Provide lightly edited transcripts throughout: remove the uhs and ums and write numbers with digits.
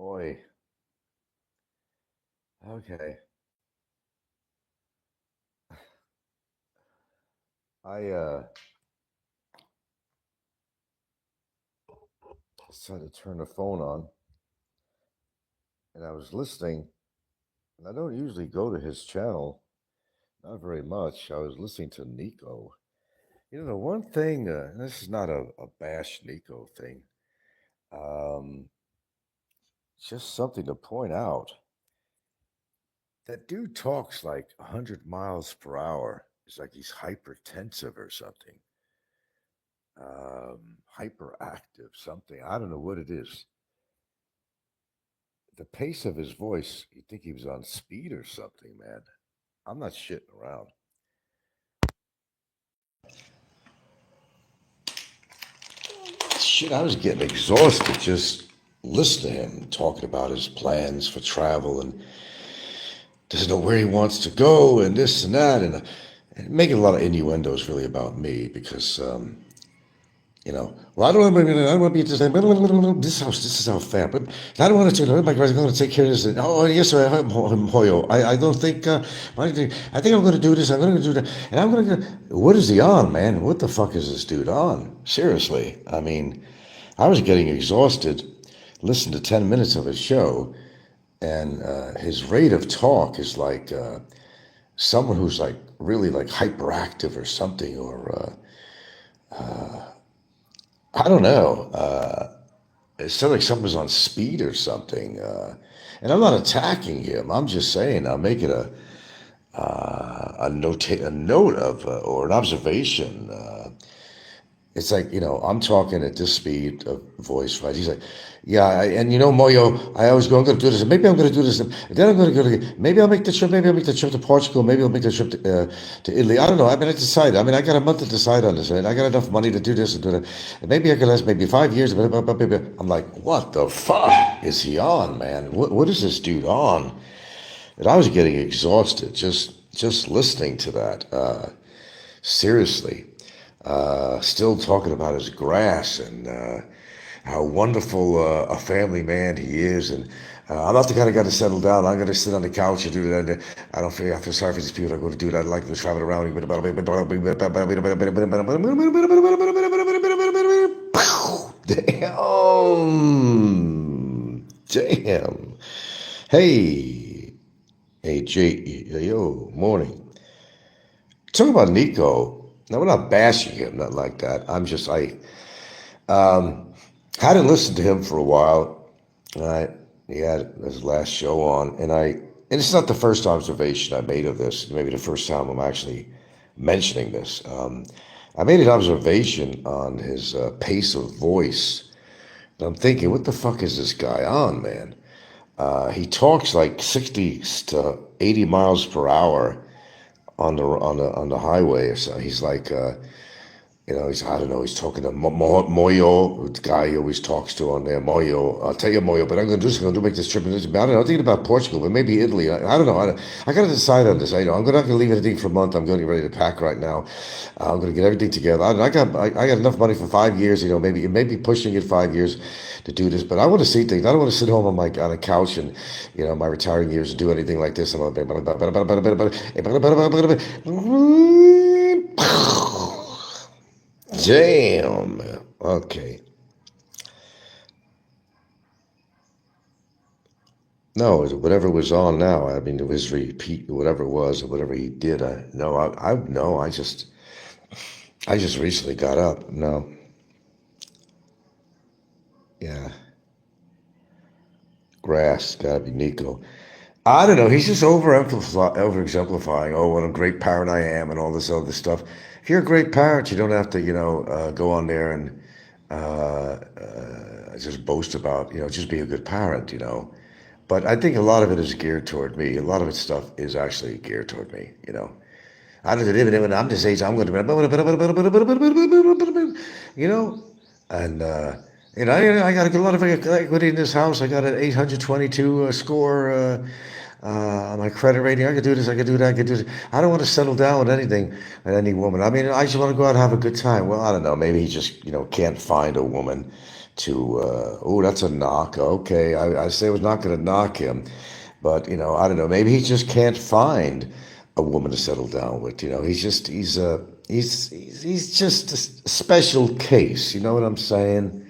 Oi. Okay. I decided to turn the phone on and I was listening, and I don't usually go to his channel, not very much. I was listening to Nico. You know, the one thing, this is not a bash Nico thing, um, just something to point out. That dude talks like 100 miles per hour. It's like he's hypertensive or something, hyperactive, something. I don't know what it is. The pace of his voice, you'd think he was on speed or something, man. I'm not shitting around. Shit, I was getting exhausted just listening to him talking about his plans for travel and doesn't know where he wants to go and this and that and making a lot of innuendos really about me because well, I don't want to be just this house. This is how fat, but I don't want to. My guys are going to take care of this. And, oh, yes, sir. Hoyo. I don't think. I think I'm going to do this. I'm going to do that, and I'm going to. What is he on, man? What the fuck is this dude on? Seriously, I mean, I was getting exhausted. Listened to 10 minutes of his show, and his rate of talk is like someone who's like really like hyperactive or something, or I don't know. It sounds like someone's on speed or something. And I'm not attacking him. I'm just saying I'm making a note of or an observation. It's like, I'm talking at this speed of voice, right? He's like, yeah, and Moyo, I always go, I'm going to do this, and maybe I'm going to do this, and then I'm going to go to, maybe I'll make the trip, maybe I'll make the trip to Portugal, maybe I'll make the trip to Italy. I don't know. I mean, I decide. I mean, I got a month to decide on this, and I got enough money to do this and do that. And maybe I could last maybe 5 years. I'm like, what the fuck is he on, man? What is this dude on? And I was getting exhausted just listening to that. Seriously. Still talking about his grass and how wonderful a family man he is. And I'm not the kind of guy to settle down. I'm going to sit on the couch and do that. And I feel sorry for these people that are going to do that. I like to travel around. Damn. Hey, Jay. Yo, morning. Talking about Nico. Now, we're not bashing him, not like that. Hadn't listened to him for a while. He had his last show on, and it's not the first observation I made of this. Maybe the first time I'm actually mentioning this. I made an observation on his pace of voice. And I'm thinking, what the fuck is this guy on, man? He talks like 60 to 80 miles per hour on the highway or so. He's like, I don't know, he's talking to Moyo, the guy he always talks to on there, Moyo. I'll tell you, Moyo, but I'm going to do this, I'm going to make this trip. I don't know, I'm thinking about Portugal, but maybe Italy. I don't know. I got to decide on this. I'm not going to leave anything for a month. I'm going to get ready to pack right now. I'm going to get everything together. I got enough money for 5 years, maybe pushing it 5 years to do this, but I want to see things. I don't want to sit home on a couch and, my retiring years and do anything like this. Damn. Okay. No, whatever was on now. I mean, it was repeat, whatever it was, or whatever he did. I just recently got up. No. Yeah. Grass, gotta be Nico. I don't know. He's just over exemplifying. Oh, what a great parent I am, and all this other stuff. If you're a great parent, you don't have to, go on there and just boast about, just be a good parent. But I think a lot of it is geared toward me. A lot of its stuff is actually geared toward me. I don't even when I'm this age, I'm going to, and I got a lot of equity in this house. I got an 822 score on my credit rating. I could do this. I could do that. I could do this. I don't want to settle down with anything with any woman. I mean, I just want to go out and have a good time. Well, I don't know. Maybe he just can't find a woman to, oh, that's a knock. Okay, I say I was not going to knock him, but I don't know. Maybe he just can't find a woman to settle down with. He's just a special case. You know what I'm saying?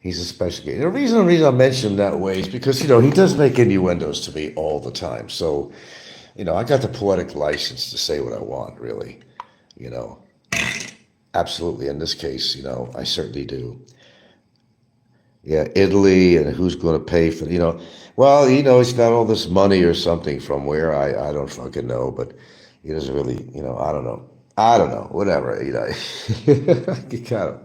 He's a special case. The reason I mention him that way is because he does make innuendos to me all the time. So I got the poetic license to say what I want, really. You know, absolutely. In this case, I certainly do. Yeah, Italy, and who's going to pay for, well, he's got all this money or something from where, I don't fucking know, but he doesn't really, I don't know, whatever, you kind of,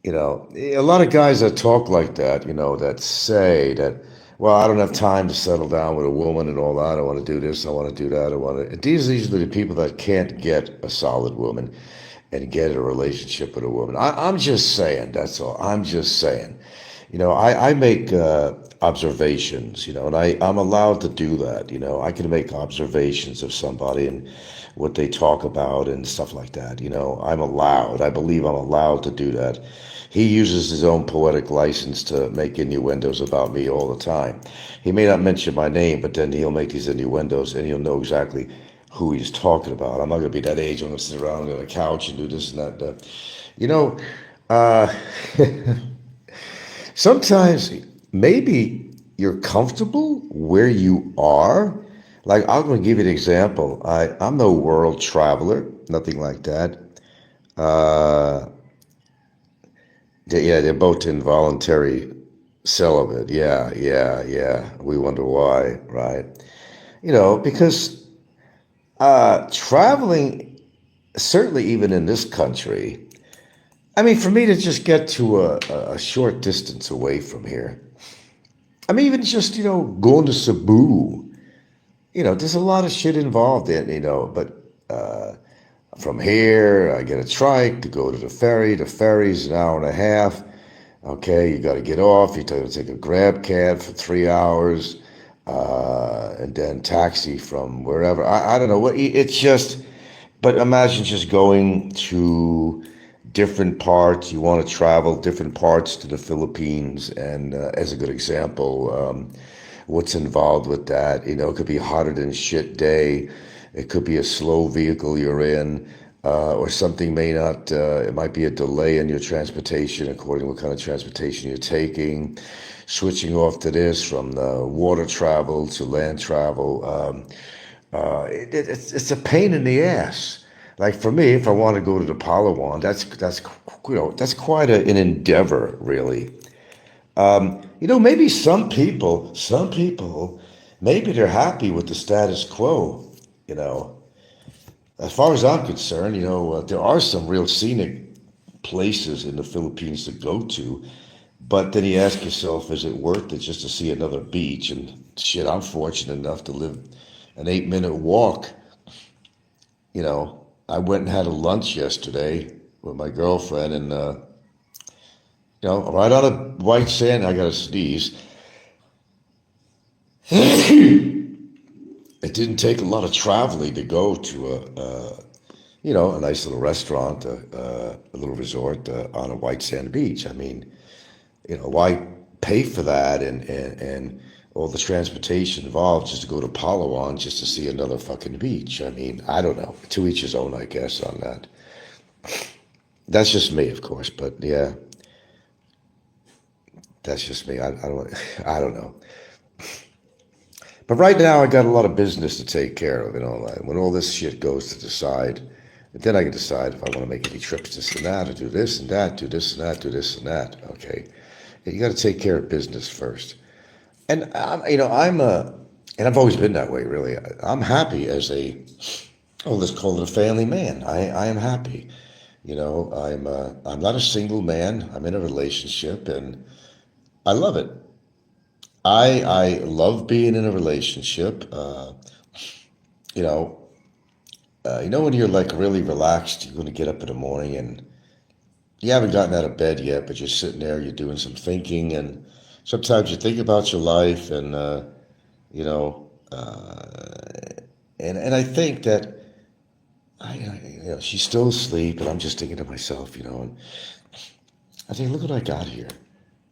a lot of guys that talk like that, that say that, well, I don't have time to settle down with a woman and all that. I want to do this. I want to do that. I want to. These are usually the people that can't get a solid woman and get a relationship with a woman. I'm just saying. That's all. I'm just saying. I make observations. And I'm allowed to do that. I can make observations of somebody and what they talk about and stuff like that. I'm allowed. I believe I'm allowed to do that. He uses his own poetic license to make innuendos about me all the time. He may not mention my name, but then he'll make these innuendos and he'll know exactly who he's talking about. I'm not going to be that age. I'm going to sit around on a couch and do this and that. Uh, sometimes maybe you're comfortable where you are. Like, I'm going to give you an example. I'm no world traveler, nothing like that. They're both involuntary celibate. Yeah. We wonder why, right? Because traveling, certainly even in this country, I mean, for me to just get to a short distance away from here, I mean, even just, going to Cebu, there's a lot of shit involved in, but from here, I get a trike to go to the ferry. The ferry's an hour and a half. Okay, you got to get off. You got to take a grab cab for 3 hours, and then taxi from wherever. I don't know what it's just. But imagine just going to different parts. You want to travel different parts to the Philippines, and as a good example, what's involved with that? It could be a hotter than shit day. It could be a slow vehicle you're in, or something may not, it might be a delay in your transportation according to what kind of transportation you're taking. Switching off to this from the water travel to land travel. It's a pain in the ass. Like for me, if I want to go to the Palawan, that's quite an endeavor, really. Maybe some people, maybe they're happy with the status quo. As far as I'm concerned, there are some real scenic places in the Philippines to go to, but then you ask yourself, is it worth it just to see another beach? And shit, I'm fortunate enough to live an 8-minute walk. I went and had a lunch yesterday with my girlfriend, and right on a white sand. I got to sneeze. It didn't take a lot of traveling to go to a nice little restaurant, a little resort on a white sand beach. I mean, why pay for that and all the transportation involved just to go to Palawan just to see another fucking beach? I mean, I don't know. To each his own, I guess, on that. That's just me, of course, but yeah, that's just me. I don't know. But right now, I got a lot of business to take care of, when all this shit goes to the side, then I can decide if I want to make any trips, this and that, or do this and that, do this and that, do this and that, okay? You got to take care of business first. And, and I've always been that way, really. I'm happy as let's call it a family man. I am happy. I'm not a single man. I'm in a relationship, and I love it. I love being in a relationship. When you're like really relaxed, you're going to get up in the morning and you haven't gotten out of bed yet, but you're sitting there, you're doing some thinking, and sometimes you think about your life, and and I think that she's still asleep, and I'm just thinking to myself, and I think, look what I got here.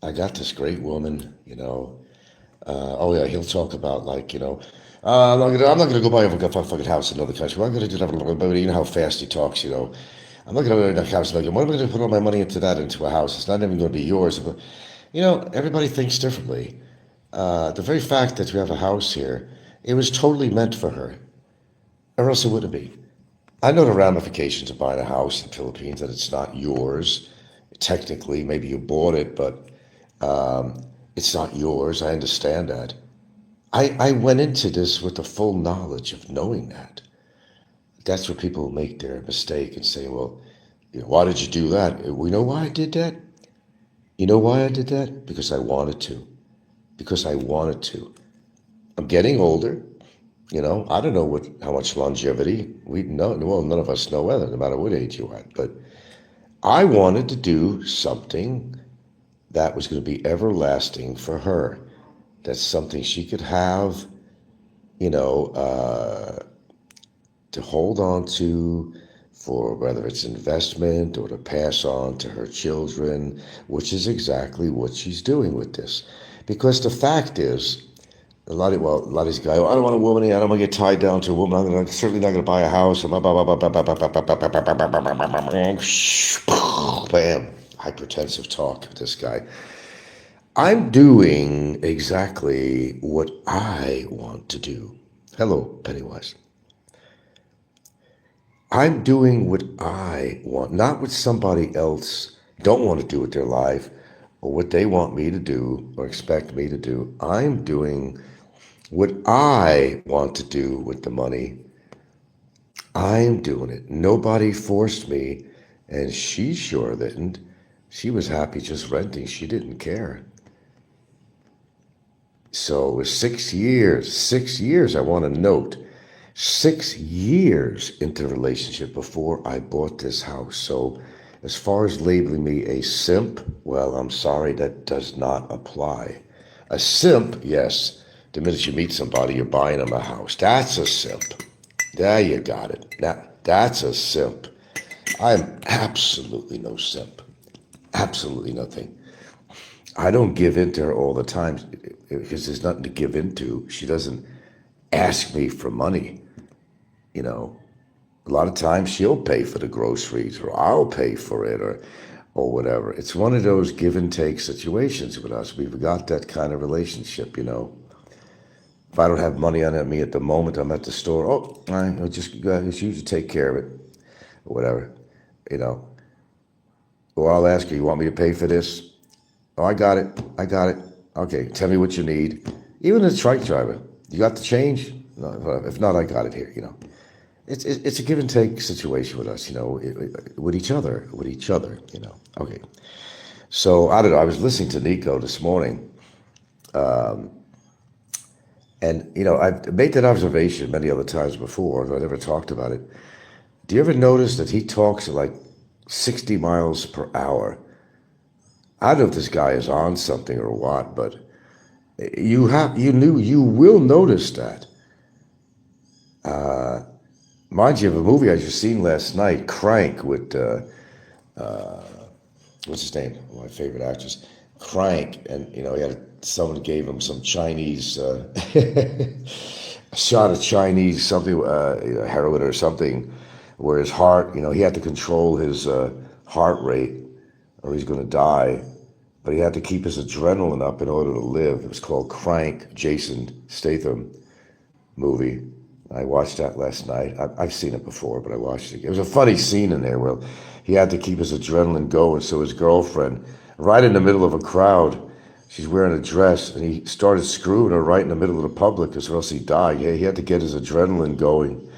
I got this great woman, oh yeah, he'll talk about like, I'm not gonna go buy a fucking house in another country. What I'm gonna do, you know how fast he talks, I'm not gonna buy a house. Like, what am I gonna put all my money into a house? It's not even gonna be yours. But, everybody thinks differently. The very fact that we have a house here, it was totally meant for her, or else it wouldn't be. I know the ramifications of buying a house in the Philippines, that it's not yours. Technically, maybe you bought it, but it's not yours. I understand that. I went into this with the full knowledge of knowing that. That's where people make their mistake and say, well, why did you do that? We know why I did that. You know why I did that? Because I wanted to. Because I wanted to. I'm getting older. I don't know how much longevity we know. Well, none of us know whether, no matter what age you're at. But I wanted to do something that was going to be everlasting for her. That's something she could have, to hold on to, for whether it's investment or to pass on to her children, which is exactly what she's doing with this. Because the fact is, a lot of these guys, I don't want a woman, I don't want to get tied down to a woman, I'm certainly not going to buy a house, bam, hypertensive talk of this guy. I'm doing exactly what I want to do. Hello, Pennywise. I'm doing what I want, not what somebody else don't want to do with their life or what they want me to do or expect me to do. I'm doing what I want to do with the money. I'm doing it. Nobody forced me, and she sure didn't. She was happy just renting. She didn't care. So it was 6 years. 6 years, I want to note. 6 years into the relationship before I bought this house. So as far as labeling me a simp, well, I'm sorry, that does not apply. A simp, yes, the minute you meet somebody, you're buying them a house. That's a simp. There you got it. That's a simp. I'm absolutely no simp. Absolutely nothing. I don't give in to her all the time because there's nothing to give into. She doesn't ask me for money. A lot of times she'll pay for the groceries, or I'll pay for it, or whatever. It's one of those give and take situations with us. We've got that kind of relationship, If I don't have money on me at the moment, I'm at the store. Oh, I'll just you to take care of it, or whatever, Or I'll ask her, you want me to pay for this? Oh, I got it. Okay, tell me what you need. Even a truck driver, you got the change? No, if not, I got it here, It's a give and take situation with us, with each other, Okay. So, I don't know, I was listening to Nico this morning, and, I've made that observation many other times before, but I never talked about it. Do you ever notice that he talks at like 60 miles per hour? I don't know if this guy is on something or what, but you will notice that. Mind you, of a movie I just seen last night, Crank, with what's his name? My favorite actress, Crank, and someone gave him some Chinese a shot of Chinese something, heroin or something, where his heart, he had to control his heart rate, or he's going to die. But he had to keep his adrenaline up in order to live. It was called Crank, Jason Statham movie. I watched that last night. I've seen it before, but I watched it. It was a funny scene in there where he had to keep his adrenaline going. So his girlfriend, right in the middle of a crowd, she's wearing a dress, and he started screwing her right in the middle of the public, because or else he'd die. Yeah, he had to get his adrenaline going.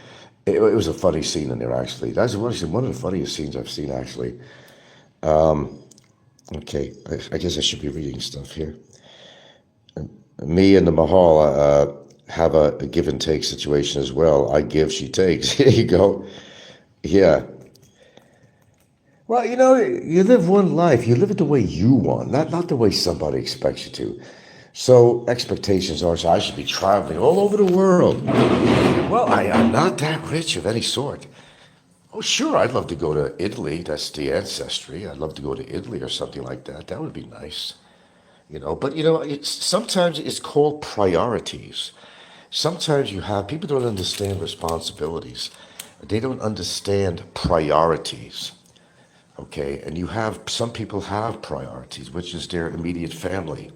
It was a funny scene in there, actually. That's one of the funniest scenes I've seen, actually. Okay, I guess I should be reading stuff here. Me and the Mahal have a give and take situation as well. I give, she takes. Here you go. Yeah. Well, you live one life. You live it the way you want, not the way somebody expects you to. So expectations are, so I should be traveling all over the world. Well, I'm not that rich of any sort. Oh, sure, I'd love to go to Italy. That's the ancestry. I'd love to go to Italy or something like that. That would be nice, But sometimes it's called priorities. Sometimes you have people don't understand responsibilities. They don't understand priorities. Okay, and you have some people have priorities, which is their immediate family,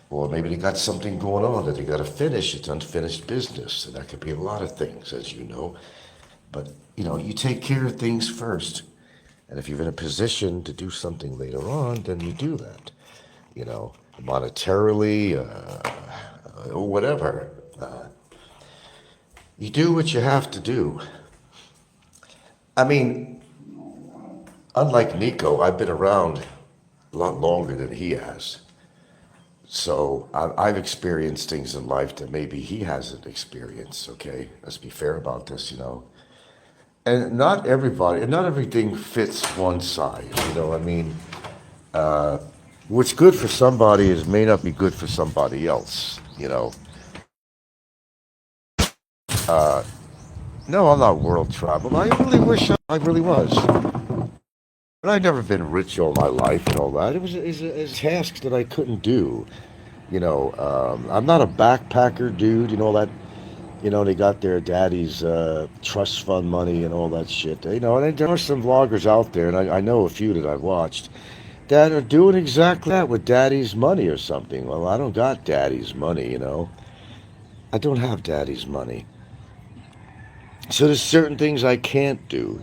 or maybe they got something going on that they got to finish. It's unfinished business, and that could be a lot of things, as you know. But you take care of things first, and if you're in a position to do something later on, then you do that. Monetarily, or whatever. You do what you have to do. I mean, unlike Nico, I've been around a lot longer than he has. So I've experienced things in life that maybe he hasn't experienced. Okay, let's be fair about this. And not everybody, and not everything fits one size. I mean, what's good for somebody is may not be good for somebody else. No, I'm not world travel. I really wish I really was. But I've never been rich all my life and all that. It was a task that I couldn't do. I'm not a backpacker dude. That. They got their daddy's trust fund money and all that shit. And there are some vloggers out there, and I know a few that I've watched, that are doing exactly that with daddy's money or something. Well, I don't got daddy's money. I don't have daddy's money. So there's certain things I can't do.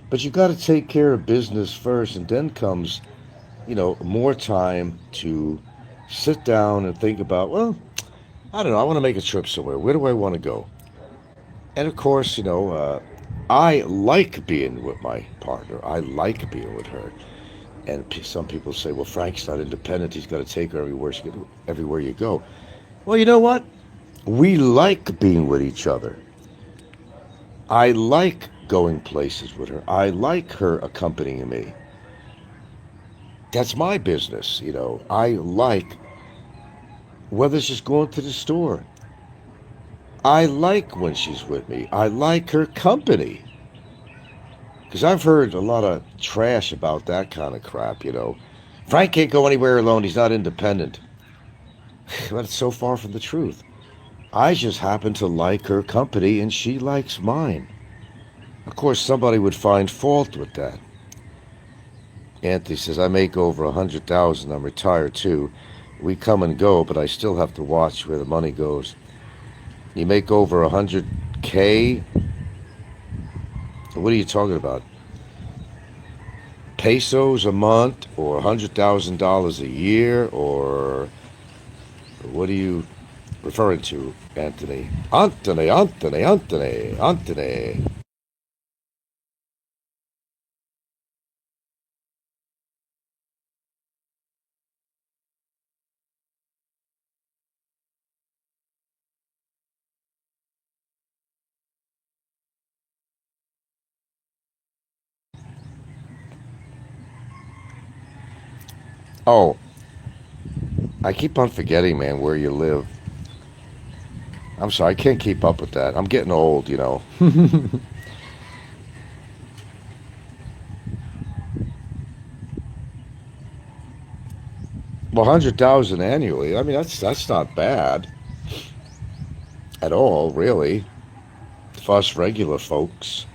But you got to take care of business first, and then comes, more time to sit down and think about, well, I don't know, I want to make a trip somewhere. Where do I want to go? And of course, I like being with my partner. I like being with her. And some people say, well, Frank's not independent. He's got to take her everywhere you go. Well, you know what? We like being with each other. I like going places with her. I like her accompanying me. That's my business. I like whether it's just going to the store. I like when she's with me. I like her company. Because I've heard a lot of trash about that kind of crap. Frank can't go anywhere alone. He's not independent. But it's so far from the truth. I just happen to like her company and she likes mine. Of course, somebody would find fault with that. Anthony says, I make over 100,000. I'm retired too. We come and go, but I still have to watch where the money goes. You make over 100K? What are you talking about? Pesos a month, or $100,000 a year, or what are you referring to, Anthony? Anthony. Oh, I keep on forgetting, man, where you live. I'm sorry, I can't keep up with that. I'm getting old. Well, 100,000 annually. I mean, that's not bad at all, really. For us regular folks.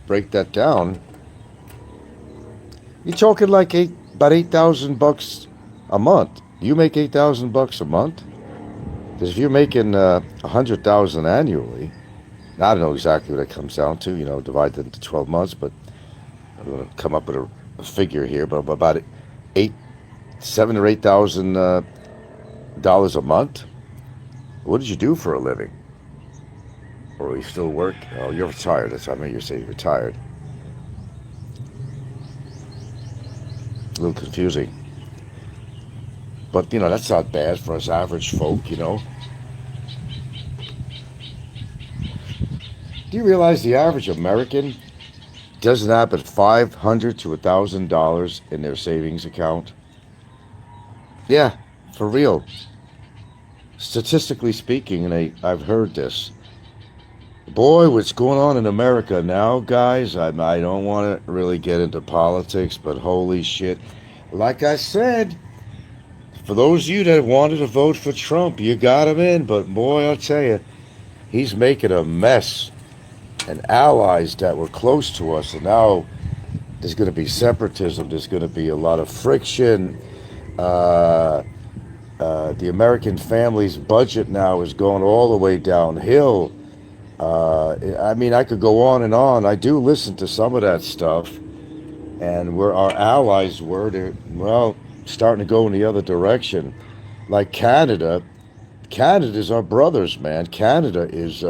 Break that down. You're talking like about $8,000 a month. You make $8,000 a month? Because if you're making 100,000 annually, I don't know exactly what it comes down to. Divide it into 12 months, but I'm going to come up with a figure here. But about 7 or 8 thousand dollars a month. What did you do for a living? Or you still work? Oh, you're retired. That's what I mean. You're saying retired. A little confusing. But, that's not bad for us average folk. Do you realize the average American doesn't have but $500 to $1,000 in their savings account? Yeah, for real. Statistically speaking, and I've heard this. Boy, what's going on in America now, guys? I don't want to really get into politics, but holy shit. Like I said, for those of you that wanted to vote for Trump, you got him in, but boy, I'll tell you, he's making a mess. And allies that were close to us, and now there's going to be separatism, there's going to be a lot of friction. Uh, the American family's budget now is going all the way downhill. I mean, I could go on and on. I do listen to some of that stuff, and where our allies were, they're, well, starting to go in the other direction. Like Canada. Canada's our brothers, man. Canada is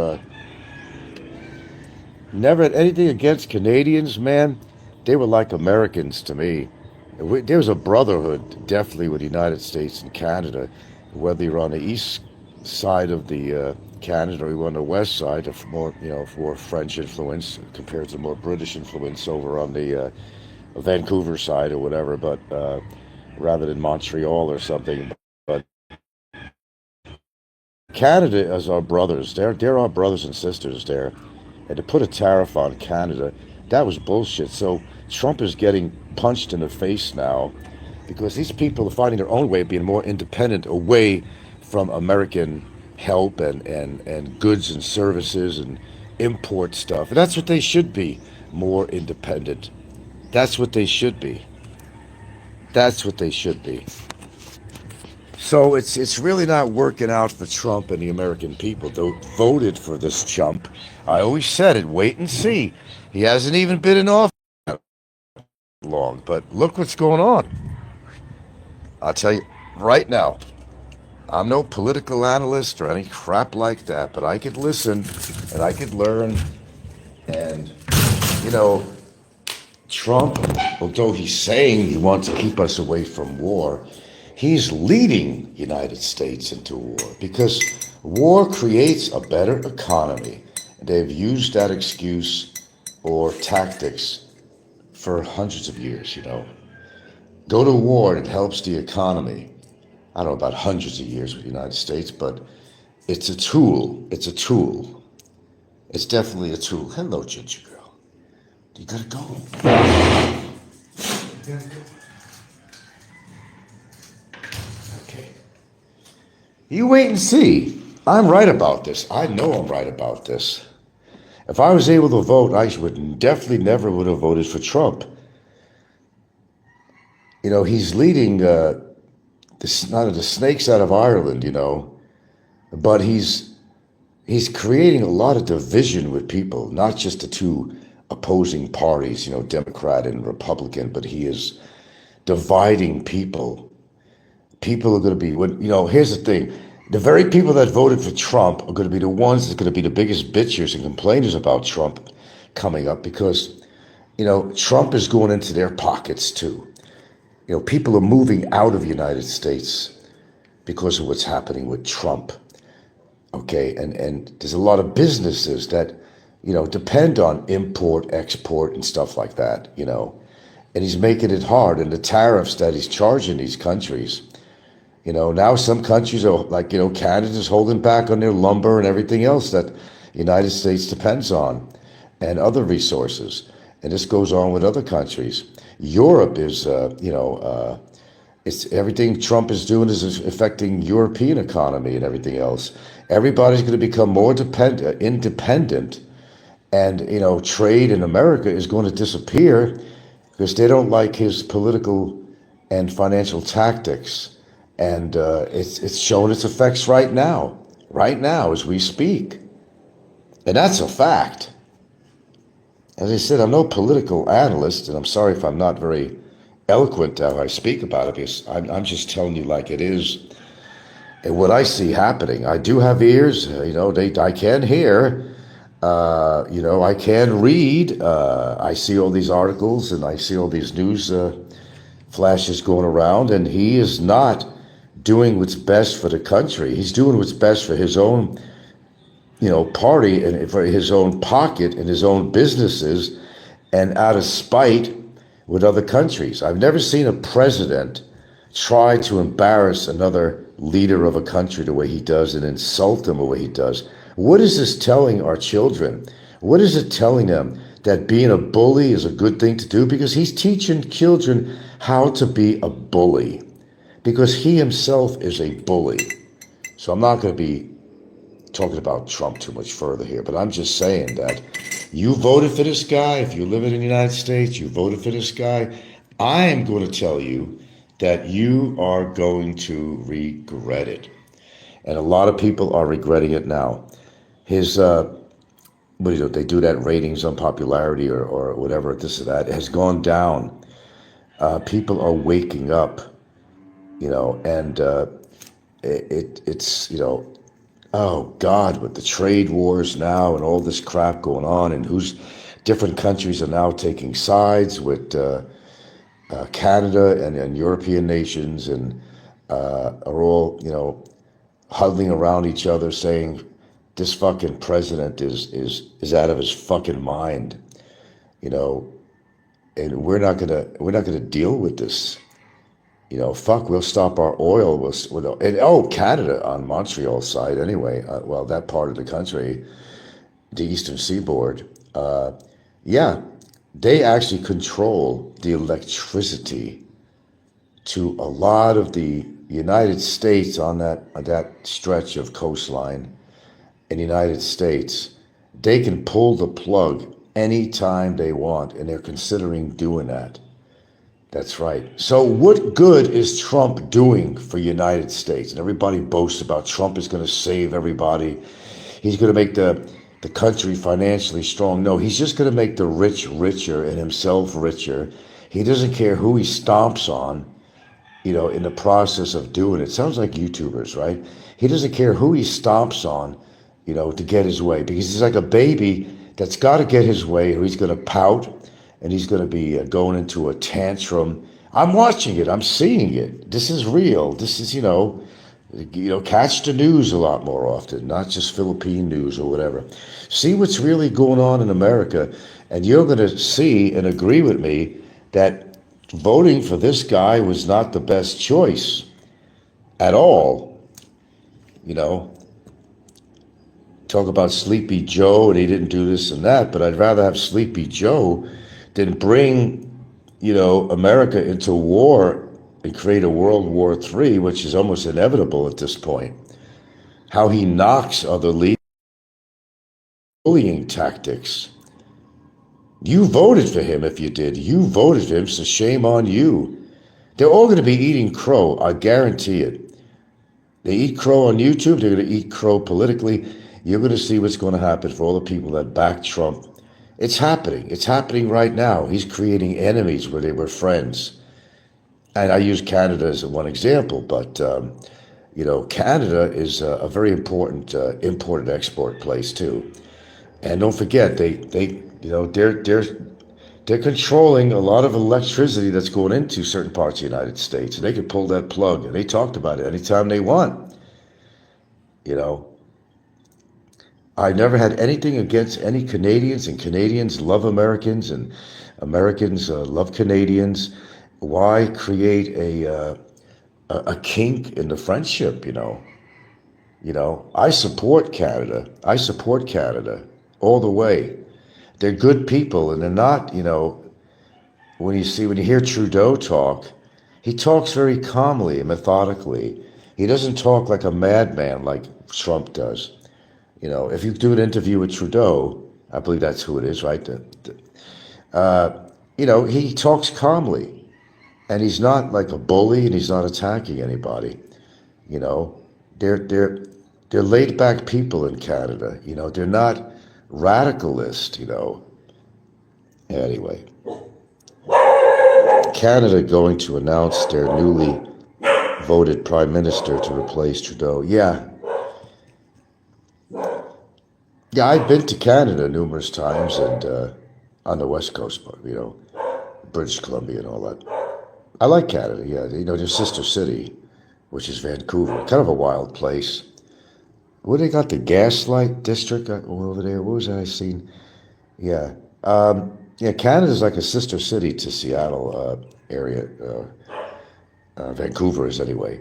never had anything against Canadians, man. They were like Americans to me. There was a brotherhood, definitely, with the United States and Canada. Whether you're on the east side of the Canada or you're on the west side, of more, more French influence compared to more British influence over on the Vancouver side or whatever, but rather than Montreal or something. But Canada is our brothers. They're our brothers and sisters there. And to put a tariff on Canada, that was bullshit. So Trump is getting punched in the face now because these people are finding their own way of being more independent, away from American help and goods and services and import stuff. And that's what they should be, more independent. That's what they should be. That's what they should be. So it's really not working out for Trump and the American people. They voted for this chump. I always said it. Wait and see. He hasn't even been in office long, but look what's going on. I'll tell you right now. I'm no political analyst or any crap like that, but I could listen and I could learn. And you know, Trump, although he's saying he wants to keep us away from war, he's leading the United States into war because war creates a better economy. They've used that excuse or tactics for hundreds of years. Go to war and it helps the economy. I don't know about hundreds of years with the United States, but it's a tool. It's a tool. It's definitely a tool. Hello, Ginger Girl. You gotta go. You gotta go. Okay. You wait and see. I'm right about this. I know I'm right about this. If I was able to vote, I would definitely never would have voted for Trump. He's leading the snakes out of Ireland, but he's creating a lot of division with people, not just the two opposing parties, Democrat and Republican, but he is dividing people. People are going to be, here's the thing. The very people that voted for Trump are going to be the ones that are going to be the biggest bitchers and complainers about Trump coming up because, Trump is going into their pockets too. People are moving out of the United States because of what's happening with Trump. Okay, and there's a lot of businesses that, depend on import, export, and stuff like that, and he's making it hard. And the tariffs that he's charging these countries, now some countries are like, Canada's holding back on their lumber and everything else that the United States depends on and other resources. And this goes on with other countries. Europe is, it's everything Trump is doing is affecting European economy and everything else. Everybody's going to become more independent, and trade in America is going to disappear because they don't like his political and financial tactics, and it's showing its effects right now as we speak, and that's a fact. As I said, I'm no political analyst, and I'm sorry if I'm not very eloquent how I speak about it, because I'm just telling you like it is and what I see happening. I do have ears, I can hear, I can read. I see all these articles and I see all these news flashes going around, and he is not doing what's best for the country. He's doing what's best for his own party and for his own pocket and his own businesses, and out of spite with other countries. I've never seen a president try to embarrass another leader of a country the way he does and insult them the way he does. What is this telling our children? What is it telling them? That being a bully is a good thing to do? Because he's teaching children how to be a bully. Because he himself is a bully. So I'm not going to be talking about Trump too much further here, but I'm just saying that you voted for this guy. If you live in the United States, you voted for this guy. I am going to tell you that you are going to regret it. And a lot of people are regretting it now. His, what do you do? They do that ratings on popularity or whatever, this or that, has gone down. People are waking up, and it's, oh God, with the trade wars now and all this crap going on, and different countries are now taking sides with Canada and European nations, and are all, huddling around each other saying this fucking president is out of his fucking mind, and we're not gonna deal with this. Fuck, we'll stop our oil. Canada on Montreal's side anyway. That part of the country, the Eastern Seaboard, yeah, they actually control the electricity to a lot of the United States on that stretch of coastline in the United States. They can pull the plug anytime they want, and they're considering doing that. That's right. So what good is Trump doing for the United States? And everybody boasts about Trump is going to save everybody. He's going to make the country financially strong. No, he's just going to make the rich richer and himself richer. He doesn't care who he stomps on, in the process of doing it. Sounds like YouTubers, right? He doesn't care who he stomps on, to get his way, because he's like a baby that's got to get his way, or he's going to pout, and he's going to be going into a tantrum. I'm watching it. I'm seeing it. This is real. This is, catch the news a lot more often, not just Philippine news or whatever. See what's really going on in America, and you're going to see and agree with me that voting for this guy was not the best choice at all. Talk about Sleepy Joe, and he didn't do this and that, but I'd rather have Sleepy Joe than bring, America into war and create a World War III, which is almost inevitable at this point. How he knocks other leaders, bullying tactics. You voted for him if you did. You voted for him, so shame on you. They're all going to be eating crow, I guarantee it. They eat crow on YouTube, they're going to eat crow politically. You're going to see what's going to happen for all the people that back Trump. It's happening. It's happening right now. He's creating enemies where they were friends. And I use Canada as one example, but, Canada is a very important import and export place too. And don't forget, they're controlling a lot of electricity that's going into certain parts of the United States. And they can pull that plug, and they talked about it anytime they want. I never had anything against any Canadians, and Canadians love Americans, and Americans love Canadians. Why create a kink in the friendship? I support Canada. I support Canada all the way. They're good people, and they're not. When you hear Trudeau talk, he talks very calmly and methodically. He doesn't talk like a madman like Trump does. If you do an interview with Trudeau, I believe that's who it is, right? He talks calmly, and he's not like a bully, and he's not attacking anybody. They're laid back people in Canada. They're not radicalist. Anyway, Canada going to announce their newly voted prime minister to replace Trudeau. Yeah, I've been to Canada numerous times, and on the West Coast, British Columbia and all that. I like Canada, yeah. Their sister city, which is Vancouver, kind of a wild place. Where they got the Gaslight District over there? What was that I seen? Yeah. Canada's like a sister city to Seattle area. Vancouver is anyway.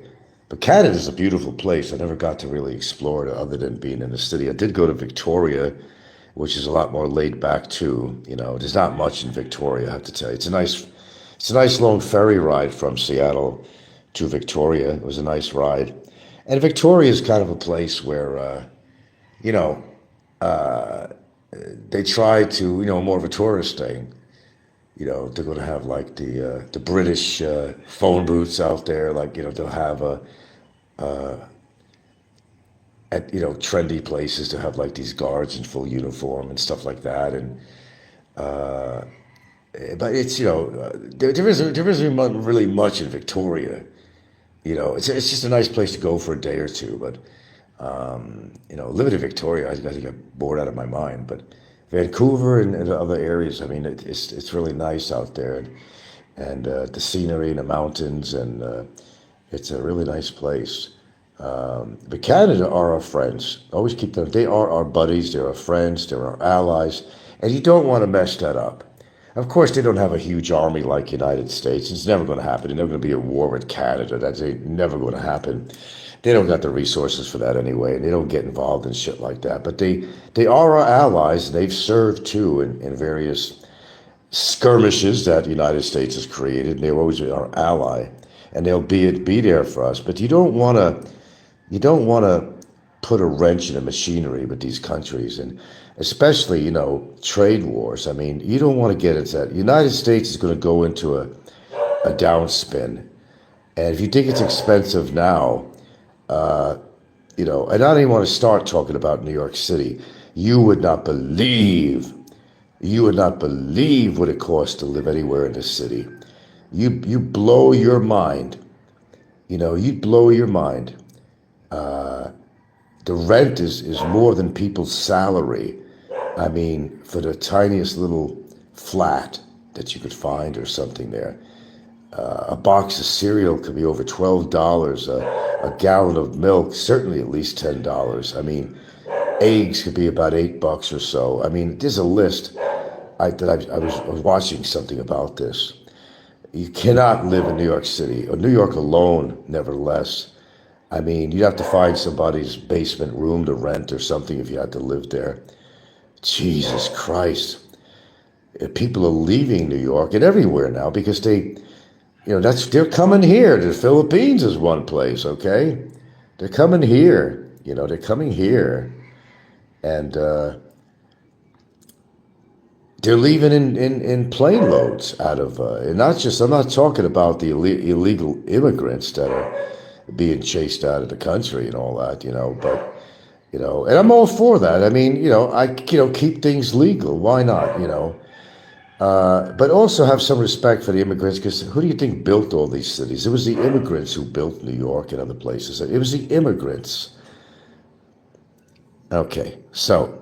But Canada is a beautiful place. I never got to really explore it other than being in the city. I did go to Victoria, which is a lot more laid back too. There's not much in Victoria, I have to tell you. It's a nice long ferry ride from Seattle to Victoria. It was a nice ride. And Victoria is kind of a place where, you know, uh, they try to, more of a tourist thing. They're going to have like the British phone booths out there. Like, they'll have at trendy places to have like these guards in full uniform and stuff like that. And but it's there isn't really much in Victoria. It's just a nice place to go for a day or two. But living in Victoria, I think I got bored out of my mind. But Vancouver and other areas, I mean, it's really nice out there, and the scenery and the mountains, and it's a really nice place. But Canada are our friends. Always keep them. They are our buddies. They're our friends. They're our allies, and you don't want to mess that up. Of course, they don't have a huge army like United States. It's never going to happen. They're never going to be at war with Canada. That's never going to happen. They don't got the resources for that anyway, and they don't get involved in shit like that. But they are our allies. They've served too in various skirmishes that the United States has created. And they'll always be our ally, and they'll be there for us. But you don't want to put a wrench in the machinery with these countries, and especially trade wars. I mean, you don't want to get into that. The United States is going to go into a downspin, and if you think it's expensive now. And I don't even want to start talking about New York City. You would not believe what it costs to live anywhere in this city. You blow your mind. You'd blow your mind. The rent is more than people's salary. I mean, for the tiniest little flat that you could find or something there. A box of cereal could be over $12. A gallon of milk, certainly at least $10. I mean, eggs could be about $8 or so. I mean, there's a list. I was watching something about this. You cannot live in New York City, or New York alone, nevertheless. I mean, you'd have to find somebody's basement room to rent or something if you had to live there. Jesus Christ. People are leaving New York and everywhere now because they're coming here. The Philippines is one place, okay? They're coming here. They're coming here. And they're leaving in plane loads out of, and I'm not talking about the illegal immigrants that are being chased out of the country and all that, but, and I'm all for that. I mean, keep things legal. Why not, but also have some respect for the immigrants, because who do you think built all these cities? It was the immigrants who built New York and other places. It was the immigrants. Okay, so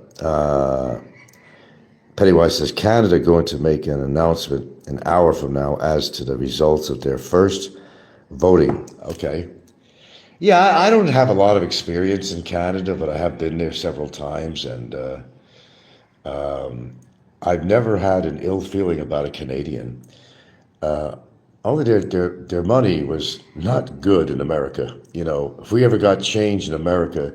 Pennywise says, Canada going to make an announcement an hour from now as to the results of their first voting. Okay. Yeah, I don't have a lot of experience in Canada, but I have been there several times, and I've never had an ill feeling about a Canadian. Only their money was not good in America. If we ever got change in America,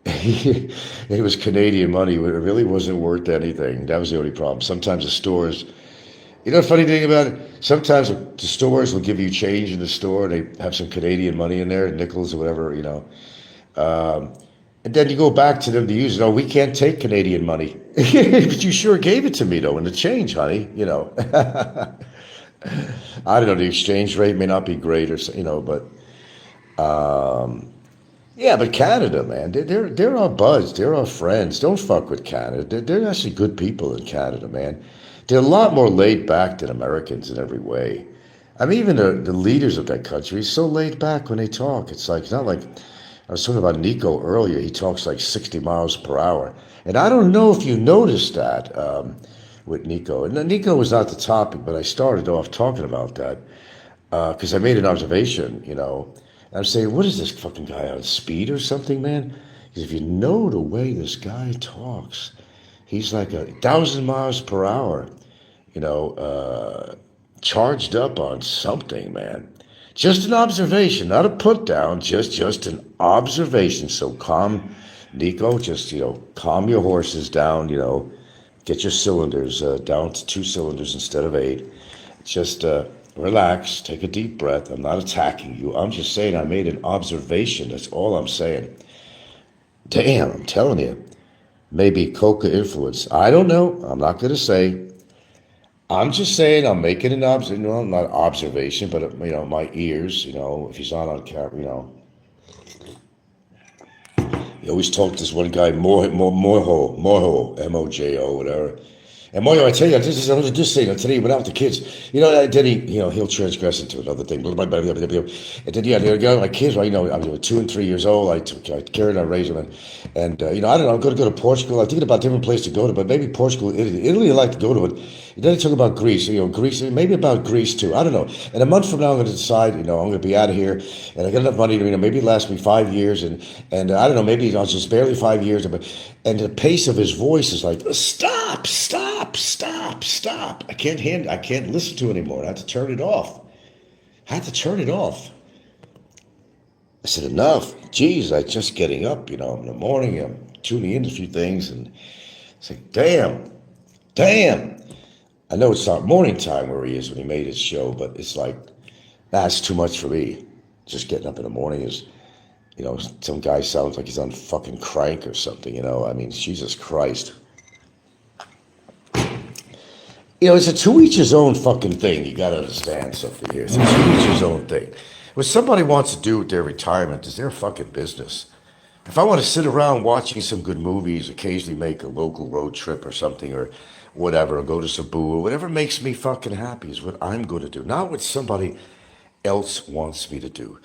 it was Canadian money. It really wasn't worth anything. That was the only problem. Sometimes the stores, the funny thing about it, sometimes the stores will give you change in the store. They have some Canadian money in there, nickels or whatever, and then you go back to them to use it. Oh, we can't take Canadian money. But you sure gave it to me, though, in the change, honey, I don't know, the exchange rate may not be great, or but yeah, but Canada, man, they're our buds, they're our friends. Don't fuck with Canada. They're actually good people in Canada, man. They're a lot more laid back than Americans in every way. I mean, even the leaders of that country is so laid back when they talk. It's not like, I was talking about Nico earlier. He talks like 60 miles per hour. And I don't know if you noticed that with Nico. And Nico was not the topic, but I started off talking about that because I made an observation, I'm saying, what is this fucking guy on speed or something, man? Because if you know the way this guy talks, he's like 1,000 miles per hour, charged up on something, man. Just an observation, not a put down, just an observation. So calm, Nico, just, calm your horses down, get your cylinders down to 2 cylinders instead of 8. Just relax, take a deep breath. I'm not attacking you. I'm just saying I made an observation. That's all I'm saying. Damn, I'm telling you. Maybe coca influence. I don't know. I'm not going to say. I'm just saying I'm making an observation, not observation, but, my ears, if he's on camera, He always talked to this one guy, Mojo, M-O-J-O, whatever. And Mojo, I tell you, this is another just saying. Today he went out with the kids. Then he'll transgress into another thing. And then, the guy, my kids, I was 2 and 3 years old. I carried and I raised them. And I don't know, I'm going to go to Portugal. I'm thinking about different places to go to, but maybe Portugal, Italy. Italy, I like to go to it. And then he talk about Greece, Greece, maybe about Greece too. I don't know. And a month from now, I'm going to decide, I'm going to be out of here, and I got enough money to, maybe last me 5 years, and I don't know, maybe I'll just barely 5 years. And the pace of his voice is like, stop. I can't listen to it anymore. I had to turn it off. I said, enough. Geez, I'm just getting up, in the morning. I'm tuning in to a few things, and it's like, damn. I know it's not morning time where he is when he made his show, but it's like, that's too much for me. Just getting up in the morning is, some guy sounds like he's on fucking crank or something, Jesus Christ. It's a to each his own fucking thing. You got to understand something here. It's a to each his own thing. What somebody wants to do with their retirement is their fucking business. If I want to sit around watching some good movies, occasionally make a local road trip or something, or whatever, or go to Cebu, or whatever makes me fucking happy is what I'm going to do, not what somebody else wants me to do.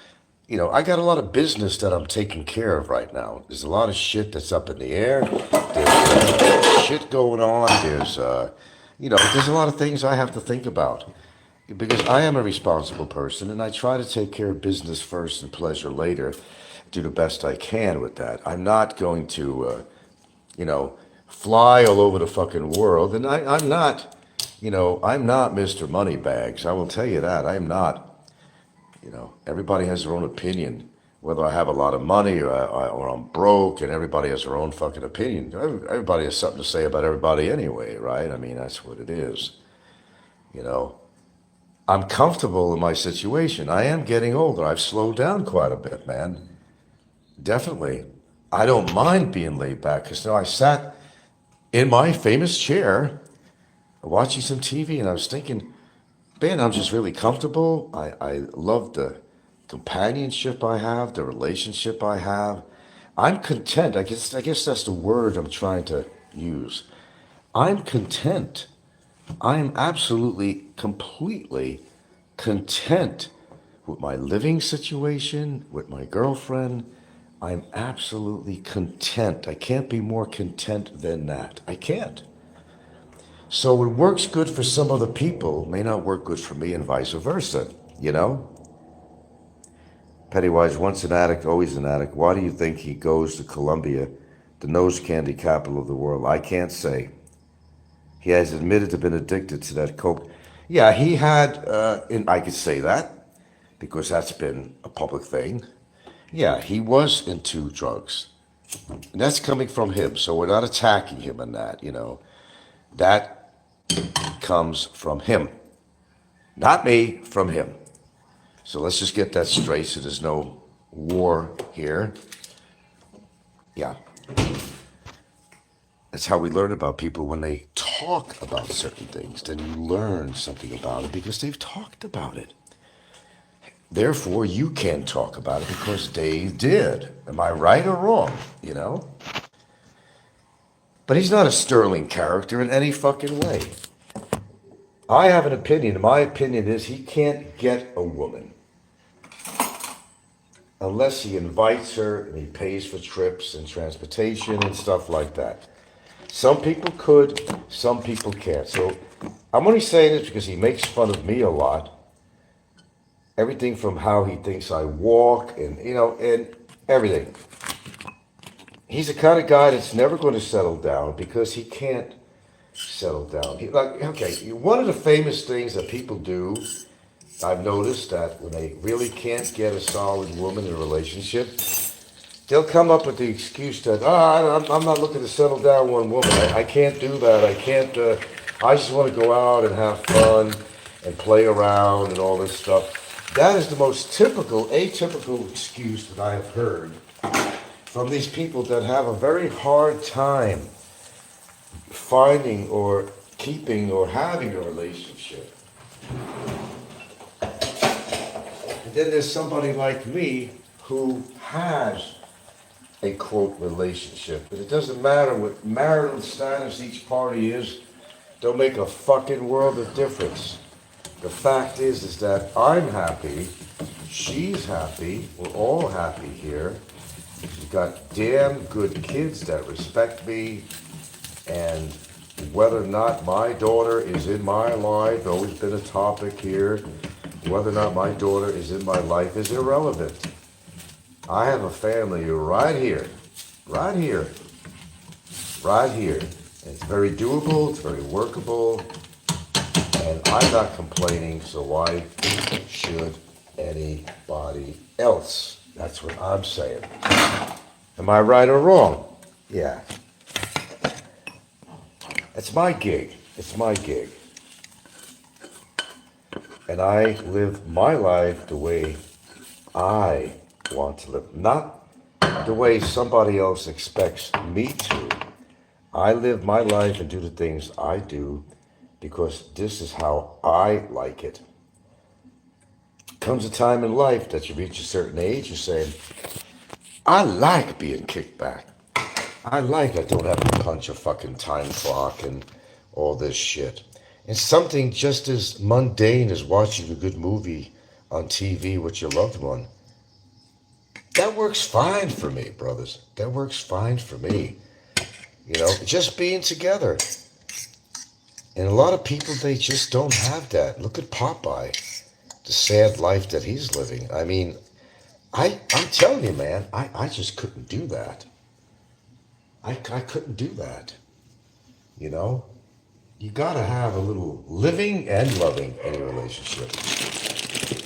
I got a lot of business that I'm taking care of right now. There's a lot of shit that's up in the air. There's shit going on. There's, there's a lot of things I have to think about. Because I am a responsible person, and I try to take care of business first and pleasure later, do the best I can with that. I'm not going to, fly all over the fucking world, and I'm not, I'm not Mr. Moneybags. I will tell you that. I am not. Everybody has their own opinion, whether I have a lot of money or I'm broke, and everybody has their own fucking opinion. Everybody has something to say about everybody anyway, right? That's what it is. I'm comfortable in my situation. I am getting older. I've slowed down quite a bit, man. Definitely. I don't mind being laid back, because I sat in my famous chair watching some TV, and I was thinking, man, I'm just really comfortable. I love the companionship I have, the relationship I have. I'm content. I guess that's the word I'm trying to use. I'm content. I'm absolutely, completely content with my living situation, with my girlfriend. I'm absolutely content. I can't be more content than that. I can't. So what works good for some other people may not work good for me, and vice versa, Pennywise, once an addict, always an addict. Why do you think he goes to Colombia, the nose candy capital of the world? I can't say. He has admitted to being addicted to that coke. Yeah, he had, I could say that, because that's been a public thing. Yeah, he was into drugs. And that's coming from him, so we're not attacking him on that, That comes from him. Not me, from him. So let's just get that straight so there's no war here. Yeah. That's how we learn about people, when they talk about certain things. Then you learn something about it because they've talked about it. Therefore, you can talk about it because they did. Am I right or wrong? But he's not a sterling character in any fucking way. I have an opinion. My opinion is he can't get a woman unless he invites her and he pays for trips and transportation and stuff like that. Some people could, some people can't. So I'm only saying this because he makes fun of me a lot. Everything from how he thinks I walk and, and everything. He's the kind of guy that's never going to settle down because he can't settle down. One of the famous things that people do I've noticed that when they really can't get a solid woman in a relationship, they'll come up with the excuse that, I'm not looking to settle down one woman. I can't do that. I can't, I just want to go out and have fun and play around and all this stuff. That is the most typical, atypical excuse that I have heard from these people that have a very hard time finding or keeping or having a relationship. And then there's somebody like me who has a quote relationship. But it doesn't matter what marital status each party is, don't make a fucking world of difference. The fact is that I'm happy, she's happy, we're all happy here. We've got damn good kids that respect me, and whether or not my daughter is in my life, always been a topic here, whether or not my daughter is in my life is irrelevant. I have a family right here, right here, right here. And it's very doable, it's very workable, and I'm not complaining, so why should anybody else? That's what I'm saying. Am I right or wrong? Yeah. It's my gig. It's my gig. And I live my life the way I want to live, not the way somebody else expects me to. I live my life and do the things I do because this is how I like it. Comes a time in life that you reach a certain age, you're saying, I like being kicked back. I don't have to punch a fucking time clock and all this shit. And something just as mundane as watching a good movie on TV with your loved one. That works fine for me, brothers. That works fine for me. You know, just being together. And a lot of people, they just don't have that. Look at Popeye, the sad life that he's living. I mean, I'm telling you, man, I just couldn't do that. I couldn't do that. You know? You gotta have a little living and loving in your relationship.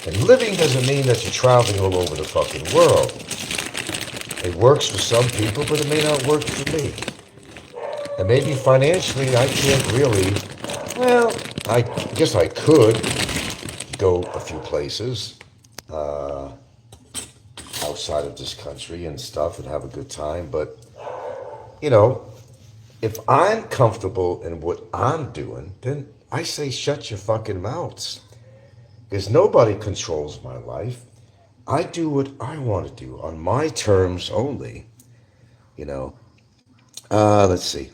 And living doesn't mean that you're traveling all over the fucking world. It works for some people, but it may not work for me. And maybe financially I can't really, well, I guess I could go a few places outside of this country and stuff and have a good time. But, you know, if I'm comfortable in what I'm doing, then I say shut your fucking mouths. Because nobody controls my life. I do what I want to do on my terms only. You know, let's see.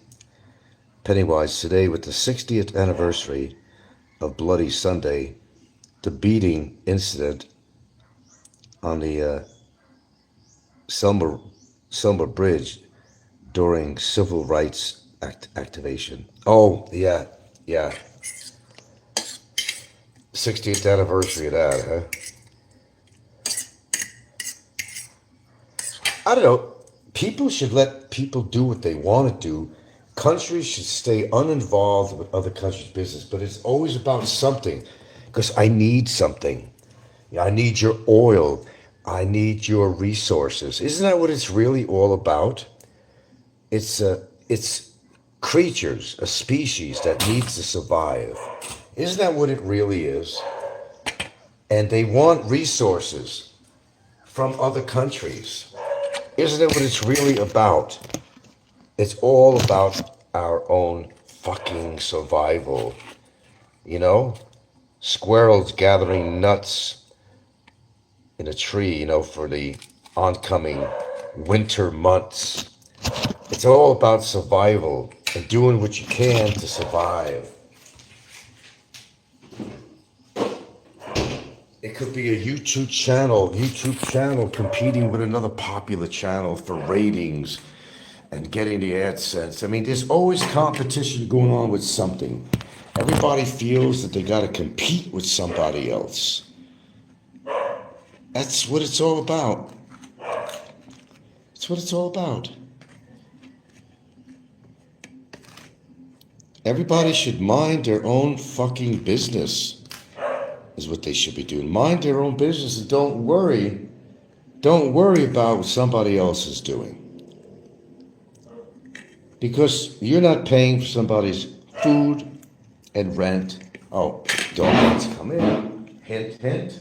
Pennywise, today with the 60th anniversary of Bloody Sunday, the beating incident on the Selma Bridge during civil rights activation. Oh, yeah. 60th anniversary of that, huh? I don't know. People should let people do what they want to do. Countries should stay uninvolved with other countries' business, but it's always about something. Because I need something. I need your oil. I need your resources. Isn't that what it's really all about? It's creatures, a species that needs to survive. Isn't that what it really is? And they want resources from other countries. Isn't that what it's really about? It's all about our own fucking survival. You know? Squirrels gathering nuts in a tree, you know, for the oncoming winter months. It's all about survival and doing what you can to survive. It could be a YouTube channel competing with another popular channel for ratings and getting the AdSense. I mean, there's always competition going on with something. Everybody feels that they got to compete with somebody else. That's what it's all about. That's what it's all about. Everybody should mind their own fucking business. is what they should be doing. Mind their own business and don't worry about what somebody else is doing. Because you're not paying for somebody's food and rent. Oh, dog wants to come in. Hint, hint.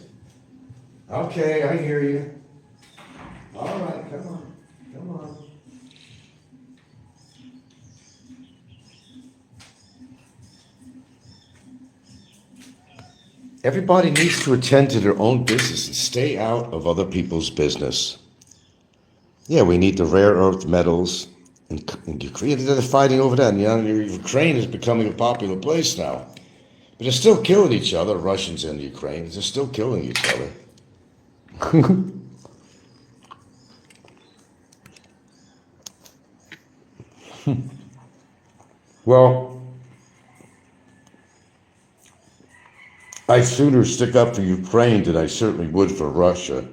Okay, I hear you. All right, come on. Come on. Everybody needs to attend to their own business and stay out of other people's business. Yeah, we need the rare earth metals. And Ukraine, they're fighting over that. And, Ukraine is becoming a popular place now. But they're still killing each other, Russians and Ukraine. They're still killing each other. Well, I'd sooner stick up for Ukraine than I certainly would for Russia.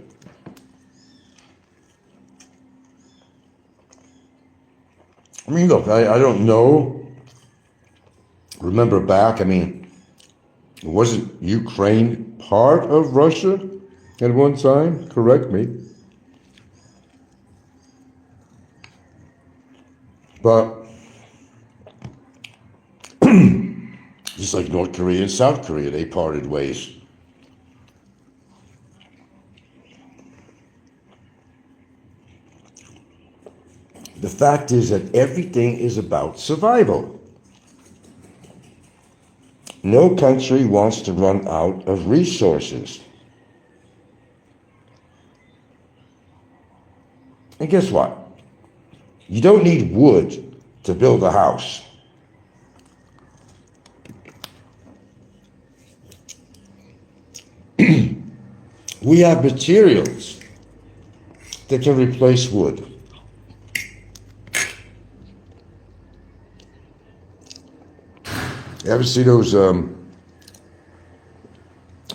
I mean, look, I don't know. Remember back, wasn't Ukraine part of Russia at one time? Correct me. But just like North Korea and South Korea, they parted ways. The fact is that everything is about survival. No country wants to run out of resources. And guess what? You don't need wood to build a house. We have materials that can replace wood. You ever see those, I've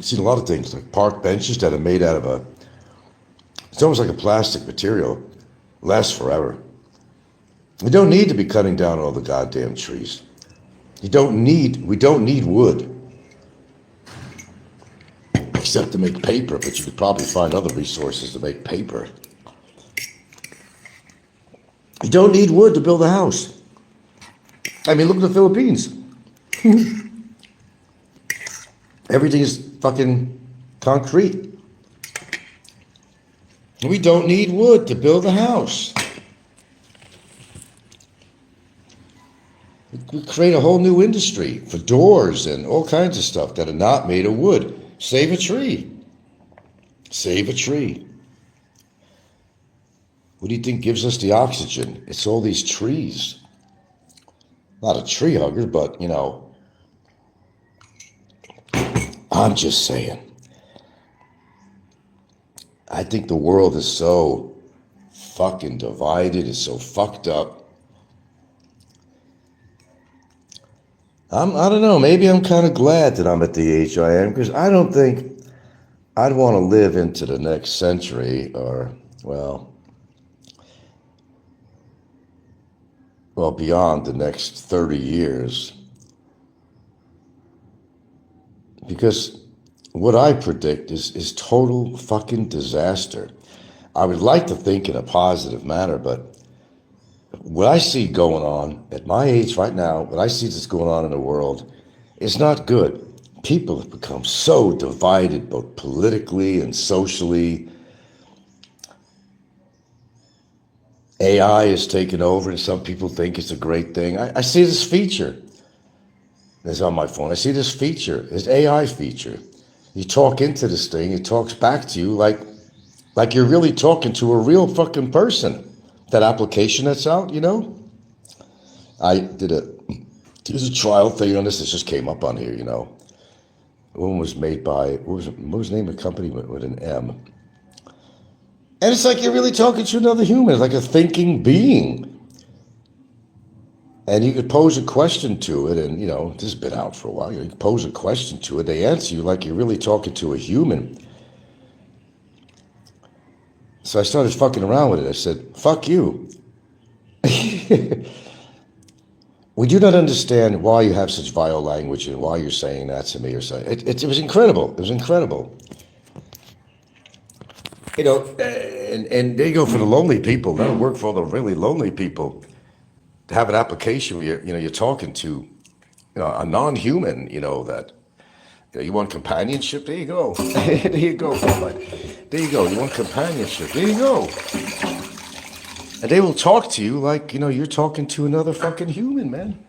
seen a lot of things, like park benches that are made out of it's almost like a plastic material, lasts forever. We don't need to be cutting down all the goddamn trees. We don't need wood. Except to make paper, but you could probably find other resources to make paper. You don't need wood to build a house. Look at the Philippines. Everything is fucking concrete. We don't need wood to build a house. We create a whole new industry for doors and all kinds of stuff that are not made of wood. Save a tree. Save a tree. What do you think gives us the oxygen? It's all these trees. Not a tree hugger, but, I'm just saying. I think the world is so fucking divided. It's so fucked up. I don't know. Maybe I'm kind of glad that I'm at the age I am, because I don't think I'd want to live into the next century or, beyond the next 30 years. Because what I predict is total fucking disaster. I would like to think in a positive manner, but what I see going on at my age right now, what I see that's going on in the world, is not good. People have become so divided, both politically and socially. AI is taking over, and some people think it's a great thing. I see this feature that's on my phone. I see this feature, this AI feature. You talk into this thing, it talks back to you like you're really talking to a real fucking person. That application that's out, I there's a trial thing on this that just came up on here, One was made by, what was the name of the company with an M? And it's like you're really talking to another human. It's like a thinking being. And you could pose a question to it, and, this has been out for a while. You could pose a question to it. They answer you like you're really talking to a human. So I started fucking around with it. I said, fuck you. We do not understand why you have such vile language and why you're saying that to me or saying it was incredible. It was incredible. And there you go for the lonely people. That'll work for all the really lonely people. To have an application where you're talking to a non-human, that you want companionship. There you go. There you go. There you go. You want companionship. There you go. And they will talk to you like you're talking to another fucking human, man.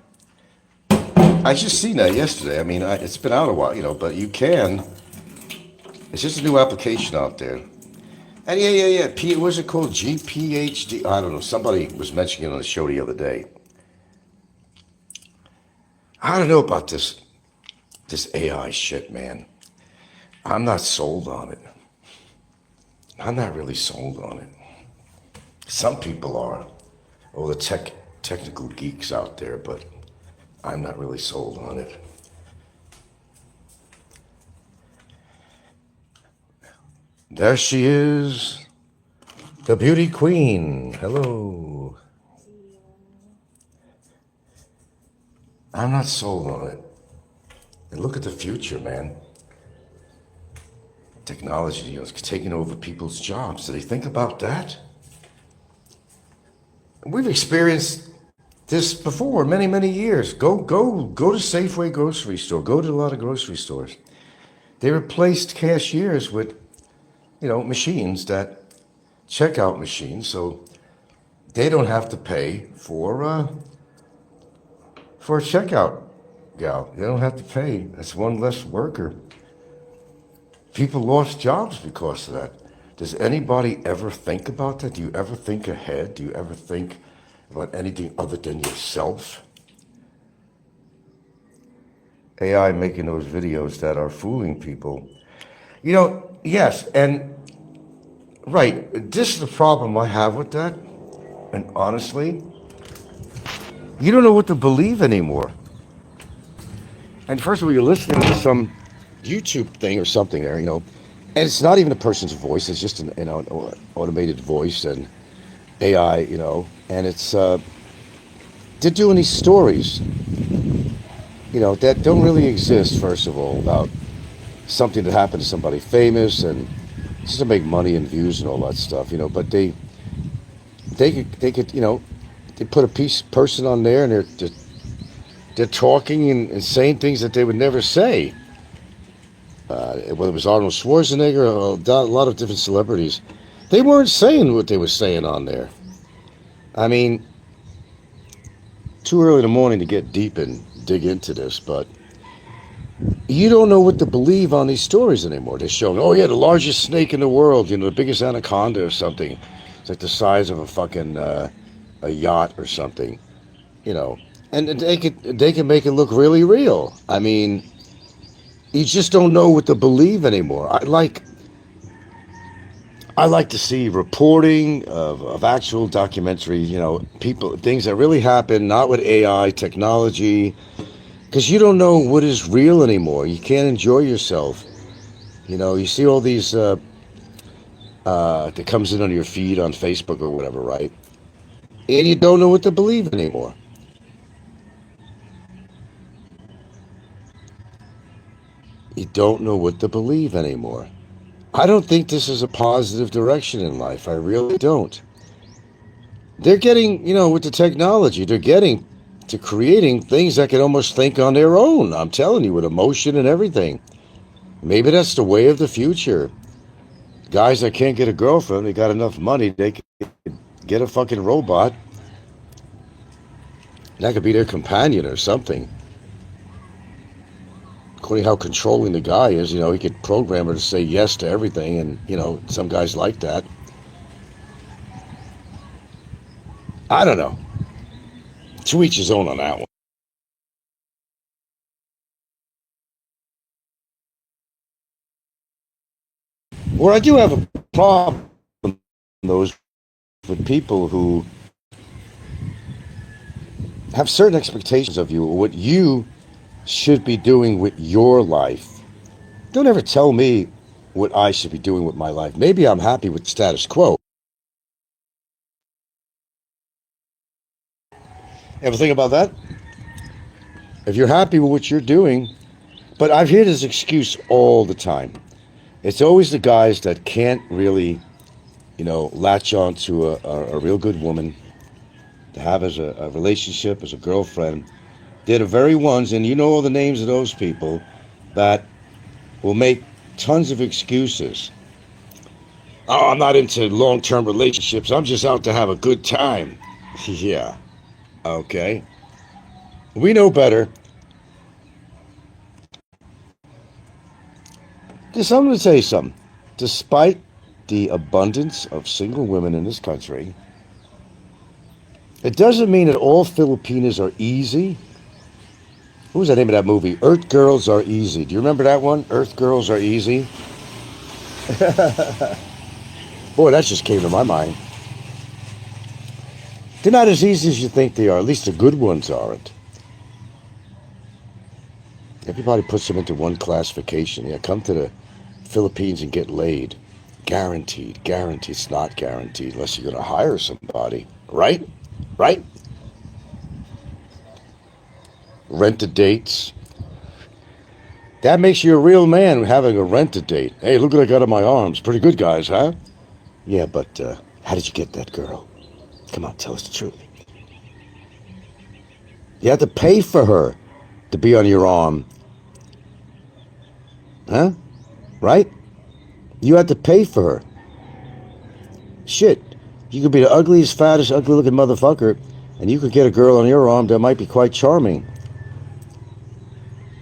I just seen that yesterday. I mean, it's been out a while, but you can. It's just a new application out there. And yeah. What's it called? GPHD? I don't know. Somebody was mentioning it on the show the other day. I don't know about this AI shit, man. I'm not sold on it. I'm not really sold on it. Some people are. Oh, the technical geeks out there, but I'm not really sold on it. There she is, the beauty queen. Hello. I'm not sold on it. And look at the future, man. Technology is taking over people's jobs. Do they think about that? We've experienced this before, many, many years. Go to Safeway grocery store. Go to a lot of grocery stores. They replaced cashiers with, machines checkout machines, so they don't have to pay for a checkout gal. They don't have to pay. That's one less worker. People lost jobs because of that. Does anybody ever think about that? Do you ever think ahead? Do you ever think about anything other than yourself? AI making those videos that are fooling people. Yes, and right, this is the problem I have with that. And honestly, you don't know what to believe anymore. And first of all, you're listening to some YouTube thing or something there, and it's not even a person's voice. It's just an automated voice and AI, and it's they're doing these stories, that don't really exist. First of all, about something that happened to somebody famous and just to make money and views and all that stuff, but they could, they put a person on there and they're talking and saying things that they would never say. Whether it was Arnold Schwarzenegger or a lot of different celebrities, they weren't saying what they were saying on there. I mean, too early in the morning to get deep and dig into this, but you don't know what to believe on these stories anymore. They're showing, the largest snake in the world, the biggest anaconda or something. It's like the size of a fucking a yacht or something, and they can make it look really real. I mean, you just don't know what to believe anymore. I like to see reporting of actual documentaries, people, things that really happen, not with AI technology, because you don't know what is real anymore. You can't enjoy yourself. You see all these that comes in on your feed on Facebook or whatever, right? And you don't know what to believe anymore. You don't know what to believe anymore. I don't think this is a positive direction in life. I really don't. They're getting, with the technology, they're getting to creating things that can almost think on their own. I'm telling you, with emotion and everything. Maybe that's the way of the future. Guys that can't get a girlfriend, they got enough money, they can get a fucking robot. That could be their companion or something. According to how controlling the guy is, he could program her to say yes to everything, and, some guys like that. I don't know. To each his own on that one. Where I do have a problem, those with people who have certain expectations of you, what you should be doing with your life. Don't ever tell me what I should be doing with my life. Maybe I'm happy with status quo. Ever think about that? If you're happy with what you're doing, but I've heard this excuse all the time. It's always the guys that can't really, latch on to a real good woman to have as a relationship, as a girlfriend. They're the very ones, and you know all the names of those people, that will make tons of excuses. Oh, I'm not into long-term relationships. I'm just out to have a good time. Yeah, okay. We know better. Just, I'm going to tell you something. Despite the abundance of single women in this country, it doesn't mean that all Filipinas are easy. What was the name of that movie? Earth Girls Are Easy. Do you remember that one? Earth Girls Are Easy? Boy, that just came to my mind. They're not as easy as you think they are. At least the good ones aren't. Everybody puts them into one classification. Yeah, come to the Philippines and get laid. Guaranteed. Guaranteed. It's not guaranteed unless you're going to hire somebody. Right? Right? Rented dates. That makes you a real man having a rented date. Hey, look what I got on my arms. Pretty good, guys, huh? Yeah, but how did you get that girl? Come on, tell us the truth. You had to pay for her to be on your arm. Huh? Right? You had to pay for her. Shit. You could be the ugliest, fattest, ugly-looking motherfucker, and you could get a girl on your arm that might be quite charming.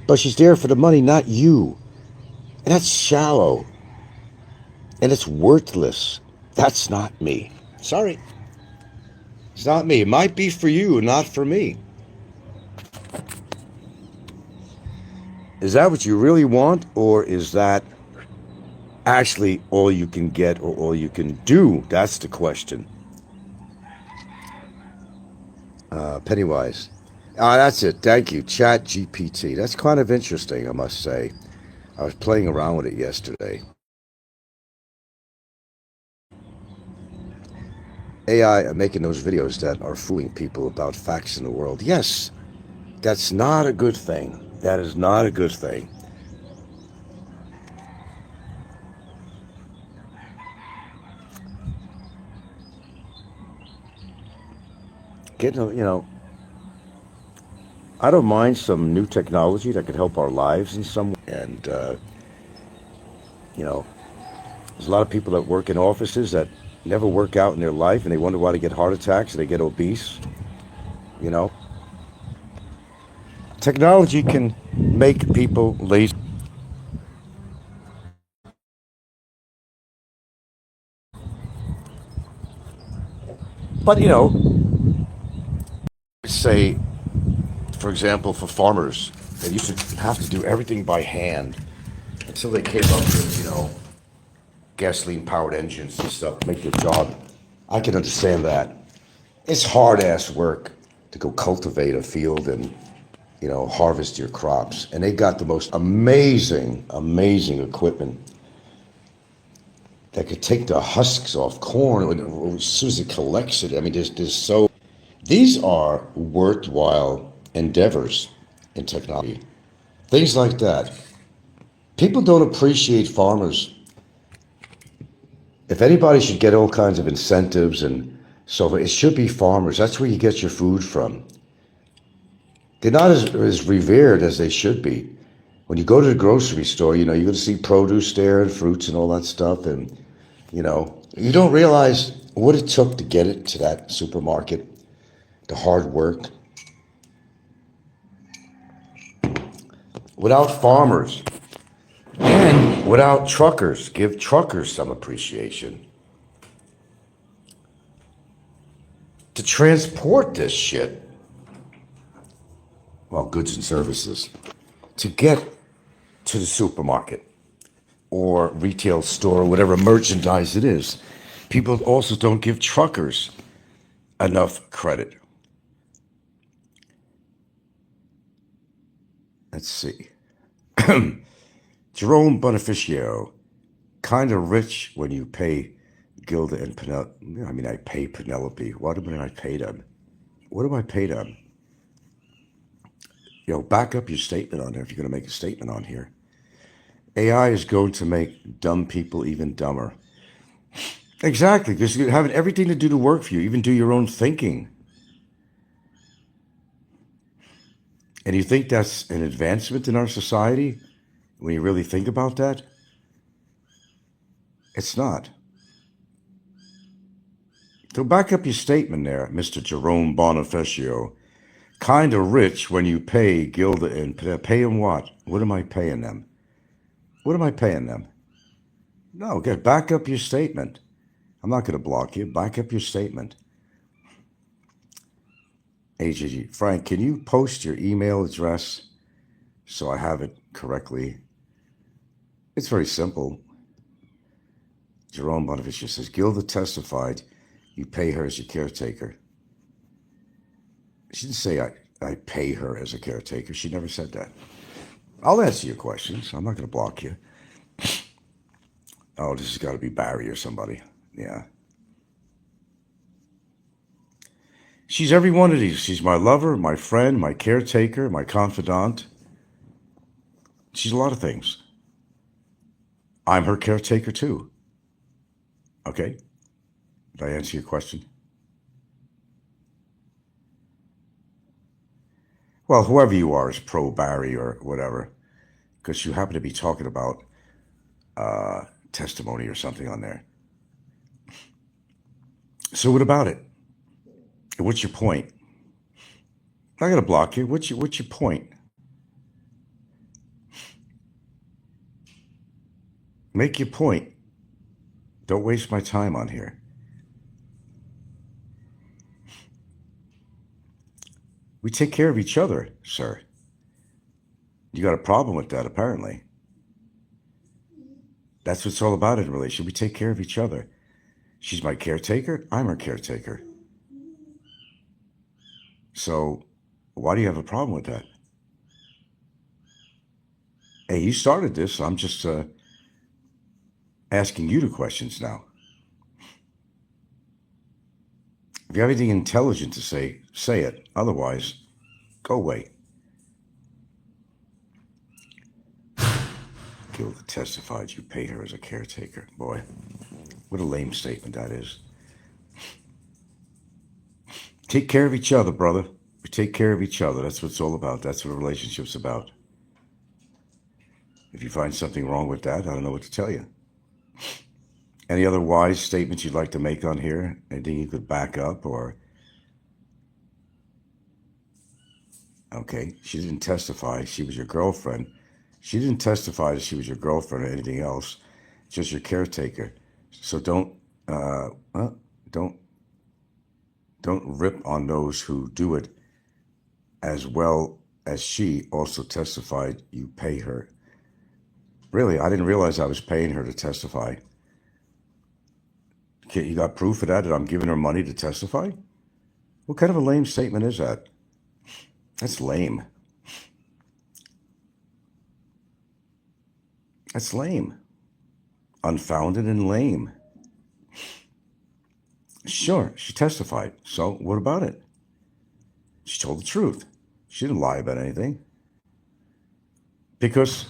But she's there for the money, not you. And that's shallow. And it's worthless. That's not me. Sorry. It's not me. It might be for you, not for me. Is that what you really want, or is that actually all you can get or all you can do? That's the question. Pennywise. That's it. Thank you. Chat GPT. That's kind of interesting, I must say. I was playing around with it yesterday. AI are making those videos that are fooling people about facts in the world. Yes, that's not a good thing. That is not a good thing. I don't mind some new technology that could help our lives in some way. And, there's a lot of people that work in offices that never work out in their life, and they wonder why they get heart attacks and they get obese. Technology can make people lazy. But, say, for example, for farmers, they used to have to do everything by hand until they came up with, gasoline-powered engines and stuff to make their job. I can understand that. It's hard-ass work to go cultivate a field and, harvest your crops. And they got the most amazing, amazing equipment that could take the husks off corn as soon as it collects it. I mean, these are worthwhile endeavors in technology. Things like that. People don't appreciate farmers. If anybody should get all kinds of incentives and so forth, it should be farmers. That's where you get your food from. They're not as revered as they should be. When you go to the grocery store, you're going to see produce there and fruits and all that stuff. And, you don't realize what it took to get it to that supermarket, the hard work. Without farmers and without truckers, give truckers some appreciation. To transport this shit, well, goods and services, to get to the supermarket or retail store or whatever merchandise it is, people also don't give truckers enough credit. Let's see. Jerome Beneficio, kind of rich when you pay Gilda and Penelope. I mean, I pay Penelope. What do I pay them? What do I pay them? Back up your statement on there if you're going to make a statement on here. AI is going to make dumb people even dumber. Exactly, because you're having everything to do the work for you, even do your own thinking. And you think that's an advancement in our society? When you really think about that, it's not. So back up your statement there, Mr. Jerome Bonifacio. Kind of rich when you pay Gilda and pay them what? What am I paying them? What am I paying them? No, back up your statement. I'm not going to block you. Back up your statement. AGG. Frank, can you post your email address so I have it correctly? It's very simple. Jerome Bonifacio says, Gilda testified you pay her as your caretaker. She didn't say I pay her as a caretaker. She never said that. I'll answer your questions. I'm not going to block you. Oh, this has got to be Barry or somebody. Yeah. She's every one of these. She's my lover, my friend, my caretaker, my confidant. She's a lot of things. I'm her caretaker too. Okay? Did I answer your question? Well, whoever you are is pro Barry or whatever, because you happen to be talking about testimony or something on there. So what about it? What's your point? I'm not going to block you. What's your point? Make your point. Don't waste my time on here. We take care of each other, sir. You got a problem with that, apparently. That's what it's all about in a relationship. We take care of each other. She's my caretaker. I'm her caretaker. So why do you have a problem with that? Hey, you started this. So I'm just asking you the questions now. If you have anything intelligent to say, say it. Otherwise, go away. Gilda testified you pay her as a caretaker. Boy, what a lame statement that is. Take care of each other, brother. We take care of each other. That's what it's all about. That's what a relationship's about. If you find something wrong with that, I don't know what to tell you. Any other wise statements you'd like to make on here? Anything you could back up or... Okay, she didn't testify. She was your girlfriend. She didn't testify that she was your girlfriend or anything else. Just your caretaker. So don't rip on those who do it, as well as she also testified you pay her. Really, I didn't realize I was paying her to testify. Okay, you got proof of that I'm giving her money to testify? What kind of a lame statement is that? That's lame. That's lame. Unfounded and lame. Sure, she testified. So what about it? She told the truth. She didn't lie about anything. Because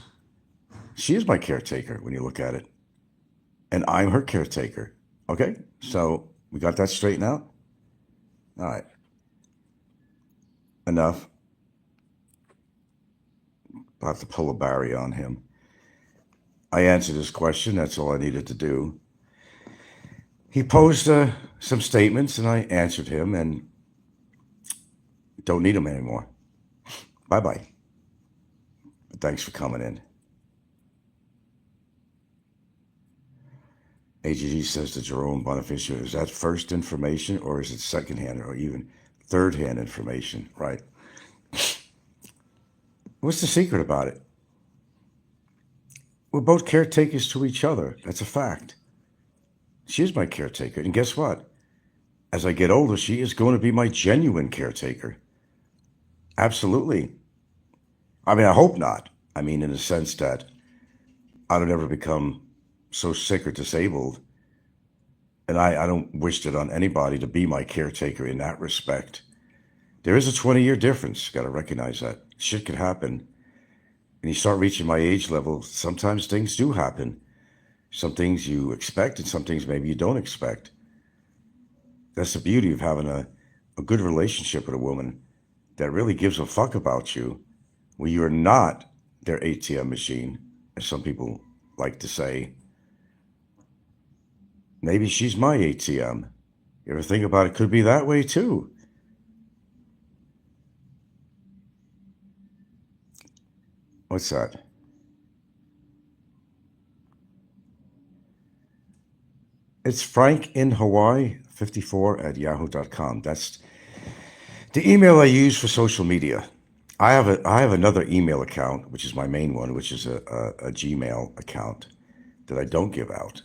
she is my caretaker when you look at it. And I'm her caretaker. Okay? So we got that straightened out? All right. Enough. I'll have to pull a Barry on him. I answered his question. That's all I needed to do. He posed some statements, and I answered him, and don't need him anymore. Bye-bye. Thanks for coming in. AGG says to Jerome Bonifacio, is that first information, or is it secondhand, or even third-hand information? Right. What's the secret about it? We're both caretakers to each other. That's a fact. She is my caretaker. And guess what? As I get older, she is going to be my genuine caretaker. Absolutely. I mean, I hope not. I mean, in the sense that I don't ever become so sick or disabled. And I don't wish it on anybody to be my caretaker in that respect. There is a 20-year difference. Got to recognize that. Shit could happen. And you start reaching my age level, sometimes things do happen. Some things you expect and some things maybe you don't expect. That's the beauty of having a good relationship with a woman that really gives a fuck about you, where you're not their ATM machine, as some people like to say. Maybe she's my ATM. You ever think about it? Could be that way too. What's that? It's Frank in Hawaii 54 at yahoo.com. That's the email I use for social media. I have another email account, which is my main one, which is a Gmail account that I don't give out.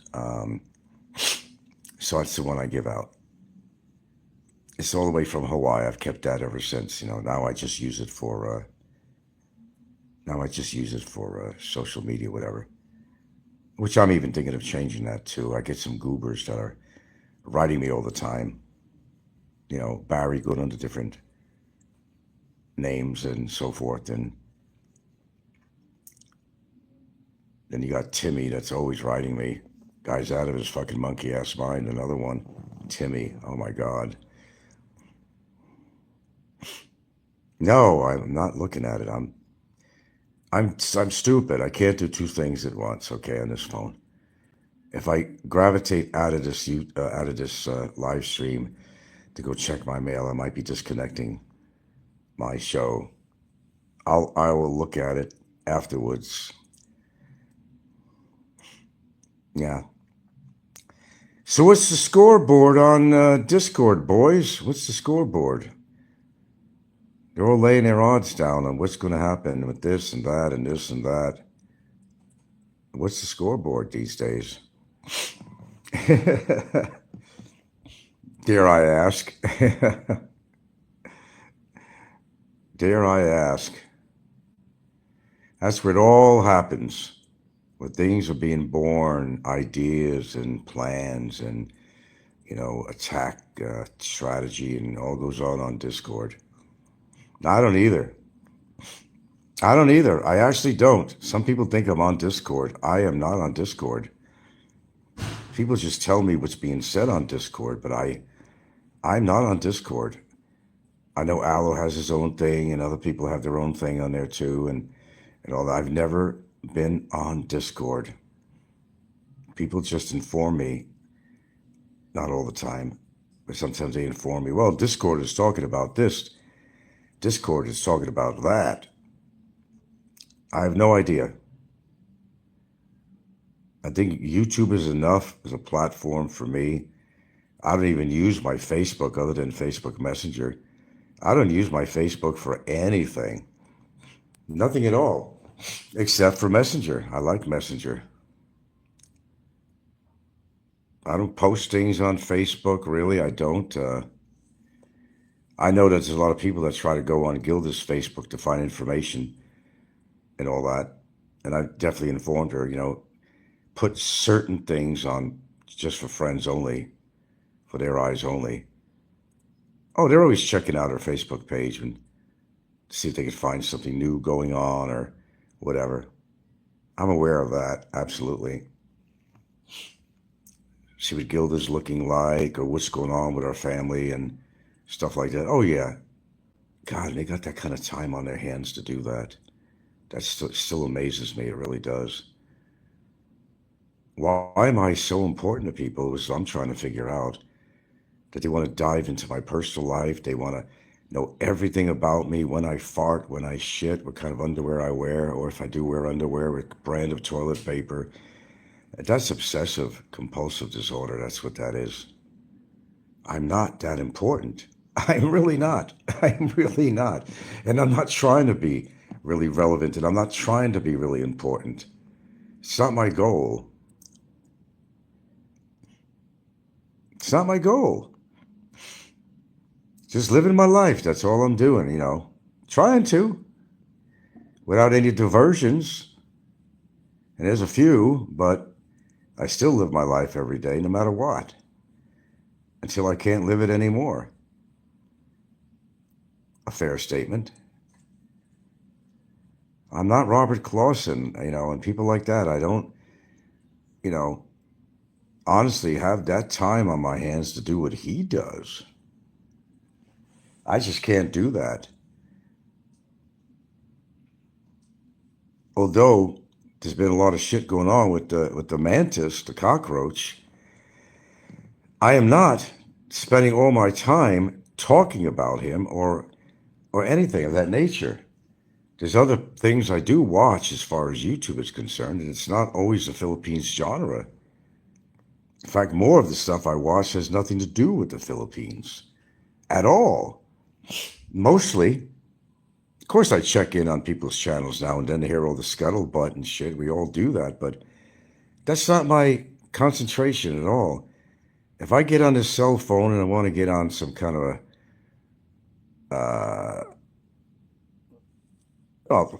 So that's the one I give out. It's all the way from Hawaii. I've kept that ever since. Now I just use it for social media, whatever. Which I'm even thinking of changing that too. I get some goobers that are writing me all the time. Barry going under different names and so forth. And then you got Timmy that's always writing me. Guy's out of his fucking monkey ass mind. Another one. Timmy. Oh my God. No, I'm not looking at it. I'm stupid. I can't do two things at once, okay, on this phone. If I gravitate out of this live stream to go check my mail, I might be disconnecting my show. I will look at it afterwards. Yeah. So what's the scoreboard on Discord, boys? What's the scoreboard? They're all laying their odds down on what's going to happen with this and that and this and that. What's the scoreboard these days? Dare I ask? Dare I ask? That's where it all happens. Where things are being born, ideas and plans and, attack strategy and all goes on Discord. No, I don't either. I actually don't. Some people think I'm on Discord. I am not on Discord. People just tell me what's being said on Discord, but I'm not on Discord. I know Aloe has his own thing and other people have their own thing on there too and all that. I've never been on Discord. People just inform me, not all the time, but sometimes they inform me, well, Discord is talking about this. Discord is talking about that. I have no idea. I think YouTube is enough as a platform for me. I don't even use my Facebook other than Facebook Messenger. I don't use my Facebook for anything. Nothing at all, except for Messenger. I like Messenger. I don't post things on Facebook, really. I don't. I know that there's a lot of people that try to go on Gilda's Facebook to find information and all that. And I've definitely informed her, put certain things on just for friends only, for their eyes only. Oh, they're always checking out her Facebook page and see if they can find something new going on or whatever. I'm aware of that, absolutely. See what Gilda's looking like or what's going on with our family and stuff like that. Oh, yeah. God, they got that kind of time on their hands to do that. That still amazes me. It really does. Why am I so important to people is I'm trying to figure out that they want to dive into my personal life. They want to know everything about me, when I fart, when I shit, what kind of underwear I wear, or if I do wear underwear, what brand of toilet paper. That's obsessive compulsive disorder. That's what that is. I'm not that important. I'm really not. I'm really not. And I'm not trying to be really relevant, and I'm not trying to be really important. It's not my goal. It's not my goal. Just living my life. That's all I'm doing, Trying to. Without any diversions. And there's a few, but I still live my life every day, no matter what. Until I can't live it anymore. A fair statement. I'm not Robert Clausen, and people like that. I don't, you know, honestly have that time on my hands to do what he does. I just can't do that. Although there's been a lot of shit going on with the mantis, the cockroach, I am not spending all my time talking about him or anything of that nature. There's other things I do watch as far as YouTube is concerned, and it's not always the Philippines genre. In fact, more of the stuff I watch has nothing to do with the Philippines at all. Mostly, of course, I check in on people's channels now and then to hear all the scuttlebutt and shit. We all do that, but that's not my concentration at all. If I get on this cell phone and I want to get on some kind of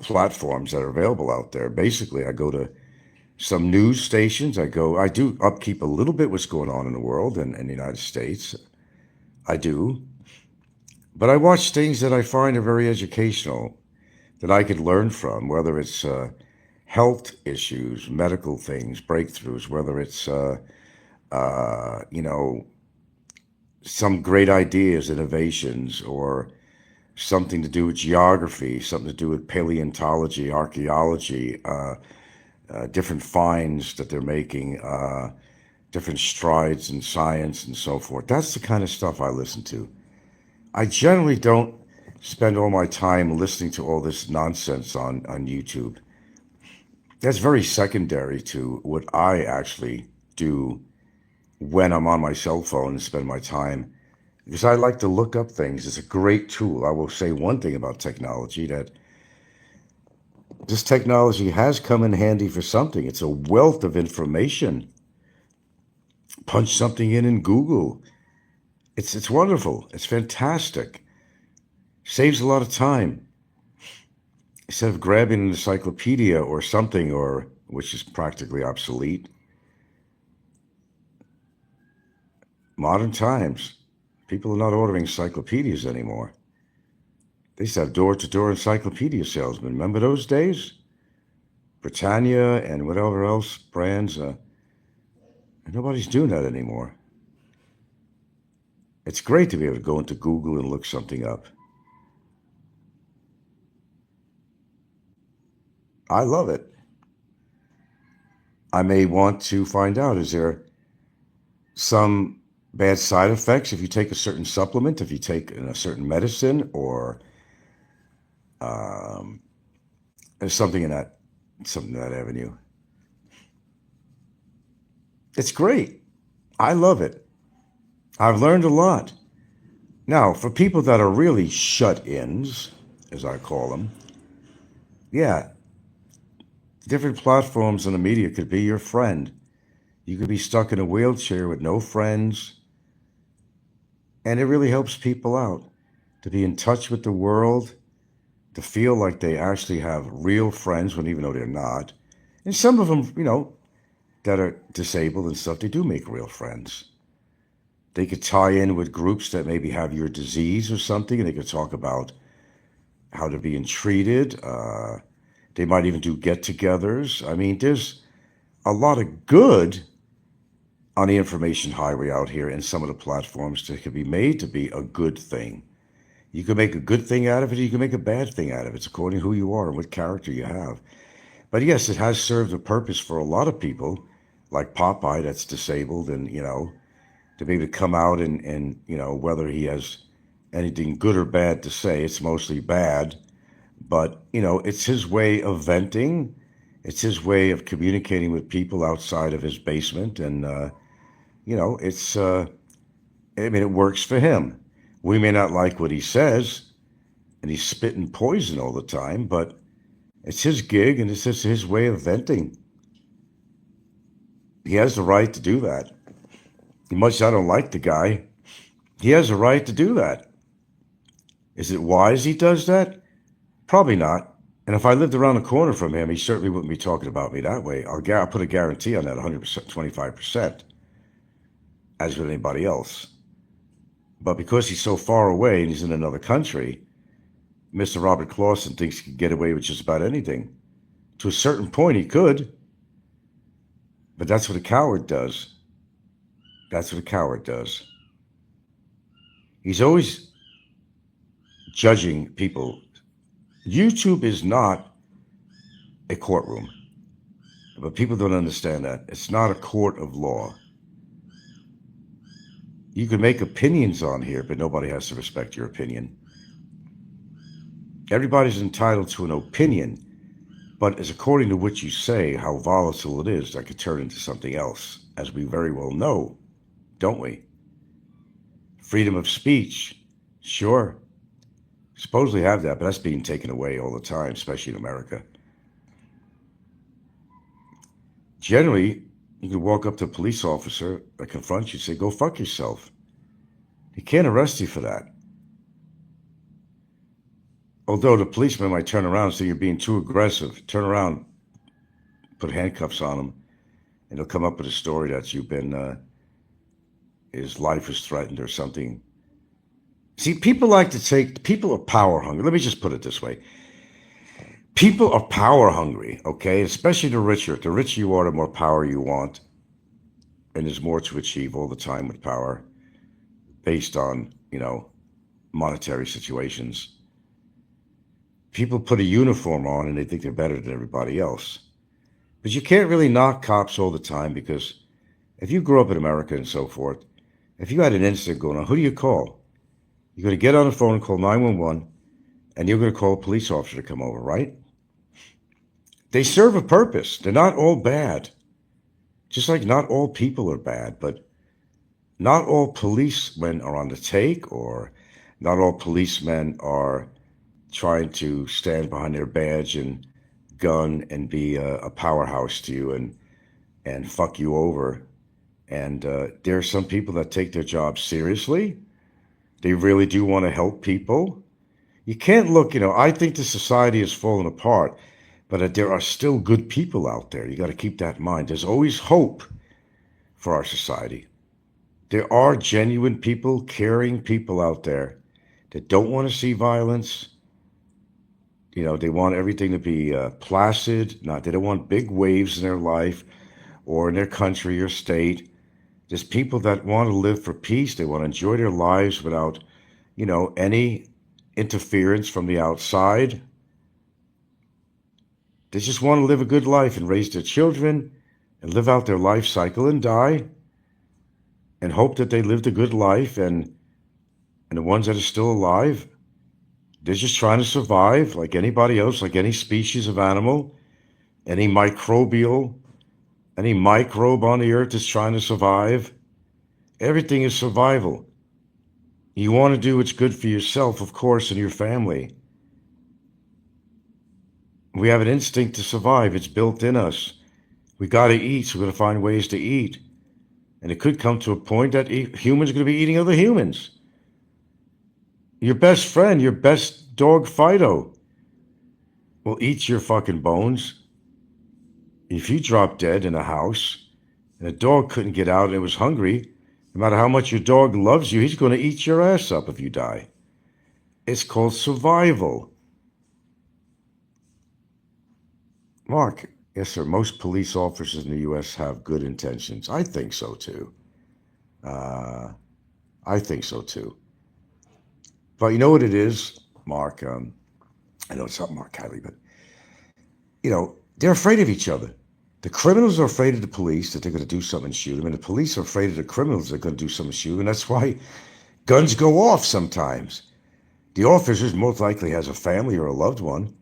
platforms that are available out there, basically I go to some news stations. I do upkeep a little bit what's going on in the world and in the United States. I do. But I watch things that I find are very educational, that I could learn from, whether it's health issues, medical things, breakthroughs, whether it's, some great ideas, innovations, or something to do with geography, something to do with paleontology, archaeology, different finds that they're making, different strides in science and so forth. That's the kind of stuff I listen to. I generally don't spend all my time listening to all this nonsense on YouTube. That's very secondary to what I actually do when I'm on my cell phone and spend my time, because I like to look up things. It's a great tool. I will say one thing about technology, that this technology has come in handy for something. It's a wealth of information. Punch something in Google. It's wonderful. It's fantastic. Saves a lot of time. Instead of grabbing an encyclopedia or something, or which is practically obsolete. Modern times, people are not ordering encyclopedias anymore. They used to have door-to-door encyclopedia salesmen. Remember those days? Britannia and whatever else brands. Nobody's doing that anymore. It's great to be able to go into Google and look something up. I love it. I may want to find out, is there some bad side effects if you take a certain supplement, if you take a certain medicine, or there's something in that avenue. It's great. I love it. I've learned a lot. Now, for people that are really shut-ins, as I call them, yeah, different platforms in the media could be your friend. You could be stuck in a wheelchair with no friends, and it really helps people out to be in touch with the world, to feel like they actually have real friends, when even though they're not. And some of them, that are disabled and stuff, they do make real friends. They could tie in with groups that maybe have your disease or something, and they could talk about how they're being treated. They might even do get-togethers. I mean, there's a lot of good on the information highway out here, and some of the platforms that could be made to be a good thing. You can make a good thing out of it, or you can make a bad thing out of it. It's according to who you are and what character you have. But yes, it has served a purpose for a lot of people, like Popeye, that's disabled, and, to be able to come out and whether he has anything good or bad to say, it's mostly bad. But, it's his way of venting. It's his way of communicating with people outside of his basement. And, it works for him. We may not like what he says, and he's spitting poison all the time, but it's his gig, and it's just his way of venting. He has the right to do that. As much as I don't like the guy, he has a right to do that. Is it wise he does that? Probably not. And if I lived around the corner from him, he certainly wouldn't be talking about me that way. I'll put a guarantee on that, 100%, 25%, as with anybody else. But because he's so far away and he's in another country, Mr. Robert Clausen thinks he can get away with just about anything. To a certain point, he could. But that's what a coward does. That's what a coward does. He's always judging people. YouTube is not a courtroom. But people don't understand that. It's not a court of law. You can make opinions on here, but nobody has to respect your opinion. Everybody's entitled to an opinion, but it's according to what you say, how volatile it is, that could turn into something else, as we very well know, don't we? Freedom of speech, sure. Supposedly have that, but that's being taken away all the time, especially in America. Generally, you can walk up to a police officer that confronts you and say, go fuck yourself. He can't arrest you for that. Although the policeman might turn around and say you're being too aggressive, turn around, put handcuffs on him, and he'll come up with a story that you've been, his life is threatened or something. See, people are power hungry. Let me just put it this way. People are power hungry, okay? Especially the richer. The richer you are, the more power you want. And there's more to achieve all the time with power based on, monetary situations. People put a uniform on and they think they're better than everybody else. But you can't really knock cops all the time, because if you grew up in America and so forth, if you had an incident going on, who do you call? You're going to get on the phone and call 911, and you're going to call a police officer to come over, right? They serve a purpose. They're not all bad. Just like not all people are bad, but not all policemen are on the take, or not all policemen are trying to stand behind their badge and gun and be a powerhouse to you and fuck you over. And there are some people that take their job seriously. They really do want to help people. You can't look, I think the society has fallen apart, but there are still good people out there. You got to keep that in mind. There's always hope for our society. There are genuine people, caring people out there that don't want to see violence. They want everything to be placid. They don't want big waves in their life or in their country or state. There's people that want to live for peace. They want to enjoy their lives without, any interference from the outside. They just want to live a good life and raise their children and live out their life cycle and die and hope that they lived a good life. And the ones that are still alive, they're just trying to survive like anybody else, like any species of animal, any microbe on the earth is trying to survive. Everything is survival. You want to do what's good for yourself, of course, and your family. We have an instinct to survive. It's built in us. We got to eat, so we're going to find ways to eat. And it could come to a point that humans are going to be eating other humans. Your best friend, your best dog, Fido, will eat your fucking bones. If you drop dead in a house and a dog couldn't get out and it was hungry, no matter how much your dog loves you, he's going to eat your ass up if you die. It's called survival. Mark, yes, sir, most police officers in the U.S. have good intentions. I think so, too. But you know what it is, Mark? I know it's not Mark Kiley, but, they're afraid of each other. The criminals are afraid of the police that they're going to do something and shoot them, and the police are afraid of the criminals that are going to do something and shoot them, and that's why guns go off sometimes. The officer most likely has a family or a loved one,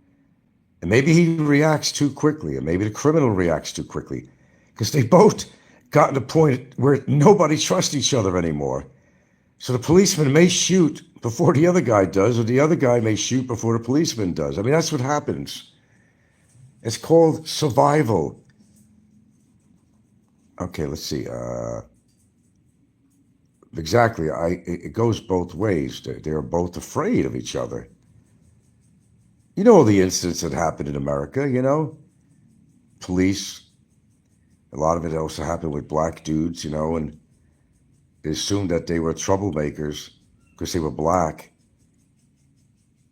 and maybe he reacts too quickly, and maybe the criminal reacts too quickly, because they both gotten to the point where nobody trusts each other anymore. So the policeman may shoot before the other guy does, or the other guy may shoot before the policeman does. I mean, that's what happens. It's called survival. Okay, let's see. Exactly. It goes both ways. They're both afraid of each other. You know all the incidents that happened in America, Police, a lot of it also happened with black dudes, and they assumed that they were troublemakers because they were black.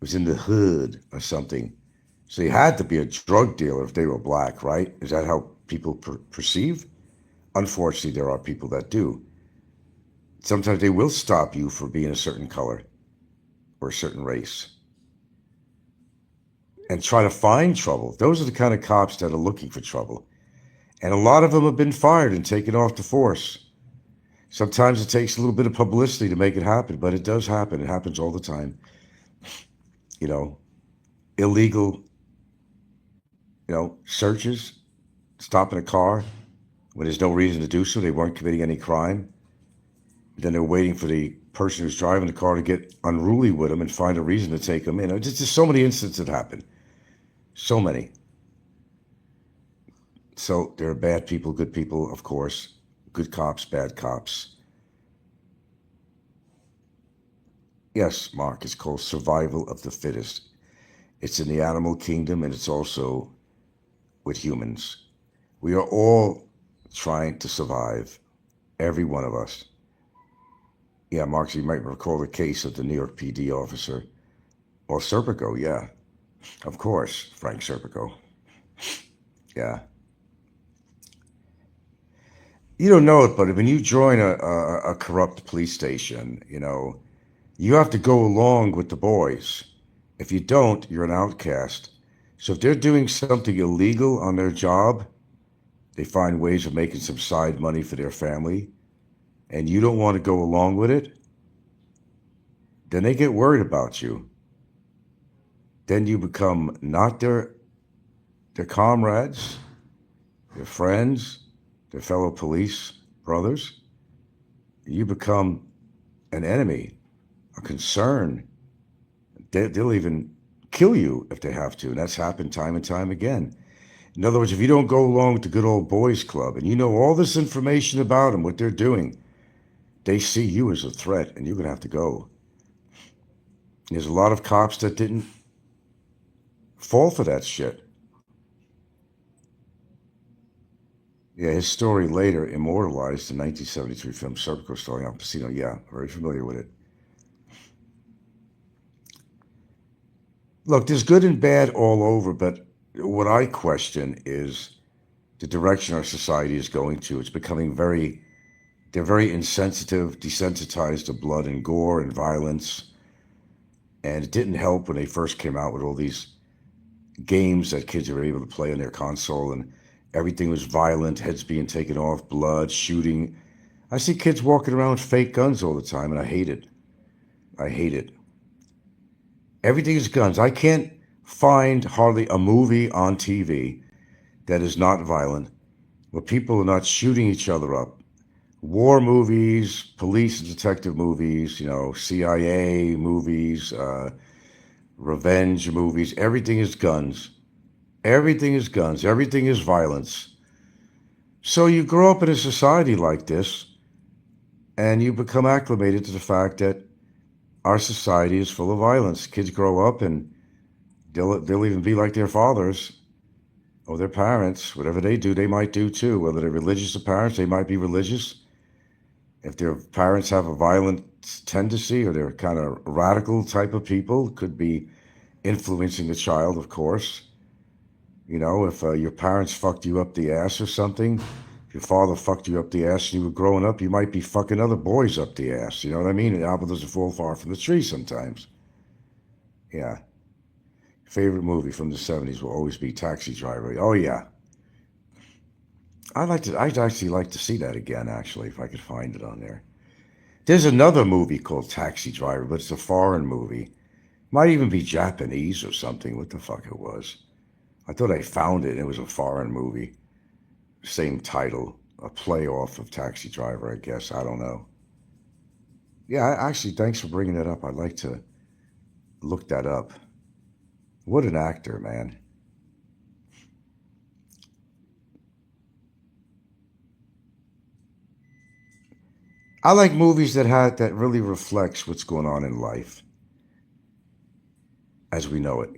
It was in the hood or something. So you had to be a drug dealer if they were black, right? Is that how people perceive? Unfortunately, there are people that do. Sometimes they will stop you for being a certain color or a certain race and try to find trouble. Those are the kind of cops that are looking for trouble. And a lot of them have been fired and taken off the force. Sometimes it takes a little bit of publicity to make it happen, but it does happen. It happens all the time. You know, illegal, searches, stopping a car when there's no reason to do so. They weren't committing any crime. Then they're waiting for the person who's driving the car to get unruly with them and find a reason to take them in. There's just so many incidents that happen. So many. So there are bad people, good people, of course. Good cops, bad cops. Yes, Mark, it's called survival of the fittest. It's in the animal kingdom, and it's also with humans. We are all trying to survive, every one of us. Yeah, Mark, you might recall the case of the New York PD officer. Well, Serpico, yeah. Of course, Frank Serpico. Yeah. You don't know it, but when you join a corrupt police station, you have to go along with the boys. If you don't, you're an outcast. So if they're doing something illegal on their job, they find ways of making some side money for their family, and you don't want to go along with it, then they get worried about you. Then you become not their comrades, their friends, their fellow police brothers. You become an enemy, a concern. They'll even kill you if they have to, and that's happened time and time again. In other words, if you don't go along with the good old boys club and you know all this information about them, what they're doing, they see you as a threat and you're going to have to go. There's a lot of cops that didn't fall for that shit. Yeah, his story later immortalized the 1973 film Serpico starring Al Pacino. Yeah, very familiar with it. Look, there's good and bad all over, but what I question is the direction our society is going to. It's becoming they're very insensitive, desensitized to blood and gore and violence. And it didn't help when they first came out with all these games that kids were able to play on their console, and everything was violent, heads being taken off, blood, shooting. I see kids walking around with fake guns all the time, and I hate it. I hate it. Everything is guns. I can't find hardly a movie on TV that is not violent, where people are not shooting each other up. War movies, police and detective movies, CIA movies, revenge movies. Everything is guns. Everything is guns. Everything is violence. So you grow up in a society like this, and you become acclimated to the fact that our society is full of violence. Kids grow up and they'll even be like their fathers or their parents. Whatever they do, they might do too. Whether they're religious parents, they might be religious. If their parents have a violent tendency or they're kind of radical type of people, could be influencing the child, of course. If your parents fucked you up the ass or something, if your father fucked you up the ass and you were growing up, you might be fucking other boys up the ass. You know what I mean? The apple doesn't fall far from the tree sometimes. Yeah. Favorite movie from the 70s will always be Taxi Driver. Oh, yeah. I'd actually like to see that again, actually, if I could find it on there. There's another movie called Taxi Driver, but it's a foreign movie. Might even be Japanese or something. What the fuck it was. I thought I found it, and it was a foreign movie. Same title. A play off of Taxi Driver, I guess. I don't know. Yeah, actually, thanks for bringing that up. I'd like to look that up. What an actor, man. I like movies that really reflects what's going on in life as we know it,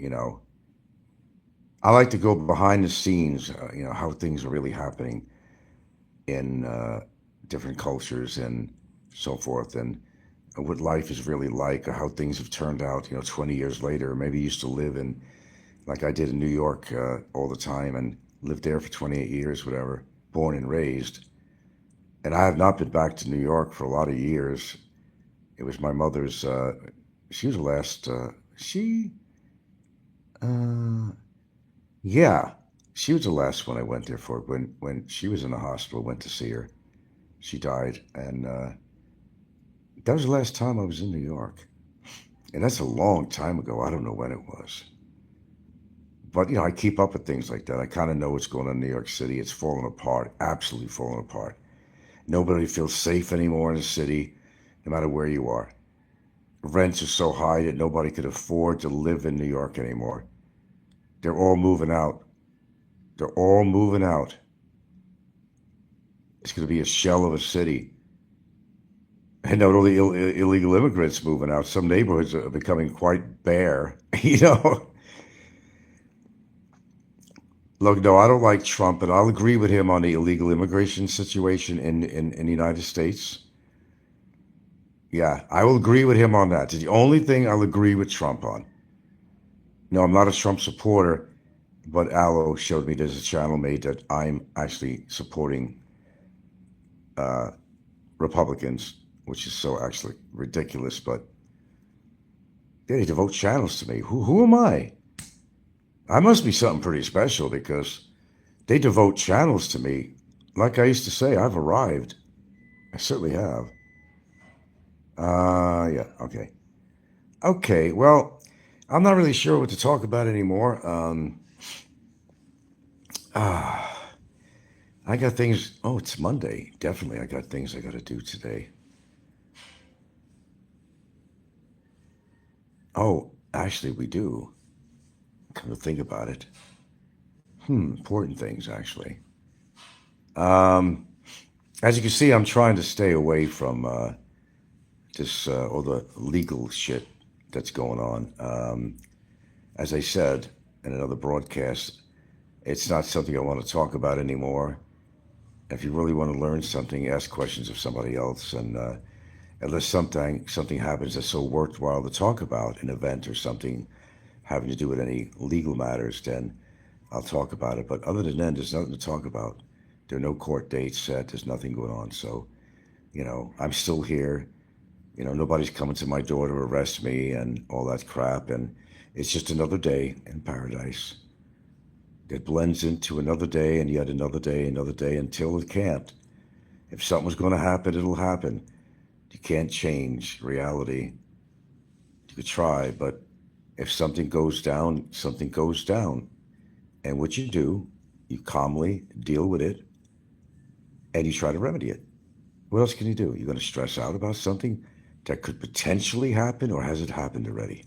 I like to go behind the scenes, how things are really happening in different cultures and so forth. And what life is really like, or how things have turned out, 20 years later. Maybe you used to live in, like I did in New York all the time, and lived there for 28 years, whatever, born and raised. And I have not been back to New York for a lot of years. It was my mother's, she was the last, uh, yeah, she was the last one I went there for. When she was in the hospital, went to see her. She died, and that was the last time I was in New York. And that's a long time ago. I don't know when it was. But, I keep up with things like that. I kind of know what's going on in New York City. It's falling apart, absolutely falling apart. Nobody feels safe anymore in the city, no matter where you are. Rents are so high that nobody could afford to live in New York anymore. They're all moving out. They're all moving out. It's going to be a shell of a city. And not only illegal immigrants moving out, some neighborhoods are becoming quite bare. Look, no, I don't like Trump, and I'll agree with him on the illegal immigration situation in the United States. Yeah, I will agree with him on that. It's the only thing I'll agree with Trump on. No, I'm not a Trump supporter, but Allo showed me there's a channel made that I'm actually supporting uh, Republicans, which is so actually ridiculous, but they devote channels to me. Who am I? I must be something pretty special because they devote channels to me. Like I used to say, I've arrived. I certainly have. Yeah, okay. Okay, well, I'm not really sure what to talk about anymore. Ah, I got things. Oh, it's Monday. Definitely, I got things I got to do today. Oh, actually, we do. Come to think about it. Important things, actually. Um, as you can see, I'm trying to stay away from this all the legal shit that's going on. As I said in another broadcast, it's not something I want to talk about anymore. If you really want to learn something, ask questions of somebody else, and unless something happens that's so worthwhile to talk about, an event or something having to do with any legal matters, then I'll talk about it. But other than that, there's nothing to talk about. There are no court dates set. There's nothing going on. So, I'm still here. Nobody's coming to my door to arrest me and all that crap. And it's just another day in paradise. It blends into another day and yet another day until it can't. If something's going to happen, it'll happen. You can't change reality. You could try, but if something goes down, something goes down. And what you do, you calmly deal with it and you try to remedy it. What else can you do? You're going to stress out about something that could potentially happen, or has it happened already?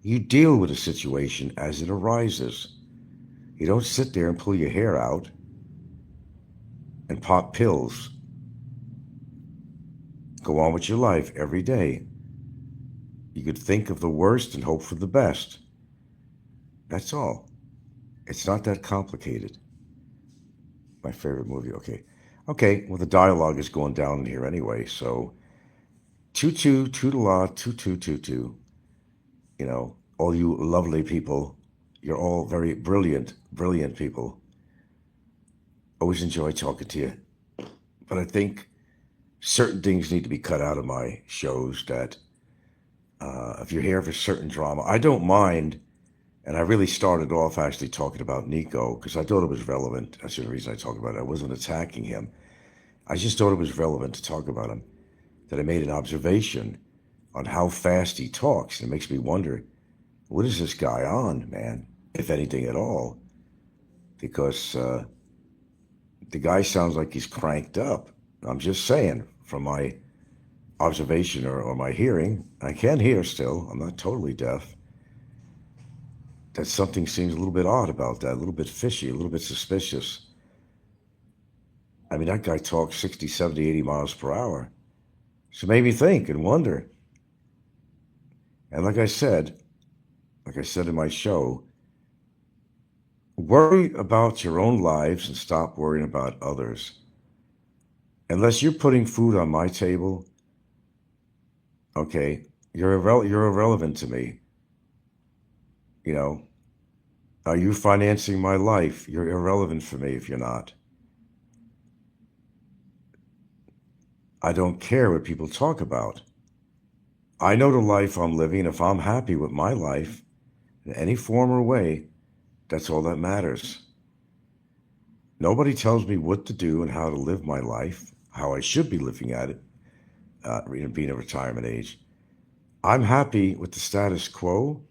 You deal with a situation as it arises. You don't sit there and pull your hair out and pop pills. Go on with your life every day. You could think of the worst and hope for the best. That's all. It's not that complicated. My favorite movie. Okay. Okay. Well, the dialogue is going down in here anyway. So, tutu, toodala, tutu, tutu. All you lovely people, you're all very brilliant, brilliant people. Always enjoy talking to you. But I think certain things need to be cut out of my shows that if you're here for certain drama, I don't mind. And I really started off actually talking about Nico because I thought it was relevant. That's the reason I talk about it. I wasn't attacking him. I just thought it was relevant to talk about him. That I made an observation on how fast he talks. And it makes me wonder, what is this guy on, man? If anything at all. Because the guy sounds like he's cranked up. I'm just saying, from my observation or my hearing, I can hear still. I'm not totally deaf. That something seems a little bit odd about that, a little bit fishy, a little bit suspicious. I mean, that guy talks 60, 70, 80 miles per hour. So it made me think and wonder. And like I said in my show, worry about your own lives and stop worrying about others. Unless you're putting food on my table, Okay, you're irrelevant to me. You know, are you financing my life? You're irrelevant for me if you're not. I don't care what people talk about. I know the life I'm living. If I'm happy with my life in any form or way, that's all that matters. Nobody tells me what to do and how to live my life, how I should be living at it, being at retirement age. I'm happy with the status quo.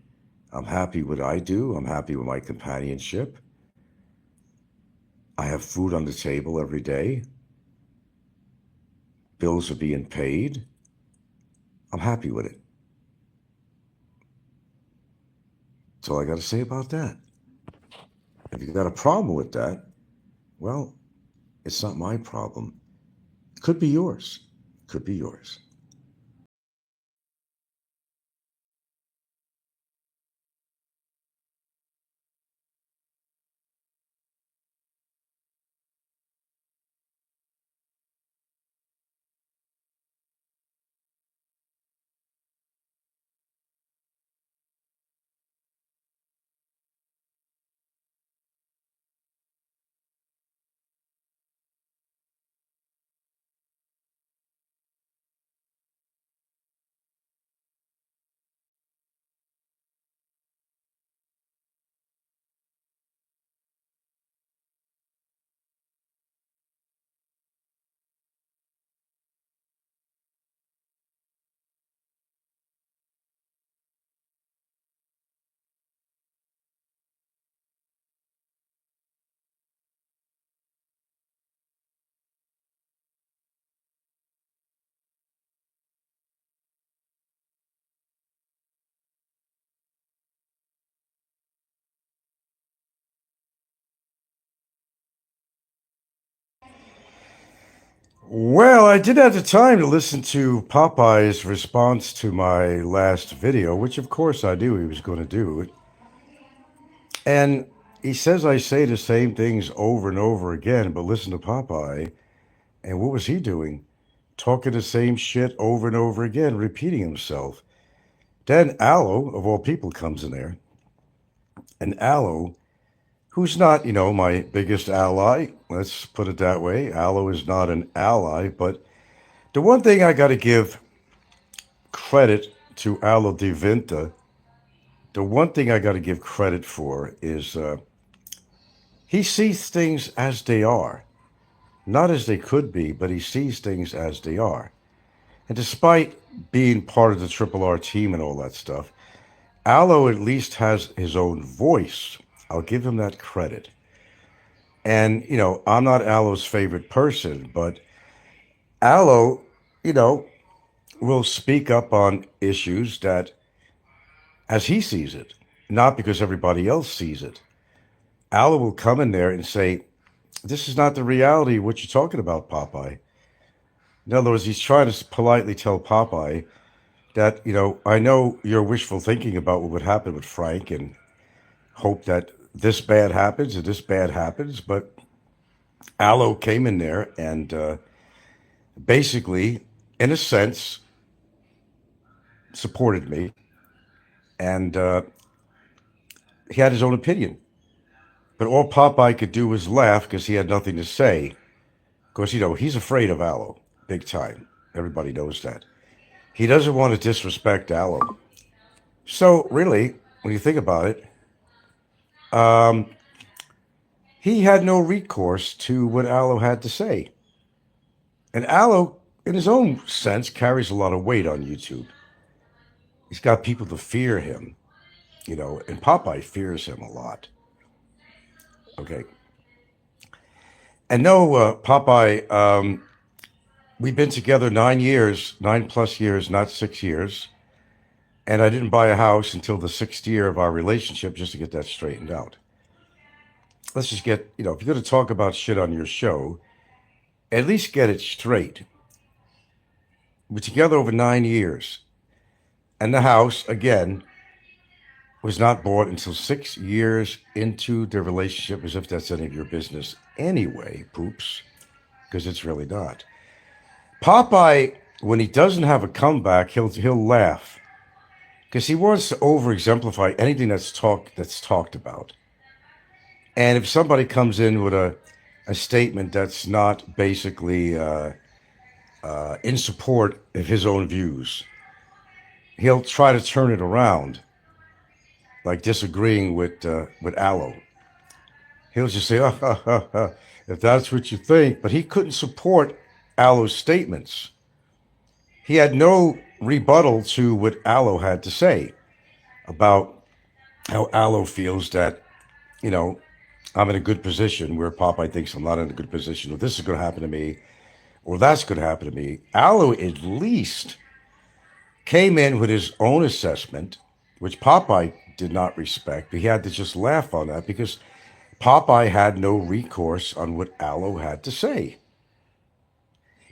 I'm happy with what I do. I'm happy with my companionship. I have food on the table every day. Bills are being paid. I'm happy with it. That's all I got to say about that. If you got a problem with that, well, it's not my problem. It could be yours. Could be yours. Well, I did have the time to listen to Popeye's response to my last video, which of course I knew he was going to do. And he says I say the same things over and over again, but listen to Popeye. And what was he doing? Talking the same shit over and over again, repeating himself. Then Aloe, of all people, comes in there. And Aloe, who's not, my biggest ally, let's put it that way. Aloe is not an ally, but the one thing I got to give credit to Aloe Divinta, the one thing I got to give credit for is he sees things as they are. Not as they could be, but he sees things as they are. And despite being part of the Triple R team and all that stuff, Aloe at least has his own voice. I'll give him that credit. And, I'm not Aloe's favorite person, but Aloe, you know, will speak up on issues that as he sees it, not because everybody else sees it. Aloe will come in there and say, this is not the reality of what you're talking about, Popeye. In other words, he's trying to politely tell Popeye that, I know you're wishful thinking about what would happen with Frank and hope that this bad happens and this bad happens. But Aloe came in there and basically, in a sense, supported me. And he had his own opinion. But all Popeye could do was laugh because he had nothing to say. Because, he's afraid of Aloe, big time. Everybody knows that. He doesn't want to disrespect Aloe. So, really, when you think about it, um, he had no recourse to what Aloe had to say. And Aloe, in his own sense, carries a lot of weight on YouTube. He's got people to fear him, and Popeye fears him a lot. Okay. And no, Popeye, we've been together 9 years, 9+ years, not 6 years. And I didn't buy a house until the 6th year of our relationship just to get that straightened out. Let's just get, if you're going to talk about shit on your show, at least get it straight. We're together over 9 years. And the house, again, was not bought until 6 years into the relationship, as if that's any of your business anyway, poops, because it's really not. Popeye when he doesn't have a comeback, he'll laugh because he wants to over exemplify anything that's talked about. And if somebody comes in with a statement that's not basically in support of his own views, he'll try to turn it around, like disagreeing with Aloe. He'll just say, if that's what you think. But he couldn't support Aloe's statements. He had no rebuttal to what Aloe had to say about how Aloe feels that, you know, I'm in a good position where Popeye thinks I'm not in a good position, or this is going to happen to me, or that's going to happen to me. Aloe at least came in with his own assessment, which Popeye did not respect. But he had to just laugh on that because Popeye had no recourse on what Aloe had to say.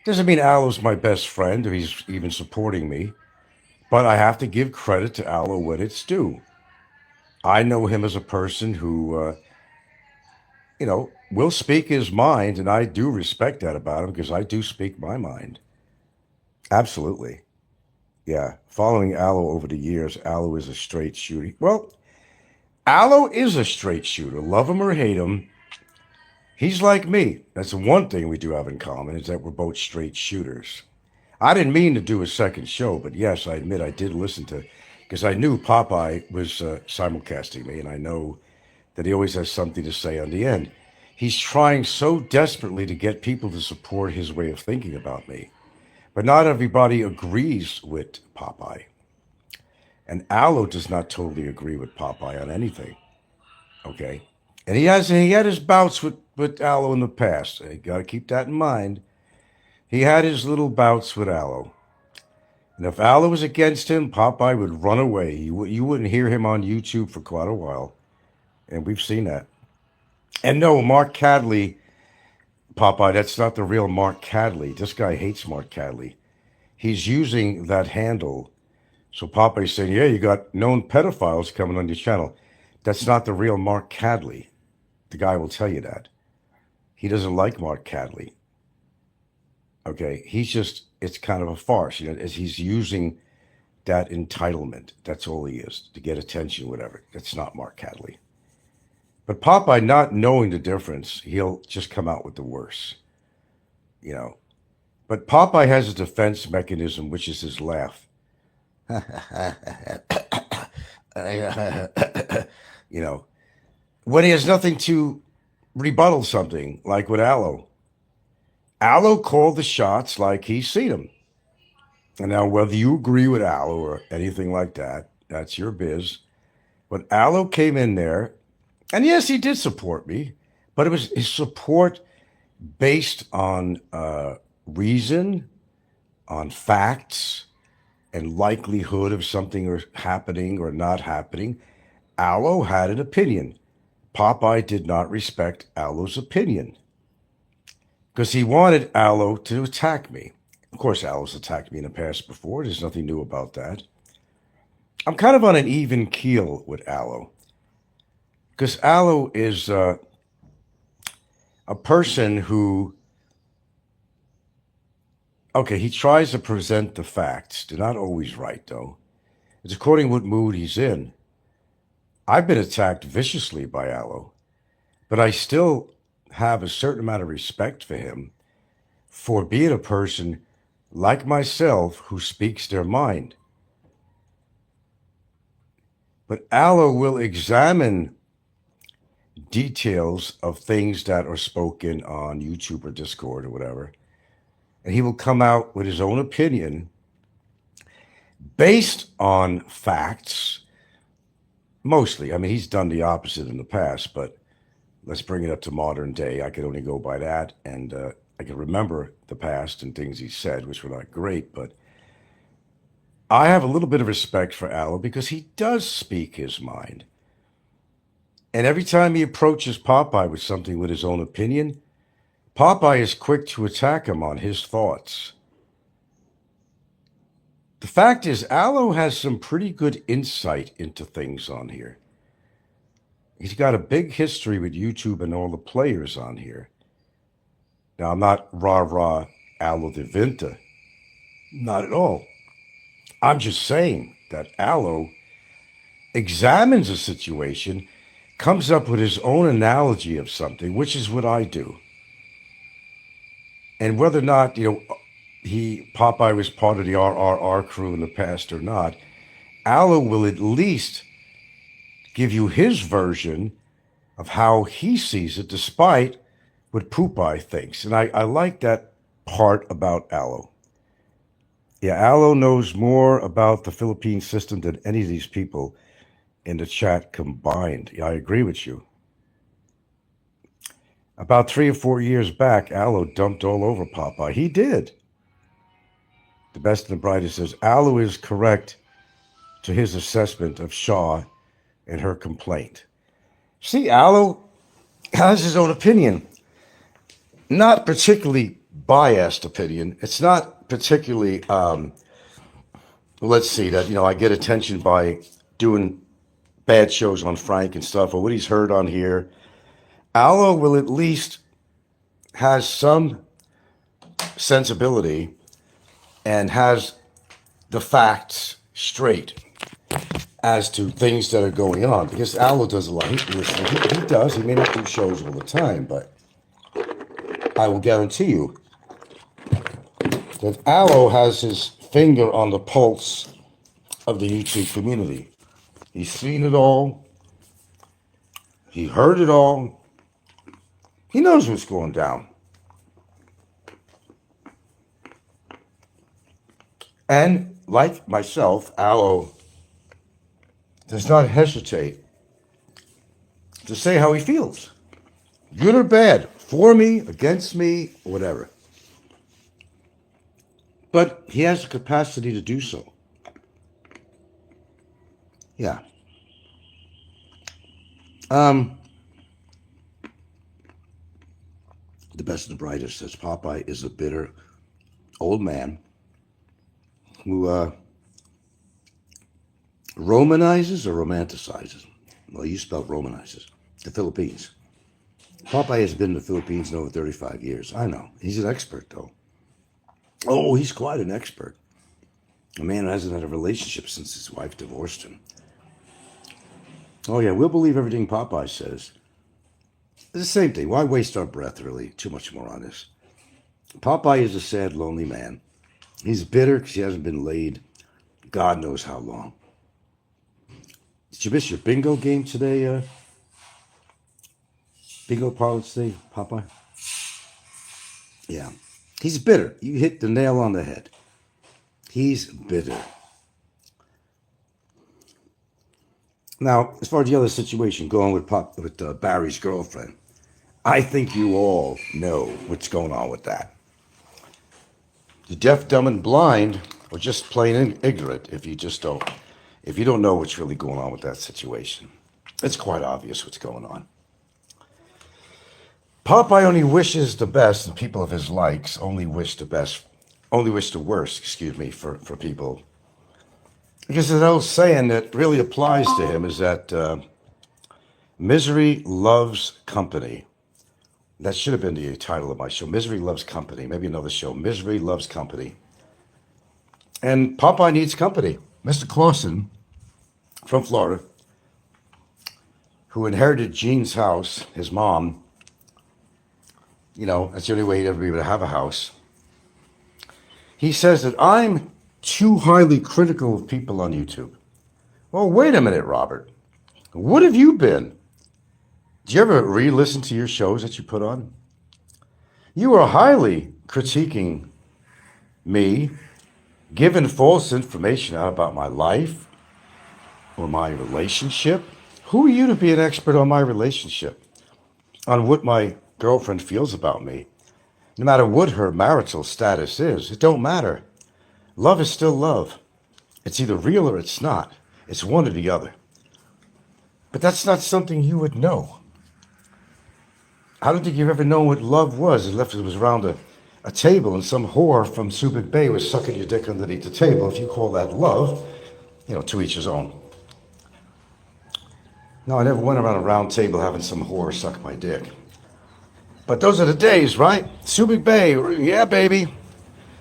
Doesn't mean Aloe's my best friend or he's even supporting me, but I have to give credit to Aloe when it's due. I know him as a person who, will speak his mind, and I do respect that about him because I do speak my mind. Absolutely. Yeah. Following Aloe over the years, Aloe is a straight shooter. Well, Aloe is a straight shooter. Love him or hate him, he's like me. That's the one thing we do have in common is that we're both straight shooters. I didn't mean to do a second show, but yes, I admit I did listen to, because I knew Popeye was simulcasting me, and I know that he always has something to say on the end. He's trying so desperately to get people to support his way of thinking about me. But not everybody agrees with Popeye. And Aloe does not totally agree with Popeye on anything. Okay? And he had his bouts with Aloe in the past. You got to keep that in mind. He had his little bouts with Aloe. And if Aloe was against him, Popeye would run away. You wouldn't hear him on YouTube for quite a while. And we've seen that. And no, Mark Cadley, Popeye, that's not the real Mark Cadley. This guy hates Mark Cadley. He's using that handle. So Popeye's saying, yeah, you got known pedophiles coming on your channel. That's not the real Mark Cadley. The guy will tell you that. He doesn't like Mark Cadley. Okay, it's kind of a farce, as he's using that entitlement. That's all he is, to get attention, whatever. That's not Mark Cadley. But Popeye, not knowing the difference, he'll just come out with the worst, But Popeye has a defense mechanism, which is his laugh. When he has nothing to rebuttal something, like with Aloe. Aloe called the shots like he's seen them. And now, whether you agree with Aloe or anything like that, that's your biz. But Aloe came in there, and yes, he did support me, but it was his support based on reason, on facts, and likelihood of something happening or not happening. Aloe had an opinion. Popeye did not respect Aloe's opinion because he wanted Aloe to attack me. Of course, Aloe's attacked me in the past before. There's nothing new about that. I'm kind of on an even keel with Aloe because Aloe is a person who, okay, he tries to present the facts. They're not always right, though. It's according to what mood he's in. I've been attacked viciously by Aloe, but I still have a certain amount of respect for him for being a person like myself who speaks their mind. But Aloe will examine details of things that are spoken on YouTube or Discord or whatever, and he will come out with his own opinion based on facts. Mostly. I mean, he's done the opposite in the past, but let's bring it up to modern day. I could only go by that, and I can remember the past and things he said, which were not great, but I have a little bit of respect for Aloe because he does speak his mind. And every time he approaches Popeye with something with his own opinion, Popeye is quick to attack him on his thoughts. The fact is, Aloe has some pretty good insight into things on here. He's got a big history with YouTube and all the players on here. Now, I'm not rah-rah Aloe de Vinta, Not at all. I'm just saying that Aloe examines a situation, comes up with his own analogy of something, which is what I do. And whether or not, Popeye was part of the RRR crew in the past or not, Aloe will at least give you his version of how he sees it, despite what Popeye thinks. And I like that part about Aloe. Yeah, Aloe knows more about the Philippine system than any of these people in the chat combined. Yeah, I agree with you. About 3 or 4 years back, Aloe dumped all over Popeye. He did. The best and the brightest says Aloe is correct to his assessment of Shaw and her complaint. See, Aloe has his own opinion. Not particularly biased opinion. It's not particularly, let's see, that, I get attention by doing bad shows on Frank and stuff, or what he's heard on here. Aloe will at least has some sensibility and has the facts straight as to things that are going on. Because Aloe does a lot. He does. He may not do shows all the time, but I will guarantee you that Aloe has his finger on the pulse of the YouTube community. He's seen it all. He heard it all. He knows what's going down. And like myself, Aloe does not hesitate to say how he feels. Good or bad, for me, against me, whatever. But he has the capacity to do so. Yeah. The best and the brightest says Popeye is a bitter old man who romanizes or romanticizes. Well, you spelled romanizes. The Philippines. Popeye has been in the Philippines in over 35 years. I know. He's an expert, though. Oh, he's quite an expert. A man who hasn't had a relationship since his wife divorced him. Oh, yeah, we'll believe everything Popeye says. It's the same thing. Why waste our breath, really? Too much more on this. Popeye is a sad, lonely man. He's bitter because he hasn't been laid God knows how long. Did you miss your bingo game today? Bingo parlance today, Popeye? Yeah. He's bitter. You hit the nail on the head. He's bitter. Now, as far as the other situation going with Barry's girlfriend, I think you all know what's going on with that. You're deaf, dumb, and blind, or just plain ignorant if you don't know what's really going on with that situation. It's quite obvious what's going on. Popeye only wishes the best, and people of his likes only wish the worst, for people. Because an old saying that really applies to him is that misery loves company. That should have been the title of my show, Misery Loves Company. Maybe another show, Misery Loves Company. And Popeye needs company. Mr. Clausen from Florida, who inherited Gene's house, his mom, that's the only way he'd ever be able to have a house. He says that I'm too highly critical of people on YouTube. Well, wait a minute, Robert. What have you been? Do you ever re-listen to your shows that you put on? You are highly critiquing me, giving false information out about my life or my relationship. Who are you to be an expert on my relationship, on what my girlfriend feels about me? No matter what her marital status is, it don't matter. Love is still love. It's either real or it's not. It's one or the other. But that's not something you would know. I don't think you've ever known what love was unless it was around a table and some whore from Subic Bay was sucking your dick underneath the table. If you call that love, to each his own. No, I never went around a round table having some whore suck my dick. But those are the days, right? Subic Bay, yeah, baby.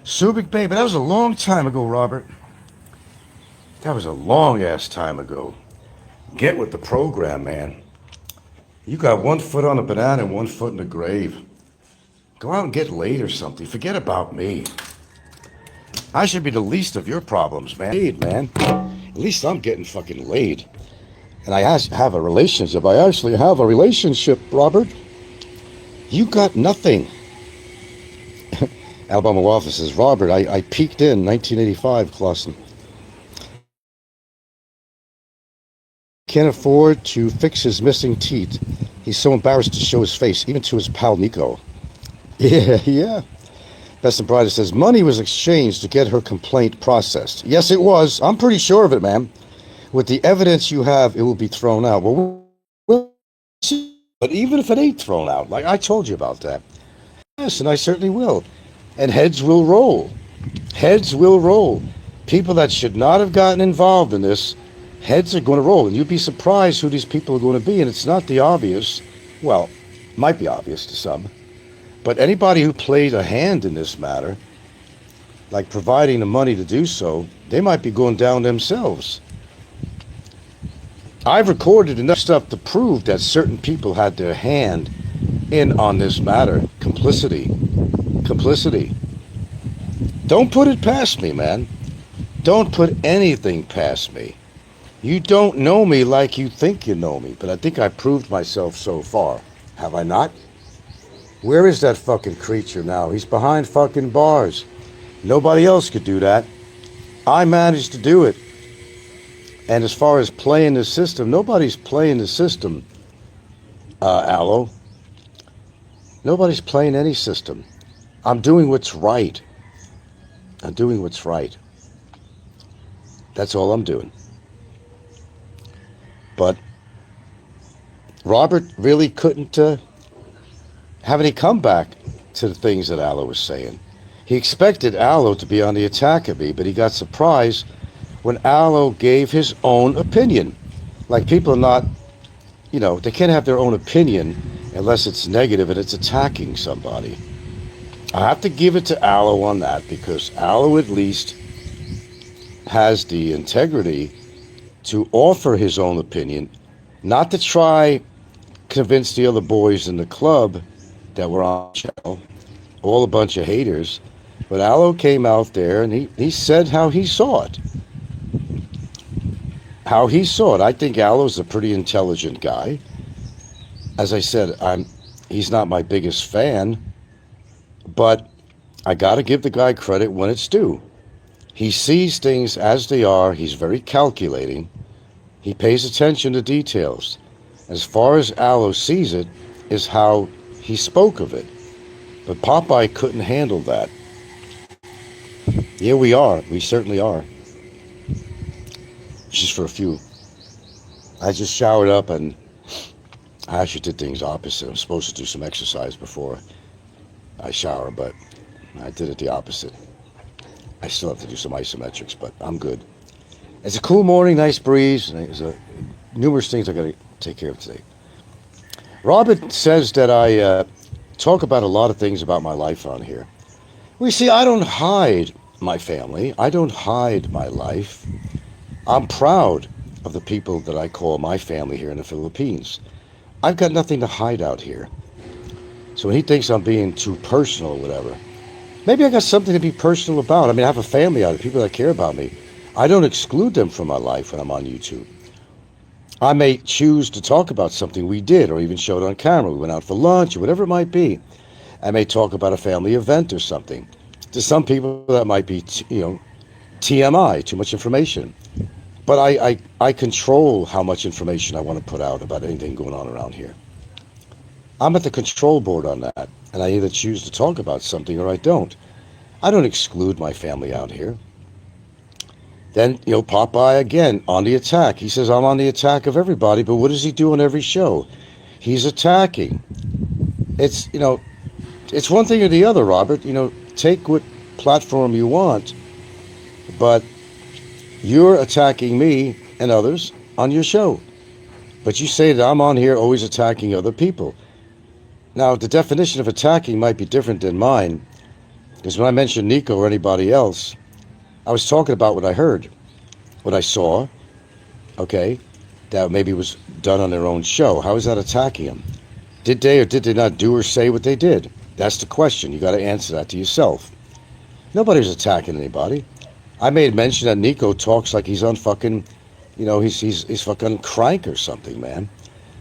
Subic Bay, but that was a long time ago, Robert. That was a long-ass time ago. Get with the program, man. You got one foot on a banana and one foot in the grave. Go out and get laid or something. Forget about me. I should be the least of your problems, man. Laid, man. At least I'm getting fucking laid. And I have a relationship. I actually have a relationship, Robert. You got nothing. Alabama Waffle says, Robert, I peaked in 1985, Clausen. Can't afford to fix his missing teeth. He's so embarrassed to show his face, even to his pal Nico. Yeah. Best and Brightest says, money was exchanged to get her complaint processed. Yes, it was. I'm pretty sure of it, man. With the evidence you have, it will be thrown out. Well, we'll see. But even if it ain't thrown out, like I told you about that. Yes, and I certainly will. And heads will roll. Heads will roll. People that should not have gotten involved in this, heads are going to roll. And you'd be surprised who these people are going to be. And it's not the obvious. Well, might be obvious to some. But anybody who played a hand in this matter, like providing the money to do so, they might be going down themselves. I've recorded enough stuff to prove that certain people had their hand in on this matter. Complicity. Don't put it past me, man. Don't put anything past me. You don't know me like you think you know me, but I think I proved myself so far. Have I not? Where is that fucking creature now? He's behind fucking bars. Nobody else could do that. I managed to do it. And as far as playing the system, nobody's playing the system, Aloe. Nobody's playing any system. I'm doing what's right. I'm doing what's right. That's all I'm doing. But Robert really couldn't have any comeback to the things that Aloe was saying. He expected Aloe to be on the attack of me, but he got surprised when Aloe gave his own opinion. Like, people are not, they can't have their own opinion unless it's negative and it's attacking somebody. I have to give it to Aloe on that, because Aloe at least has the integrity to offer his own opinion, not to try convince the other boys in the club that were on the channel, all a bunch of haters. But Aloe came out there and he said how he saw it. How he saw it. I think Aloe's a pretty intelligent guy. As I said, he's not my biggest fan, but I got to give the guy credit when it's due. He sees things as they are. He's very calculating. He pays attention to details. As far as Aloe sees it, is how he spoke of it. But Popeye couldn't handle that. Yeah, we are. We certainly are. Just for a few. I just showered up and I actually did things opposite. I'm supposed to do some exercise before I shower, but I did it the opposite. I still have to do some isometrics, but I'm good. It's a cool morning, nice breeze. There's numerous things I got to take care of today. Robert says that I talk about a lot of things about my life on here. Well, you see, I don't hide my family. I don't hide my life. I'm proud of the people that I call my family here in the Philippines. I've got nothing to hide out here. So when he thinks I'm being too personal or whatever, maybe I got something to be personal about. I mean, I have a family out here, people that care about me. I don't exclude them from my life when I'm on YouTube. I may choose to talk about something we did or even showed on camera. We went out for lunch or whatever it might be. I may talk about a family event or something. To some people, that might be, TMI, too much information. But I control how much information I want to put out about anything going on around here. I'm at the control board on that, and I either choose to talk about something or I don't. I don't exclude my family out here. Then, Popeye, again, on the attack. He says, I'm on the attack of everybody, but what does he do on every show? He's attacking. It's one thing or the other, Robert. Take what platform you want, but you're attacking me and others on your show. But you say that I'm on here always attacking other people. Now, the definition of attacking might be different than mine. Because when I mentioned Nico or anybody else, I was talking about what I heard, what I saw, okay, that maybe was done on their own show. How is that attacking them? Did they or did they not do or say what they did? That's the question. You got to answer that to yourself. Nobody was attacking anybody. I made mention that Nico talks like he's on fucking, he's fucking crank or something, man.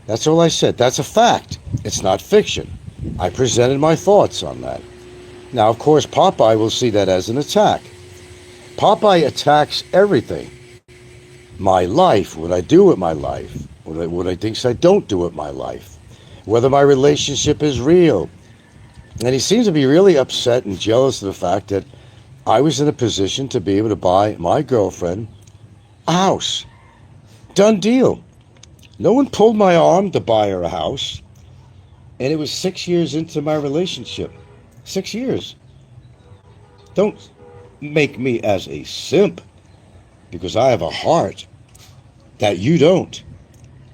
That's all I said. That's a fact. It's not fiction. I presented my thoughts on that. Now, of course, Popeye will see that as an attack. Popeye attacks everything. My life, what I do with my life, what I think I don't do with my life, whether my relationship is real. And he seems to be really upset and jealous of the fact that I was in a position to be able to buy my girlfriend a house. Done deal. No one pulled my arm to buy her a house. And it was 6 years into my relationship. 6 years. Don't make me as a simp, because I have a heart that you don't.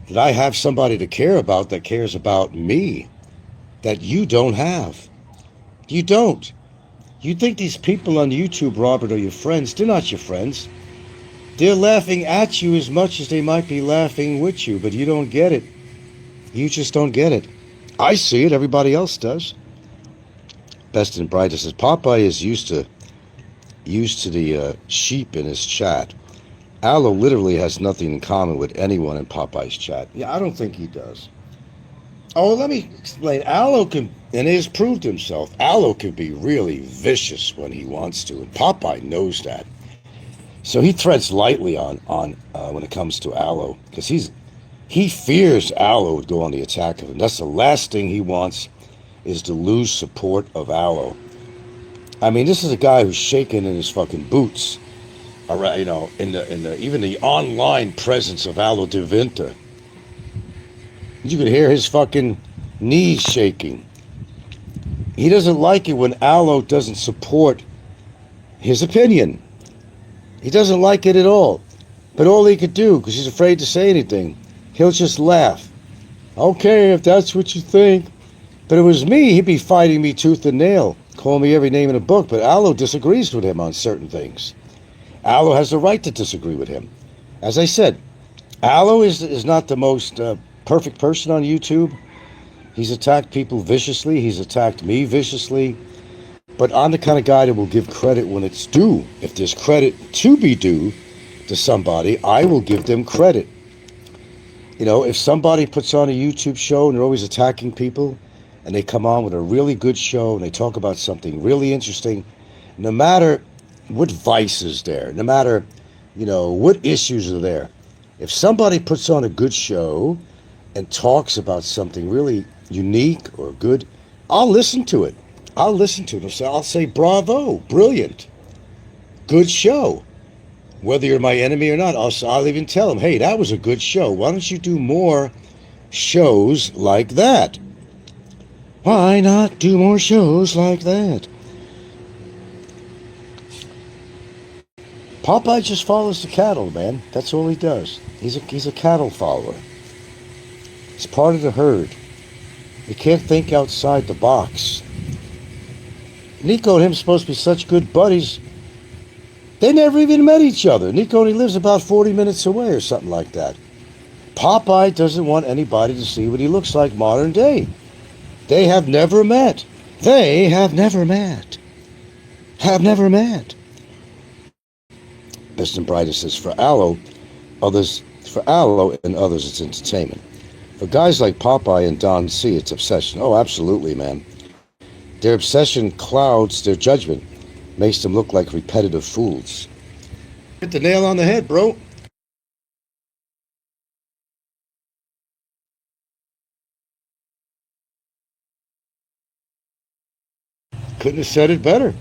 That I have somebody to care about that cares about me that you don't have. You don't. You think these people on YouTube, Robert, are your friends. They're not your friends. They're laughing at you as much as they might be laughing with you, but you don't get it. You just don't get it. I see it. Everybody else does. Best and brightest says Popeye is used to the sheep in his chat. Aloe literally has nothing in common with anyone in Popeye's chat. Yeah, I don't think he does. Oh, let me explain. Aloe can, and he has proved himself, Aloe can be really vicious when he wants to, and Popeye knows that. So he treads lightly on when it comes to Aloe, because he fears Aloe would go on the attack of him. That's the last thing he wants, is to lose support of Aloe. I mean, this is a guy who's shaking in his fucking boots, in the even the online presence of Aloe de Vinta. You could hear his fucking knees shaking. He doesn't like it when Aloe doesn't support his opinion. He doesn't like it at all. But all he could do, because he's afraid to say anything, he'll just laugh. Okay, if that's what you think. But if it was me, he'd be fighting me tooth and nail, calling me every name in a book. But Aloe disagrees with him on certain things. Aloe has the right to disagree with him. As I said, Aloe is not the most perfect person on YouTube. He's attacked people viciously. He's attacked me viciously. But I'm the kind of guy that will give credit when it's due. If there's credit to be due to somebody, I will give them credit. If somebody puts on a YouTube show and they're always attacking people, and they come on with a really good show and they talk about something really interesting, no matter what vice is there, no matter, what issues are there, if somebody puts on a good show and talks about something really unique or good, I'll listen to it. I'll say, bravo, brilliant, good show. Whether you're my enemy or not, I'll even tell them, hey, that was a good show. Why don't you do more shows like that? Why not do more shows like that? Popeye just follows the cattle, man. That's all he does. He's a cattle follower. He's part of the herd. He can't think outside the box. Nico and him are supposed to be such good buddies. They never even met each other. Nico only lives about 40 minutes away or something like that. Popeye doesn't want anybody to see what he looks like modern day. They have never met. They have never met. Have never met. Best and brightest says for Aloe and others it's entertainment. For guys like Popeye and Don C, it's obsession. Oh, absolutely, man. Their obsession clouds their judgment, makes them look like repetitive fools. Hit the nail on the head, bro. Couldn't have said it better.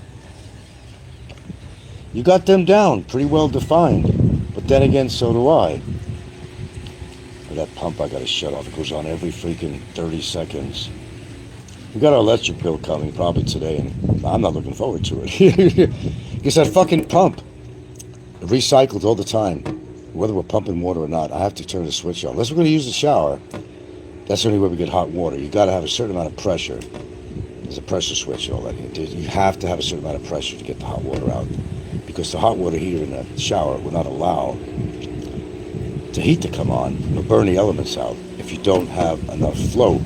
You got them down, pretty well defined. But then again, so do I. That pump I gotta shut off. It goes on every freaking 30 seconds. We got our electric bill coming probably today, and I'm not looking forward to it. Because that fucking pump, recycled all the time. Whether we're pumping water or not, I have to turn the switch on. Unless we're going to use the shower, that's the only way we get hot water. You got to have a certain amount of pressure. There's a pressure switch and all that. You have to have a certain amount of pressure to get the hot water out, because the hot water heater in the shower will not allow the heat to come on. It'll burn the elements out if you don't have enough flow.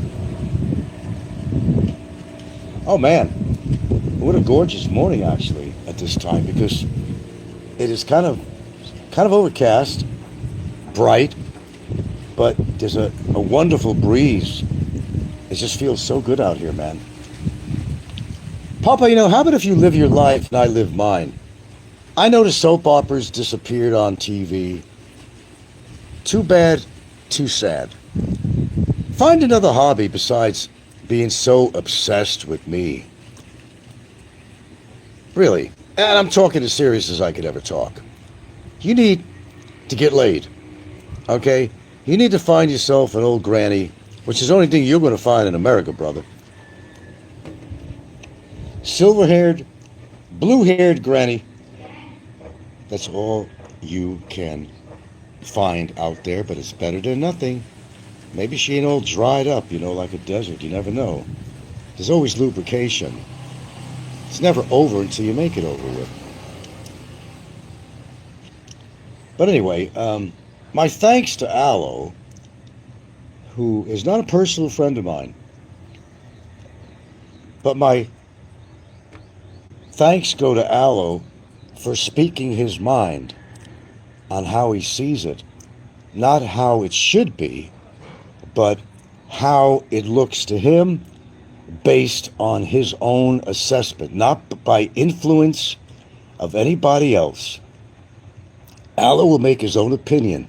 Oh man, what a gorgeous morning actually at this time, because it is kind of overcast, bright, but there's a wonderful breeze. It just feels so good out here, man. Papa, how about if you live your life and I live mine? I know the soap operas disappeared on TV. Too bad, too sad. Find another hobby besides being so obsessed with me. Really. And I'm talking as serious as I could ever talk. You need to get laid. Okay? You need to find yourself an old granny, which is the only thing you're going to find in America, brother. Silver-haired, blue-haired granny. That's all you can find out there, but it's better than nothing. Maybe she ain't all dried up, like a desert. You never know. There's always lubrication. It's never over until you make it over with. But anyway, my thanks to Aloe, who is not a personal friend of mine, but my thanks go to Aloe for speaking his mind on how he sees it. Not how it should be, but how it looks to him based on his own assessment, not by influence of anybody else. Aloe will make his own opinion.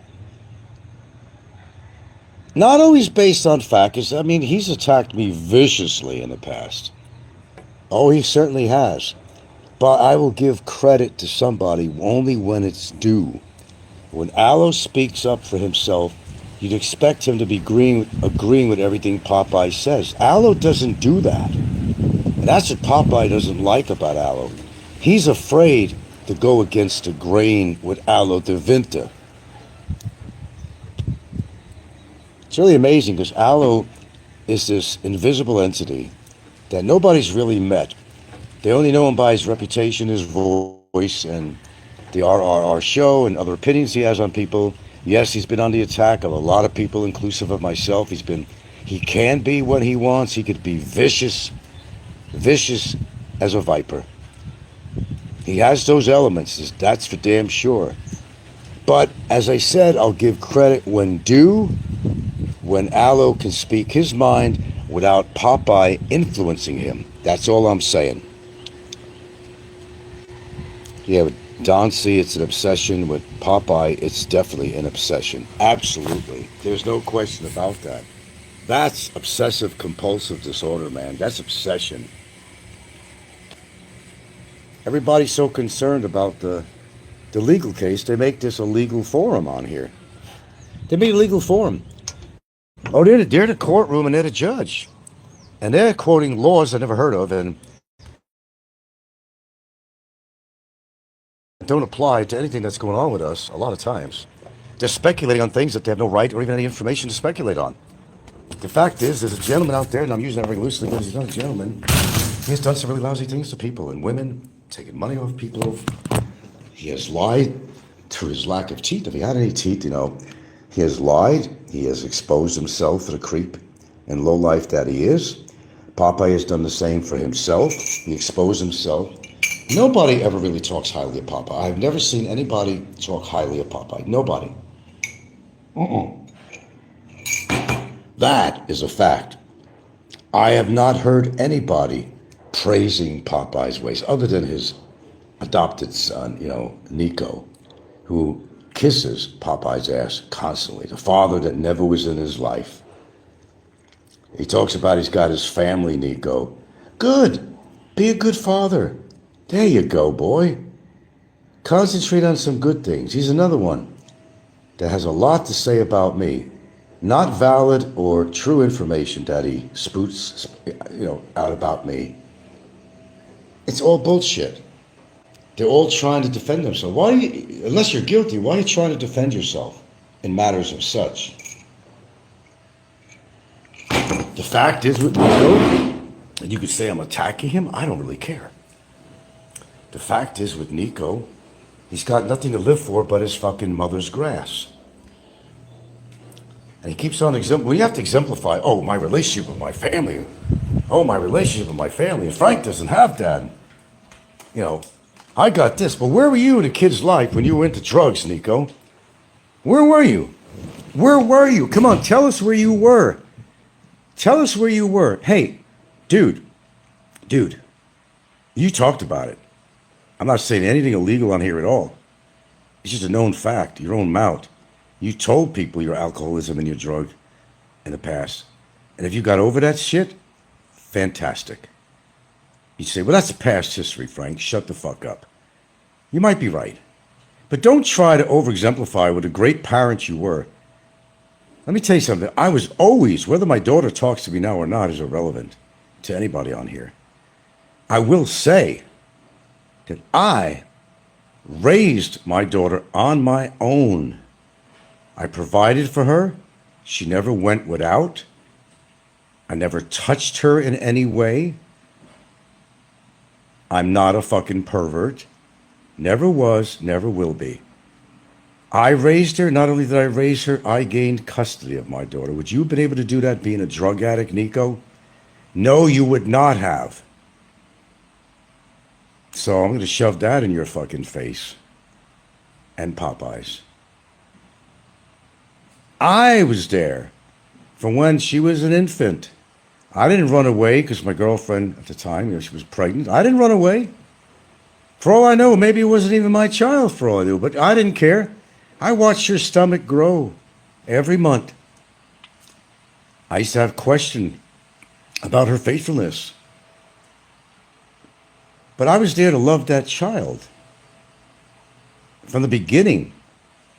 Not always based on facts. I mean, he's attacked me viciously in the past. Oh, he certainly has. But I will give credit to somebody only when it's due. When Aloe speaks up for himself, you'd expect him to be agreeing with everything Popeye says. Aloe doesn't do that. And that's what Popeye doesn't like about Aloe. He's afraid to go against the grain with Aloe de Vinta. It's really amazing because Aloe is this invisible entity that nobody's really met. They only know him by his reputation, his voice, and the RRR show and other opinions he has on people. Yes, he's been on the attack of a lot of people, inclusive of myself. He can be what he wants. He could be vicious as a viper. He has those elements, that's for damn sure. But as I said, I'll give credit when due, when Aloe can speak his mind without Popeye influencing him. That's all I'm saying. Yeah, with Don C, it's an obsession. With Popeye, it's definitely an obsession. Absolutely. There's no question about that. That's obsessive compulsive disorder, man. That's obsession. Everybody's so concerned about the legal case, they make this a legal forum on here. They made a legal forum. Oh, they're the courtroom and they're the judge. And they're quoting laws I never heard of and don't apply to anything that's going on with us a lot of times. They're speculating on things that they have no right or even any information to speculate on. The fact is, there's a gentleman out there, and I'm using that very loosely because he's not a gentleman. He has done some really lousy things to people and women, taking money off people. He has lied to his lack of teeth. If he had any teeth, he has lied. He has exposed himself to the creep and lowlife that he is. Popeye has done the same for himself. He exposed himself. Nobody ever really talks highly of Popeye. I've never seen anybody talk highly of Popeye. Nobody. That is a fact. I have not heard anybody praising Popeye's ways other than his adopted son, Nico, who kisses Popeye's ass constantly. The father that never was in his life. He talks about he's got his family, Nico. Good. Be a good father. There you go, boy. Concentrate on some good things. He's another one that has a lot to say about me. Not valid or true information that he spoots, out about me. It's all bullshit. They're all trying to defend themselves. Unless you're guilty, why are you trying to defend yourself in matters of such? The fact is with Nico, And you could say I'm attacking him. I don't really care. The fact is with Nico, he's got nothing to live for but his fucking mother's grass. And he keeps on we have to exemplify, oh, my relationship with my family. Oh, my relationship with my family. And Frank doesn't have that. You know, I got this. But where were you in a kid's life when you were into drugs, Nico? Where were you? Where were you? Come on, tell us where you were. Tell us where you were. Hey, dude, you talked about it. I'm not saying anything illegal on here at all. It's just a known fact, your own mouth. You told people your alcoholism and your drug in the past. And if you got over that shit, fantastic. You say, well, that's past history, Frank. Shut the fuck up. You might be right. But don't try to over-exemplify what a great parent you were. Let me tell you something. I was always, whether my daughter talks to me now or not is irrelevant to anybody on here. I will say that I raised my daughter on my own. I provided for her. She never went without. I never touched her in any way. I'm not a fucking pervert. Never was, never will be. I raised her. Not only did I raise her, I gained custody of my daughter. Would you have been able to do that being a drug addict, Nico? No, you would not have. So I'm going to shove that in your fucking face. And Popeye's. I was there from when she was an infant. I didn't run away because my girlfriend at the time, you know, she was pregnant. I didn't run away. For all I know, maybe it wasn't even my child for all I knew, but I didn't care. I watched her stomach grow every month. I used to have questions about her faithfulness. But I was there to love that child from the beginning,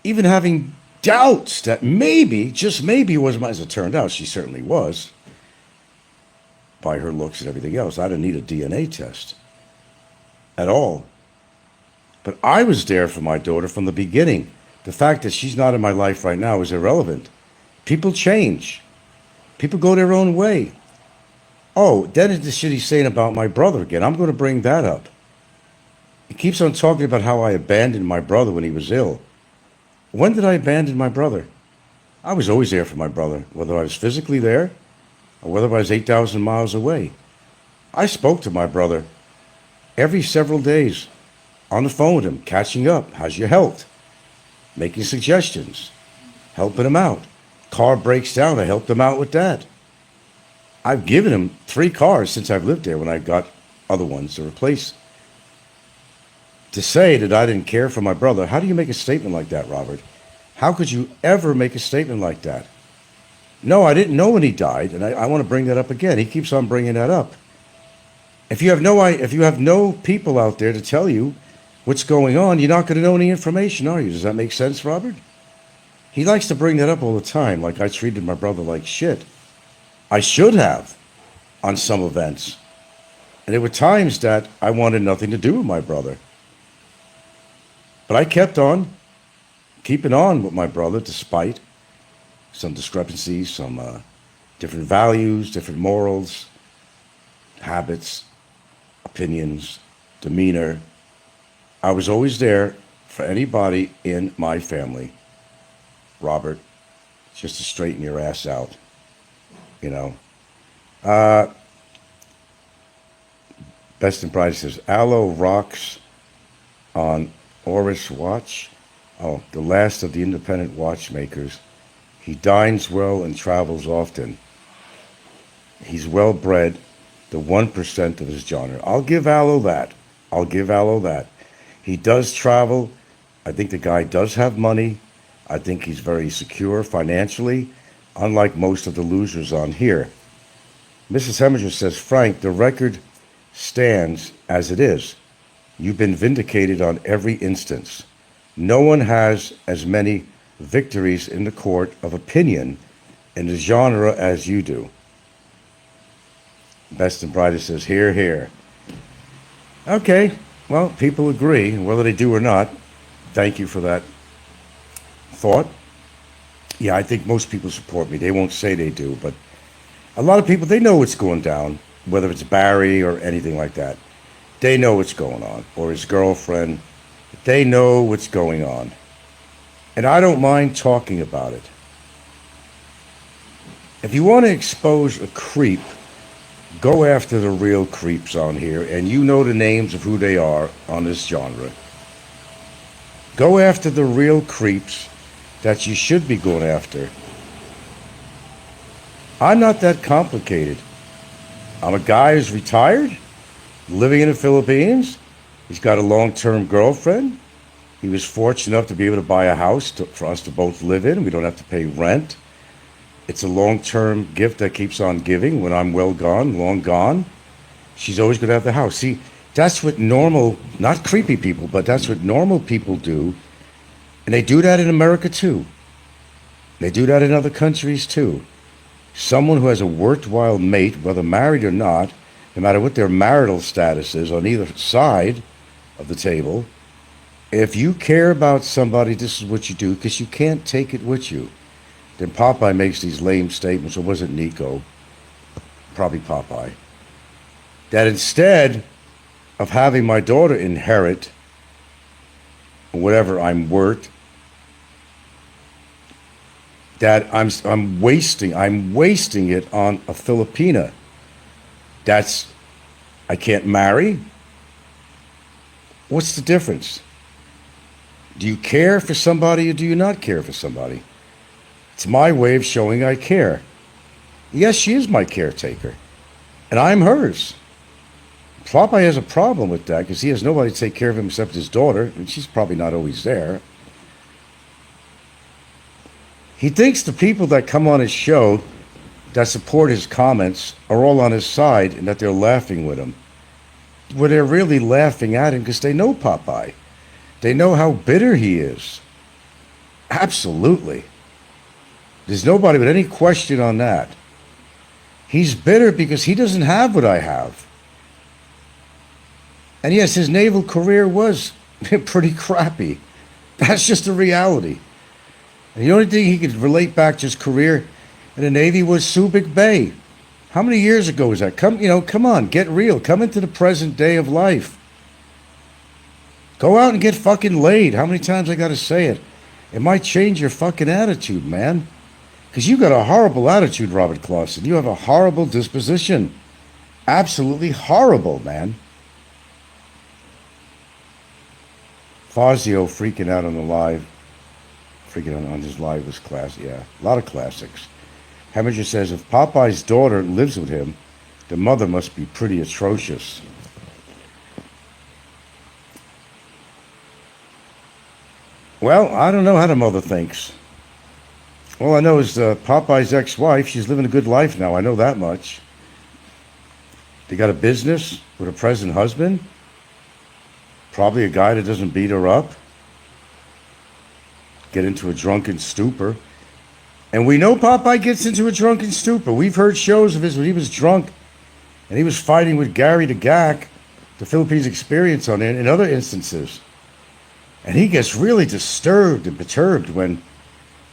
even having doubts that maybe, just maybe, was my, as it turned out, she certainly was, by her looks and everything else. I didn't need a DNA test at all. But I was there for my daughter from the beginning. The fact that she's not in my life right now is irrelevant. People change. People go their own way. Oh, that is the shit he's saying about my brother again. I'm going to bring that up. He keeps on talking about how I abandoned my brother when he was ill. When did I abandon my brother? I was always there for my brother, whether I was physically there or whether I was 8,000 miles away. I spoke to my brother every several days on the phone with him, catching up. How's your health? Making suggestions, helping him out. Car breaks down, I helped him out with that. I've given him 3 cars since I've lived there when I got other ones to replace. To say that I didn't care for my brother, how do you make a statement like that, Robert? How could you ever make a statement like that? No, I didn't know when he died, and I want to bring that up again. He keeps on bringing that up. If you have no people out there to tell you what's going on, you're not going to know any information, are you? Does that make sense, Robert? He likes to bring that up all the time, like I treated my brother like shit. I should have on some events. And there were times that I wanted nothing to do with my brother. But I kept on keeping on with my brother despite some discrepancies, some different values, different morals, habits, opinions, demeanor. I was always there for anybody in my family. Robert, just to straighten your ass out, you know. Best and Brightest says, Aloe rocks on Oris watch. Oh, the last of the independent watchmakers. He dines well and travels often. He's well bred, the 1% of his genre. I'll give Aloe that. He does travel. I think the guy does have money. I think he's very secure financially, unlike most of the losers on here. Mrs. Heminger says, Frank, the record stands as it is. You've been vindicated on every instance. No one has as many victories in the court of opinion in the genre as you do. Best and Brightest says, hear, hear. Okay, well, people agree, whether they do or not. Thank you for that thought. Yeah, I think most people support me. They won't say they do, but a lot of people, they know what's going down. whether it's Barry or anything like that, they know what's going on, or his girlfriend, they know what's going on. And I don't mind talking about it. If you want to expose a creep, go after the real creeps on here, and you know the names of who they are on this genre. Go after the real creeps that you should be going after. I'm not that complicated. I'm a guy who's retired, living in the Philippines. He's got a long-term girlfriend. He was fortunate enough to be able to buy a house for us to both live in. We don't have to pay rent. It's a long-term gift that keeps on giving. When I'm well gone, long gone, she's always going to have the house. See, that's what normal, not creepy people, but that's what normal people do. And they do that in America too. They do that in other countries too. Someone who has a worthwhile mate, whether married or not, no matter what their marital status is on either side of the table, if you care about somebody, this is what you do, because you can't take it with you. Then Popeye makes these lame statements, or was it Nico? Probably Popeye. That instead of having my daughter inherit whatever I'm worth, that I'm wasting it on a Filipina. I can't marry. What's the difference? Do you care for somebody or do you not care for somebody? It's my way of showing I care. Yes, she is my caretaker, and I'm hers. Popeye has a problem with that because he has nobody to take care of him except his daughter, and she's probably not always there. He thinks the people that come on his show that support his comments are all on his side and that they're laughing with him. Well, they're really laughing at him because they know Popeye. They know how bitter he is. Absolutely. There's nobody with any question on that. He's bitter because he doesn't have what I have. And yes, his naval career was pretty crappy. That's just a reality. And the only thing he could relate back to his career in the Navy was Subic Bay. How many years ago was that? Come on, get real. Come into the present day of life. Go out and get fucking laid. How many times I gotta say it? It might change your fucking attitude, man. Because you got a horrible attitude, Robert Clausen. You have a horrible disposition. Absolutely horrible, man. Fazio freaking out on the live. Freaking out on his live was class. Yeah, a lot of classics. Heminger says, if Popeye's daughter lives with him, the mother must be pretty atrocious. Well, I don't know how the mother thinks. All I know is Popeye's ex-wife, she's living a good life now. I know that much. They got a business with a present husband. Probably a guy that doesn't beat her up. Get into a drunken stupor. And we know Popeye gets into a drunken stupor. We've heard shows of his when he was drunk and he was fighting with Gary the Gak, the Philippines experience on it, in other instances. And he gets really disturbed and perturbed when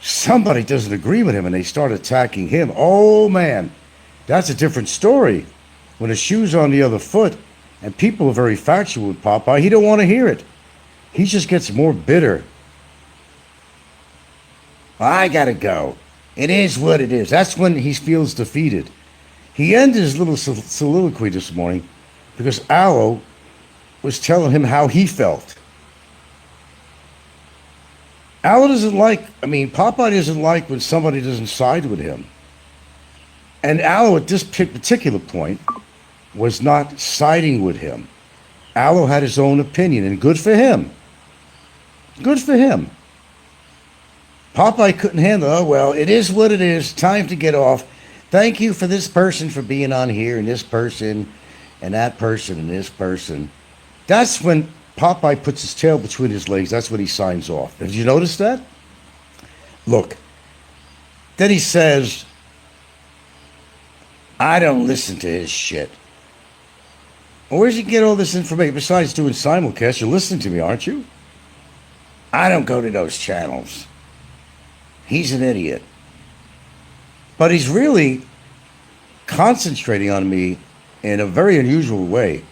somebody doesn't agree with him and they start attacking him. Oh man, that's a different story. When a shoe's on the other foot and people are very factual with Popeye, he don't want to hear it. He just gets more bitter. I gotta go. It is what it is. That's when he feels defeated. He ended his little soliloquy this morning because Aloe was telling him how he felt. Aloe doesn't Popeye doesn't like when somebody doesn't side with him. And Aloe at this particular point was not siding with him. Aloe had his own opinion, and good for him. Good for him. Popeye couldn't handle, oh, well, it is what it is. Time to get off. Thank you for this person for being on here, and this person, and that person, and this person. That's when Popeye puts his tail between his legs. That's when he signs off. Did you notice that? Look. Then he says, I don't listen to his shit. Well, where'd you get all this information? Besides doing simulcast, you're listening to me, aren't you? I don't go to those channels. He's an idiot. But he's really concentrating on me in a very unusual way,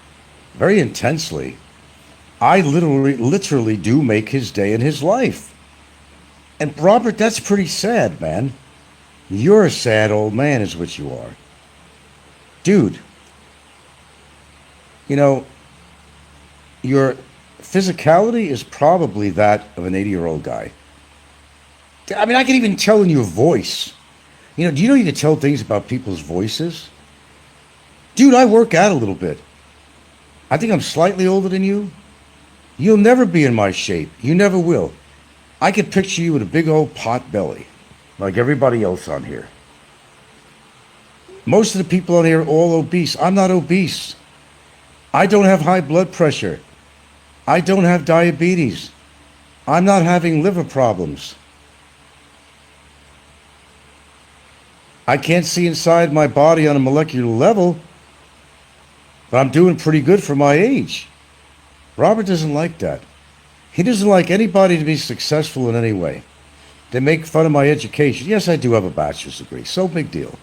very intensely. I literally do make his day in his life. And Robert, that's pretty sad, man. You're a sad old man is what you are. Dude, you know, your physicality is probably that of an 80-year-old guy. I mean, I can even tell in your voice. Do you know you can tell things about people's voices? Dude, I work out a little bit. I think I'm slightly older than you. You'll never be in my shape. You never will. I can picture you with a big old pot belly, like everybody else on here. Most of the people on here are all obese. I'm not obese. I don't have high blood pressure. I don't have diabetes. I'm not having liver problems. I can't see inside my body on a molecular level, but I'm doing pretty good for my age. Robert doesn't like that. He doesn't like anybody to be successful in any way. They make fun of my education. Yes, I do have a bachelor's degree. So big deal.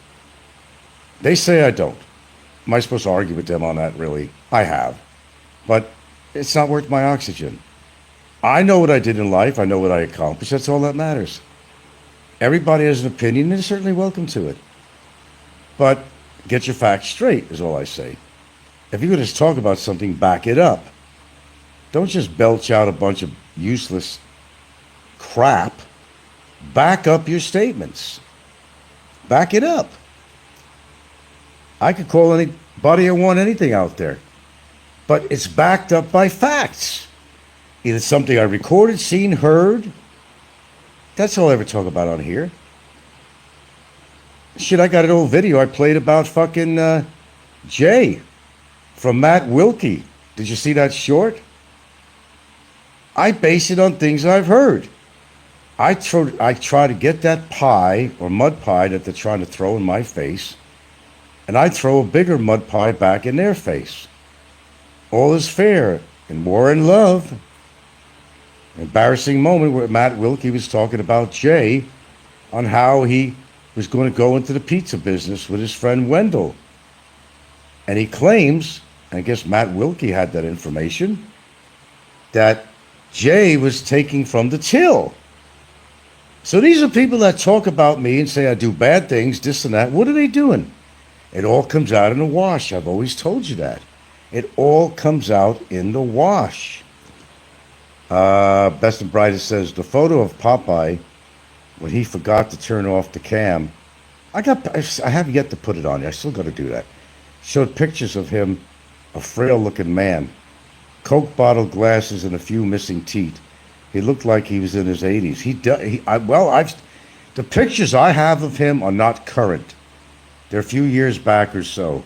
They say I don't. Am I supposed to argue with them on that, really? I have. But it's not worth my oxygen. I know what I did in life. I know what I accomplished. That's all that matters. Everybody has an opinion, and they're certainly welcome to it. But get your facts straight, is all I say. If you're going to talk about something, back it up. Don't just belch out a bunch of useless crap. Back up your statements. Back it up. I could call anybody I want anything out there, but it's backed up by facts. Either something I recorded, seen, heard. That's all I ever talk about on here. Shit, I got an old video I played about fucking Jay from Matt Wilkie. Did you see that short? I base it on things I've heard. I try to get that pie or mud pie that they're trying to throw in my face, and I throw a bigger mud pie back in their face. All is fair in war and love. Embarrassing moment where Matt Wilkie was talking about Jay on how he was going to go into the pizza business with his friend Wendell. And he claims, and I guess Matt Wilkie had that information, that Jay was taking from the till. So these are people that talk about me and say I do bad things, this and that. What are they doing? It all comes out in the wash. I've always told you that. It all comes out in the wash. Best and Brightest says, the photo of Popeye when he forgot to turn off the cam. I have yet to put it on. I still got to do that. Showed pictures of him, a frail-looking man. Coke bottle glasses and a few missing teeth. He looked like he was in his 80s. The pictures I have of him are not current. They're a few years back or so.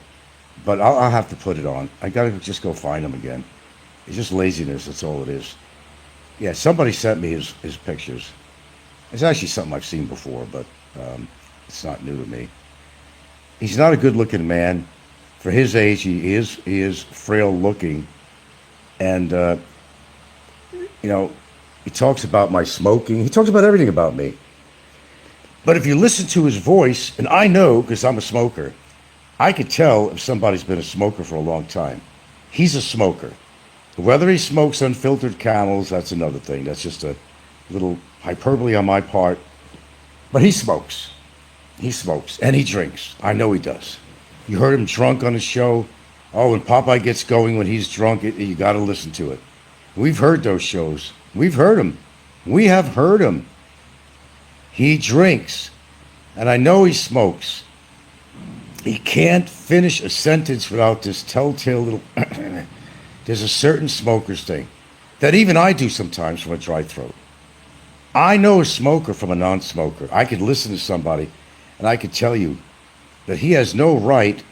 But I'll have to put it on. I got to just go find him again. It's just laziness. That's all it is. Yeah, somebody sent me his pictures. It's actually something I've seen before, but it's not new to me. He's not a good-looking man. For his age, he is frail-looking. And, he talks about my smoking. He talks about everything about me. But if you listen to his voice, and I know, because I'm a smoker, I could tell if somebody's been a smoker for a long time. He's a smoker. Whether he smokes unfiltered Camels, that's another thing. That's just a little hyperbole on my part. But he smokes. He smokes. And he drinks. I know he does. You heard him drunk on his show. Oh, when Popeye gets going, when he's drunk, you got to listen to it. We've heard those shows. We've heard him. We have heard him. He drinks. And I know he smokes. He can't finish a sentence without this telltale little... There's a certain smoker's thing that even I do sometimes from a dry throat. I know a smoker from a non-smoker. I could listen to somebody and I could tell you that he has no right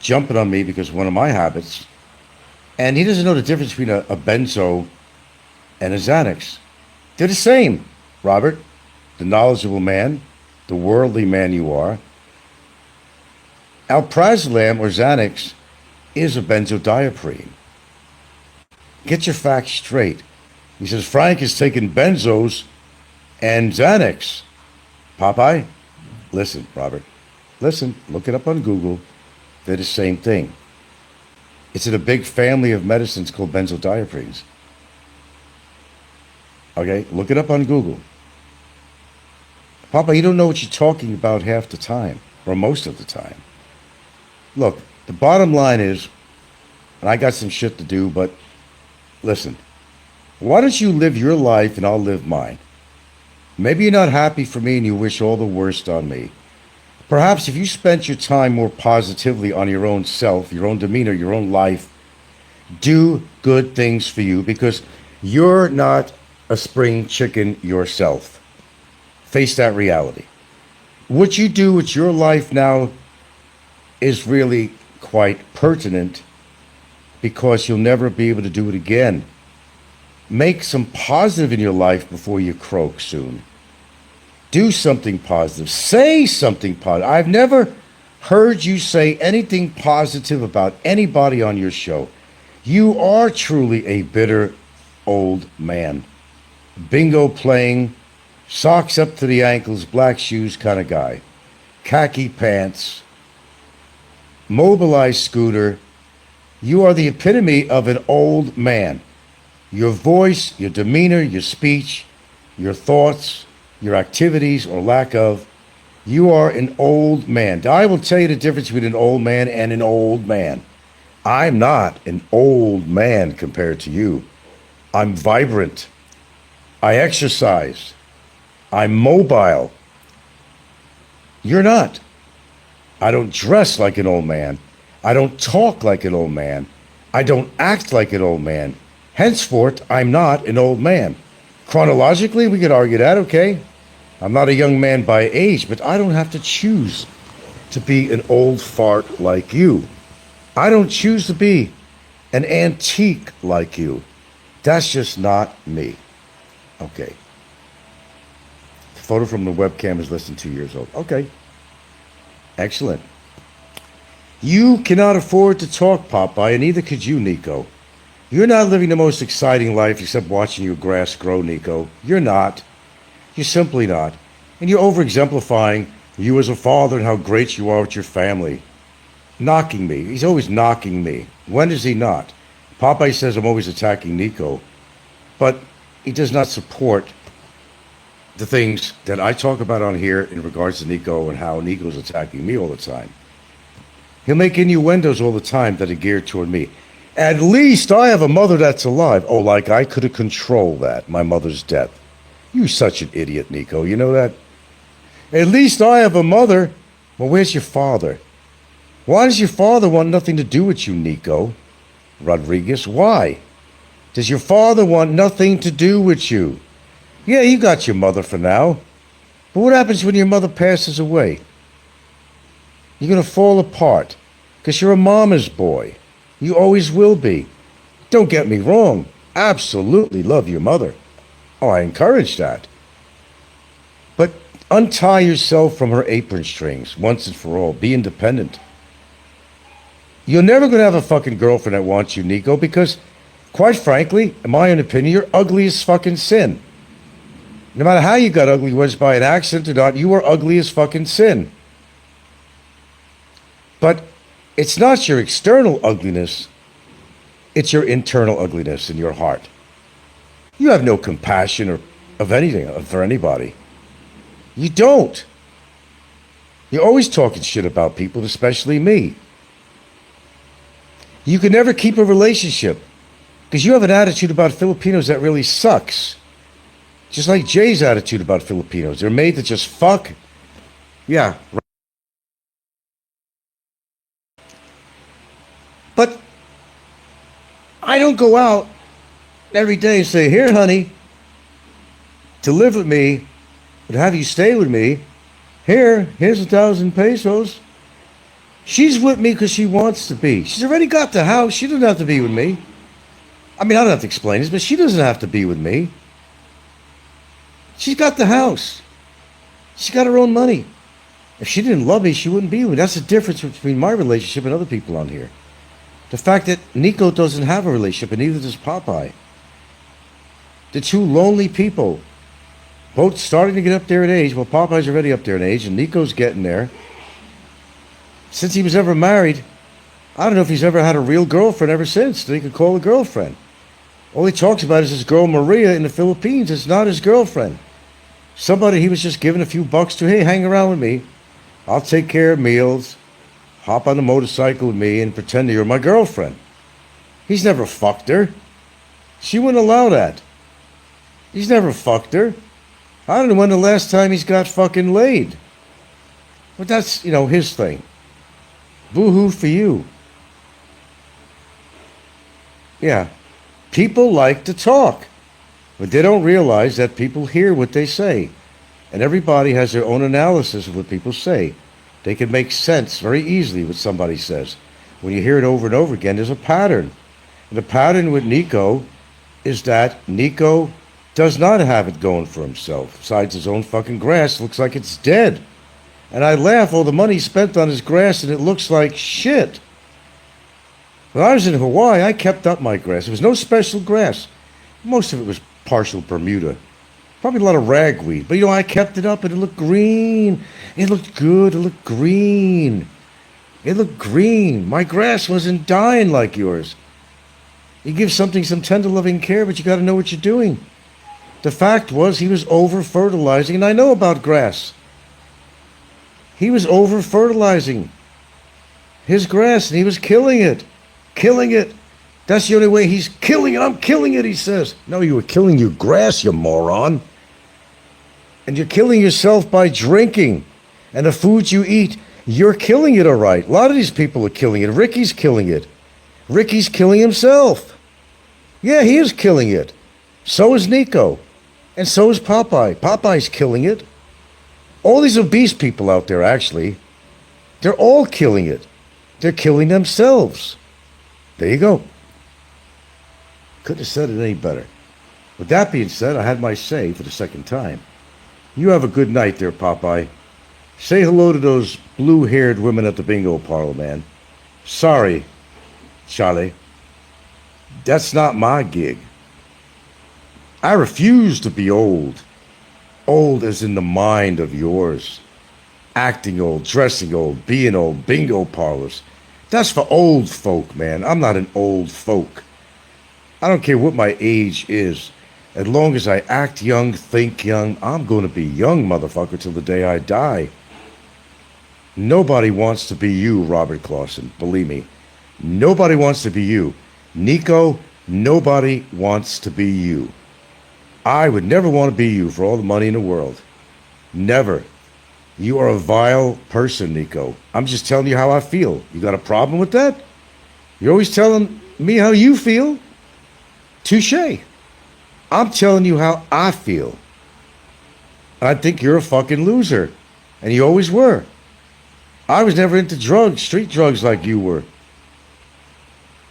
jumping on me because of one of my habits. And he doesn't know the difference between a benzo and a Xanax. They're the same, Robert, the knowledgeable man, the worldly man you are. Alprazolam or Xanax is a benzodiazepine. Get your facts straight. He says Frank is taking benzos and Xanax. Popeye, listen, Robert. Listen, look it up on Google. They're the same thing. It's in a big family of medicines called benzodiazepines. Okay, look it up on Google. Papa, you don't know what you're talking about half the time, or most of the time. Look, the bottom line is, and I got some shit to do, but listen, why don't you live your life and I'll live mine? Maybe you're not happy for me and you wish all the worst on me. Perhaps if you spent your time more positively on your own self, your own demeanor, your own life, do good things for you because you're not a spring chicken yourself. Face that reality. What you do with your life now is really quite pertinent because you'll never be able to do it again. Make some positive in your life before you croak soon. Do something positive. Say something positive. I've never heard you say anything positive about anybody on your show. You are truly a bitter old man. Bingo playing, socks up to the ankles, black shoes kind of guy. Khaki pants, mobilized scooter. You are the epitome of an old man. Your voice, your demeanor, your speech, your thoughts, your activities or lack of, you are an old man. I will tell you the difference between an old man and an old man. I'm not an old man compared to you. I'm vibrant. I exercise. I'm mobile. You're not. I don't dress like an old man. I don't talk like an old man. I don't act like an old man. Henceforth, I'm not an old man. Chronologically, we could argue that, okay? I'm not a young man by age, but I don't have to choose to be an old fart like you. I don't choose to be an antique like you. That's just not me. Okay. The photo from the webcam is less than 2 years old. Okay. Excellent. You cannot afford to talk, Popeye, and neither could you, Nico. You're not living the most exciting life except watching your grass grow, Nico. You're not. You're simply not. And you're over-exemplifying you as a father and how great you are with your family. Knocking me. He's always knocking me. When is he not? Popeye says I'm always attacking Nico. But he does not support the things that I talk about on here in regards to Nico and how Nico's attacking me all the time. He'll make innuendos all the time that are geared toward me. At least I have a mother that's alive. Oh, like I could have controlled that, my mother's death. You're such an idiot, Nico. You know that? At least I have a mother. Well, where's your father? Why does your father want nothing to do with you, Nico? Rodriguez, why? Does your father want nothing to do with you? Yeah, you got your mother for now. But what happens when your mother passes away? You're going to fall apart because you're a mama's boy. You always will be. Don't get me wrong. Absolutely love your mother. Oh, I encourage that. But untie yourself from her apron strings once and for all. Be independent. You're never going to have a fucking girlfriend that wants you, Nico, because, quite frankly, in my own opinion, you're ugly as fucking sin. No matter how you got ugly, whether it's by an accident or not, you are ugly as fucking sin. But it's not your external ugliness, it's your internal ugliness in your heart. You have no compassion or of anything for anybody. You don't. You're always talking shit about people, especially me. You can never keep a relationship because you have an attitude about Filipinos that really sucks. Just like Jay's attitude about Filipinos. They're made to just fuck. Yeah. But I don't go out every day and say, here, honey, to live with me, but have you stay with me. Here's 1,000 pesos. She's with me because she wants to be. She's already got the house. She doesn't have to be with me. I mean, I don't have to explain this, but she doesn't have to be with me. She's got the house. She's got her own money. If she didn't love me, she wouldn't be with me. That's the difference between my relationship and other people on here. The fact that Nico doesn't have a relationship, and neither does Popeye. The two lonely people, both starting to get up there in age. Well, Popeye's already up there in age, and Nico's getting there. Since he was ever married, I don't know if he's ever had a real girlfriend ever since that he could call a girlfriend. All he talks about is his girl Maria in the Philippines. It's not his girlfriend. Somebody he was just giving a few bucks to. Hey, hang around with me. I'll take care of meals. Hop on the motorcycle with me and pretend that you're my girlfriend. He's never fucked her. She wouldn't allow that. He's never fucked her. I don't know when the last time he's got fucking laid. But that's, his thing. Boo-hoo for you. Yeah. People like to talk. But they don't realize that people hear what they say. And everybody has their own analysis of what people say. They can make sense very easily what somebody says. When you hear it over and over again, there's a pattern. And the pattern with Nico is that Nico does not have it going for himself. Besides his own fucking grass, looks like it's dead. And I laugh, all the money spent on his grass, and it looks like shit. When I was in Hawaii, I kept up my grass. There was no special grass. Most of it was partial Bermuda. Probably a lot of ragweed. But, I kept it up, and it looked green. It looked good. It looked green. It looked green. My grass wasn't dying like yours. You give something some tender loving care, but you got to know what you're doing. The fact was he was over-fertilizing, and I know about grass. He was over-fertilizing his grass, and he was killing it. Killing it. That's the only way he's killing it. I'm killing it, he says. No, you were killing your grass, you moron. And you're killing yourself by drinking. And the food you eat, you're killing it, all right. A lot of these people are killing it. Ricky's killing it. Ricky's killing himself. Yeah, he is killing it. So is Nico. And so is Popeye. Popeye's killing it. All these obese people out there, actually, they're all killing it. They're killing themselves. There you go. Couldn't have said it any better. With that being said, I had my say for the second time. You have a good night there, Popeye. Say hello to those blue-haired women at the bingo parlor, man. Sorry, Charlie. That's not my gig. I refuse to be old. Old as in the mind of yours. Acting old, dressing old, being old, bingo parlors. That's for old folk, man. I'm not an old folk. I don't care what my age is. As long as I act young, think young, I'm going to be young, motherfucker, till the day I die. Nobody wants to be you, Robert Clausen. Believe me. Nobody wants to be you. Nico, nobody wants to be you. I would never want to be you for all the money in the world. Never. You are a vile person, Nico. I'm just telling you how I feel. You got a problem with that? You're always telling me how you feel? Touché. I'm telling you how I feel. I think you're a fucking loser. And you always were. I was never into drugs, street drugs like you were.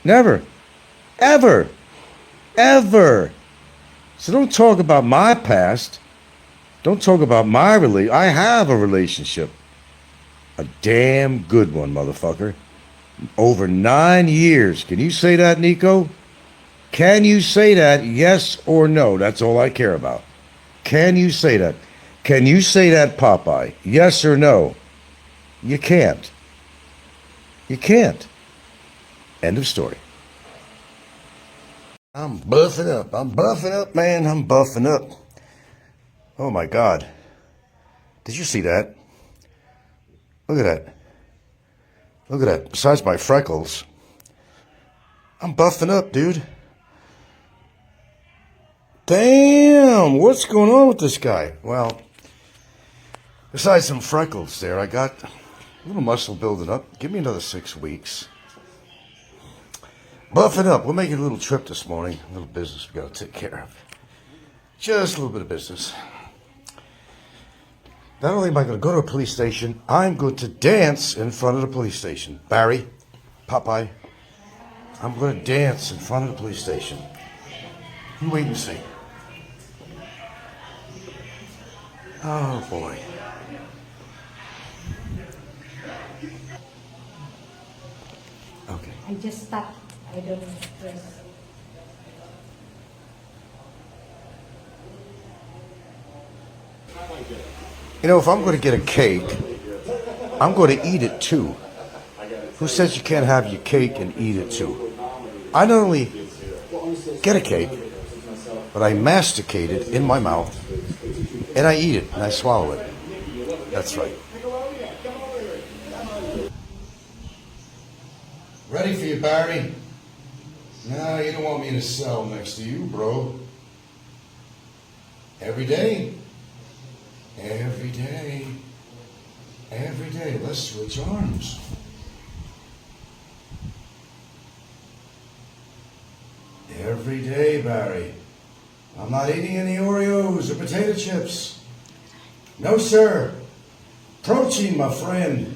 Never. Ever. Ever. So don't talk about my past. Don't talk about my relationship. I have a relationship. A damn good one, motherfucker. Over 9 years. Can you say that, Nico? Can you say that, yes or no? That's all I care about. Can you say that? Can you say that, Popeye? Yes or no? You can't. You can't. End of story. I'm buffing up. I'm buffing up, man. I'm buffing up. Oh, my God. Did you see that? Look at that. Look at that. Besides my freckles, I'm buffing up, dude. Damn, what's going on with this guy? Well, besides some freckles there, I got a little muscle building up. Give me another 6 weeks. Buffing up. We're making a little trip this morning. A little business we got to take care of. Just a little bit of business. Not only am I going to go to a police station, I'm going to dance in front of the police station. Barry, Popeye, I'm going to dance in front of the police station. You wait and see. Oh, boy. Okay. I just stopped. I don't press. You know, if I'm going to get a cake, I'm going to eat it too. Who says you can't have your cake and eat it too? I not only get a cake, but I masticate it in my mouth, and I eat it, and I swallow it. That's right. Ready for you, Barry? No, you don't want me in a cell next to you, bro. Every day. Every day. Every day. Let's switch arms. Every day, Barry. I'm not eating any Oreos or potato chips. No, sir. Protein, my friend.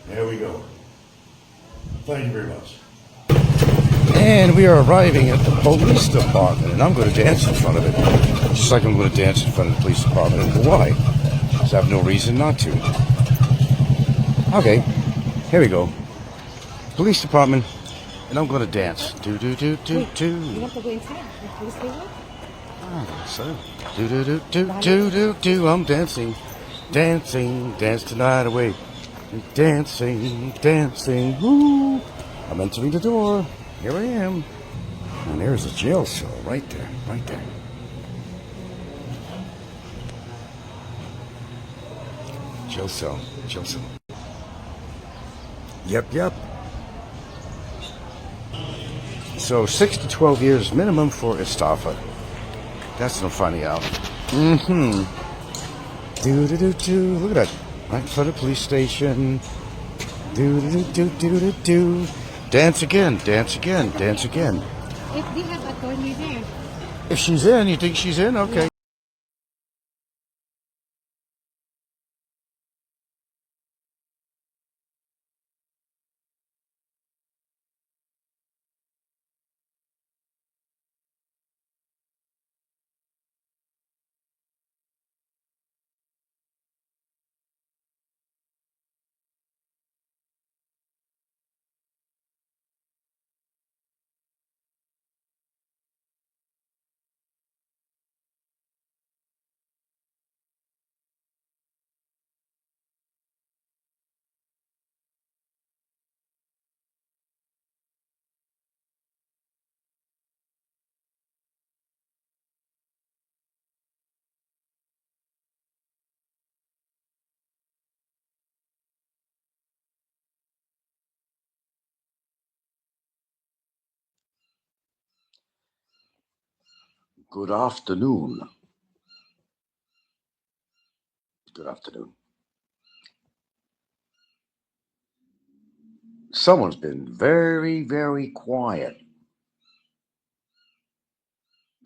There we go. Thank you very much. And we are arriving at the police department, and I'm going to dance in front of it. Just like I'm going to dance in front of the police department in Hawaii. Because I have no reason not to. Okay, here we go. Police department, and I'm going to dance. Do do do do do. You want to go inside? Please stay here. So, do do do do do do do. I'm dancing, dancing, dance the night away. Dancing, dancing, woo! I'm entering the door. Here I am. And there's a jail cell right there, right there. Jail cell, jail cell. Yep. So 6 to 12 years minimum for estafa. That's what I'm finding out. Do. Look at that. Right in front of the police station. Do. Dance again. If they have attorney there. If she's in, you think she's in? Okay. Good afternoon. Good afternoon. Someone's been very, very quiet.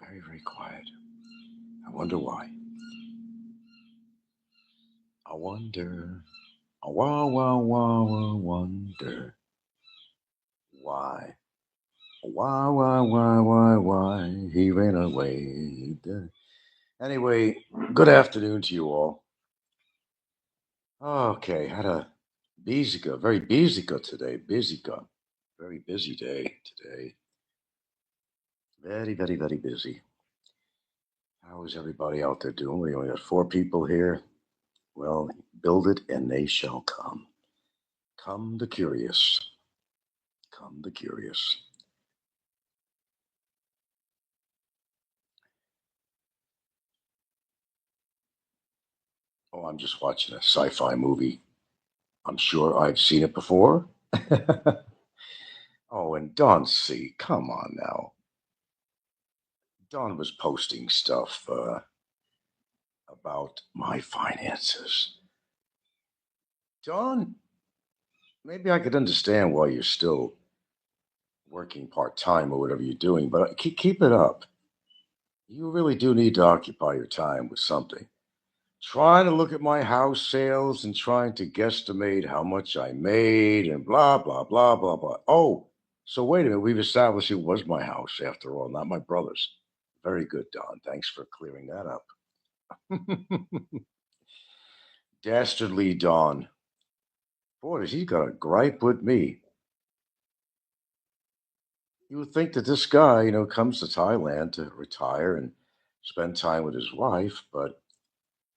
Very, very quiet. I wonder why. I wonder. Wonder. Why? Why? He ran away. Anyway, good afternoon to you all. Okay, had a very busy today. Very busy day today. Very, very, very busy. How is everybody out there doing? We only got 4 people here. Well, build it and they shall come. Come the curious. Come the curious. Oh, I'm just watching a sci-fi movie. I'm sure I've seen it before. Oh, and Don C. Come on now. Don was posting stuff about my finances. Don, maybe I could understand why you're still working part-time or whatever you're doing, but keep it up. You really do need to occupy your time with something. Trying to look at my house sales and trying to guesstimate how much I made and blah, blah, blah, blah, blah. Oh, so wait a minute. We've established it was my house after all, not my brother's. Very good, Don. Thanks for clearing that up. Dastardly Don. Boy, does he got a gripe with me. You would think that this guy, comes to Thailand to retire and spend time with his wife, but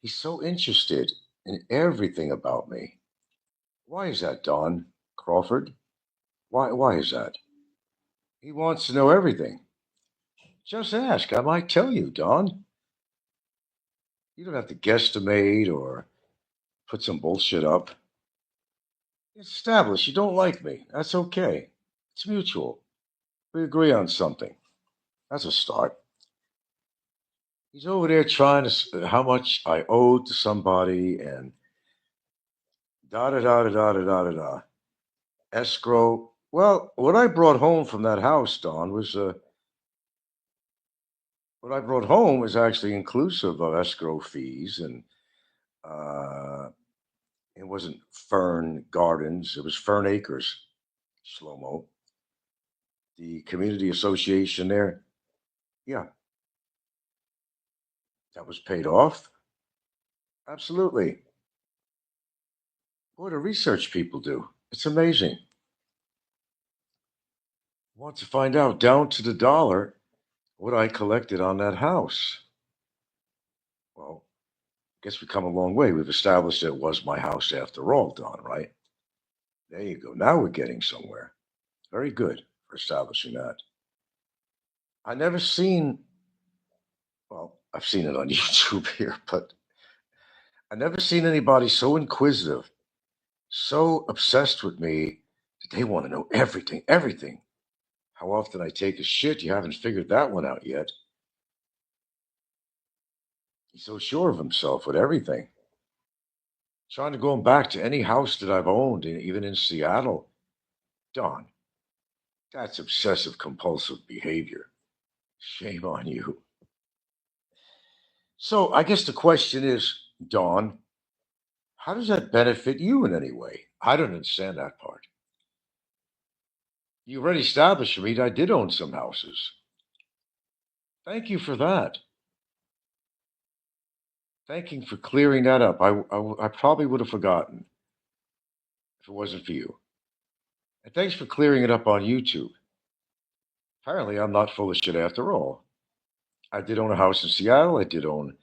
he's so interested in everything about me. Why is that, Don? Crawford. Why is that? He wants to know everything. Just ask. I might tell you, Don. You don't have to guesstimate or put some bullshit up. It's established you don't like me. That's okay. It's mutual. We agree on something. That's a start. He's over there trying to how much I owe to somebody and da da da da da da da da da. Escrow. Well, what I brought home from that house, Don, was what I brought home is actually inclusive of escrow fees, and uh, it wasn't Fern Gardens; it was Fern Acres, Shlomo. The community association there. Yeah, that was paid off. Absolutely. Boy, the research people do. It's amazing. Want to find out down to the dollar what I collected on that house. Well, I guess we've come a long way. We've established that it was my house after all, Don, right? There you go. Now we're getting somewhere. Very good for establishing that. I never seen, well, I've seen it on YouTube here, but I never seen anybody so inquisitive, so obsessed with me that they want to know everything, everything. How often I take a shit, you haven't figured that one out yet. He's so sure of himself with everything. Trying to go back to any house that I've owned, even in Seattle. Don, that's obsessive compulsive behavior. Shame on you. So I guess the question is, Dawn, how does that benefit you in any way? I don't understand that part. You already established for me that I did own some houses. Thank you for that. Thank you for clearing that up. I probably would have forgotten if it wasn't for you. And thanks for clearing it up on YouTube. Apparently, I'm not full of shit after all. I did own a house in Seattle. I did own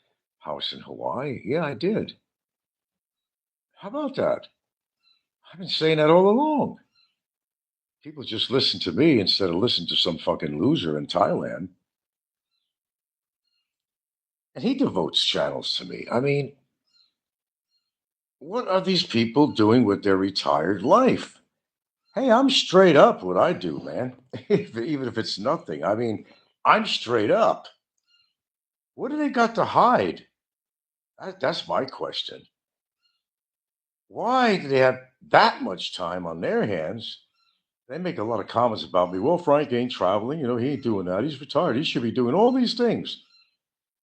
a house in Hawaii. Yeah, I did. How about that? I've been saying that all along. People just listen to me instead of listen to some fucking loser in Thailand. And he devotes channels to me. I mean, what are these people doing with their retired life? Hey, I'm straight up what I do, man. Even if it's nothing. I mean, I'm straight up. What do they got to hide? That's my question. Why do they have that much time on their hands? They make a lot of comments about me. Well, Frank ain't traveling. You know, he ain't doing that. He's retired. He should be doing all these things.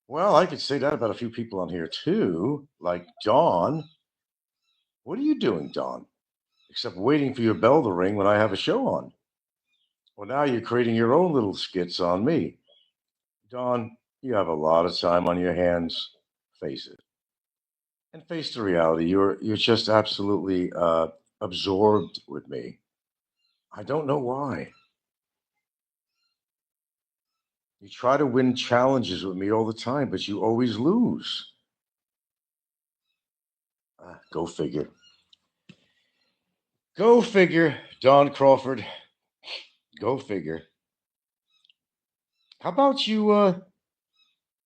Well, I could say that about a few people on here too, like Dawn. What are you doing, Dawn? Except waiting for your bell to ring when I have a show on. Well, now you're creating your own little skits on me. Dawn, you have a lot of time on your hands. Face it. And face the reality. You're just absolutely absorbed with me. I don't know why. You try to win challenges with me all the time, but you always lose. Go figure. Go figure, Don Crawford. Go figure. How about you?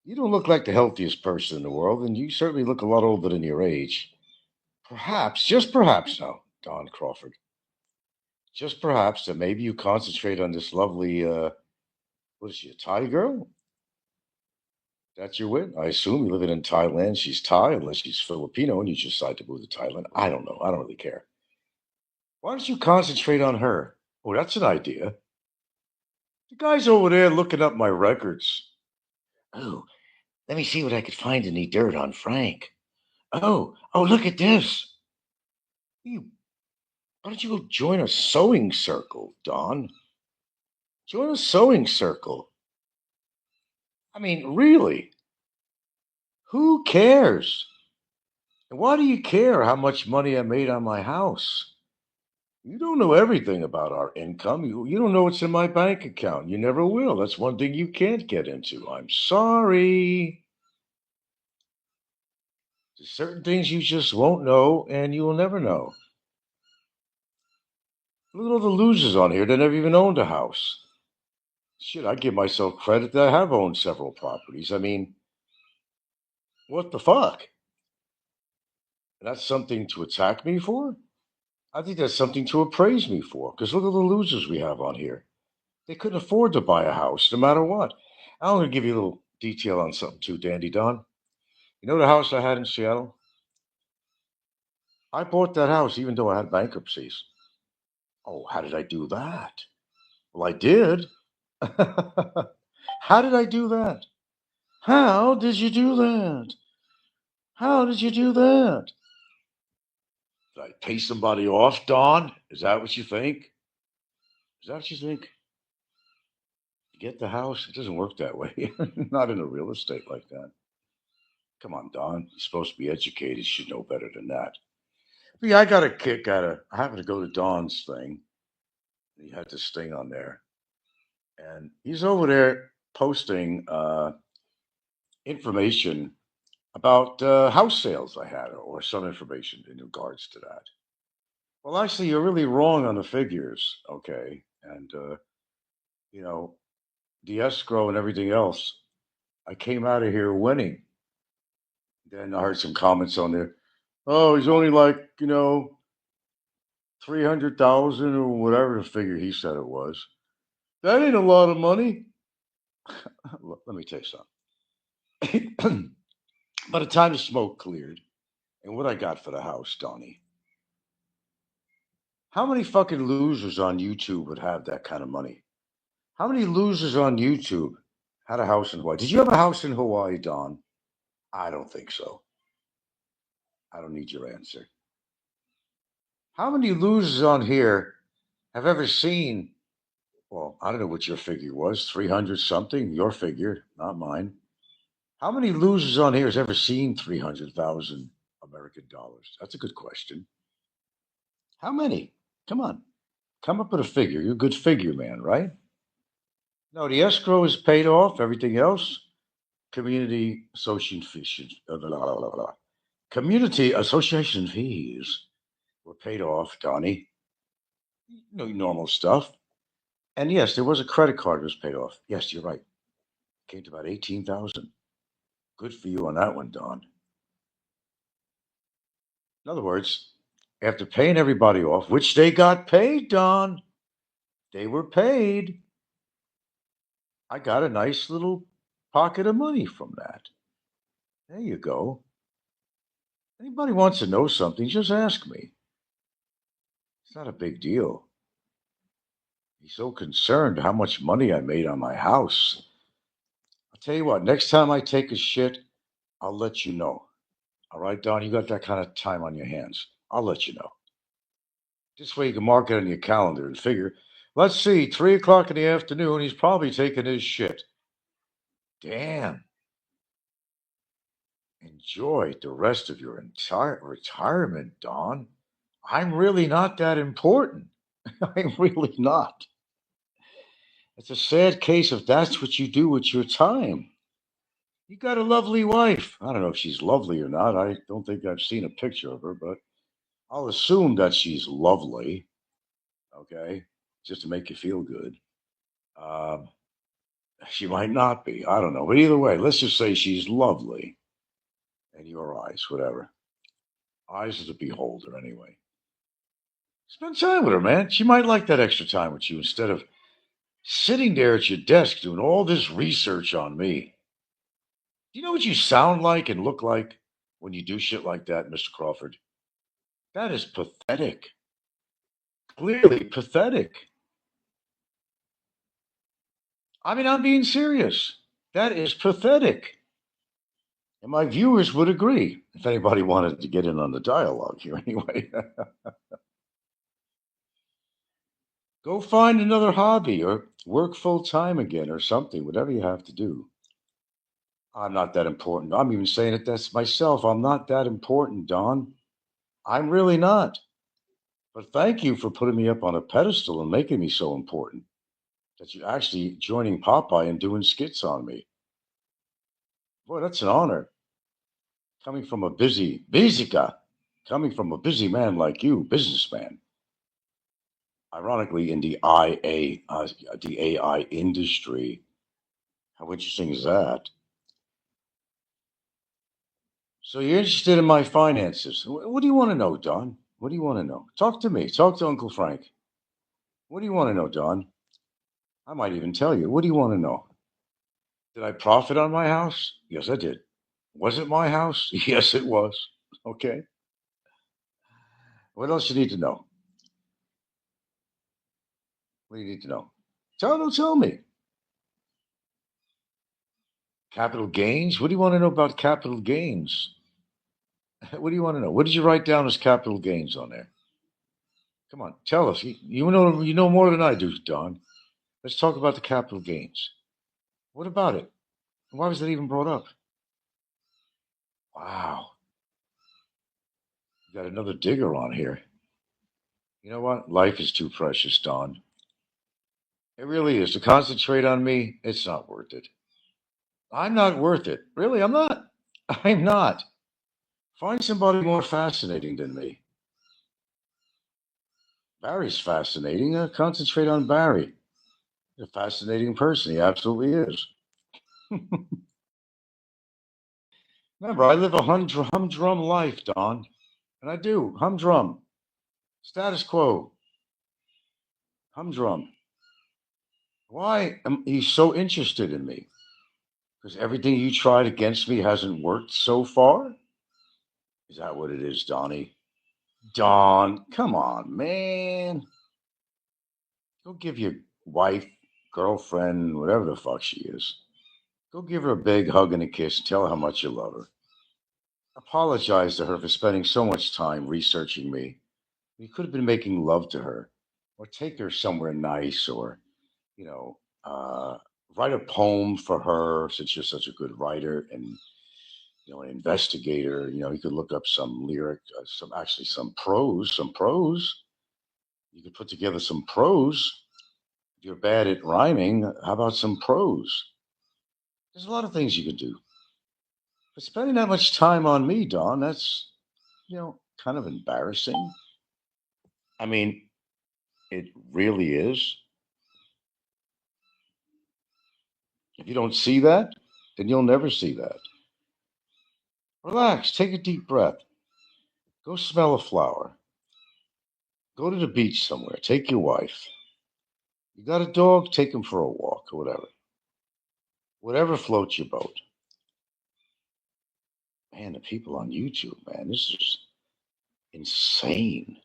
You don't look like the healthiest person in the world, and you certainly look a lot older than your age. Perhaps, just perhaps now, Don Crawford. Just perhaps that maybe you concentrate on this lovely, what is she, a Thai girl? That's your wit? I assume you're living in Thailand. She's Thai, unless she's Filipino and you just decide to move to Thailand. I don't know. I don't really care. Why don't you concentrate on her? Oh, that's an idea. The guy's over there looking up my records. Oh, let me see what I could find in the dirt on Frank. Oh, look at this. You, why don't you go join a sewing circle, Don? Join a sewing circle. I mean, really, who cares? And why do you care how much money I made on my house? You don't know everything about our income. You don't know what's in my bank account. You never will. That's one thing you can't get into. I'm sorry. There's certain things you just won't know and you will never know. Look at all the losers on here that never even owned a house. Shit, I give myself credit that I have owned several properties. I mean, what the fuck? That's something to attack me for? I think that's something to appraise me for. Because look at the losers we have on here. They couldn't afford to buy a house no matter what. I'm going to give you a little detail on something too, Dandy Don. You know the house I had in Seattle? I bought that house even though I had bankruptcies. Oh, how did I do that? Well, I did. How did I do that? How did you do that? How did you do that? Did I pay somebody off, Don? Is that what you think? Is that what you think? You get the house? It doesn't work that way. Not in a real estate like that. Come on, Don. You're supposed to be educated. You should know better than that. But yeah, I got a kick out of. I happened to go to Don's thing. He had this thing on there, and he's over there posting information about house sales I had, or some information in regards to that. Well, actually, you're really wrong on the figures, okay? And you know, the escrow and everything else. I came out of here winning. Then I heard some comments on there. Oh, he's only like 300,000 or whatever the figure he said it was. That ain't a lot of money. Let me tell you something. By the time the smoke cleared, and what I got for the house, Donnie, how many fucking losers on YouTube would have that kind of money? How many losers on YouTube had a house in Hawaii? Did you have a house in Hawaii, Don? I don't think so. I don't need your answer. How many losers on here have ever seen? Well, I don't know what your figure was, 300 something, your figure, not mine. How many losers on here has ever seen 300,000 American dollars? That's a good question. How many? Come on, come up with a figure. You're a good figure man, right? No, the escrow is paid off. Everything else, community association, community association fees were paid off, Donnie. No normal stuff. And yes, there was a credit card that was paid off. Yes, you're right. Came to about 18,000. Good for you on that one, Don. In other words, after paying everybody off, which they got paid, Don, they were paid. I got a nice little pocket of money from that. There you go. Anybody wants to know something, just ask me. It's not a big deal. He's so concerned how much money I made on my house. I'll tell you what, next time I take a shit, I'll let you know. All right, Don, you got that kind of time on your hands. I'll let you know. This way you can mark it on your calendar and figure, let's see, 3 o'clock in the afternoon, he's probably taking his shit. Damn. Enjoy the rest of your entire retirement, Don. I'm really not that important. I'm really not. It's a sad case if that's what you do with your time. You got a lovely wife. I don't know if she's lovely or not. I don't think I've seen a picture of her, but I'll assume that she's lovely. Okay, just to make you feel good. Um, she might not be. I don't know. But either way, let's just say she's lovely in your eyes, whatever. Eyes of the beholder, anyway. Spend time with her, man. She might like that extra time with you instead of sitting there at your desk doing all this research on me. Do you know what you sound like and look like when you do shit like that, Mr. Crawford? That is pathetic. Clearly pathetic. I mean, I'm being serious. That is pathetic. And my viewers would agree if anybody wanted to get in on the dialogue here anyway. Go find another hobby or work full time again or something, whatever you have to do. I'm not that important. I'm even saying it that's myself. I'm not that important, Don. I'm really not. But thank you for putting me up on a pedestal and making me so important that you're actually joining Popeye and doing skits on me. Boy, that's an honor. Coming from a busy guy, coming from a busy man like you, businessman. Ironically, in the the AI industry. How interesting is that? So you're interested in my finances. What do you want to know, Don? What do you want to know? Talk to me. Talk to Uncle Frank. What do you want to know, Don? I might even tell you. What do you want to know? Did I profit on my house? Yes, I did. Was it my house? Yes, it was. Okay. What else you need to know? What do you need to know? Tell me. Capital gains? What do you want to know about capital gains? What do you want to know? What did you write down as capital gains on there? Come on, tell us. You know more than I do, Don. Let's talk about the capital gains. What about it? Why was that even brought up? Wow, you got another digger on here. You know what? Life is too precious, Don. It really is. To concentrate on me, it's not worth it. I'm not worth it. Really, I'm not. I'm not. Find somebody more fascinating than me. Barry's fascinating. Concentrate on Barry. He's a fascinating person. He absolutely is. Remember, I live a humdrum life, Don. And I do. Humdrum. Status quo. Humdrum. Why am you so interested in me? Because everything you tried against me hasn't worked so far? Is that what it is, Donnie? Don, come on, man. Go give your wife, girlfriend, whatever the fuck she is. Go give her a big hug and a kiss and tell her how much you love her. Apologize to her for spending so much time researching me. You could have been making love to her, or take her somewhere nice, or, you know, write a poem for her since you're such a good writer and, an investigator. You could look up some lyric, some prose, You could put together some prose. If you're bad at rhyming, how about some prose? There's a lot of things you could do. But spending that much time on me, Don, that's, kind of embarrassing. I mean, it really is. If you don't see that, then you'll never see that. Relax, take a deep breath. Go smell a flower. Go to the beach somewhere. Take your wife. You got a dog? Take him for a walk or whatever. Whatever floats your boat. Man, the people on YouTube, man, this is insane.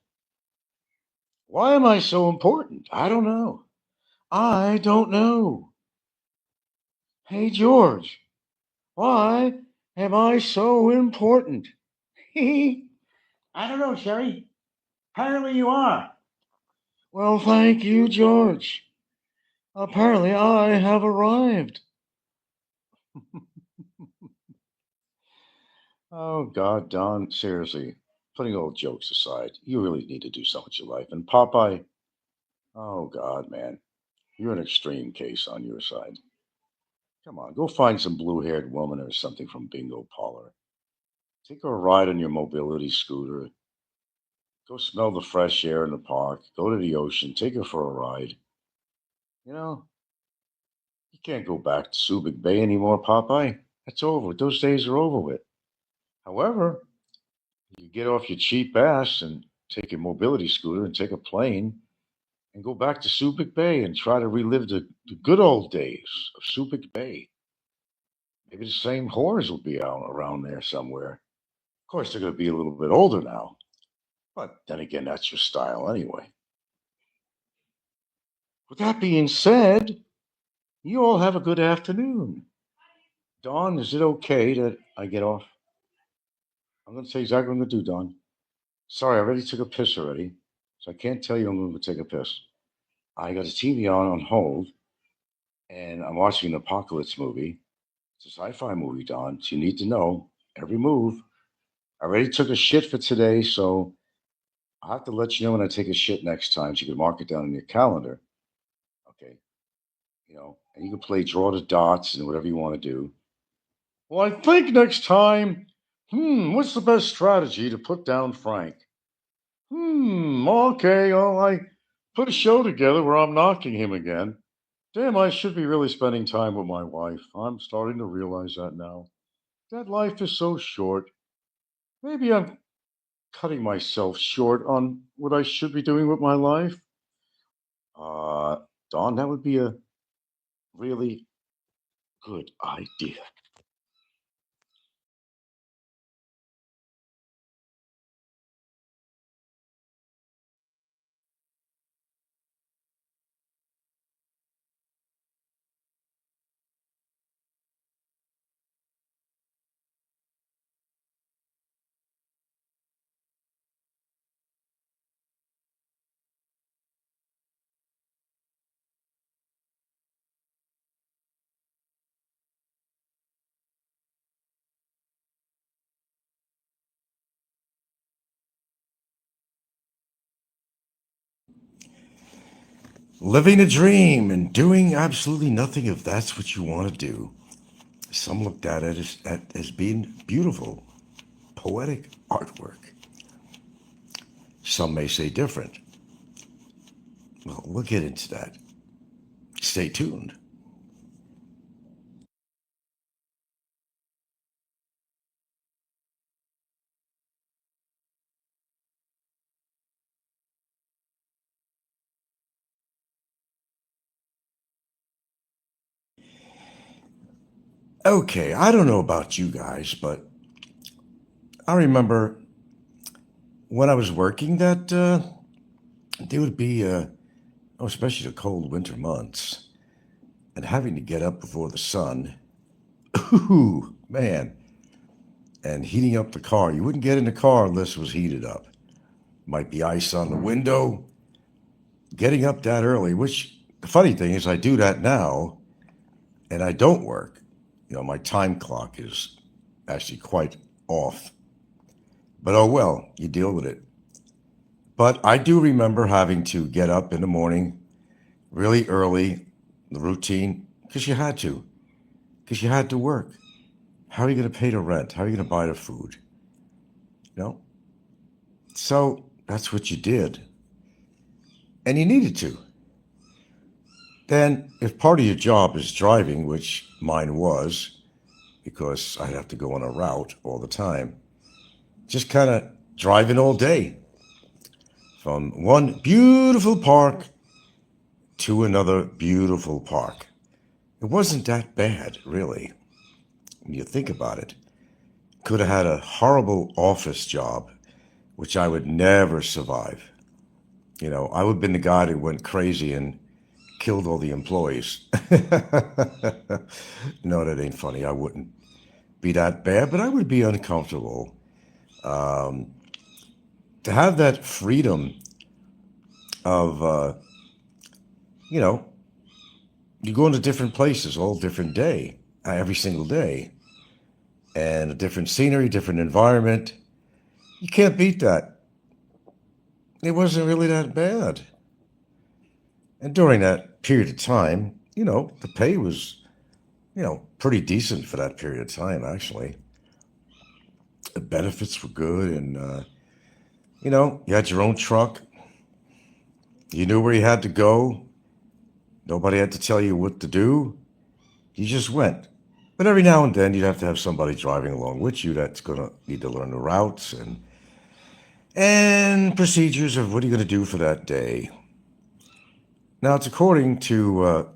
Why am I so important? I don't know. I don't know. Hey, George, why am I so important? I don't know, Sherry. Apparently you are. Well, thank you, George. Apparently I have arrived. Oh, God, Don, seriously, putting all jokes aside, you really need to do something with your life. And Popeye, oh, God, man, you're an extreme case on your side. Come on, go find some blue haired woman or something from Bingo Parlor. Take her a ride on your mobility scooter. Go smell the fresh air in the park. Go to the ocean. Take her for a ride. You know, you can't go back to Subic Bay anymore, Popeye. That's over. Those days are over with. However, you get off your cheap ass and take your mobility scooter and take a plane and go back to Subic Bay and try to relive the good old days of Subic Bay. Maybe the same whores will be out around there somewhere. Of course, they're going to be a little bit older now, but then again, that's your style anyway. With that being said, you all have a good afternoon. Dawn, is it okay that I get off? I'm going to say exactly what I'm going to do, Dawn. Sorry, I already took a piss already, so I can't tell you I'm going to take a piss. I got the TV on hold, and I'm watching an apocalypse movie. It's a sci-fi movie, Don. So you need to know every move. I already took a shit for today, so I'll have to let you know when I take a shit next time, so you can mark it down in your calendar. Okay, and you can play draw the dots and whatever you want to do. Well, I think next time, what's the best strategy to put down Frank? Okay, all I put a show together where I'm knocking him again. Damn, I should be really spending time with my wife. I'm starting to realize that now. That life is so short. Maybe I'm cutting myself short on what I should be doing with my life. Uh, Don, that would be a really good idea. Living a dream and doing absolutely nothing if that's what you want to do. Some looked at it as being beautiful, poetic artwork. Some may say different. Well, we'll get into that. Stay tuned. Okay, I don't know about you guys, but I remember when I was working that there would be, especially the cold winter months, and having to get up before the sun. Ooh, man. And heating up the car. You wouldn't get in the car unless it was heated up. Might be ice on the window. Getting up that early, which the funny thing is, I do that now and I don't work. My time clock is actually quite off. But oh well, you deal with it. But I do remember having to get up in the morning really early, the routine, because you had to, because you had to work. How are you going to pay the rent? How are you going to buy the food? You know? So that's what you did. And you needed to. Then, if part of your job is driving, which mine was, because I'd have to go on a route all the time, just kind of driving all day from one beautiful park to another beautiful park. It wasn't that bad, really, when you think about it. Could have had a horrible office job, which I would never survive. I would have been the guy that went crazy and killed all the employees. No, that ain't funny. I wouldn't be that bad, but I would be uncomfortable. Um, to have that freedom of, you know, you go into different places all different day, every single day, and a different scenery, different environment. You can't beat that. It wasn't really that bad. And during that period of time, the pay was, pretty decent for that period of time, actually. The benefits were good, and, you had your own truck. You knew where you had to go. Nobody had to tell you what to do. You just went. But every now and then, you'd have to have somebody driving along with you that's going to need to learn the routes and procedures of what are you going to do for that day. Now, it's according to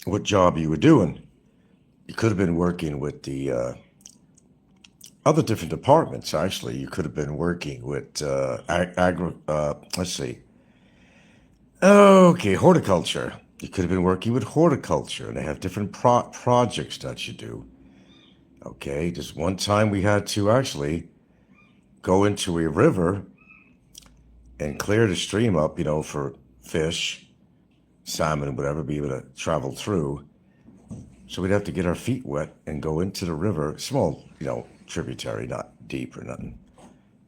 what job you were doing. You could have been working with the other different departments, actually. You could have been working with let's see. Okay, horticulture. You could have been working with horticulture, and they have different projects that you do. Okay, just one time we had to actually go into a river and clear the stream up, for fish, salmon, whatever, be able to travel through. So we'd have to get our feet wet and go into the river, small, tributary, not deep or nothing.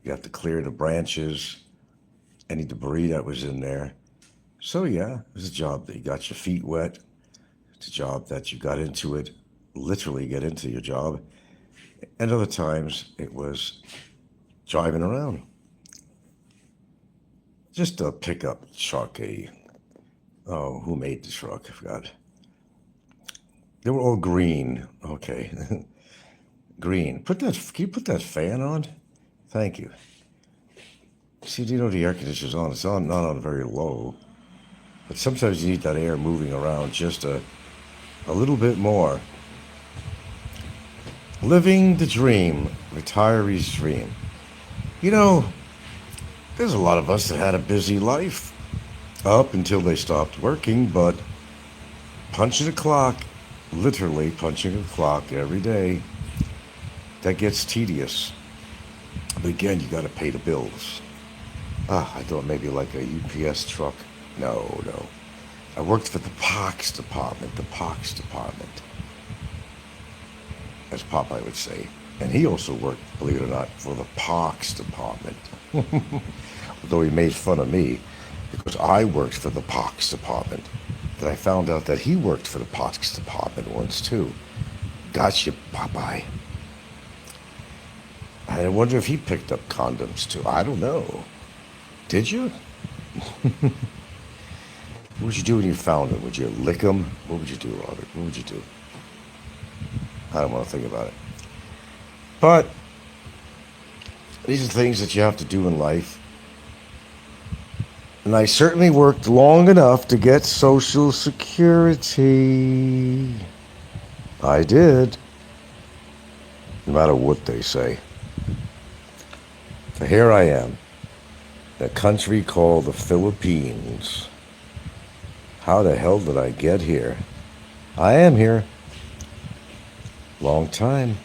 You have to clear the branches, any debris that was in there. So yeah, it was a job that you got your feet wet. It's a job that you got into it, literally get into your job. And other times it was driving around. Just a pickup truck, a Oh, who made the truck? I forgot. They were all green. Okay. Green. Can you put that fan on? Thank you. See, do you know the air conditioner's on? It's on, not on very low. But sometimes you need that air moving around just a little bit more. Living the dream, retiree's dream. You know, there's a lot of us that had a busy life up until they stopped working, but punching a clock, literally punching a clock every day, that gets tedious. But again, you got to pay the bills. I thought maybe like a UPS truck. No, no. I worked for the Pox department, as Popeye would say. And he also worked, believe it or not, for the Pox department. Although he made fun of me because I worked for the Pox department. Then I found out that he worked for the Pox department once too. Gotcha, Popeye. I wonder if he picked up condoms too. I don't know. Did you? What would you do when you found them? Would you lick them? What would you do, Robert? What would you do? I don't want to think about it. But these are things that you have to do in life. And I certainly worked long enough to get Social Security. I did. No matter what they say. So here I am. A country called the Philippines. How the hell did I get here? I am here. Long time.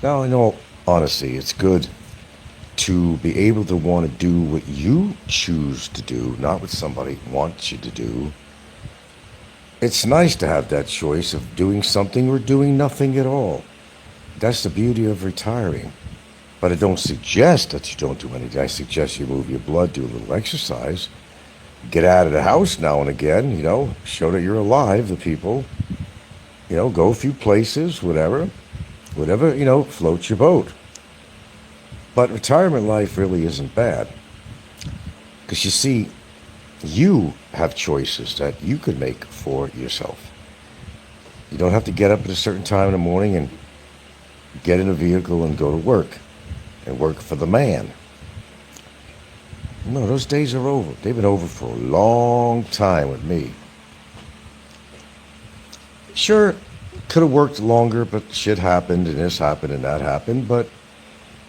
Now, in all honesty, it's good to be able to want to do what you choose to do, not what somebody wants you to do. It's nice to have that choice of doing something or doing nothing at all. That's the beauty of retiring. But I don't suggest that you don't do anything. I suggest you move your blood, do a little exercise, get out of the house now and again, show that you're alive to people, go a few places, whatever, floats your boat. But retirement life really isn't bad. Because you see, you have choices that you could make for yourself. You don't have to get up at a certain time in the morning and get in a vehicle and go to work and work for the man. No, those days are over. They've been over for a long time with me. Sure, could have worked longer, but shit happened and this happened and that happened. But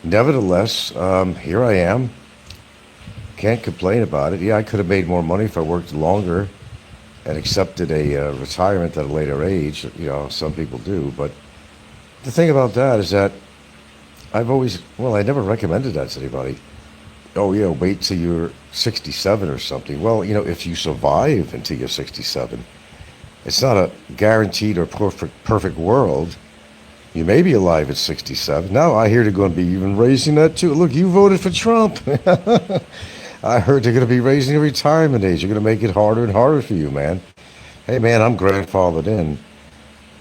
nevertheless, here I am. Can't complain about it. Yeah, I could have made more money if I worked longer and accepted a retirement at a later age. Some people do. But the thing about that is that I never recommended that to anybody. Oh, yeah, wait till you're 67 or something. Well, if you survive until you're 67, it's not a guaranteed or perfect world. You may be alive at 67. Now I hear they're going to be even raising that too. Look, you voted for Trump. I heard they're going to be raising the retirement age. You're going to make it harder and harder for you, man. Hey, man, I'm grandfathered in.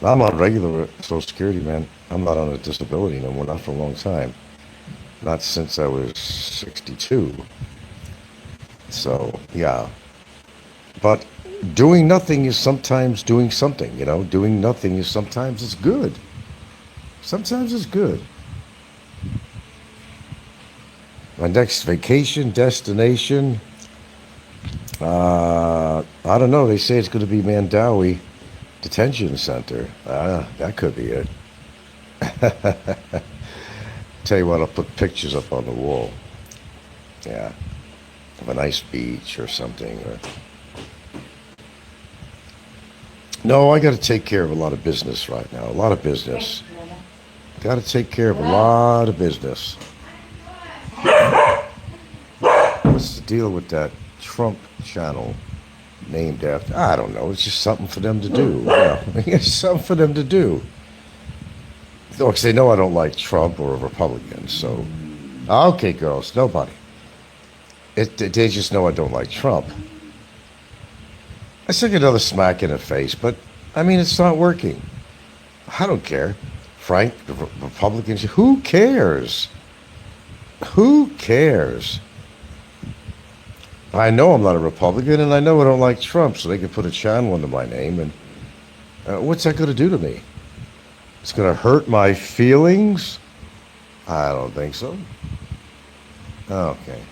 I'm on regular Social Security, man. I'm not on a disability no more, not for a long time. Not since I was 62. So, yeah. But doing nothing is sometimes doing something, Doing nothing is sometimes it's good. Sometimes it's good. My next vacation destination, I don't know. They say it's going to be Mandawi Detention Center. That could be it. Tell you what, I'll put pictures up on the wall. Yeah. Of a nice beach or something. No, I got to take care of a lot of business right now. A lot of business. Got to take care of a lot of business. What's the deal with that Trump channel named after? I don't know. It's just something for them to do. It's something for them to do. Because they know I don't like Trump or a Republican. So, okay, girls, nobody. They just know I don't like Trump. I took another smack in the face, but it's not working. I don't care. Frank, the Republicans, who cares? Who cares? I know I'm not a Republican, and I know I don't like Trump, so they could put a channel under my name, and what's that going to do to me? It's going to hurt my feelings? I don't think so. Okay.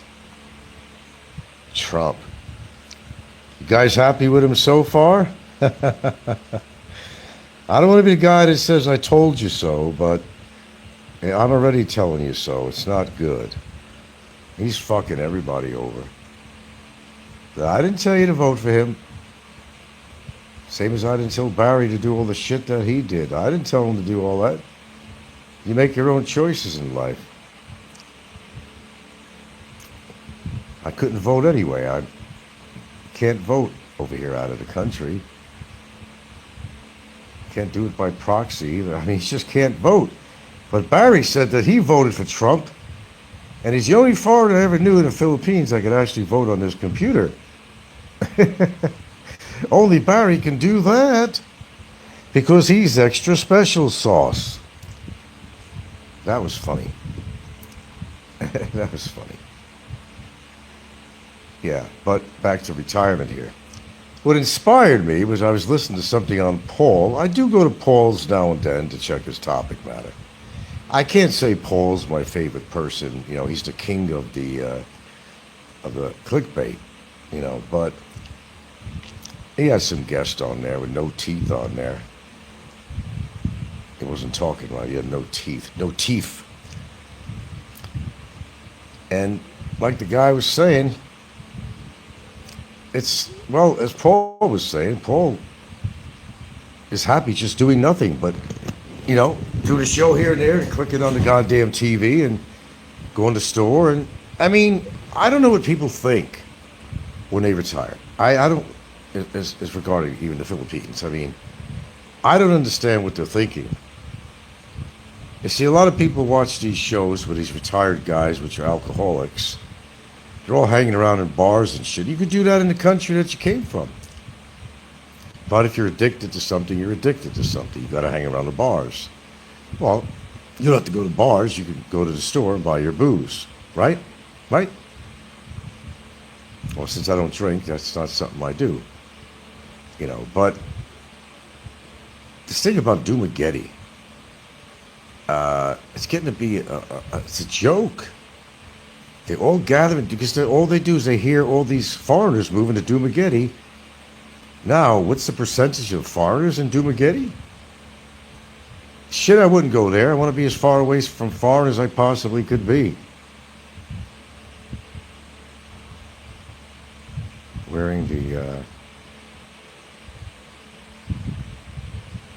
Trump. You guys happy with him so far? I don't want to be the guy that says I told you so, but I'm already telling you so. It's not good. He's fucking everybody over. I didn't tell you to vote for him. Same as I didn't tell Barry to do all the shit that he did. I didn't tell him to do all that. You make your own choices in life. I couldn't vote anyway. I can't vote over here out of the country. Can't do it by proxy either. I mean, he just can't vote. But Barry said that he voted for Trump, and he's the only foreigner I ever knew in the Philippines that could actually vote on his computer. Only Barry can do that because he's extra special sauce. That was funny. That was funny. Yeah, but back to retirement here. What inspired me was I was listening to something on Paul. I do go to Paul's now and then to check his topic matter. I can't say Paul's my favorite person. You know, he's the king of the clickbait. You know, but he had some guest on there with no teeth on there. He wasn't talking right. He had no teeth. No teeth. And like the guy was saying, it's, well, as Paul was saying, Paul is happy just doing nothing but, you know, do the show here and there and clicking on the goddamn TV and going to the store. And I mean, I don't know what people think when they retire. I don't, as regarding even the Philippines. I mean, I don't understand what they're thinking. You see, a lot of people watch these shows with these retired guys, which are alcoholics. They're all hanging around in bars and shit. You could do that in the country that you came from. But if you're addicted to something, you're addicted to something. You got to hang around the bars. Well, you don't have to go to bars. You can go to the store and buy your booze. Right? Right? Well, since I don't drink, that's not something I do. You know, but this thing about Dumageddon, it's getting to be it's a joke. They all gather because all they do is they hear all these foreigners moving to Dumageddon. Now, what's the percentage of foreigners in Dumageddon? Shit, I wouldn't go there. I want to be as far away from foreigners as I possibly could be.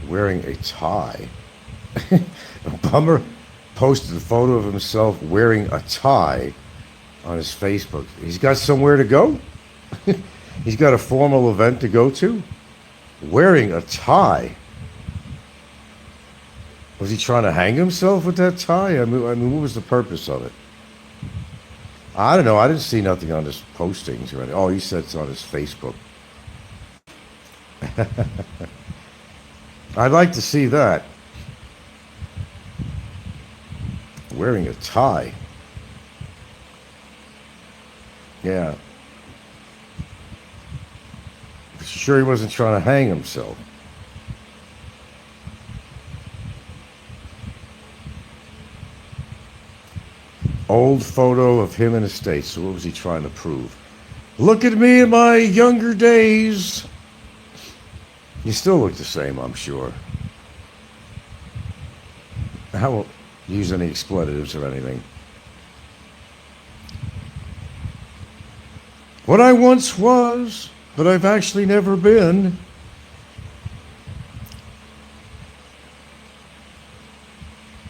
Wearing a tie. Bummer posted a photo of himself wearing a tie on his Facebook. He's got somewhere to go? He's got a formal event to go to? Wearing a tie. Was he trying to hang himself with that tie? I mean, what was the purpose of it? I don't know. I didn't see nothing on his postings or anything. Oh, he said it's on his Facebook. I'd like to see that. Wearing a tie. Yeah. Sure he wasn't trying to hang himself. Old photo of him in the States. So what was he trying to prove? Look at me in my younger days. You still look the same, I'm sure. I won't use any expletives or anything. What I once was, but I've actually never been.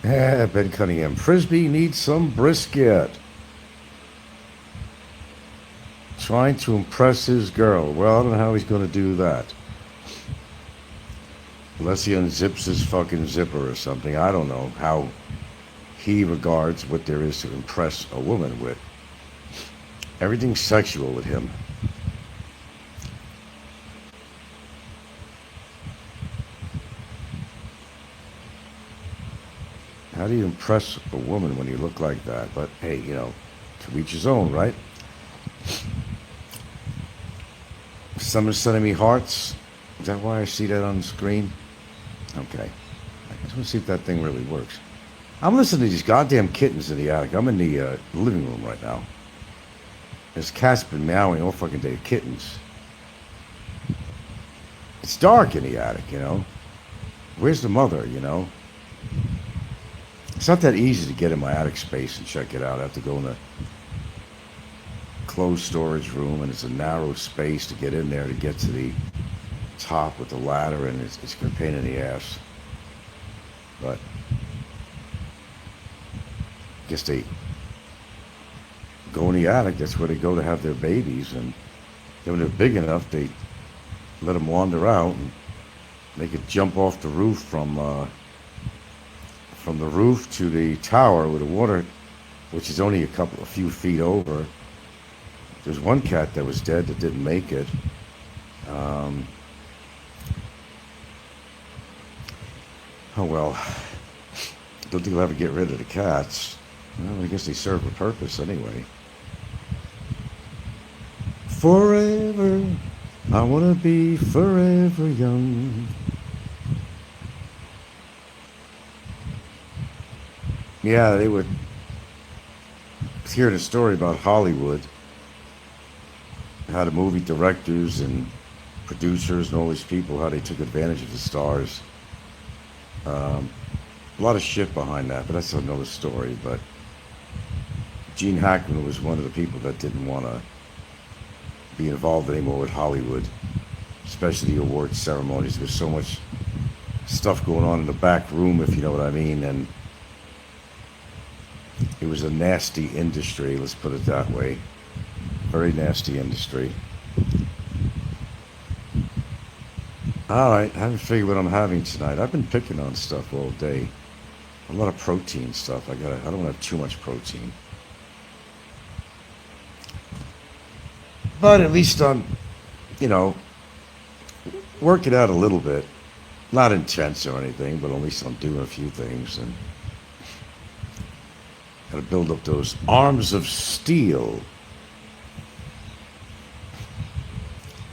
Ben Cunningham. Frisbee needs some brisket. Trying to impress his girl. Well, I don't know how he's going to do that. Unless he unzips his fucking zipper or something. I don't know how he regards what there is to impress a woman with. Everything's sexual with him. How do you impress a woman when you look like that? But hey, you know, to each his own, right? Someone's sending me hearts. Is that why I see that on the screen? Okay. I just want to see if that thing really works. I'm listening to these goddamn kittens in the attic. I'm in the living room right now. This cat's been meowing all fucking day. Kittens. It's dark in the attic, you know. Where's the mother, you know? It's not that easy to get in my attic space and check it out. I have to go in a closed storage room, and it's a narrow space to get in there to get to the top with the ladder, and it's a pain in the ass. But I guess they go in the attic. That's where they go to have their babies, and when they're big enough, they let them wander out, and they could jump off the roof from the roof to the tower with the water, which is only a few feet over. There's one cat that was dead that didn't make it. Oh well, don't think I'll ever get rid of the cats. Well, I guess they serve a purpose anyway. Forever, I wanna be forever young. Yeah, they would hear the story about Hollywood, how the movie directors and producers and all these people, how they took advantage of the stars. A lot of shit behind that, but that's another story. But Gene Hackman was one of the people that didn't want to be involved anymore with Hollywood, especially the awards ceremonies. There's so much stuff going on in the back room, if you know what I mean, and it was a nasty industry, let's put it that way. Very nasty industry. Alright, I haven't figured what I'm having tonight. I've been picking on stuff all day. A lot of protein stuff. I don't want to have too much protein. But at least I'm, working out a little bit. Not intense or anything, but at least I'm doing a few things, and gotta build up those arms of steel.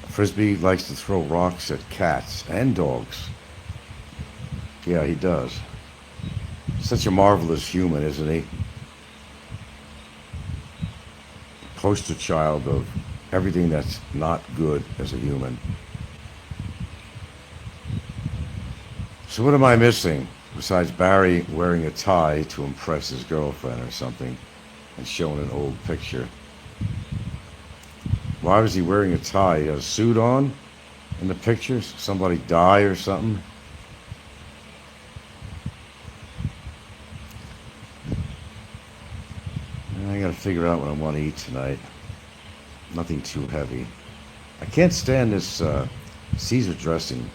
Frisbee likes to throw rocks at cats and dogs. Yeah, he does. Such a marvelous human, isn't he? Poster child of everything that's not good as a human. So what am I missing? Besides Barry wearing a tie to impress his girlfriend or something and showing an old picture. Why was he wearing a tie? He had a suit on in the pictures? Somebody die or something? I gotta figure out what I want to eat tonight. Nothing too heavy. I can't stand this Caesar dressing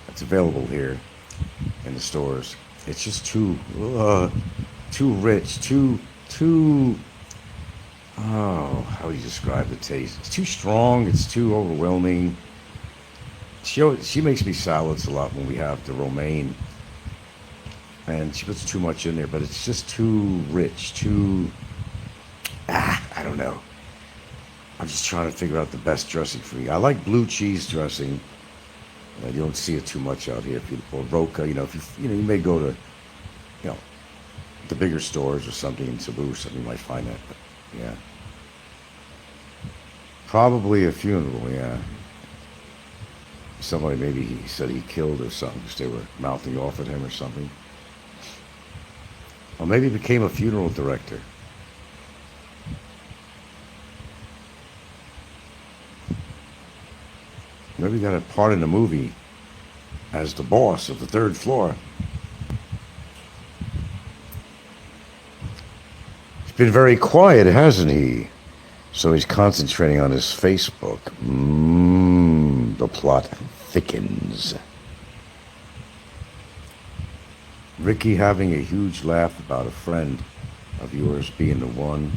that's available here in the stores. It's just too rich, how do you describe the taste? It's too strong, it's too overwhelming. She makes me salads a lot when we have the romaine, and she puts too much in there, but it's just too rich, I don't know. I'm just trying to figure out the best dressing for me. I like blue cheese dressing. You don't see it too much out here. Or Roca, you may go to, the bigger stores or something in Cebu or something, you might find that. But, yeah. Probably a funeral, yeah. Somebody maybe he said he killed or something because they were mouthing off at him or something. Or maybe he became a funeral director. Maybe he got a part in the movie as the boss of the third floor. He's been very quiet, hasn't he? So he's concentrating on his Facebook. The plot thickens. Ricky having a huge laugh about a friend of yours being the one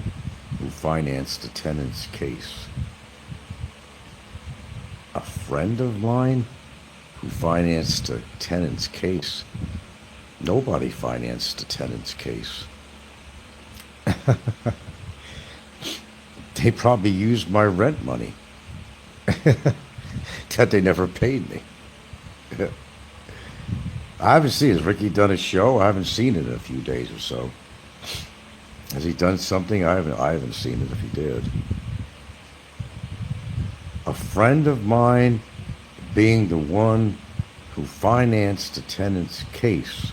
who financed the tenant's case. A friend of mine who financed a tenant's case? Nobody financed a tenant's case. They probably used my rent money. that they never paid me. I haven't seen. Has Ricky done a show? I haven't seen it in a few days or so. Has he done something? I haven't seen it if he did. A friend of mine being the one who financed the tenant's case.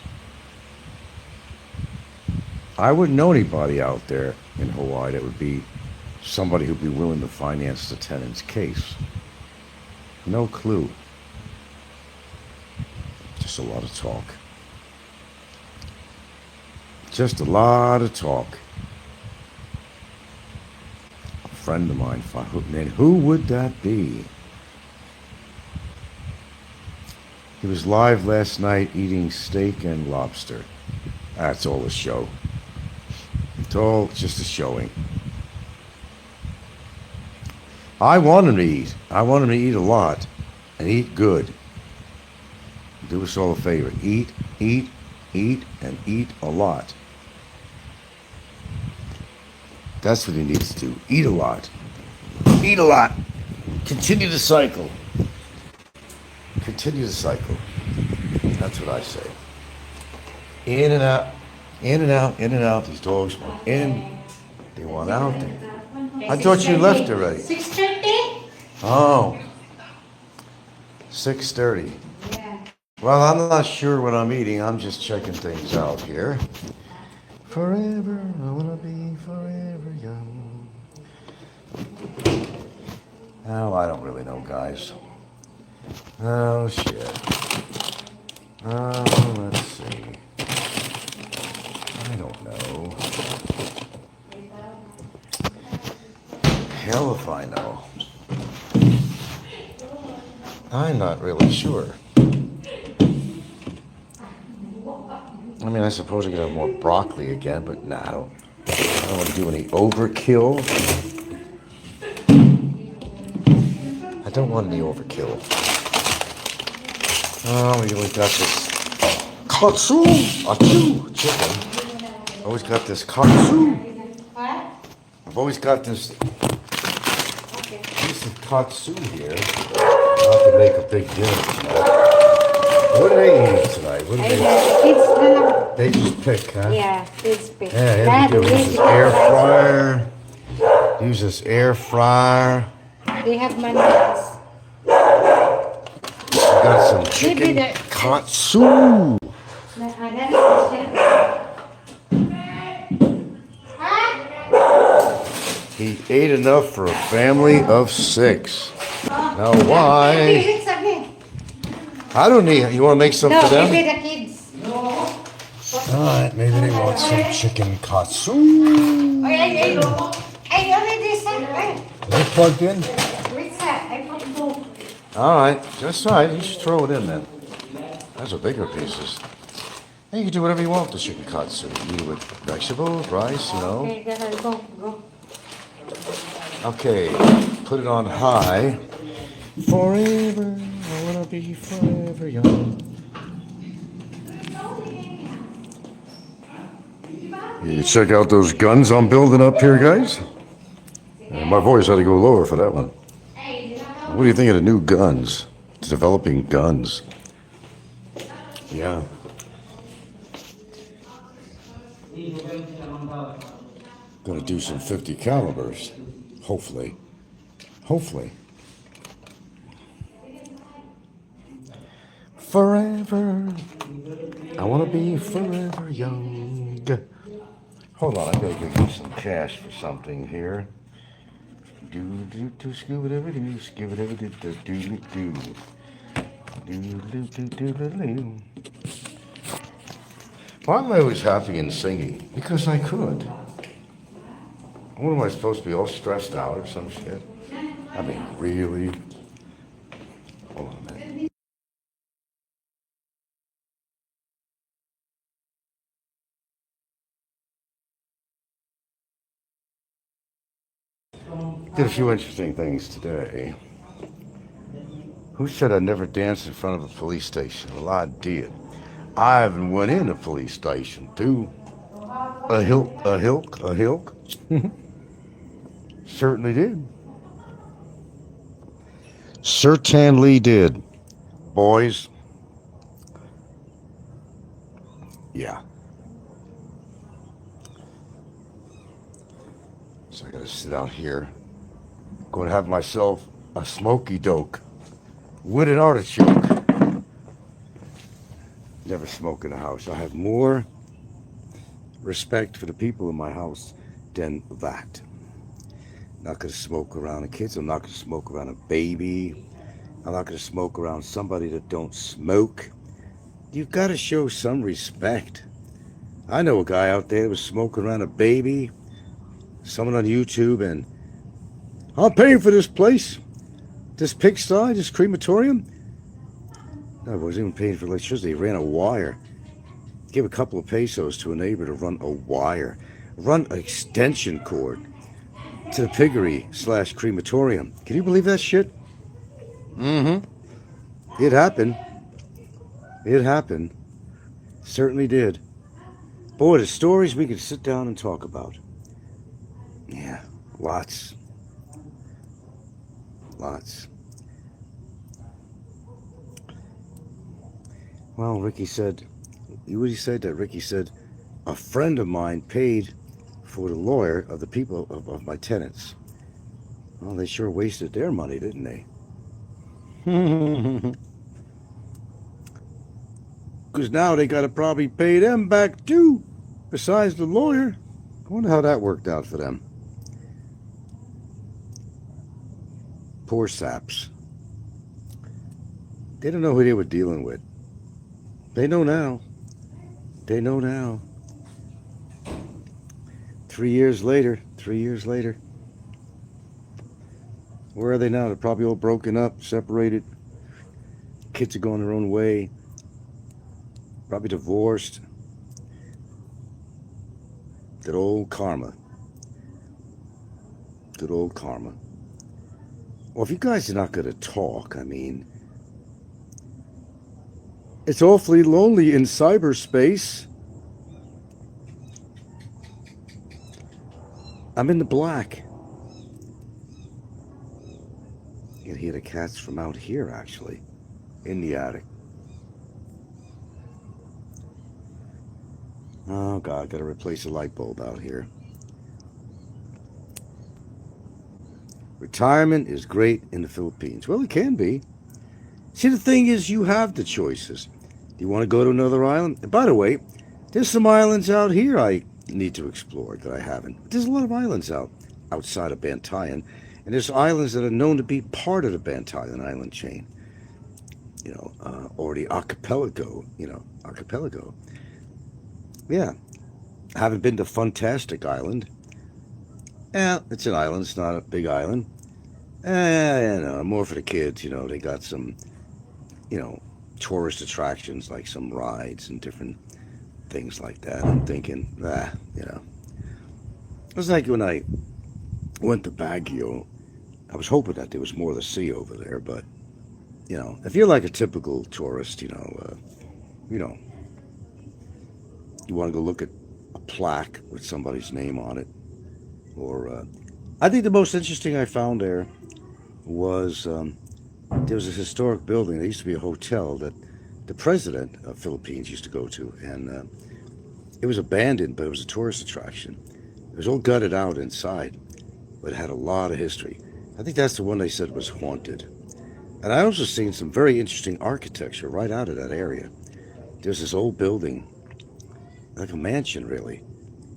I wouldn't know anybody out there in Hawaii that would be somebody who'd be willing to finance the tenant's case. No clue. Just a lot of talk. Just a lot of talk. A friend of mine, man, who would that be? He was live last night eating steak and lobster. That's all a show. It's all just a showing. I want him to eat. I want him to eat a lot and eat good. Do us all a favor. Eat, eat, eat, and eat a lot. That's what he needs to do. Eat a lot. Eat a lot. Continue the cycle. Continue the cycle. That's what I say. In and out. In and out. In and out. These dogs want in. They want out. I thought you left already. 6:30? Oh. 6:30. Yeah. Well, I'm not sure what I'm eating. I'm just checking things out here. Forever, I want to be forever young. Oh, I don't really know, guys. Oh, shit. Oh, let's see. I don't know. Hell if I know. I'm not really sure. I mean, I suppose I could have more broccoli again, but nah, I don't want to do any overkill. I don't want any overkill. Oh, we got this katsu, chicken. I always got this katsu. What? I've always got this piece of katsu here. I'll have to make a big dinner tonight. What do they eat tonight? What do they just pick, huh? Yeah, kids pick. Yeah, they use this air fryer. Use this air fryer. They have mangoes. Got some chicken katsu. He ate enough for a family of 6. Now why? I don't need. You want to make some for them? Maybe the kids. All right, maybe they want some chicken katsu. I already said. Is it plugged in? What's that? I put both. All right, that's all right. You should throw it in then. Those are bigger pieces. And you can do whatever you want with the chicken katsu. Eat it with vegetables, rice, you know. Okay, go. Okay, put it on high. Forever, I wanna be forever young. You check out those guns I'm building up here, guys. My voice had to go lower for that one. What do you think of the new guns? Developing guns. Yeah. Gonna do some 50 calibers. Hopefully. Forever. I want to be forever young. Hold on, I gotta give you some cash for something here. Why am I always happy and singing? Because I could. What am I supposed to be, all stressed out or some shit? I mean, really? Hold on a minute. Did a few interesting things today. Who said I never danced in front of a police station? Well, I did. I even went in a police station too. A hilk. Certainly did. Certainly did. Boys. Yeah. So I gotta sit out here. Going to have myself a smoky doke with an artichoke. Never smoke in the house. I have more respect for the people in my house than that. Not gonna smoke around the kids. I'm not gonna smoke around a baby. I'm not gonna smoke around somebody that don't smoke. You've got to show some respect. I know a guy out there that was smoking around a baby. Someone on YouTube, and I'm paying for this place, this pigsty, this crematorium. No, I wasn't even paying for electricity. He ran a wire. Gave a couple of pesos to a neighbor to run a wire. Run an extension cord to the piggery / crematorium. Can you believe that shit? Mm-hmm. It happened. It happened. Certainly did. Boy, the stories we could sit down and talk about. Yeah, lots. Lots. Well, Ricky said, what he said that Ricky said, a friend of mine paid for the lawyer of the people of my tenants. Well, they sure wasted their money, didn't they? Because now they got to probably pay them back too, besides the lawyer. I wonder how that worked out for them. Poor saps. They don't know who they were dealing with. They know now. They know now. 3 years later. Where are they now? They're probably all broken up, separated. Kids are going their own way. Probably divorced. Good old karma. Good old karma. Well, if you guys are not going to talk, I mean, it's awfully lonely in cyberspace. I'm in the black. You can hear the cats from out here, actually, in the attic. Oh, God, got to replace a light bulb out here. Retirement is great in the Philippines. Well, it can be. See, the thing is, you have the choices. Do you want to go to another island? And by the way, there's some islands out here I need to explore that I haven't. There's a lot of islands outside of Bantayan, and there's islands that are known to be part of the Bantayan island chain. Or the archipelago, archipelago. Yeah. I haven't been to Fantastic Island. Yeah, it's an island. It's not a big island. More for the kids. They got some, tourist attractions like some rides and different things like that. I'm thinking, It was like when I went to Baguio. I was hoping that there was more of the sea over there, but, if you're like a typical tourist, you want to go look at a plaque with somebody's name on it. Or, I think the most interesting I found there was there was a historic building. There used to be a hotel that the president of Philippines used to go to. And it was abandoned, but it was a tourist attraction. It was all gutted out inside, but it had a lot of history. I think that's the one they said was haunted. And I also seen some very interesting architecture right out of that area. There's this old building, like a mansion, really.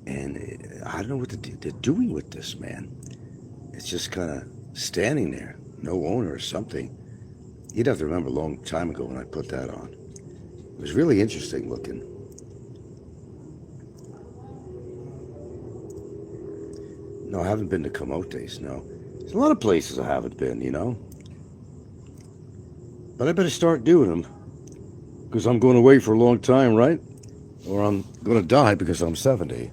And I don't know what they're doing with this, man. It's just kind of standing there. No owner or something. You'd have to remember a long time ago when I put that on. It was really interesting looking. No, I haven't been to Camotes, no. There's a lot of places I haven't been, But I better start doing them. Because I'm going away for a long time, right? Or I'm going to die because I'm 70.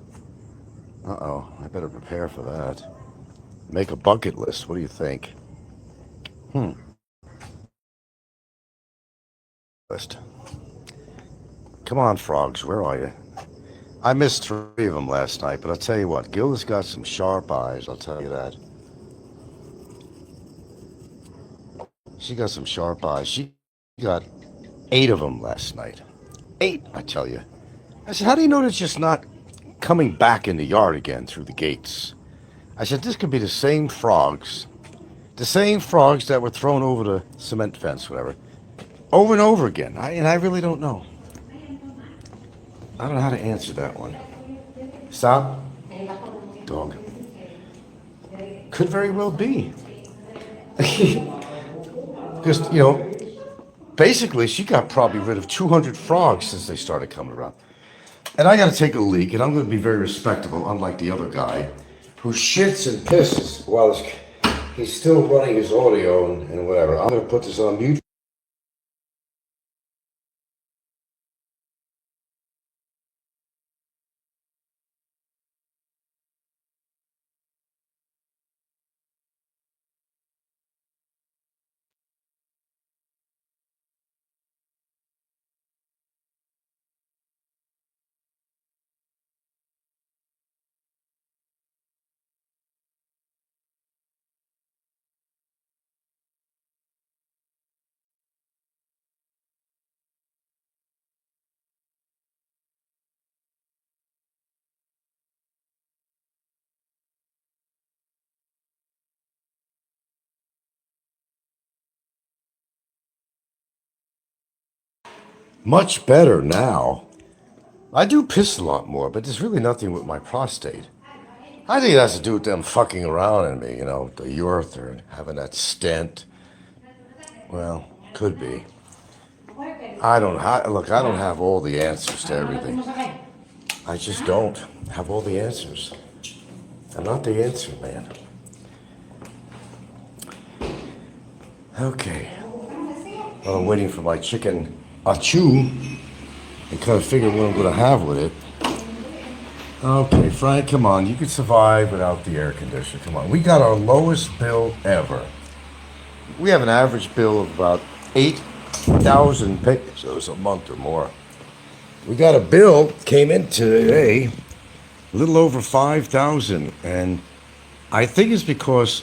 Uh-oh, I better prepare for that. Make a bucket list. What do you think? List. Come on, frogs. Where are you? I missed 3 of them last night, but I'll tell you what. Gilda's got some sharp eyes, I'll tell you that. She got some sharp eyes. She got 8 of them last night. 8, I tell you. I said, how do you know they're just not coming back in the yard again through the gates? I said, this could be the same frogs. The same frogs that were thrown over the cement fence, whatever. Over and over again. I really don't know. I don't know how to answer that one. Stop. Dog. Could very well be. Because, basically she got probably rid of 200 frogs since they started coming around. And I got to take a leak, and I'm going to be very respectable, unlike the other guy, who shits and pisses while he's still running his audio and whatever. I'm going to put this on mute. Much better now. I do piss a lot more, but there's really nothing with my prostate. I think it has to do with them fucking around in me, the urethra, having that stent. Well, could be. I don't have all the answers to everything. I just don't have all the answers. I'm not the answer man. Okay. Well, I'm waiting for my chicken achu and kind of figure what I'm going to have with it. Okay, Frank, come on. You can survive without the air conditioner. Come on. We got our lowest bill ever. We have an average bill of about 8,000 pesos a month or more. We got a bill, came in today, a little over 5,000. And I think it's because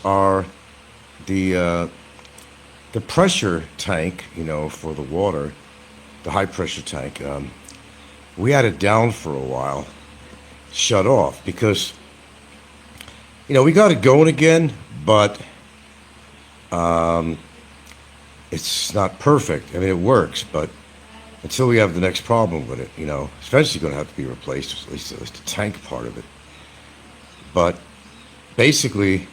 the pressure tank, for the water, the high pressure tank, we had it down for a while, shut off, because, we got it going again, but it's not perfect. I mean, it works, but until we have the next problem with it, it's eventually going to have to be replaced, at least the tank part of it. But basically,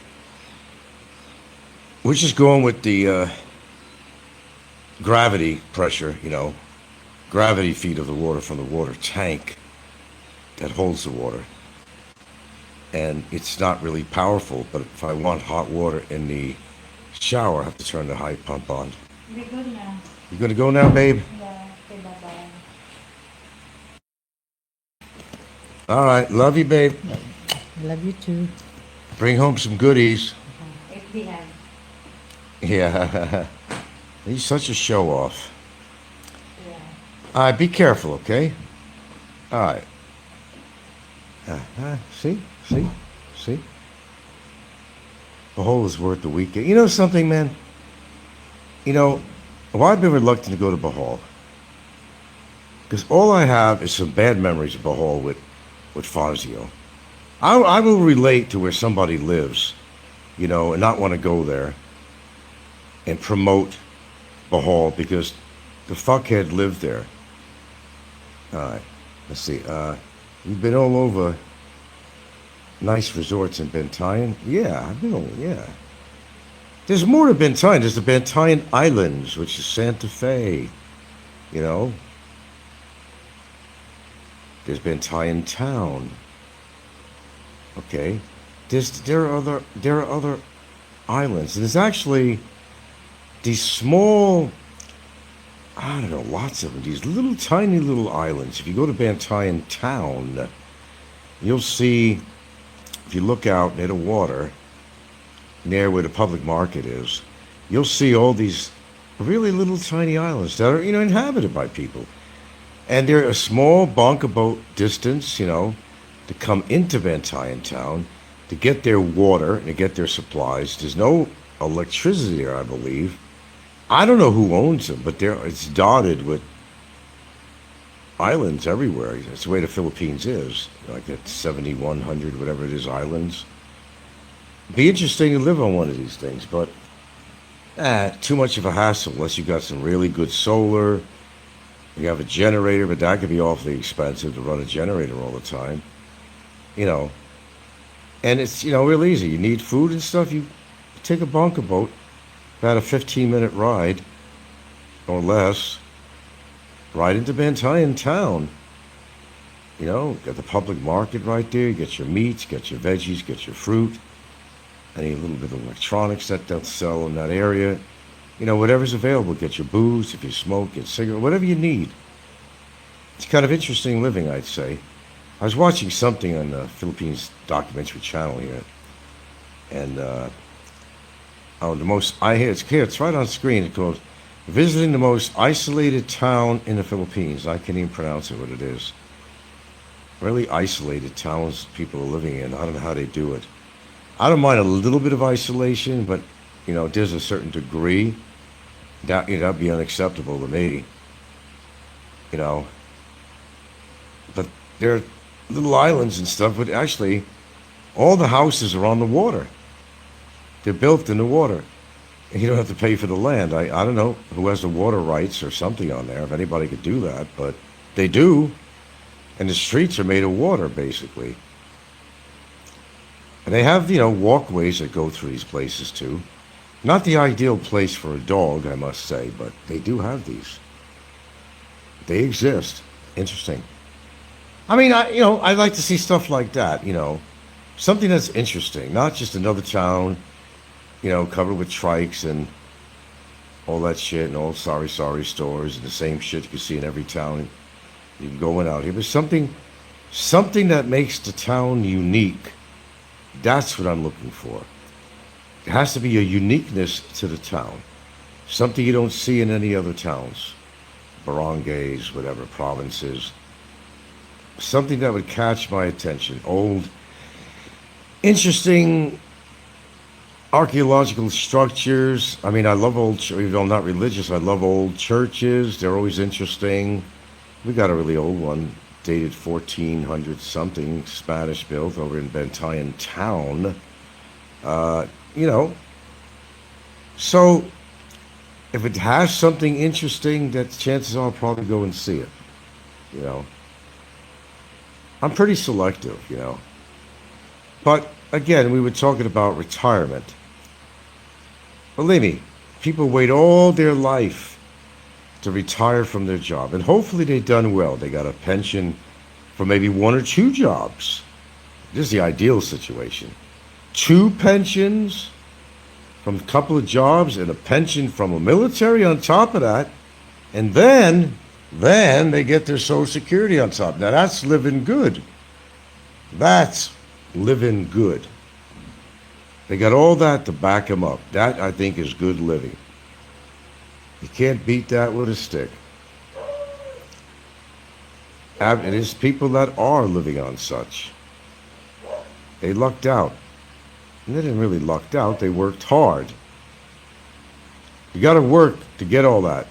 we're just going with the gravity pressure, gravity feed of the water from the water tank that holds the water. And it's not really powerful, but if I want hot water in the shower, I have to turn the high pump on. Be good now. You gonna go now, babe? Yeah, okay, bye-bye. All right, love you, babe. Love you too. Bring home some goodies. If we have. Yeah. He's such a show off. Yeah. All right, be careful, okay? All right. See? Bahol is worth the weekend. You know something, man? Well, I've been reluctant to go to Bahol. Because all I have is some bad memories of Bahol with Fazio. I will relate to where somebody lives, and not want to go there and promote Bahol because the fuckhead lived there. All right, let's see. You've been all over nice resorts in Bantayan? Yeah, I've been over, yeah. There's more to Bantayan. There's the Bantayan Islands, which is Santa Fe, There's Bantayan Town. Okay. There are other islands. There's actually these small, I don't know, lots of them, these little tiny little islands. If you go to Bantayan Town, you'll see, if you look out near the water, near where the public market is, you'll see all these really little tiny islands that are, inhabited by people. And they're a small bunker boat distance, to come into Bantayan Town, to get their water and to get their supplies. There's no electricity there, I believe. I don't know who owns them, but it's dotted with islands everywhere. That's the way the Philippines is. Like it's 7,100, whatever it is, islands. Be interesting to live on one of these things, but too much of a hassle unless you got some really good solar. You have a generator, but that could be awfully expensive to run a generator all the time. You know, and it's, real easy. You need food and stuff, you take a bunker boat, about a 15-minute ride or less, right into Bantayan town. Got the public market right there. You get your meats, get your veggies, get your fruit, any little bit of electronics that they'll sell in that area. Whatever's available. Get your booze, if you smoke, get cigarette, whatever you need. It's kind of interesting living, I'd say. I was watching something on the Philippines documentary channel here, and it's right on screen. It goes, visiting the most isolated town in the Philippines. I can't even pronounce it, what it is. Really isolated towns people are living in. I don't know how they do it. I don't mind a little bit of isolation, but there's a certain degree that'd be unacceptable to me. But they're little islands and stuff, but actually all the houses are on the water. They're built in the water, and you don't have to pay for the land. I don't know who has the water rights or something on there, if anybody could do that, but they do. And the streets are made of water, basically. And they have, walkways that go through these places too. Not the ideal place for a dog, I must say, but they do have these. They exist. Interesting. I mean, I'd like to see stuff like that, something that's interesting, not just another town, covered with trikes and all that shit and all sorry stores and the same shit you can see in every town you can go in out here. But something that makes the town unique. That's what I'm looking for. There has to be a uniqueness to the town. Something you don't see in any other towns. Barangays, whatever, provinces. Something that would catch my attention. Old, interesting archaeological structures. I mean, I love even though I'm not religious, I love old churches. They're always interesting. We got a really old one, dated 1400 something, Spanish built over in Bantayan town. So if it has something interesting, that chances are I'll probably go and see it. I'm pretty selective, But again, we were talking about retirement. Believe me, people wait all their life to retire from their job, and hopefully they've done well. They got a pension for maybe one or two jobs. This is the ideal situation. 2 pensions from a couple of jobs and a pension from a military on top of that, and then they get their Social Security on top. Now that's living good. That's living good. They got all that to back them up. That, I think, is good living. You can't beat that with a stick. It is people that are living on such. They lucked out. And they didn't really lucked out. They worked hard. You got to work to get all that.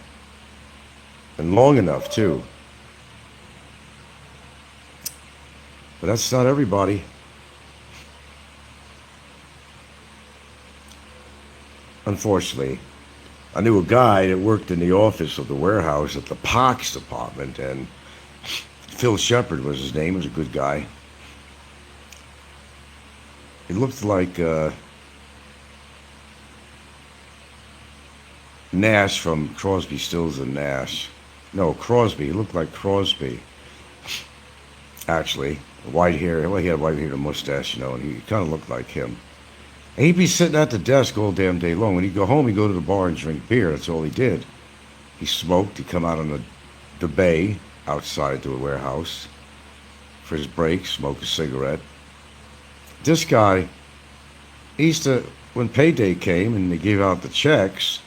And long enough, too. But that's not everybody. Unfortunately, I knew a guy that worked in the office of the warehouse at the Pox department, and Phil Shepard was his name. He was a good guy. He looked like Nash from Crosby, Stills and Nash. No, Crosby. He looked like Crosby. Actually, white hair. Well, he had white hair and a mustache, and he kind of looked like him. And he'd be sitting at the desk all damn day long. When he'd go home, he'd go to the bar and drink beer. That's all he did. He smoked. He'd come out on the bay outside the warehouse for his break, smoke a cigarette. This guy, he used to, when payday came and they gave out the checks,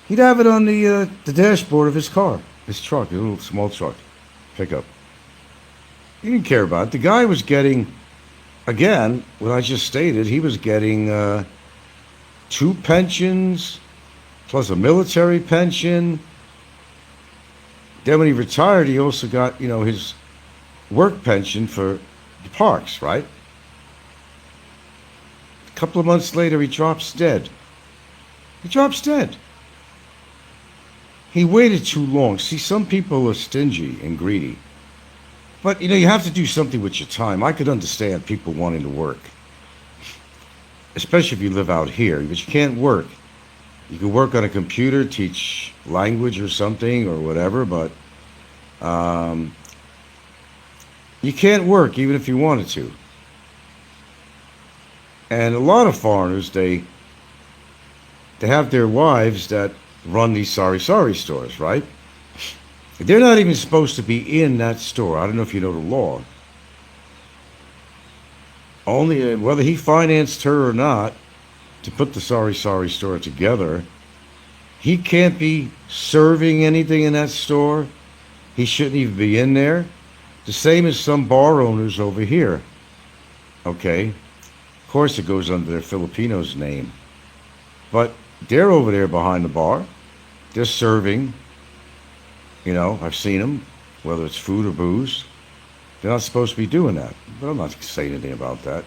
he'd have it on the dashboard of his car, his truck, his little small truck, pickup. He didn't care about it. The guy was getting, again, what I just stated, he was getting 2 pensions, plus a military pension. Then when he retired, he also got, his work pension for the parks, right? A couple of months later, he drops dead. He drops dead. He waited too long. See, some people are stingy and greedy. But, you have to do something with your time. I could understand people wanting to work, especially if you live out here, but you can't work. You can work on a computer, teach language or something or whatever, but you can't work even if you wanted to. And a lot of foreigners, they have their wives that run these sorry stores, right? They're not even supposed to be in that store. I don't know if you know the law. Only whether he financed her or not to put the sorry store together, he can't be serving anything in that store. He shouldn't even be in there. The same as some bar owners over here. Okay? Of course it goes under their Filipinos name. But they're over there behind the bar. They're serving. I've seen them, whether it's food or booze. They're not supposed to be doing that. But I'm not saying anything about that.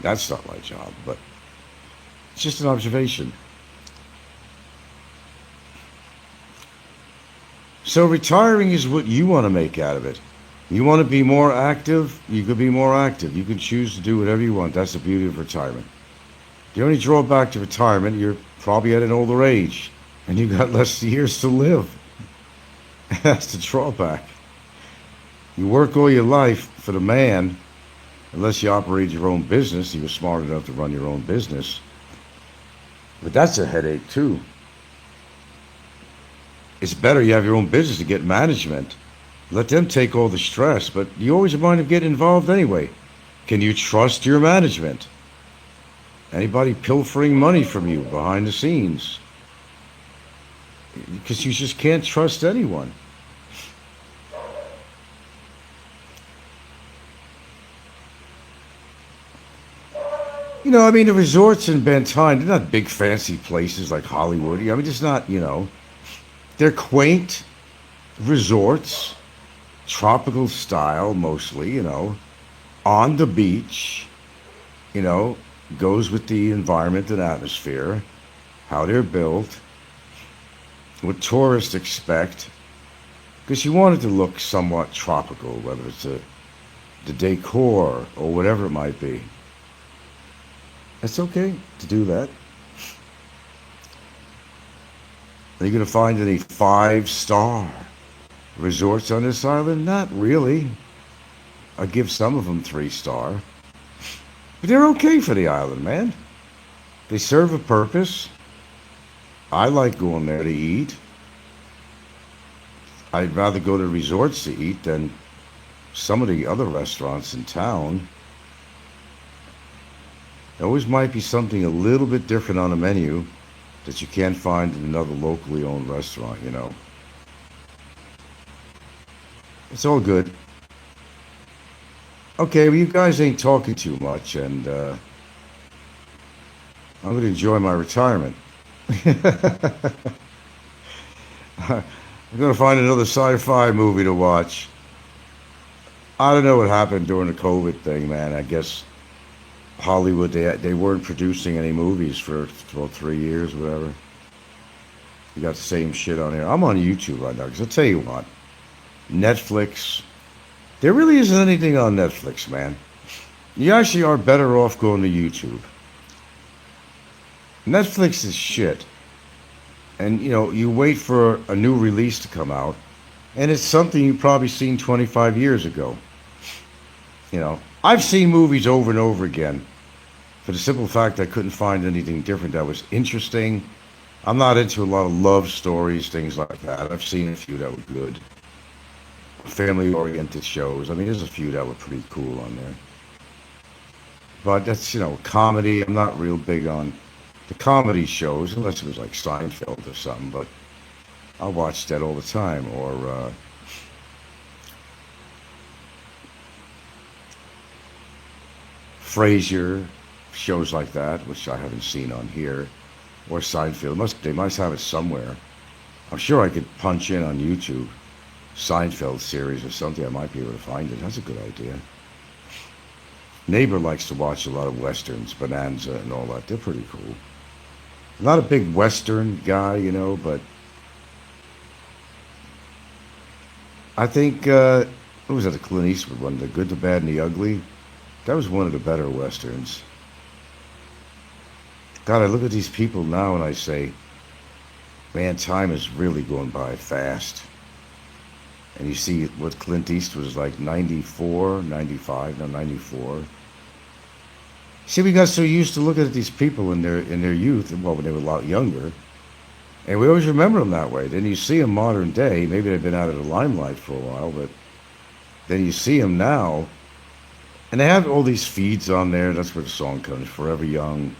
That's not my job, but it's just an observation. So retiring is what you want to make out of it. You want to be more active, you could be more active. You can choose to do whatever you want. That's the beauty of retirement. The only drawback to retirement, you're probably at an older age, and you've got less years to live. That's the drawback. You work all your life for the man, unless you operate your own business, you're smart enough to run your own business. But that's a headache too. It's better you have your own business to get management. Let them take all the stress, but you always wind up getting involved anyway. Can you trust your management? Anybody pilfering money from you behind the scenes? Because you just can't trust anyone. The resorts in Bentine, they're not big fancy places like Hollywood. It's not, they're quaint resorts, tropical style mostly, on the beach, goes with the environment and atmosphere, how they're built, what tourists expect, because you want it to look somewhat tropical, whether it's the decor or whatever it might be. It's okay to do that. Are you going to find any 5-star resorts on this island? Not really. I give some of them 3-star. But they're okay for the island, man. They serve a purpose. I like going there to eat. I'd rather go to resorts to eat than some of the other restaurants in town. There always might be something a little bit different on the menu that you can't find in another locally owned restaurant, It's all good. Okay, well, you guys ain't talking too much, and I'm going to enjoy my retirement. I'm going to find another sci-fi movie to watch. I don't know what happened during the COVID thing, man. I guess Hollywood, they weren't producing any movies for 3 years, whatever. You got the same shit on here. I'm on YouTube right now, because I'll tell you what. Netflix. There really isn't anything on Netflix, man. You actually are better off going to YouTube. Netflix is shit. And, you wait for a new release to come out, and it's something you've probably seen 25 years ago. I've seen movies over and over again for the simple fact I couldn't find anything different that was interesting. I'm not into a lot of love stories, things like that. I've seen a few that were good. Family-oriented shows. There's a few that were pretty cool on there. But that's, comedy. I'm not real big on the comedy shows, unless it was like Seinfeld or something, but I watch that all the time. Or Frasier, shows like that, which I haven't seen on here. or Seinfeld. They must have it somewhere. I'm sure I could punch in on YouTube, Seinfeld series or something. I might be able to find it. That's a good idea. Neighbor likes to watch a lot of westerns, Bonanza and all that. They're pretty cool. Not a big western guy, but I think, what was that, the Clint Eastwood one, The Good, the Bad, and the Ugly? That was one of the better westerns. God, I look at these people now and I say, man, time is really going by fast. And you see what Clint Eastwood was like, 94, 95, no, 94. See, we got so used to looking at these people in their youth, well, when they were a lot younger, and we always remember them that way. Then you see them modern day, maybe they've been out of the limelight for a while, but then you see them now, and they have all these feeds on there. That's where the song comes, Forever Young,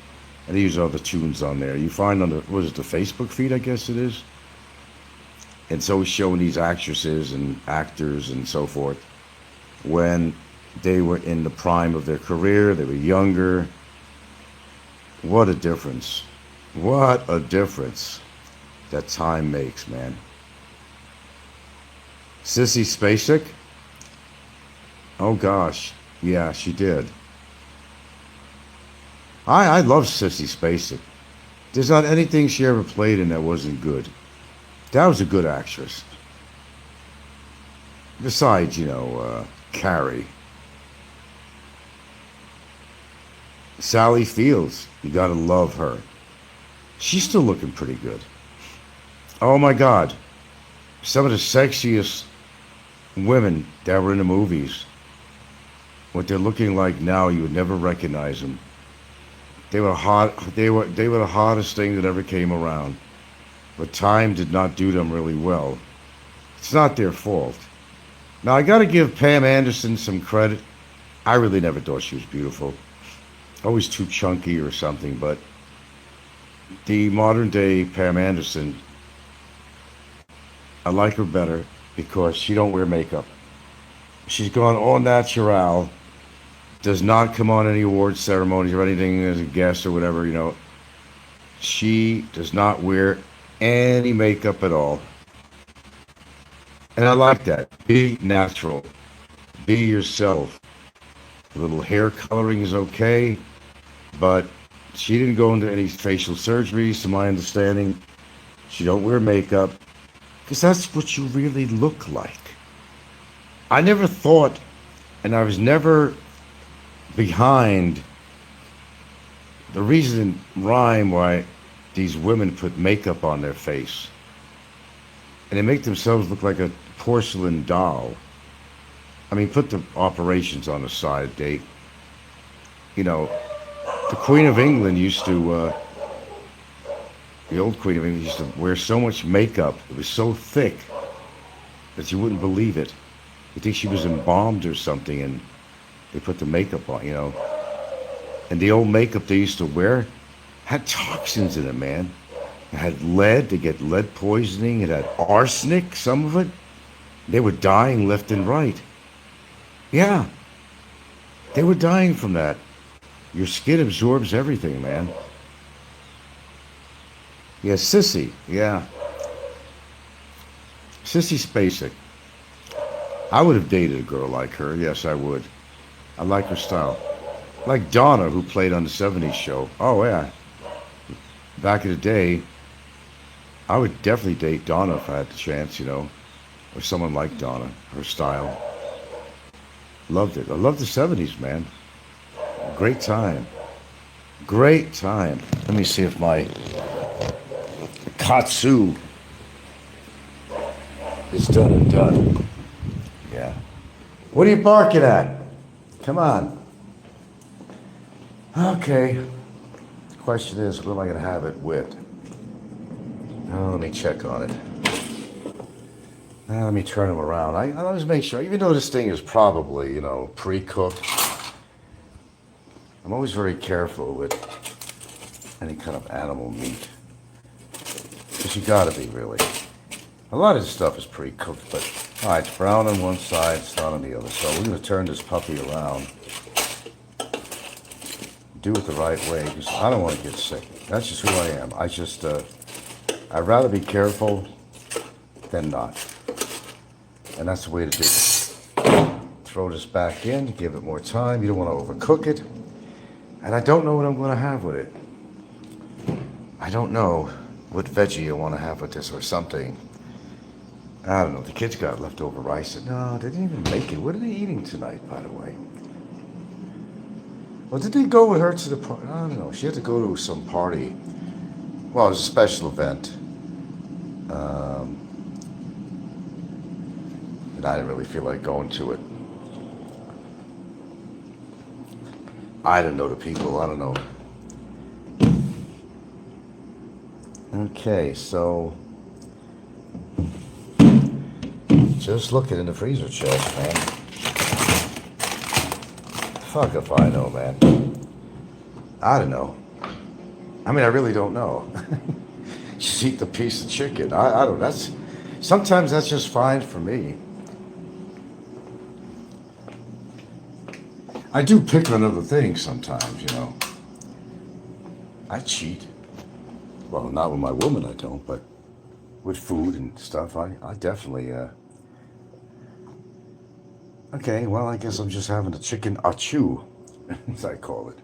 and they use all the tunes on there. You find on the Facebook feed, I guess it is? And so it's showing these actresses and actors and so forth when they were in the prime of their career, they were younger. What a difference. What a difference that time makes, man. Sissy Spacek? Oh gosh, yeah, she did. I love Sissy Spacek. There's not anything she ever played in that wasn't good. That was a good actress. Besides, Carrie. Sally Fields, you gotta love her. She's still looking pretty good. Oh my God. Some of the sexiest women that were in the movies, what they're looking like now, you would never recognize them. They were hot. They were the hottest thing that ever came around. But time did not do them really well. It's not their fault. Now, I got to give Pam Anderson some credit. I really never thought she was beautiful. Always too chunky or something, but the modern day Pam Anderson, I like her better because she don't wear makeup. She's gone all natural, does not come on any award ceremonies or anything as a guest or whatever, She does not wear any makeup at all. And I like that. Be natural. Be yourself. A little hair coloring is okay, but she didn't go into any facial surgeries, to my understanding. She don't wear makeup, because that's what you really look like. I never thought, and I was never behind the reason rhyme why these women put makeup on their face. And they make themselves look like a porcelain doll. I mean, put the operations on the side, the Queen of England used to, the old Queen of England used to wear so much makeup, it was so thick that you wouldn't believe it. You think she was embalmed or something, and they put the makeup on, And the old makeup they used to wear had toxins in it, man. It had lead, they get lead poisoning, it had arsenic, some of it. They were dying left and right. Yeah, they were dying from that. Your skin absorbs everything, man. Yeah, Sissy, yeah. Sissy Spacek. I would have dated a girl like her, yes I would. I like her style. Like Donna, who played on the 70s show. Oh yeah. Back in the day, I would definitely date Donna if I had the chance, or someone like Donna, her style. Loved it. I love the 70s, man. Great time. Great time. Let me see if my katsu is done and done. Yeah. What are you barking at? Come on. Okay. The question is, what am I going to have it with? Oh, let me check on it. Let me turn them around. I always make sure, even though this thing is probably, pre-cooked, I'm always very careful with any kind of animal meat. Because you gotta be, really. A lot of this stuff is pre-cooked, but, all right, it's brown on one side, it's not on the other. So we're gonna turn this puppy around. do it the right way because I don't want to get sick. That's just who I am. I'd rather be careful than not. And that's the way to do it. Throw this back in, give it more time. You don't want to overcook it. And I don't know what I'm going to have with it. I don't know what veggie I want to have with this or something. I don't know. The kids got leftover rice. No, they didn't even make it. What are they eating tonight, by the way? Well, did they go with her to the party? I don't know. She had to go to some party. Well, it was a special event. And I didn't really feel like going to it. I didn't know the people. I don't know. Okay, so just looking in the freezer chest, man. Fuck if I know, man. I don't know. I mean, I really don't know. Just eat the piece of chicken. I don't. Sometimes that's just fine for me. I do pick on other things sometimes, you know. I cheat. Well, not with my woman, I don't, but with food and stuff, I definitely, Okay, well, I guess I'm just having a chicken achu, as I call it.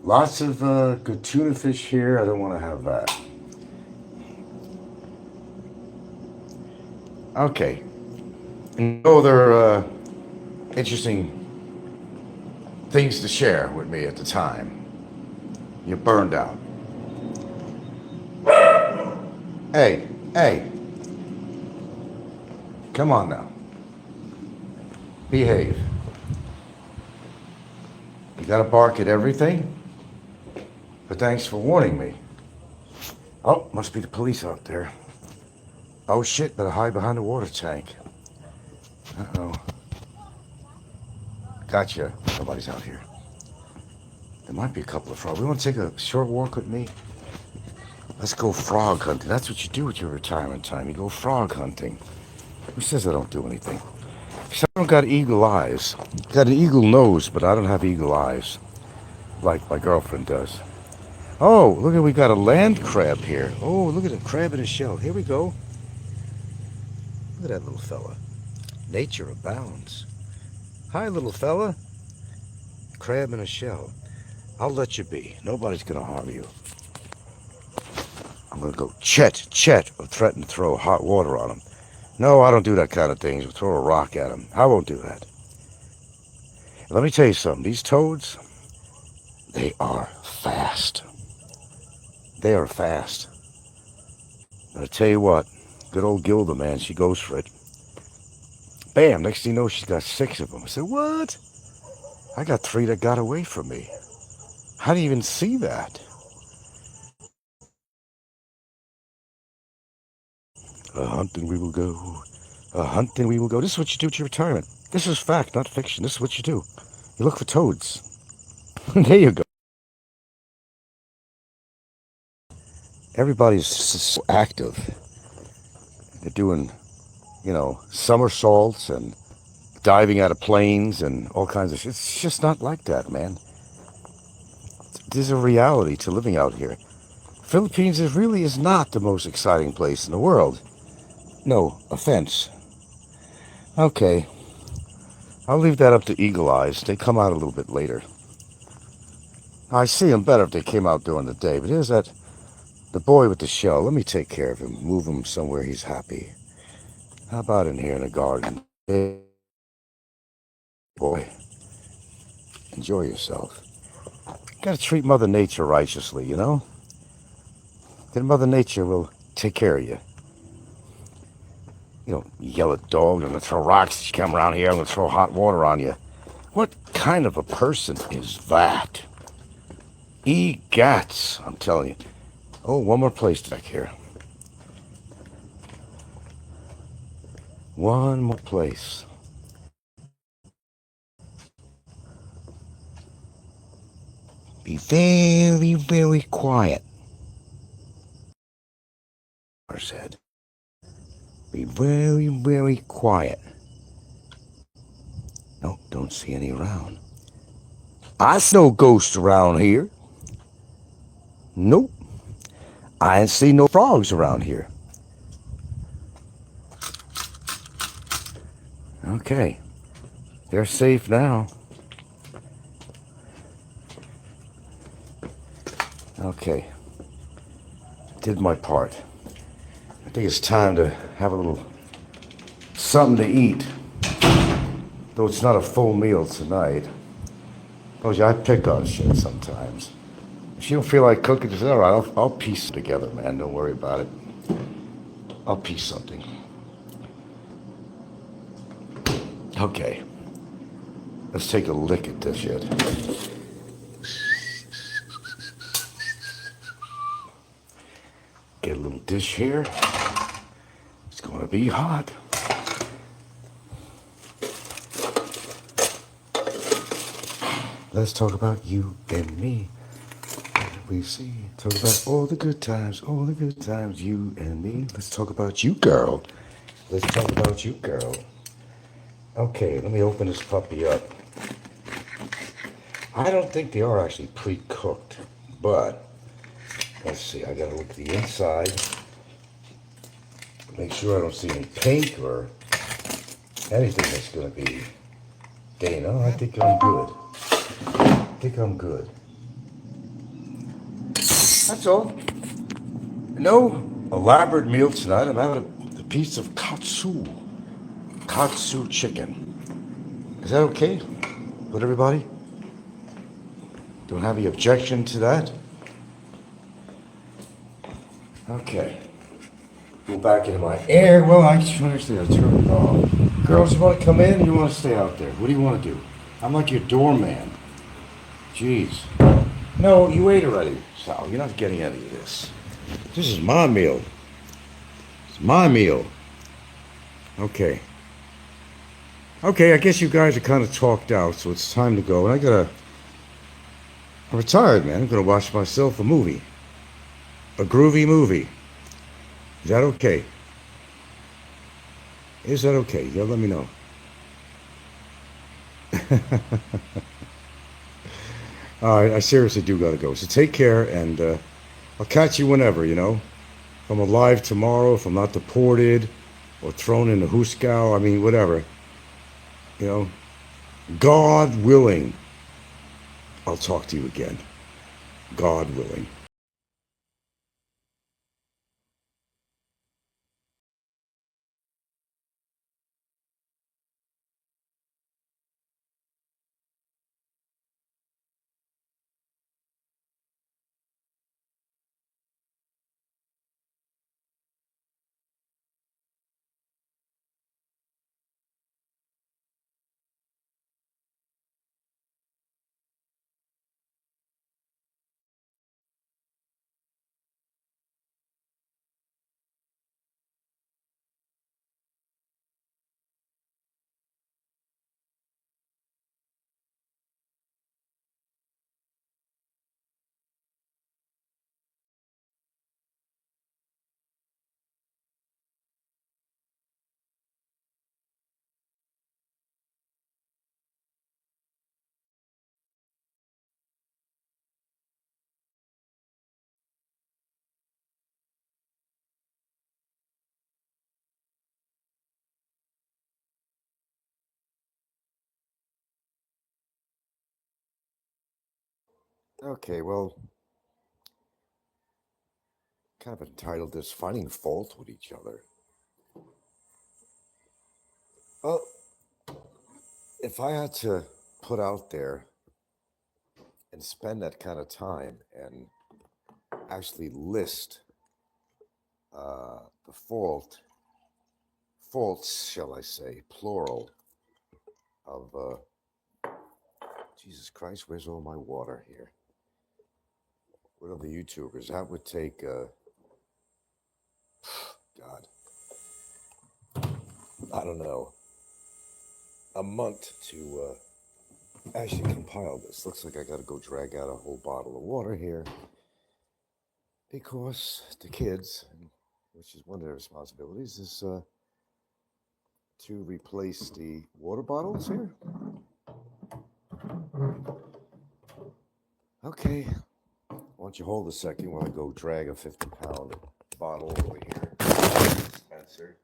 Lots of good tuna fish here. I don't want to have that. Okay. No other interesting things to share with me at the time. You're burned out. Hey. Come on now. Behave. You gotta bark at everything? But thanks for warning me. Oh, must be the police out there. Oh shit, better hide behind the water tank. Uh-oh. Gotcha. Nobody's out here. There might be a couple of frogs. We want to take a short walk with me? Let's go frog hunting. That's what you do with your retirement time. You go frog hunting. Who says I don't do anything? Because I don't got eagle eyes. Got an eagle nose, but I don't have eagle eyes. Like my girlfriend does. Oh, look at, we got a land crab here. Oh, look at a crab in a shell. Here we go. Look at that little fella. Nature abounds. Hi, little fella. Crab in a shell. I'll let you be. Nobody's going to harm you. I'm going to go Chet, or threaten to throw hot water on him. No, I don't do that kind of thing. Throw a rock at him. I won't do that. Let me tell you something. These toads, they are fast. They are fast. But I tell you what, good old Gilda, man, she goes for it. Bam, next thing you know, she's got 6 of them. I said, what? I got 3 that got away from me. How do you even see that? A hunting we will go. A hunting we will go. This is what you do at your retirement. This is fact, not fiction. This is what you do. You look for toads. There you go. Everybody's so active. They're doing, somersaults and diving out of planes and all kinds of shit. It's just not like that, man. There's a reality to living out here. Philippines really is not the most exciting place in the world. No offense. Okay. I'll leave that up to Eagle Eyes. They come out a little bit later. I see them better if they came out during the day. But here's the boy with the shell. Let me take care of him. Move him somewhere he's happy. How about in here in the garden? Hey, boy. Enjoy yourself. Gotta treat Mother Nature righteously, you know? Then Mother Nature will take care of you. You don't yell at dogs, I'm gonna throw rocks. You come around here, I'm gonna throw hot water on you. What kind of a person is that? Egats, I'm telling you. Oh, one more place back here. One more place. Be very, very quiet. I said. Be very, very quiet. No, don't see any around. I see no ghosts around here. Nope. I ain't seen no frogs around here. Okay. They're safe now. Okay. Did my part. I think it's time to have a little something to eat. Though it's not a full meal tonight. Told you I pick on shit sometimes. If you don't feel like cooking, just all right. I'll piece it together, man. Don't worry about it. I'll piece something. Okay. Let's take a lick at this shit. Get a little dish here. It's gonna be hot. Let's talk about you and me. We see. Talk about all the good times, you and me. Let's talk about you, girl. Let's talk about you, girl. Okay, let me open this puppy up. I don't think they are actually pre-cooked, but let's see. I gotta look at the inside. Make sure I don't see any paint or anything that's gonna be Dana. I think I'm good. That's all. No elaborate meal tonight. I'm having a piece of katsu chicken. Is that okay with everybody? Don't have any objection to that? Okay. Go back into my air. Well, I actually I turn it off. Girls, you want to come in or you want to stay out there? What do you want to do? I'm like your doorman. Jeez. No, you ate already, Sal. You're not getting any of this. This is my meal. It's my meal. Okay. Okay, I guess you guys are kind of talked out, so it's time to go. And I'm retired, man. I'm gonna watch myself a movie. A groovy movie. Is that okay? Is that okay? You'll let me know. All right, I seriously do gotta go. So take care, and I'll catch you whenever, you know? If I'm alive tomorrow, if I'm not deported or thrown in the Huskow, I mean, whatever. You know? God willing, I'll talk to you again. God willing. Okay, well, kind of entitled this Finding Fault with Each Other. Well, if I had to put out there and spend that kind of time and actually list the faults, shall I say, plural, of Jesus Christ, where's all my water here? What are the YouTubers? That would take, God, I don't know, a month to actually compile this. Looks like I got to go drag out a whole bottle of water here because the kids, which is one of their responsibilities, is to replace the water bottles here. Okay. Why don't you hold a second while I go drag a 50-pound bottle over here. Dispenser.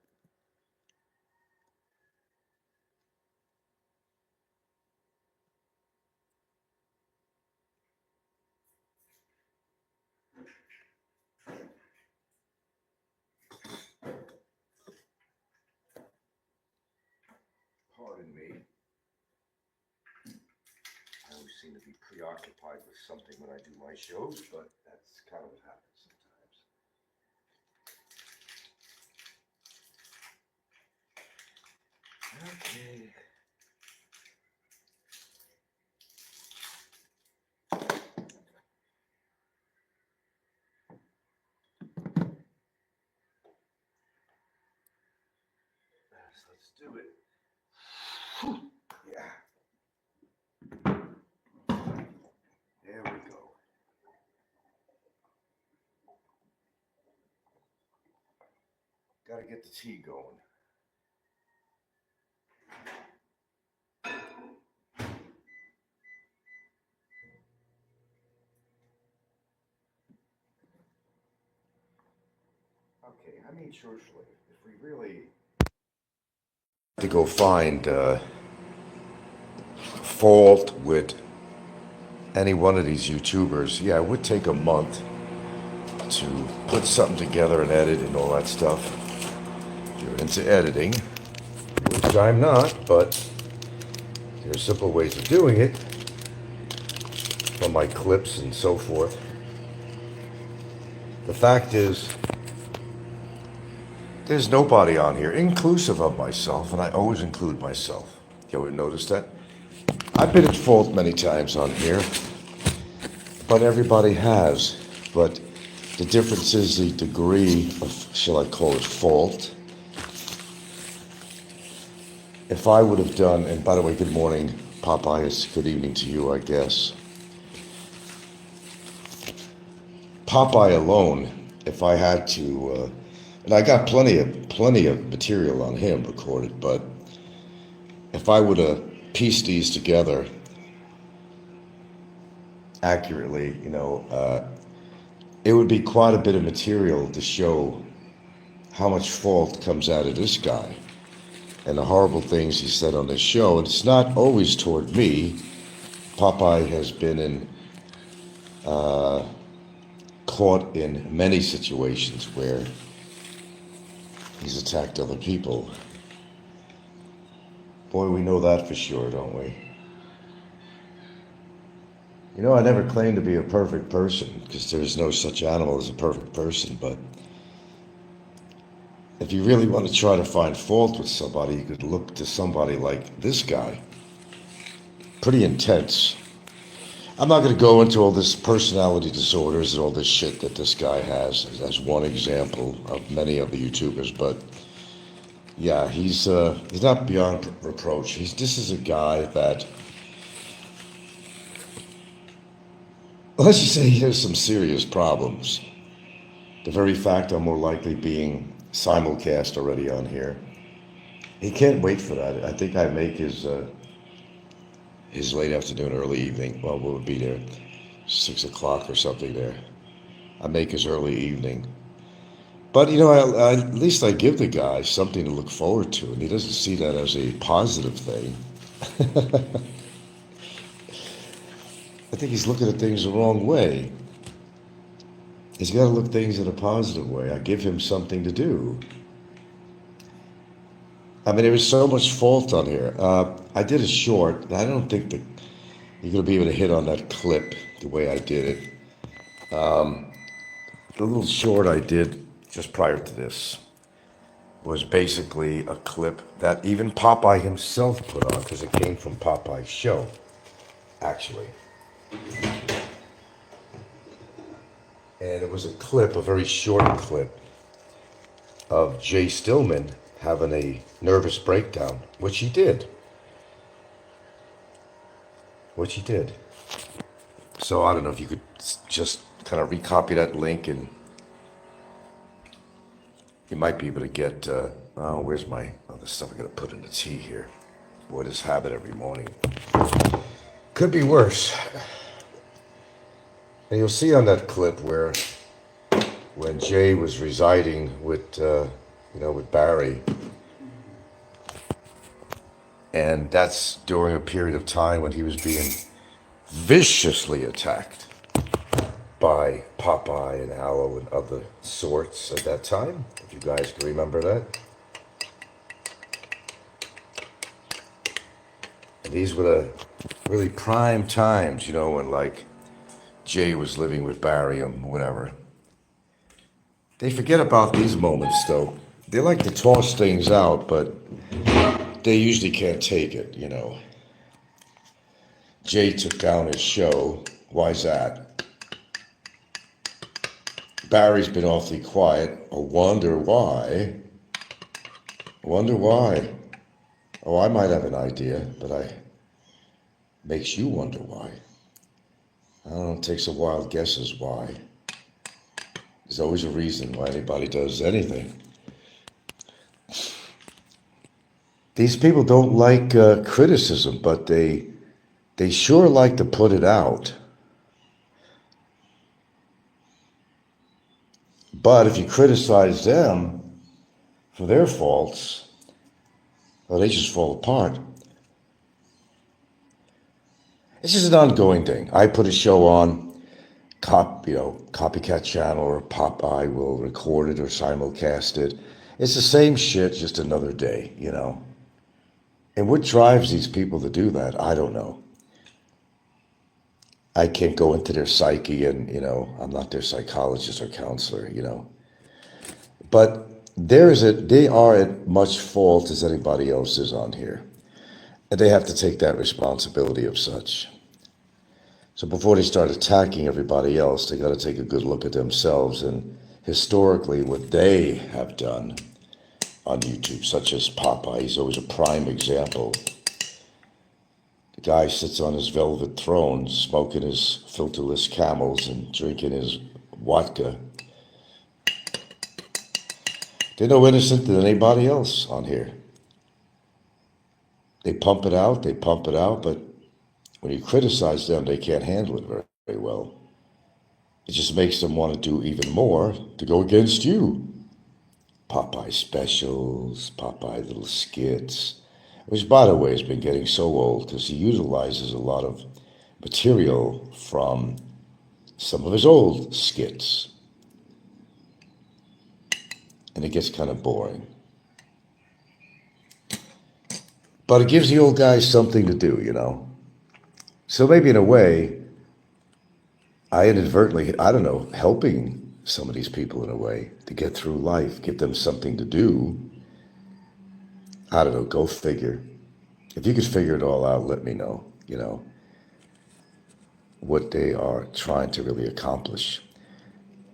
Pardon me. I always seem to be preoccupied with something when I do my shows, but that's kind of what happens sometimes. Okay. Let's do it. Yeah. There we go. Gotta get the tea going. Okay, I mean, truthfully, if we really to go find fault with any one of these YouTubers, yeah, it would take a month to put something together and edit and all that stuff. If you're into editing, which I'm not, but there's simple ways of doing it from my clips and so forth. The fact is, there's nobody on here, inclusive of myself, and I always include myself. You ever notice that? I've been at fault many times on here, but everybody has. But the difference is the degree of, shall I call it, fault. If I would have done, and by the way, good morning, Popeye, it's good evening to you, I guess. Popeye alone, if I had to, and I got plenty of material on him recorded, but if I would have pieced these together accurately, it would be quite a bit of material to show how much fault comes out of this guy and the horrible things he said on this show. And it's not always toward me. Popeye has been caught in many situations where he's attacked other people. Boy, we know that for sure, don't we? I never claimed to be a perfect person because there's no such animal as a perfect person, but if you really want to try to find fault with somebody, you could look to somebody like this guy. Pretty intense. I'm not going to go into all this personality disorders and all this shit that this guy has as one example of many of the YouTubers, but yeah, he's not beyond reproach. This is a guy that, let's just say he has some serious problems. The very fact I'm more likely being simulcast already on here. He can't wait for that. I think I make his late afternoon, early evening. Well, we'll be there 6 o'clock or something there. I make his early evening. But, at least I give the guy something to look forward to, and he doesn't see that as a positive thing. I think he's looking at things the wrong way. He's got to look things in a positive way. I give him something to do. I mean, there is so much fault on here. I did a short. I don't think that you're going to be able to hit on that clip the way I did it. The little short I did just prior to this was basically a clip that even Popeye himself put on because it came from Popeye's show, actually. And it was a clip, a very short clip, of Jay Stillman having a nervous breakdown, which he did. So I don't know if you could just kind of recopy that link and you might be able to get, where's my other stuff I gotta put in the tea here. Boy, this habit every morning. Could be worse. And you'll see on that clip where when Jay was residing with, with Barry, and that's during a period of time when he was being viciously attacked by Popeye and Aloe and other sorts at that time, if you guys can remember that. And these were the really prime times, when like Jay was living with Barry and whatever. They forget about these moments though. They like to toss things out, but they usually can't take it, Jay took down his show. Why's that? Barry's been awfully quiet. I wonder why. Wonder why. Oh, I might have an idea, but makes you wonder why. I don't know, it takes a wild guesses why. There's always a reason why anybody does anything. These people don't like criticism, but they sure like to put it out. But if you criticize them for their faults, well, they just fall apart. It's just an ongoing thing. I put a show on, copycat channel or Popeye will record it or simulcast it. It's the same shit, just another day, And what drives these people to do that? I don't know. I can't go into their psyche and, I'm not their psychologist or counselor, But they are at much fault as anybody else is on here. And they have to take that responsibility of such. So before they start attacking everybody else, they got to take a good look at themselves and historically what they have done on YouTube, such as Popeye. He's always a prime example. The guy sits on his velvet throne, smoking his filterless Camels and drinking his vodka. They're no innocent than anybody else on here. They pump it out, but when you criticize them, they can't handle it very, very well. It just makes them want to do even more to go against you. Popeye specials, Popeye little skits, which, by the way, has been getting so old because he utilizes a lot of material from some of his old skits. And it gets kind of boring. But it gives the old guys something to do, So maybe in a way, I inadvertently, helping some of these people in a way to get through life, give them something to do. I don't know, go figure. If you could figure it all out, let me know, what they are trying to really accomplish.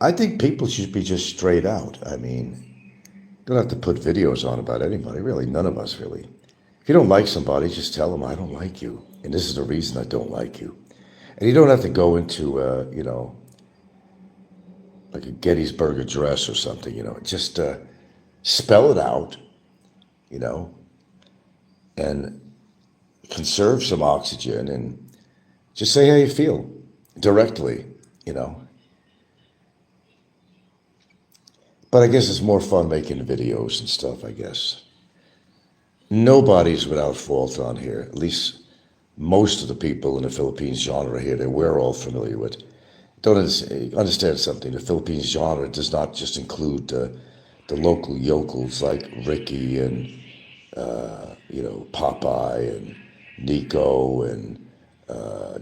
I think people should be just straight out. I mean, don't have to put videos on about anybody, really, none of us really. If you don't like somebody, just tell them, I don't like you. And this is the reason I don't like you. And you don't have to go into, like a Gettysburg Address or something, just spell it out, and conserve some oxygen and just say how you feel directly, But I guess it's more fun making videos and stuff, I guess. Nobody's without fault on here, at least most of the people in the Philippines genre here that we're all familiar with. Don't understand something. The Philippines genre does not just include the local yokels like Ricky and, Popeye and Nico and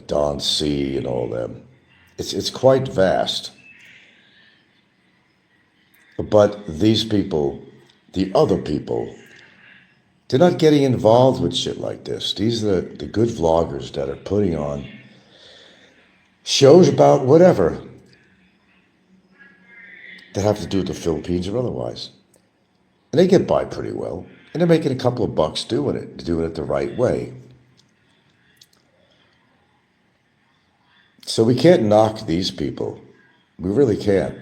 Don C and all them. It's quite vast. But these people, the other people, they're not getting involved with shit like this. These are the good vloggers that are putting on shows about whatever that have to do with the Philippines or otherwise. And they get by pretty well. And they're making a couple of bucks doing it the right way. So we can't knock these people. We really can't.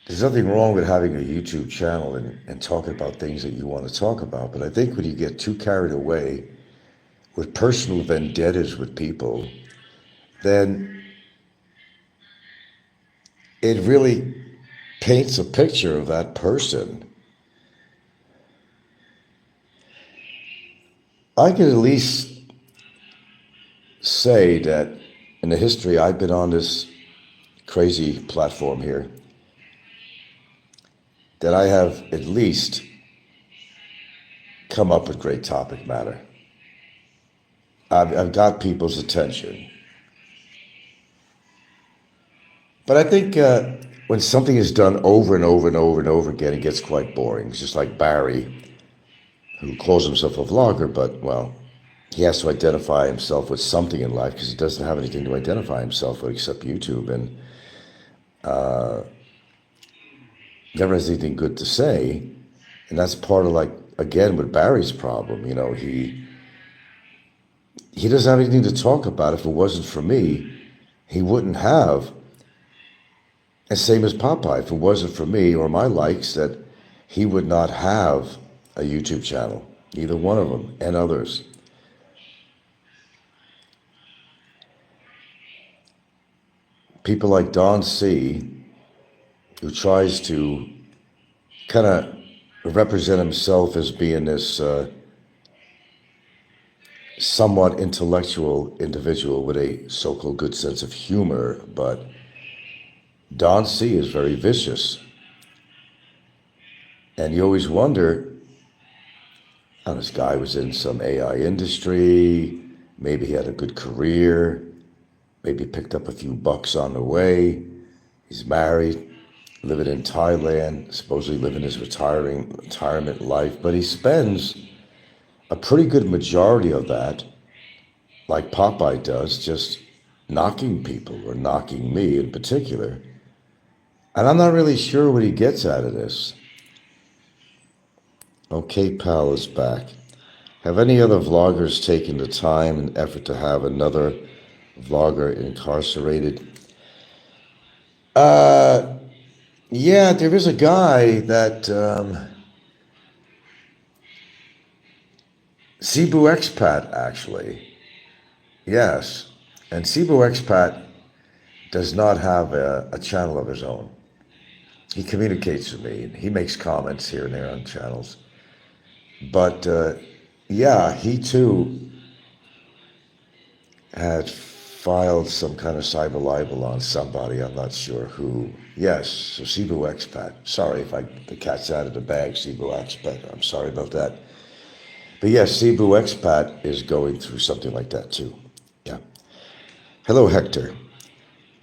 There's nothing wrong with having a YouTube channel and talking about things that you want to talk about. But I think when you get too carried away with personal vendettas with people, then it really paints a picture of that person. I could at least say that in the history I've been on this crazy platform here, that I have at least come up with great topic matter. I've got people's attention. But I think when something is done over and over and over and over again, it gets quite boring. It's just like Barry, who calls himself a vlogger, but, well, he has to identify himself with something in life because he doesn't have anything to identify himself with except YouTube, and never has anything good to say. And that's part of, like, again, with Barry's problem. You know, he doesn't have anything to talk about. If it wasn't for me, he wouldn't have. And same as Popeye, if it wasn't for me or my likes, that he would not have a YouTube channel, either one of them, and others. People like Don C., who tries to kind of represent himself as being this somewhat intellectual individual with a so-called good sense of humor, but Don C. is very vicious. And you always wonder, oh, this guy was in some AI industry, maybe he had a good career, maybe picked up a few bucks on the way, he's married, living in Thailand, supposedly living his retirement life, but he spends a pretty good majority of that, like Popeye does, just knocking people, or knocking me in particular. And I'm not really sure what he gets out of this. Okay, pal is back. Have any other vloggers taken the time and effort to have another vlogger incarcerated? Yeah, there is a guy that Cebu Expat, actually. Yes. And Cebu Expat does not have a channel of his own. He communicates with me, and he makes comments here and there on channels. But yeah, he too had filed some kind of cyber libel on somebody. I'm not sure who. Yes, so Cebu Expat. Sorry if the cat's out of the bag, Cebu Expat. I'm sorry about that. But yes, Cebu Expat is going through something like that too. Yeah. Hello, Hector.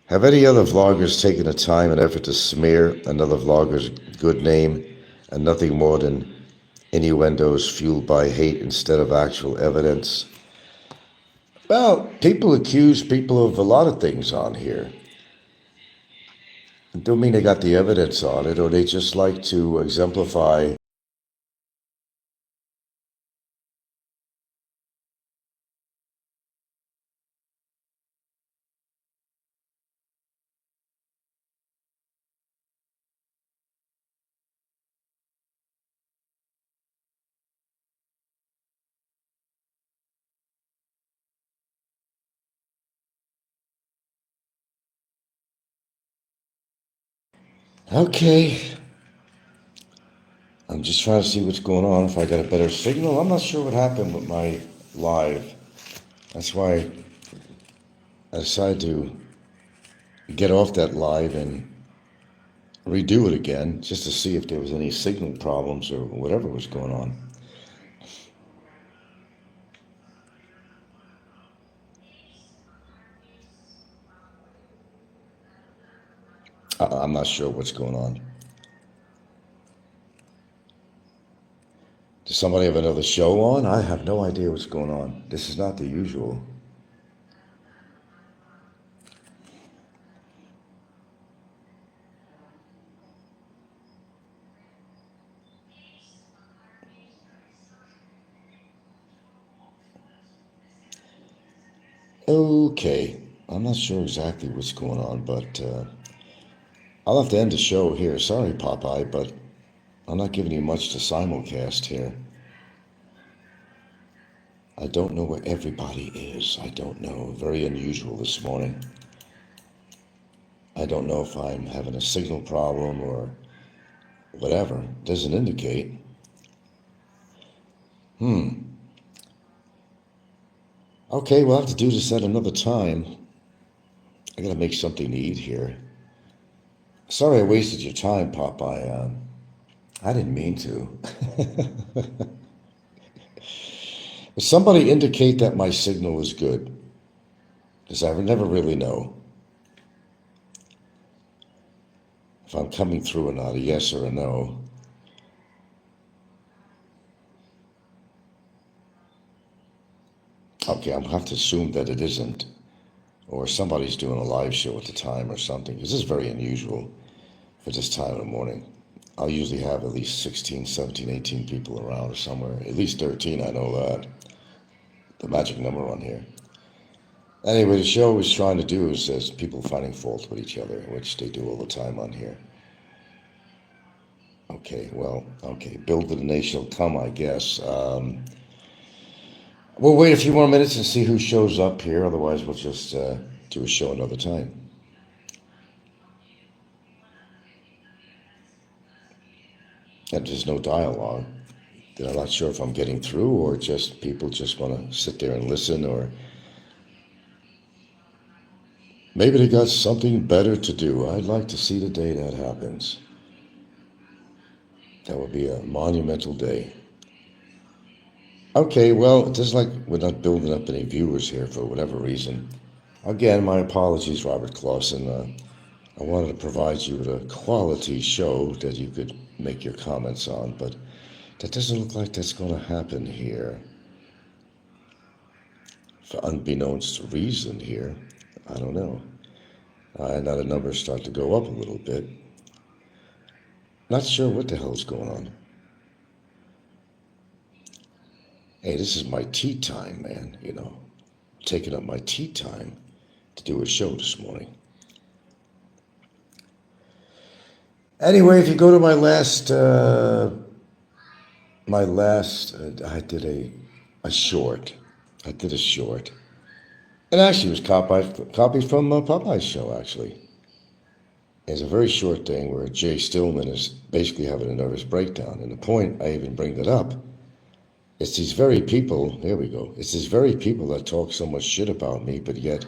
Have any other vloggers taken the time and effort to smear another vlogger's good name and nothing more than innuendos fueled by hate instead of actual evidence? Well, people accuse people of a lot of things on here. It don't mean they got the evidence on it, or they just like to exemplify. Okay. I'm just trying to see what's going on, if I got a better signal. I'm not sure what happened with my live. That's why I decided to get off that live and redo it again, just to see if there was any signal problems or whatever was going on. I'm not sure what's going on. Does somebody have another show on? I have no idea what's going on. This is not the usual. Okay, I'm not sure exactly what's going on, but I'll have to end the show here. Sorry, Popeye, but I'm not giving you much to simulcast here. I don't know where everybody is. I don't know. Very unusual this morning. I don't know if I'm having a signal problem or whatever. It doesn't indicate. Okay, we'll have to do this at another time. I gotta make something to eat here. Sorry I wasted your time, Popeye. I didn't mean to. Somebody indicate that my signal is good, because I never really know if I'm coming through or not, a yes or a no. Okay, I'll have to assume that it isn't, or somebody's doing a live show at the time or something. This is very unusual for this time of the morning. I'll usually have at least 16, 17, 18 people around or somewhere. At least 13, I know that. The magic number on here. Anyway, the show is trying to do is people finding fault with each other, which they do all the time on here. Okay, well, okay, build to the nation will come, I guess. We'll wait a few more minutes and see who shows up here. Otherwise, we'll just do a show another time. And there's no dialogue. Then I'm not sure if I'm getting through or just people just want to sit there and listen, or maybe they got something better to do. I'd like to see the day that happens. That would be a monumental day. Okay, well, it's just like we're not building up any viewers here for whatever reason. Again, my apologies, Robert Clausen. I wanted to provide you with a quality show that you could make your comments on, but that doesn't look like that's going to happen here. For unbeknownst reason here, I don't know. Now the numbers start to go up a little bit. Not sure what the hell's going on. Hey, this is my tea time, man, you know. Taking up my tea time to do a show this morning. Anyway, if you go to my last, I did a short. I did a short. And actually it was copied from Popeye's show, actually. It's a very short thing where Jay Stillman is basically having a nervous breakdown. And the point I even bring that up, it's these very people, there we go, it's these very people that talk so much shit about me, but yet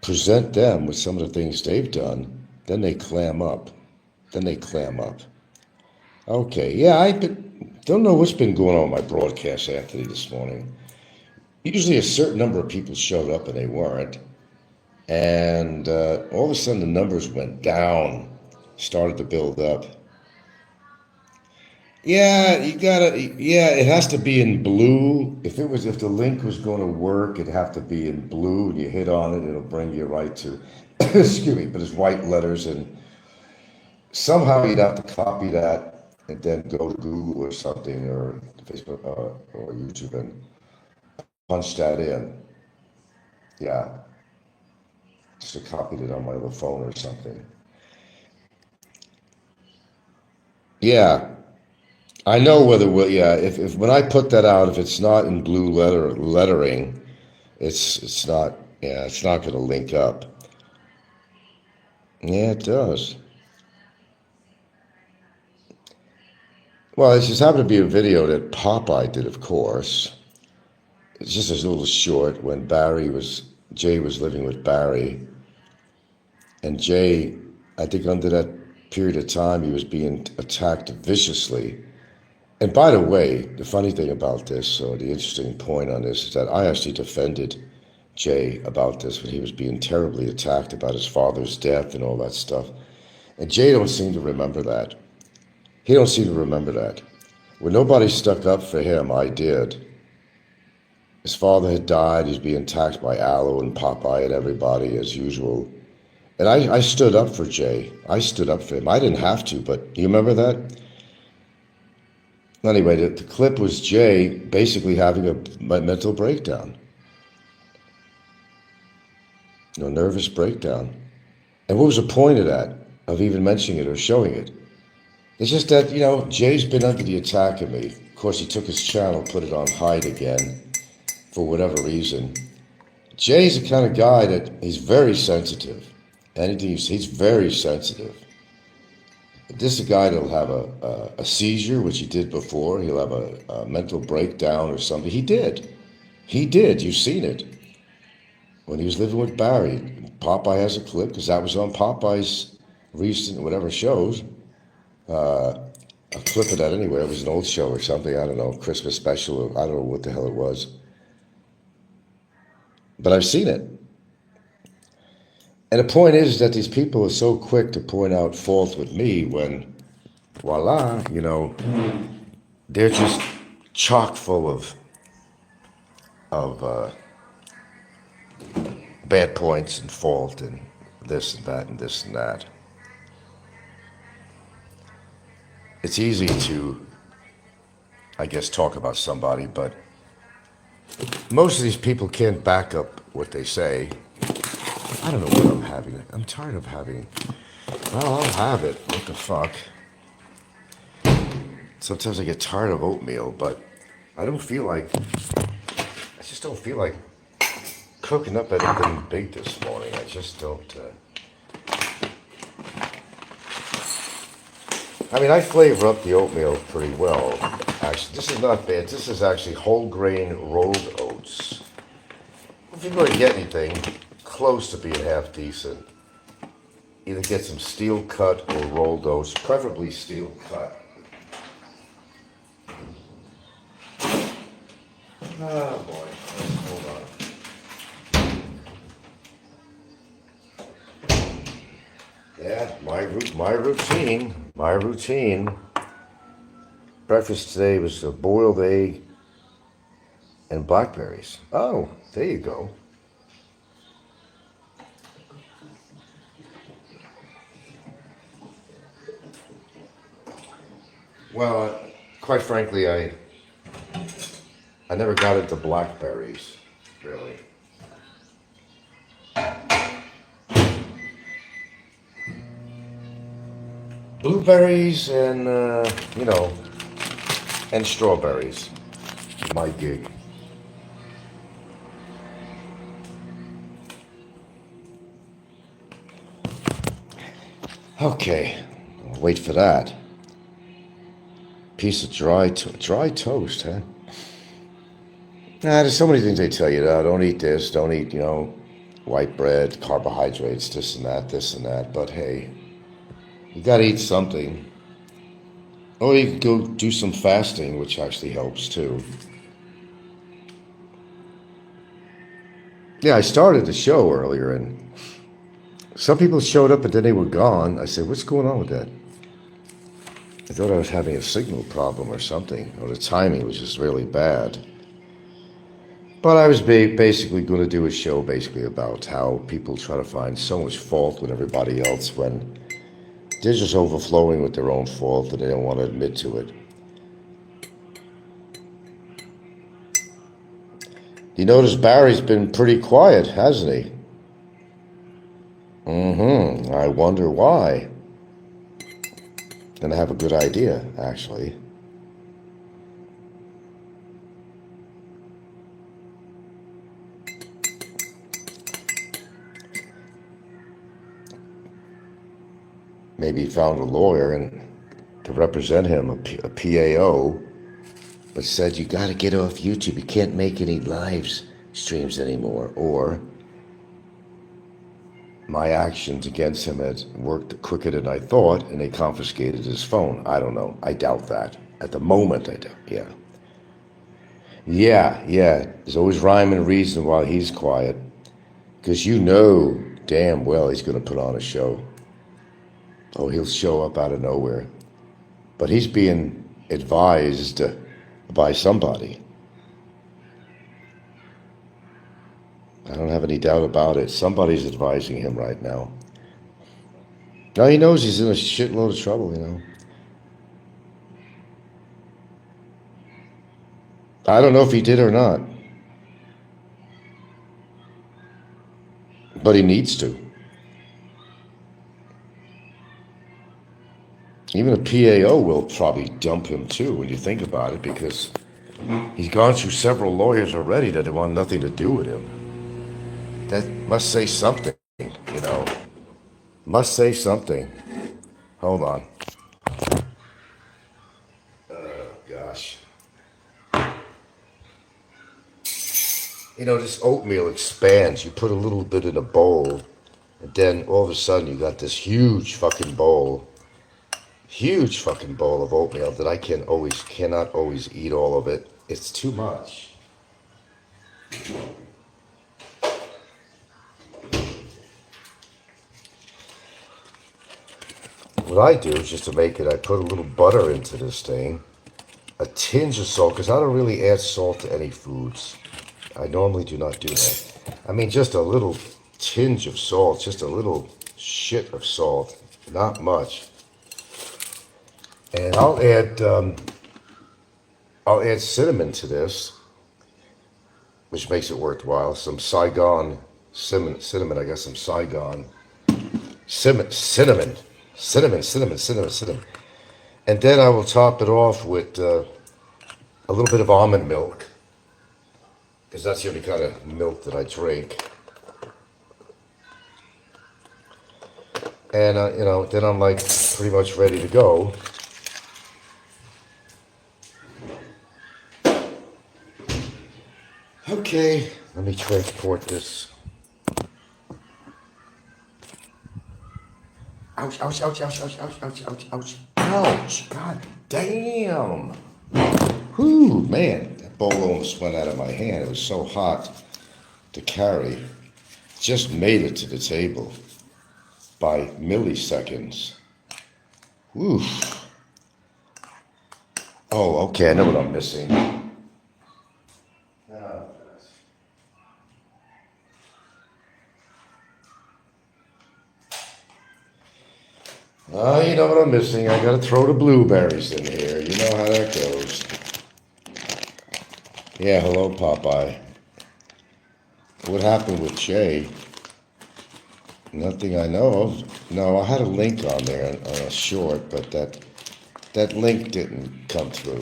present them with some of the things they've done, then they clam up. Okay, yeah, I don't know what's been going on with my broadcast, Anthony, this morning. Usually a certain number of people showed up and they weren't. And all of a sudden the numbers went down, started to build up. Yeah, it has to be in blue. If the link was going to work, it'd have to be in blue, and you hit on it, it'll bring you right to, excuse me, but it's white letters, and somehow you'd have to copy that and then go to Google or something, or Facebook or YouTube and punch that in. Yeah. Just have copied it on my other phone or something. Yeah. I know whether if when I put that out, if it's not in blue lettering, it's not going to link up. Yeah, it does. Well, it just happened to be a video that Popeye did, of course. It's just a little short when Jay was living with Barry, and Jay, I think under that period of time, he was being attacked viciously. And by the way, the funny thing about this, or the interesting point on this, is that I actually defended Jay about this when he was being terribly attacked about his father's death and all that stuff. And Jay don't seem to remember that. He don't seem to remember that. When nobody stuck up for him, I did. His father had died. He's being attacked by Aloe and Popeye and everybody as usual. And I stood up for Jay. I stood up for him. I didn't have to, but you remember that? Anyway, the clip was Jay basically having a mental breakdown. Nervous breakdown. And what was the point of that, of even mentioning it or showing it? It's just that, Jay's been under the attack of me. Of course, he took his channel, put it on hide again, for whatever reason. Jay's the kind of guy that he's very sensitive. Anything you see, he's very sensitive. This is a guy that'll have a seizure, which he did before. He'll have a mental breakdown or something. He did. He did. You've seen it. When he was living with Barry, Popeye has a clip, because that was on Popeye's recent, whatever shows. A clip of that anyway. It was an old show or something. I don't know, Christmas special. I don't know what the hell it was. But I've seen it. And the point is that these people are so quick to point out fault with me when, voila, you know, they're just chock full of bad points and fault and this and that and this and that. It's easy to, I guess, talk about somebody, but most of these people can't back up what they say. I don't know what I'm having. I'm tired of having. Well, I'll have it. What the fuck? Sometimes I get tired of oatmeal, but I don't feel like. I just don't feel like cooking up anything big this morning. I just don't. I mean, I flavor up the oatmeal pretty well. Actually, this is not bad. This is actually whole grain rolled oats. If you're going to get anything close to being half decent, either get some steel cut or rolled oats, preferably steel cut. Oh boy, hold on. Yeah, my routine. Breakfast today was a boiled egg and blackberries. Oh, there you go. Well, quite frankly, I never got into blackberries, really. Blueberries and, you know, and strawberries. My gig. Okay, I'll wait for that. Piece of dry toast, huh? Nah, there's so many things they tell you. Don't eat this, don't eat, you know, white bread, carbohydrates, this and that. But hey, you gotta eat something. Or you can go do some fasting, which actually helps too. Yeah, I started the show earlier, and some people showed up and then they were gone. I said, what's going on with that? I thought I was having a signal problem or something, or the timing was just really bad. But I was basically going to do a show basically about how people try to find so much fault with everybody else when they're just overflowing with their own fault and they don't want to admit to it. You notice Barry's been pretty quiet, hasn't he? I wonder why. And I have a good idea, actually. Maybe he found a lawyer and to represent him, a PAO, but said, you got to get off YouTube. You can't make any live streams anymore. Or my actions against him had worked quicker than I thought, and they confiscated his phone. I don't know. I doubt that. At the moment, I doubt. Yeah. There's always rhyme and reason while he's quiet. Because you know damn well he's going to put on a show. Oh, he'll show up out of nowhere. But he's being advised by somebody. I don't have any doubt about it. Somebody's advising him right now. Now he knows he's in a shitload of trouble, you know. I don't know if he did or not. But he needs to. Even a PAO will probably dump him too when you think about it, because he's gone through several lawyers already that want nothing to do with him. That must say something, you know. Must say something. Hold on. Gosh. You know, this oatmeal expands. You put a little bit in a bowl, and then all of a sudden you got this huge fucking bowl of oatmeal that I cannot always eat all of it. It's too much. What I do is just to make it, I put a little butter into this thing, a tinge of salt, because I don't really add salt to any foods. I normally do not do that. I mean, just a little tinge of salt, just a little shit of salt, not much. And I'll add cinnamon to this, which makes it worthwhile. Some Saigon cinnamon. I got some Saigon cinnamon. And then I will top it off with a little bit of almond milk, because that's the only kind of milk that I drink. And then I'm like pretty much ready to go. Okay, let me transport this. Ouch, ouch, ouch, ouch, ouch, ouch, ouch, ouch, ouch, ouch. God damn. Whew, man, that bowl almost went out of my hand. It was so hot to carry. Just made it to the table by milliseconds. Whew. Oh, okay, I know what I'm missing. You know what I'm missing. I gotta throw the blueberries in here. You know how that goes. Yeah, hello, Popeye. What happened with Jay? Nothing I know of. No, I had a link on there on a short, but that link didn't come through.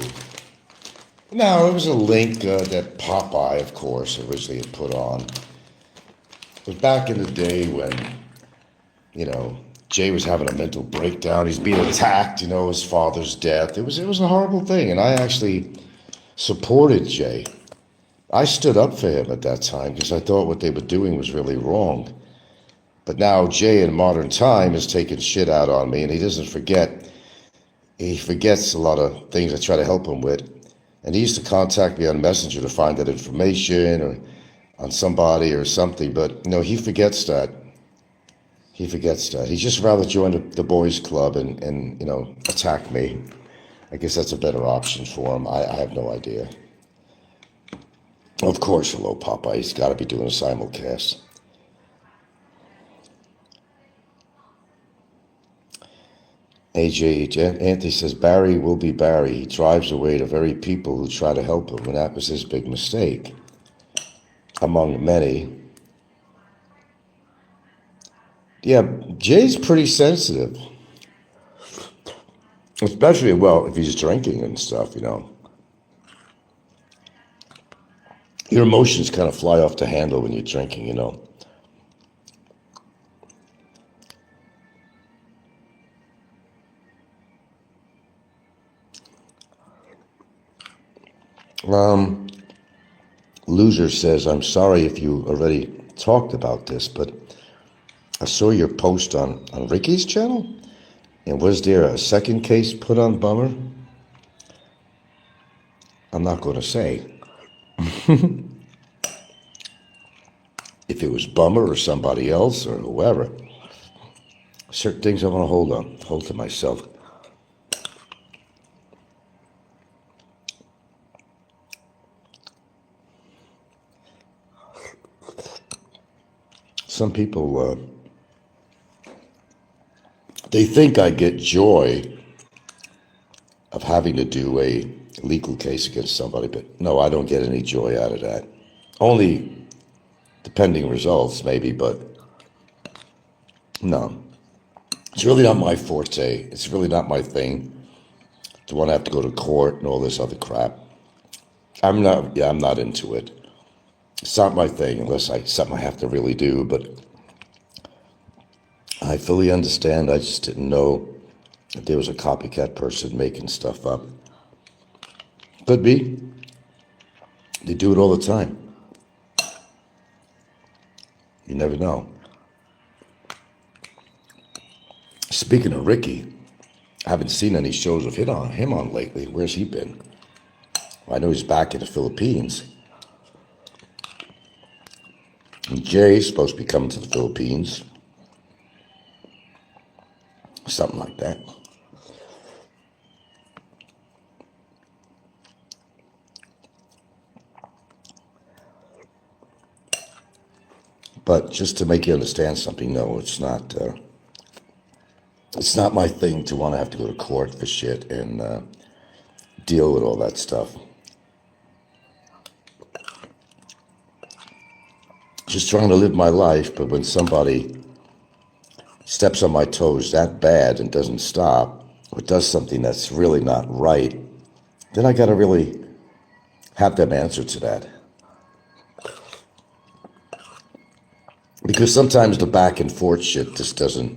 No, it was a link that Popeye, of course, originally had put on. But back in the day when, Jay was having a mental breakdown. He's being attacked, his father's death. It was a horrible thing, and I actually supported Jay. I stood up for him at that time because I thought what they were doing was really wrong. But now Jay in modern time is taking shit out on me, and he doesn't forget. He forgets a lot of things I try to help him with. And he used to contact me on Messenger to find that information or on somebody or something, but he forgets that. He forgets that. He'd just rather join the boys club and attack me. I guess that's a better option for him. I have no idea. Of course, hello, Popeye. He's got to be doing a simulcast. AJ Anthony says, Barry will be Barry. He drives away the very people who try to help him, and that was his big mistake, among many. Yeah, Jay's pretty sensitive. Especially, if he's drinking and stuff, Your emotions kind of fly off the handle when you're drinking, Loser says, I'm sorry if you already talked about this, but I saw your post on Ricky's channel, and was there a second case put on Bummer? I'm not going to say. If it was Bummer or somebody else or whoever. Certain things I want to hold to myself. Some people, they think I get joy of having to do a legal case against somebody, but no, I don't get any joy out of that. Only depending results, maybe, but no. It's really not my forte. It's really not my thing to want to have to go to court and all this other crap. I'm not into it. It's not my thing unless something I have to really do, but I fully understand. I just didn't know if there was a copycat person making stuff up. Could be. They do it all the time. You never know. Speaking of Ricky, I haven't seen any shows of him on lately. Where's he been? Well, I know he's back in the Philippines. And Jay's supposed to be coming to the Philippines. Something like that. But just to make you understand something, no, it's not. It's not my thing to want to have to go to court for shit and deal with all that stuff. Just trying to live my life, but when somebody steps on my toes that bad and doesn't stop, or does something that's really not right, then I gotta really have them answer to that. Because sometimes the back and forth shit just doesn't,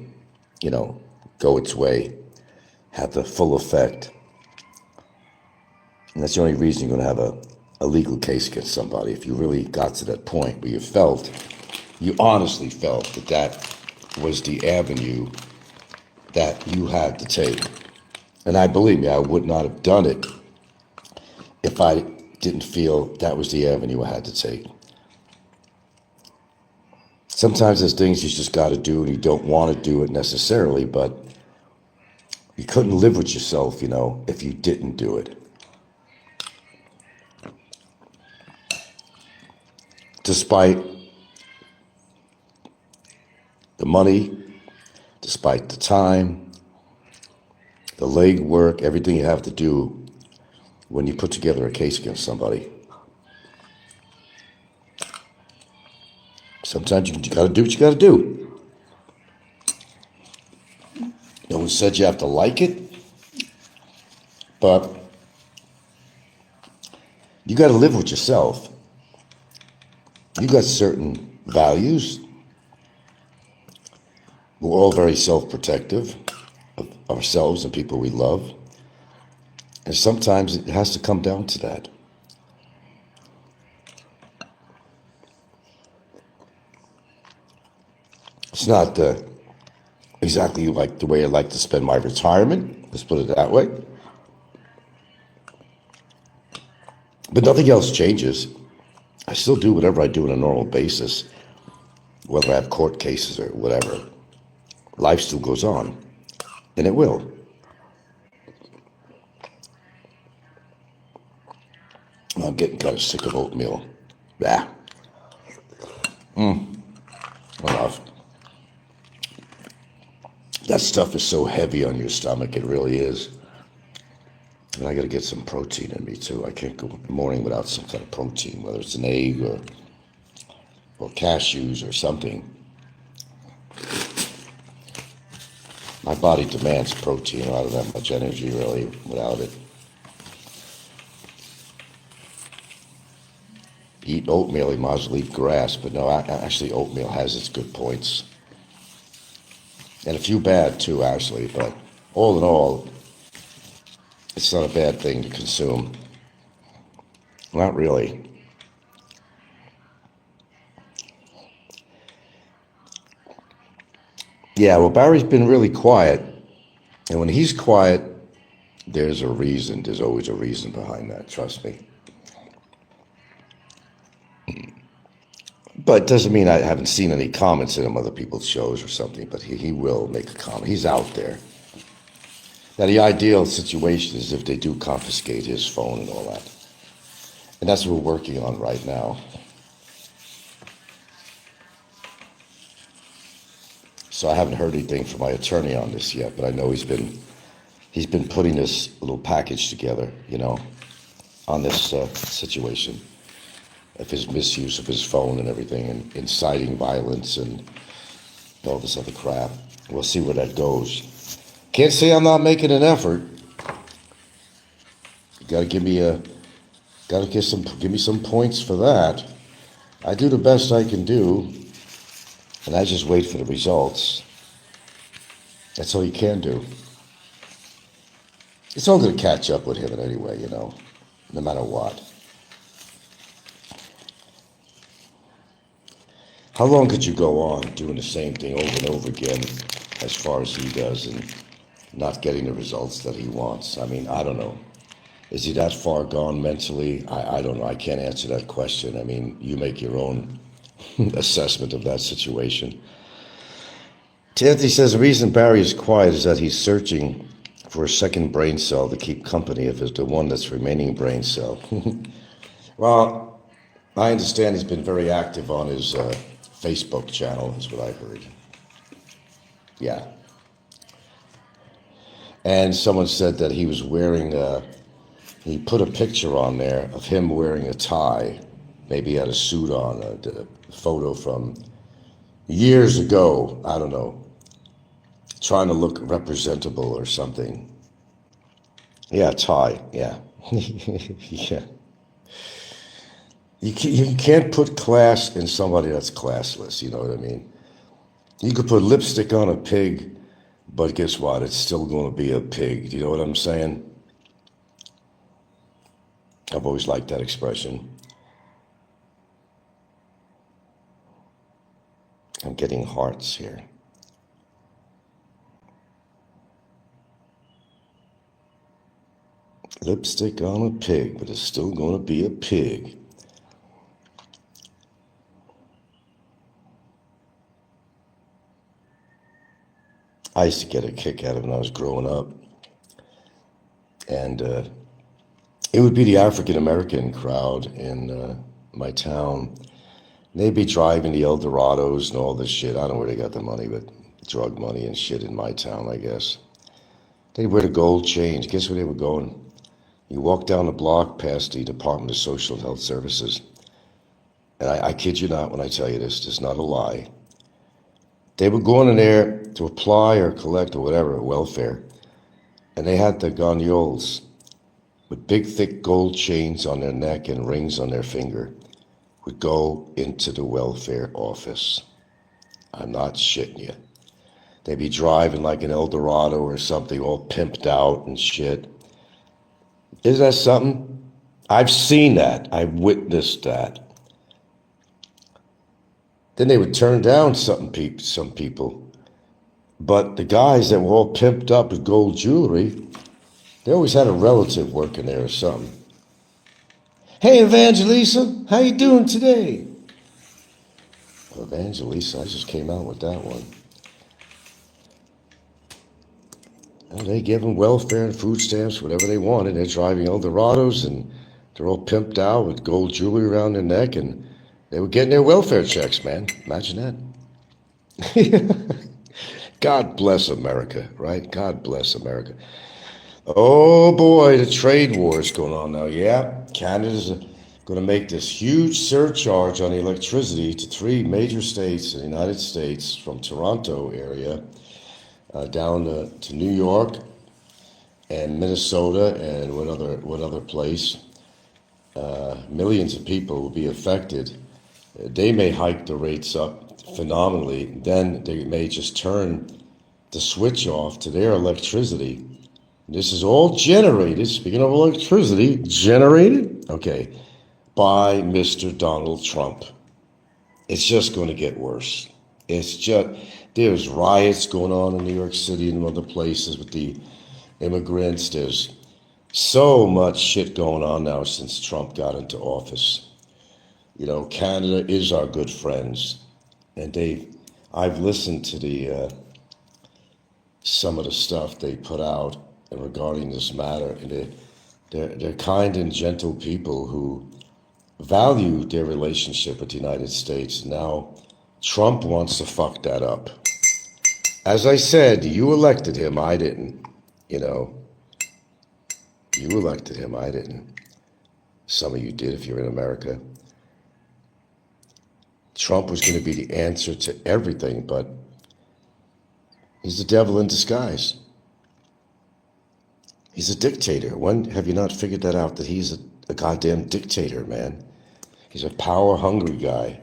go its way, have the full effect. And that's the only reason you're going to have a legal case against somebody. If you really got to that point where you honestly felt that was the avenue that you had to take. And believe me, I would not have done it if I didn't feel that was the avenue I had to take. Sometimes there's things you just got to do and you don't want to do it necessarily, but you couldn't live with yourself, if you didn't do it. Despite the money, despite the time, the legwork, everything you have to do when you put together a case against somebody. Sometimes you got to do what you got to do. No one said you have to like it, but you got to live with yourself. You got certain values. We're all very self-protective of ourselves and people we love. And sometimes it has to come down to that. It's not exactly like the way I like to spend my retirement. Let's put it that way. But nothing else changes. I still do whatever I do on a normal basis, whether I have court cases or whatever. Life still goes on, and it will. I'm getting kind of sick of oatmeal. Yeah. Enough. That stuff is so heavy on your stomach, it really is. And I got to get some protein in me too. I can't go in the morning without some kind of protein, whether it's an egg or cashews or something. My body demands protein. I don't have much energy really without it. Eat oatmeal, you might as well eat grass. But no, actually oatmeal has its good points. And a few bad too, actually. But all in all, it's not a bad thing to consume. Not really. Yeah, well, Barry's been really quiet. And when he's quiet, there's a reason. There's always a reason behind that, trust me. But it doesn't mean I haven't seen any comments in other people's shows or something, but he will make a comment. He's out there. Now, the ideal situation is if they do confiscate his phone and all that. And that's what we're working on right now. So I haven't heard anything from my attorney on this yet, but I know he's been putting this little package together, on this situation of his misuse of his phone and everything, and inciting violence and all this other crap. We'll see where that goes. Can't say I'm not making an effort. You gotta give me some points for that. I do the best I can do, and I just wait for the results. That's all you can do. It's all going to catch up with him in any way, no matter what. How long could you go on doing the same thing over and over again as far as he does and not getting the results that he wants? I mean, I don't know. Is he that far gone mentally? I don't know. I can't answer that question. I mean, you make your own assessment of that situation. Anthony says the reason Barry is quiet is that he's searching for a second brain cell to keep company of the one that's remaining brain cell. Well, I understand he's been very active on his Facebook channel, is what I heard. Yeah. And someone said that he was wearing, he put a picture on there of him wearing a tie. Maybe he had a suit on, a photo from years ago, I don't know, trying to look representable or something. Yeah, tie, yeah. Yeah. You can't put class in somebody that's classless, you know what I mean? You could put lipstick on a pig, but guess what? It's still going to be a pig. Do you know what I'm saying? I've always liked that expression. I'm getting hearts here. Lipstick on a pig, but it's still going to be a pig. I used to get a kick out of it when I was growing up. And it would be the African-American crowd in my town. They'd be driving the Eldorados and all this shit. I don't know where they got the money, but drug money and shit in my town, I guess. They'd wear the gold chains. Guess where they were going? You walk down the block past the Department of Social and Health Services. And I kid you not when I tell you this. This is not a lie. They were going in there to apply or collect or whatever, welfare. And they had the gagnoles with big, thick gold chains on their neck and rings on their finger would go into the welfare office. I'm not shitting you. They'd be driving like an Eldorado or something, all pimped out and shit. Isn't that something? I've seen that. I've witnessed that. Then they would turn down some people. But the guys that were all pimped up with gold jewelry, they always had a relative working there or something. Hey, Evangelisa, how you doing today? Well, Evangelisa, I just came out with that one. Well, they give them welfare and food stamps, whatever they wanted. They're driving Eldorados, and they're all pimped out with gold jewelry around their neck, and they were getting their welfare checks, man. Imagine that. God bless America, right? God bless America. Oh boy, the trade war is going on now. Yeah, Canada's going to make this huge surcharge on electricity to 3 major states in the United States, from Toronto area down to New York and Minnesota and what other place. Millions of people will be affected. They may hike the rates up phenomenally. Then they may just turn the switch off to their electricity. This is all generated, speaking of electricity, generated, okay, by Mr. Donald Trump. It's just going to get worse. There's riots going on in New York City and other places with the immigrants. There's so much shit going on now since Trump got into office. You know, Canada is our good friends, and I've listened to some of the stuff they put out regarding this matter, and they're kind and gentle people who value their relationship with the United States. Now, Trump wants to fuck that up. As I said, you elected him, I didn't. You know, you elected him, I didn't. Some of you did if you're in America. Trump was going to be the answer to everything, but he's the devil in disguise. He's a dictator. When have you not figured that out, that he's a goddamn dictator, man? He's a power-hungry guy.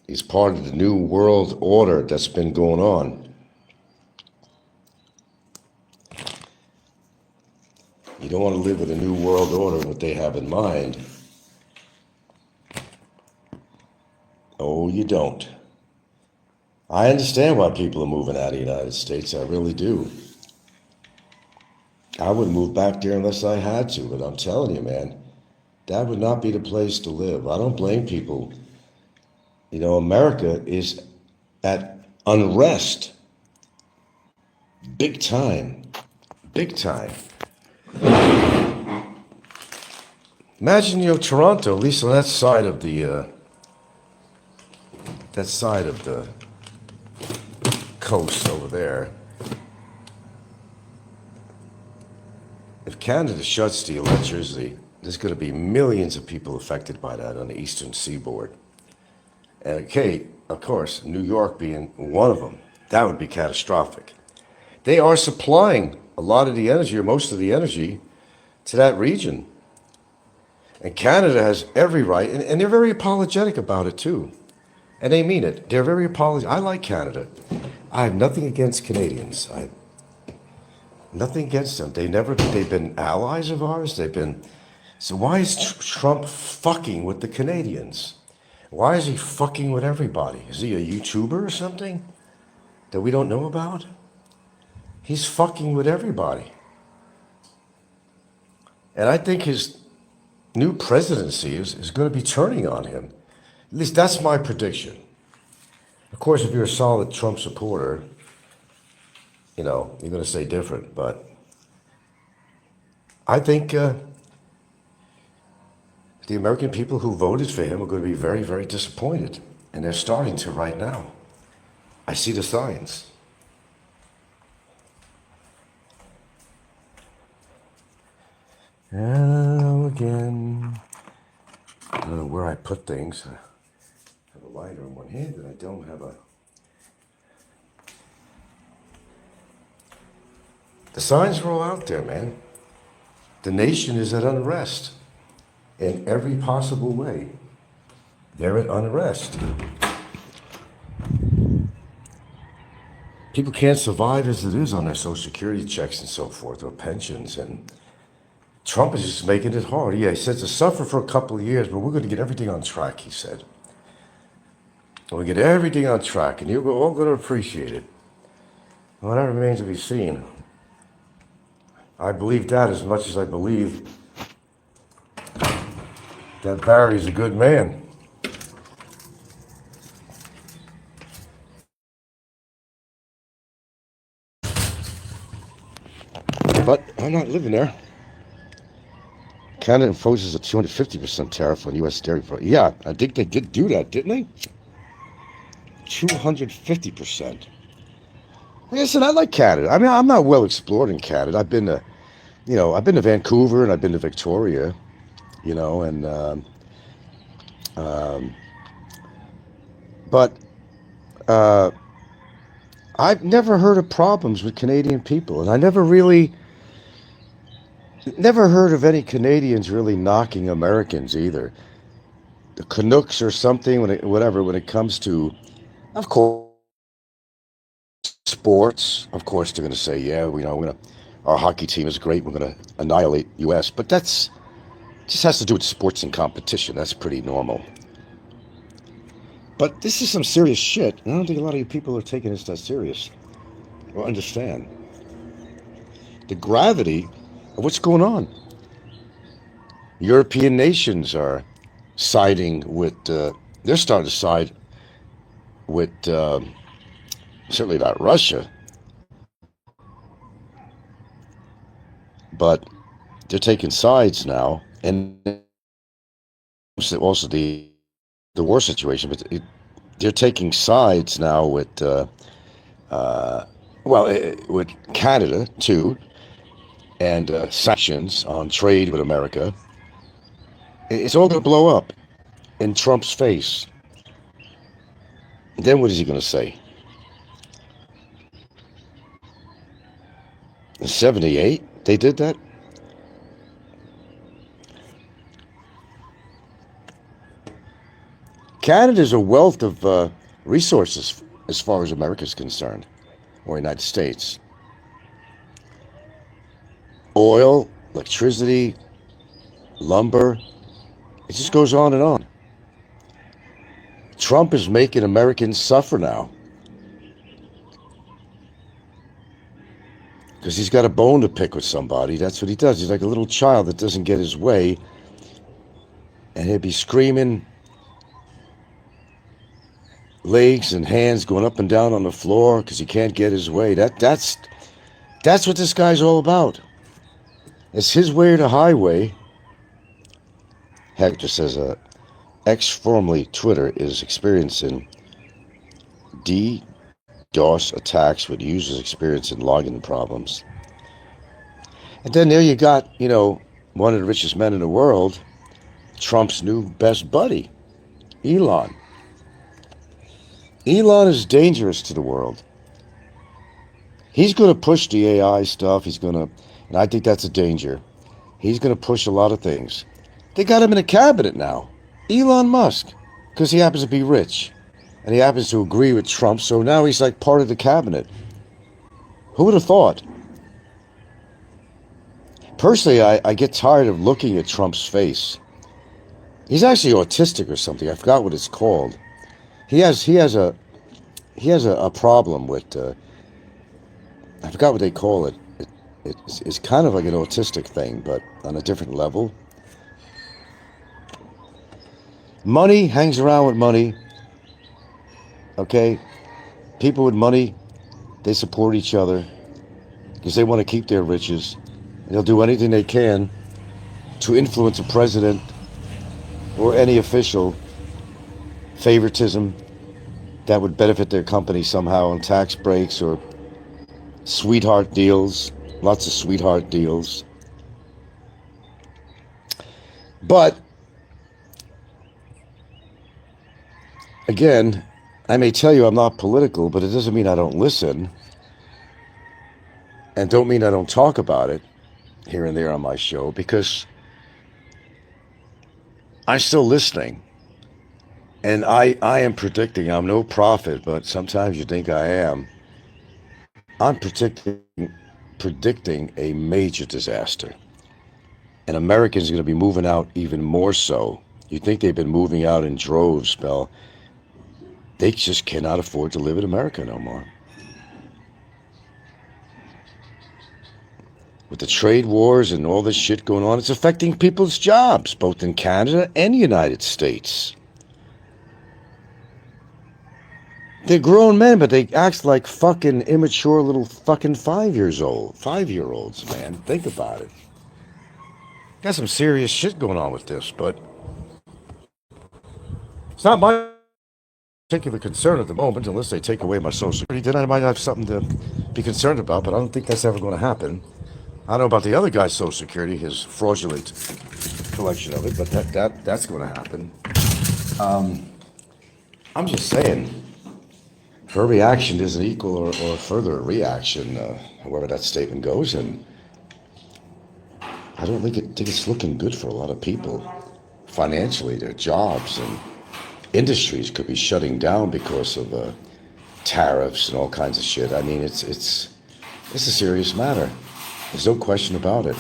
He's part of the new world order that's been going on. You don't want to live with a new world order, what they have in mind. Oh, you don't. I understand why people are moving out of the United States. I really do. I wouldn't move back there unless I had to, but I'm telling you, man, that would not be the place to live. I don't blame people. You know, America is at unrest. Big time. Big time. Imagine, you know, Toronto, at least on that side of the coast over there. If Canada shuts the electricity, there's going to be millions of people affected by that on the eastern seaboard. And okay, of course, New York being one of them, that would be catastrophic. They are supplying a lot of the energy, or most of the energy, to that region. And Canada has every right, and they're very apologetic about it too. And they mean it. They're very apologetic. I like Canada. I have nothing against Canadians. I have nothing against them. They've been allies of ours. So why is Trump fucking with the Canadians? Why is he fucking with everybody? Is he a YouTuber or something that we don't know about? He's fucking with everybody. And I think his new presidency is going to be turning on him. At least that's my prediction. Of course, if you're a solid Trump supporter, you know, you're going to say different. But I think the American people who voted for him are going to be very, very disappointed. And they're starting to right now. I see the signs. Hello again. I don't know where I put things. I have a lighter in one hand and I don't have a... The signs are all out there, man. The nation is at unrest in every possible way. They're at unrest. People can't survive as it is on their Social Security checks and so forth, or pensions, and Trump is just making it hard. Yeah, he says to suffer for a couple of years, but we're going to get everything on track, he said. We'll get everything on track, and you're all going to appreciate it. Well, that remains to be seen. I believe that as much as I believe that Barry's a good man. But I'm not living there. Canada imposes a 250% tariff on U.S. dairy products. Yeah, I think they did do that, didn't they? 250%. Like I said, I like Canada. I mean, I'm not well explored in Canada. I've been to Vancouver and I've been to Victoria, you know, and but I've never heard of problems with Canadian people, and I never heard of any Canadians really knocking Americans either. The Canucks or something, when it comes to, of course, sports. Of course, they're going to say, yeah, our hockey team is great. We're going to annihilate U.S. But just has to do with sports and competition. That's pretty normal. But this is some serious shit. I don't think a lot of you people are taking this that serious or understand the gravity of what's going on. European nations are siding with, they're starting to side with, certainly not Russia, but they're taking sides now, and also the war situation, but they're taking sides now with, with Canada too, and sanctions on trade with America. It's all going to blow up in Trump's face. Then what is he going to say? In 78, they did that? Canada's a wealth of resources as far as America's concerned, or United States. Oil, electricity, lumber, it just goes on and on. Trump is making Americans suffer now because he's got a bone to pick with somebody. That's what he does. He's like a little child that doesn't get his way, and he'll be screaming, legs and hands going up and down on the floor because he can't get his way. That's what this guy's all about. It's his way or the highway. Hector says, X, formerly Twitter, is experiencing DDoS attacks with users experiencing login problems. And then there you got, one of the richest men in the world, Trump's new best buddy, Elon. Elon is dangerous to the world. He's going to push the AI stuff. And I think that's a danger. He's going to push a lot of things. They got him in a cabinet now. Elon Musk, because he happens to be rich. And he happens to agree with Trump, so now he's like part of the cabinet. Who would have thought? Personally, I get tired of looking at Trump's face. He's actually autistic or something. I forgot what it's called. He has a problem with I forgot what they call it. It's kind of like an autistic thing, but on a different level. Money hangs around with money. Okay? People with money, they support each other because they want to keep their riches. And they'll do anything they can to influence a president or any official favoritism that would benefit their company somehow on tax breaks or sweetheart deals. Lots of sweetheart deals. But again, I may tell you I'm not political, but it doesn't mean I don't listen, and don't mean I don't talk about it here and there on my show, because I'm still listening. And I am predicting, I'm no prophet, but sometimes you think I am. I'm predicting a major disaster. And Americans are going to be moving out even more so. You think they've been moving out in droves, Bell. They just cannot afford to live in America no more. With the trade wars and all this shit going on, it's affecting people's jobs, both in Canada and the United States. They're grown men, but they act like fucking immature little fucking 5-year-olds, man. Think about it. Got some serious shit going on with this, but it's not my particular concern at the moment, unless they take away my Social Security. Then I might have something to be concerned about, but I don't think that's ever going to happen. I don't know about the other guy's Social Security, his fraudulent collection of it, but that's going to happen. I'm just saying, her reaction isn't equal or further a reaction, however that statement goes, and I don't think it's looking good for a lot of people. Financially, their jobs and industries could be shutting down because of tariffs and all kinds of shit. I mean, it's a serious matter. There's no question about it.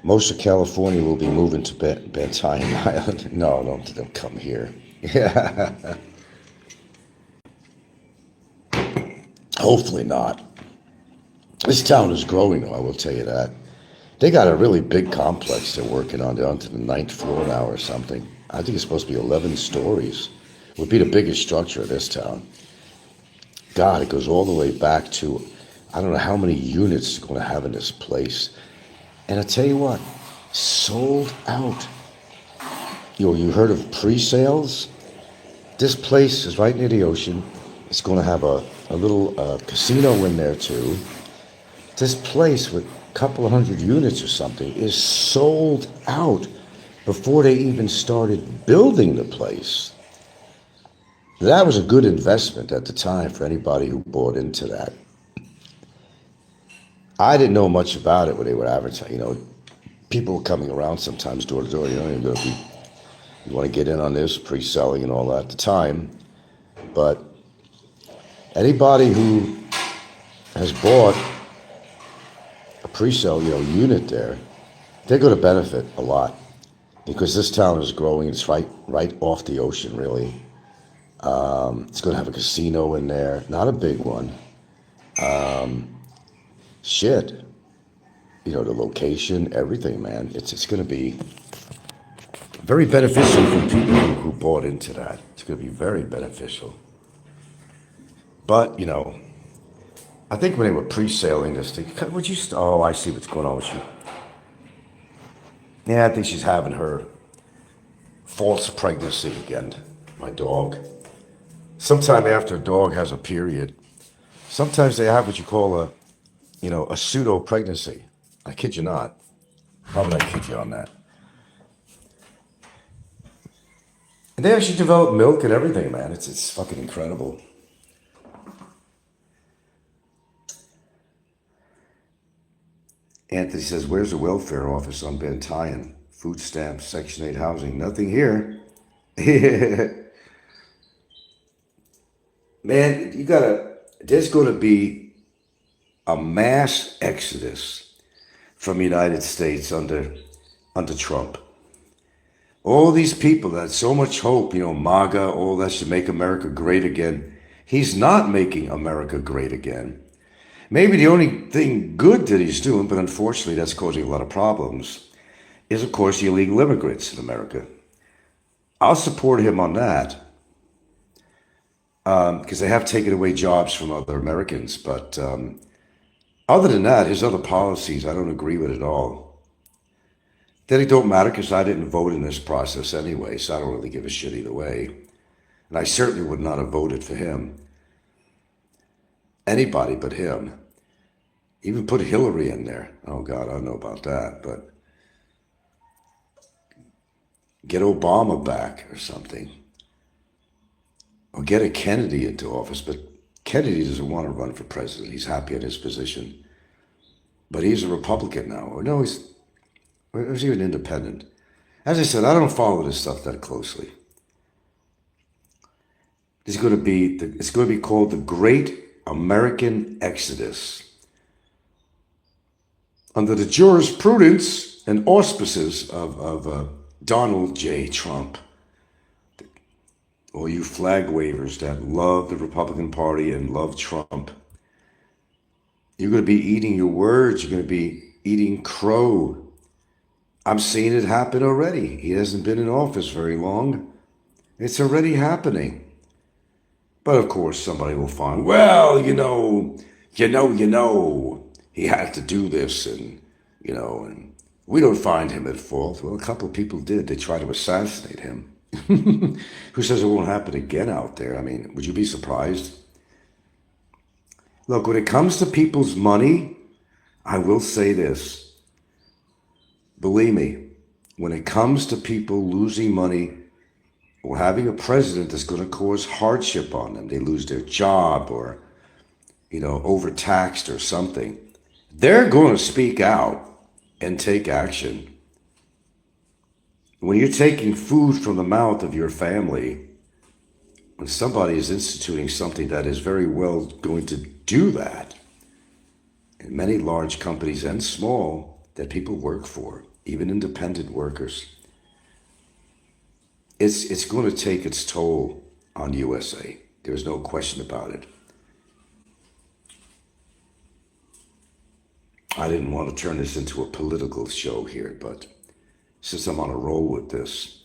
Most of California will be moving to Bantayan Island. No, don't come here. Yeah. Hopefully not. This town is growing, though, I will tell you that. They got a really big complex they're working on. They're on to the 9th floor now or something. I think it's supposed to be 11 stories. It would be the biggest structure of this town. God, it goes all the way back to, I don't know how many units it's going to have in this place. And I tell you what, sold out. You heard of pre-sales? This place is right near the ocean. It's going to have a little casino in there too. This place with a couple of hundred units or something is sold out before they even started building the place. That was a good investment at the time for anybody who bought into that. I didn't know much about it when they were advertising. People were coming around sometimes door to door. You don't even go to You want to get in on this, pre-selling and all that at the time. But anybody who has bought a pre-sale, unit there, they're going to benefit a lot because this town is growing. It's right off the ocean, really. It's going to have a casino in there, not a big one. The location, everything, man. It's going to be very beneficial for people who bought into that. It's going to be very beneficial. But, I think when they were pre-sailing this thing, oh, I see what's going on with you. Yeah, I think she's having her false pregnancy again, my dog. Sometime after a dog has a period, sometimes they have what you call a pseudo-pregnancy. I kid you not. How would I kid you on that? And they actually develop milk and everything, man. It's fucking incredible. Anthony says, where's the welfare office on Bantayan? Food stamps, Section 8 housing. Nothing here. Man, there's going to be a mass exodus from the United States under Trump. All these people that had so much hope, MAGA, all that should make America great again. He's not making America great again. Maybe the only thing good that he's doing, but unfortunately that's causing a lot of problems, is of course the illegal immigrants in America. I'll support him on that because they have taken away jobs from other Americans. But other than that, his other policies I don't agree with at all. Then it don't matter because I didn't vote in this process anyway, so I don't really give a shit either way. And I certainly would not have voted for him. Anybody but him. Even put Hillary in there. Oh God, I don't know about that, but get Obama back or something. Or get a Kennedy into office, but Kennedy doesn't want to run for president. He's happy in his position. But he's a Republican now. Or no, he's even independent. As I said, I don't follow this stuff that closely. It's going to be called the Great American Exodus. Under the jurisprudence and auspices of Donald J. Trump. All you flag wavers that love the Republican Party and love Trump, you're going to be eating your words. You're going to be eating crow. I'm seeing it happen already. He hasn't been in office very long. It's already happening. But of course, somebody will find, well, he had to do this, and we don't find him at fault. Well, a couple of people did. They tried to assassinate him. Who says it won't happen again out there? I mean, would you be surprised? Look, when it comes to people's money, I will say this. Believe me, when it comes to people losing money or having a president that's going to cause hardship on them, they lose their job or, overtaxed or something, they're going to speak out and take action. When you're taking food from the mouth of your family, when somebody is instituting something that is very well going to do that, and many large companies and small that people work for, even independent workers, it's going to take its toll on USA. There's no question about it. I didn't want to turn this into a political show here, but since I'm on a roll with this,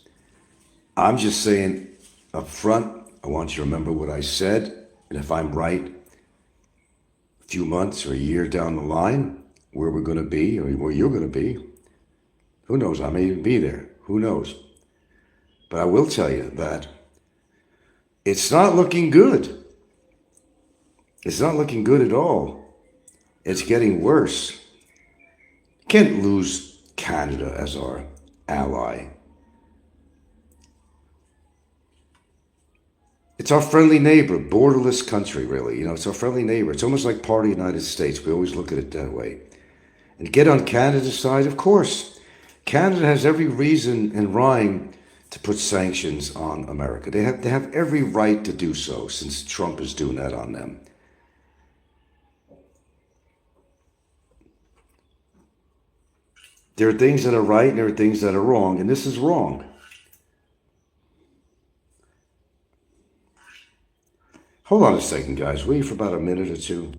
I'm just saying up front, I want you to remember what I said. And if I'm right, a few months or a year down the line, where we're going to be or where you're going to be, who knows? I may even be there. Who knows? But I will tell you that it's not looking good. It's not looking good at all. It's getting worse. You can't lose Canada as our ally. It's our friendly neighbor, borderless country, really. It's our friendly neighbor. It's almost like part of the United States. We always look at it that way. And get on Canada's side, of course. Canada has every reason and rhyme to put sanctions on America. They have every right to do so since Trump is doing that on them. There are things that are right and there are things that are wrong, and this is wrong. Hold on a second, guys. Wait for about a minute or two.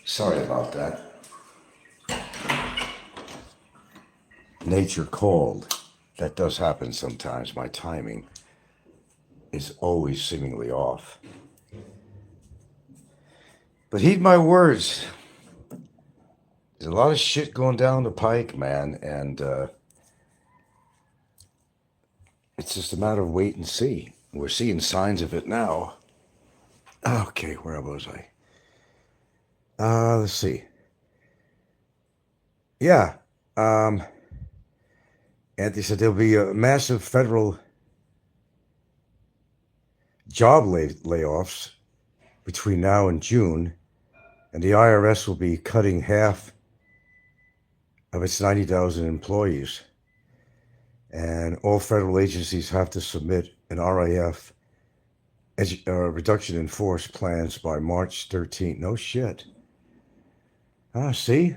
Sorry about that. Nature called. That does happen sometimes. My timing is always seemingly off. But heed my words. There's a lot of shit going down the pike, man, and it's just a matter of wait and see. We're seeing signs of it now. Okay, where was I? Let's see. Yeah. Anthony said there'll be a massive federal job layoffs between now and June, and the IRS will be cutting half of its 90,000 employees. And all federal agencies have to submit an RIF, reduction in force plans, by March 13th. No shit. Ah, see?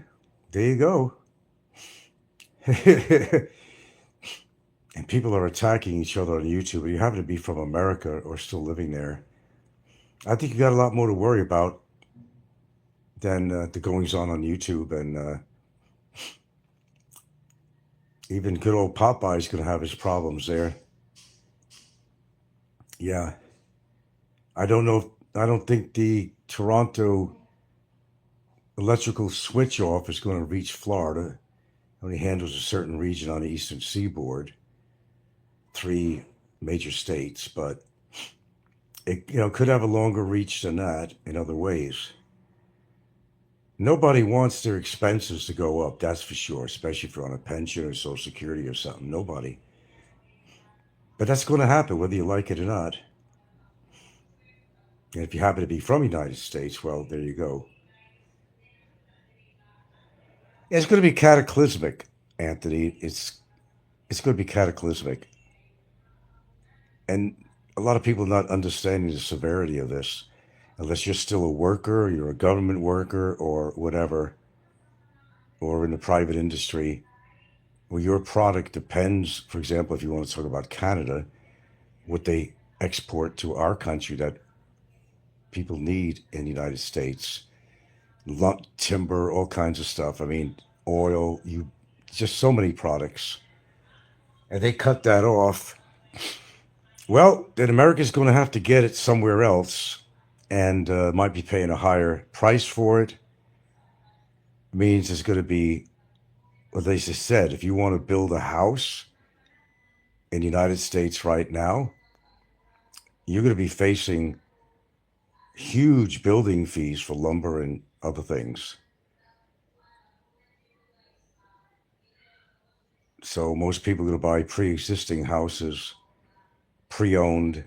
There you go. And people are attacking each other on YouTube. If you happen to be from America or still living there, I think you got a lot more to worry about than the goings on YouTube. And even good old Popeye's going to have his problems there. Yeah. I don't know. I don't think the Toronto electrical switch off is going to reach Florida. It only handles a certain region on the eastern seaboard, 3 major states, but it could have a longer reach than that in other ways. Nobody wants their expenses to go up, that's for sure, especially if you're on a pension or Social Security or something. Nobody. But that's going to happen whether you like it or not. And if you happen to be from the United States, well, there you go. It's going to be cataclysmic, Anthony. It's going to be cataclysmic. And a lot of people not understanding the severity of this, unless you're still a worker, you're a government worker or whatever, or in the private industry, where your product depends, for example, if you want to talk about Canada, what they export to our country that people need in the United States, timber, all kinds of stuff. I mean, oil, just so many products. And they cut that off. Well, then America's going to have to get it somewhere else, and might be paying a higher price for it. It means it's going to be, what they just said, if you want to build a house in the United States right now, you're going to be facing huge building fees for lumber and other things. So most people are going to buy pre-existing houses, pre-owned,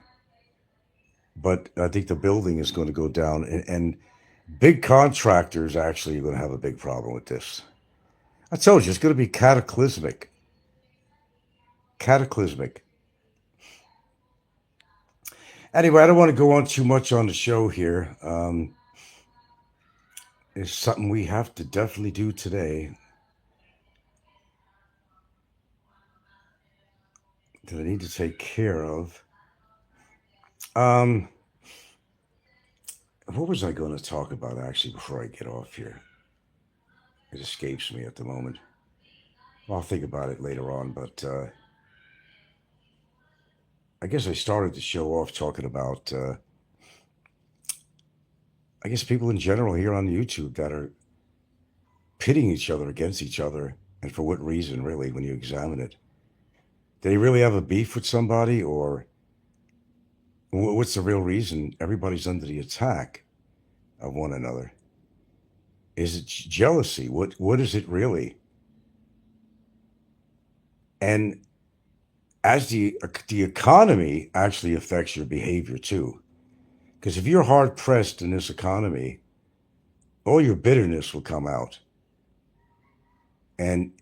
but I think the building is going to go down, and big contractors actually are going to have a big problem with this. I told you, it's going to be cataclysmic. Cataclysmic. Anyway, I don't want to go on too much on the show here. It's something we have to definitely do today that I need to take care of. What was I going to talk about, actually, before I get off here? It escapes me at the moment. Well, I'll think about it later on, but I guess I started the show off talking about, I guess, people in general here on YouTube that are pitting each other against each other, and for what reason, really, when you examine it. Do they really have a beef with somebody, or what's the real reason everybody's under the attack of one another? Is it jealousy? What is it really? And as the economy actually affects your behavior too, because if you're hard pressed in this economy, all your bitterness will come out, and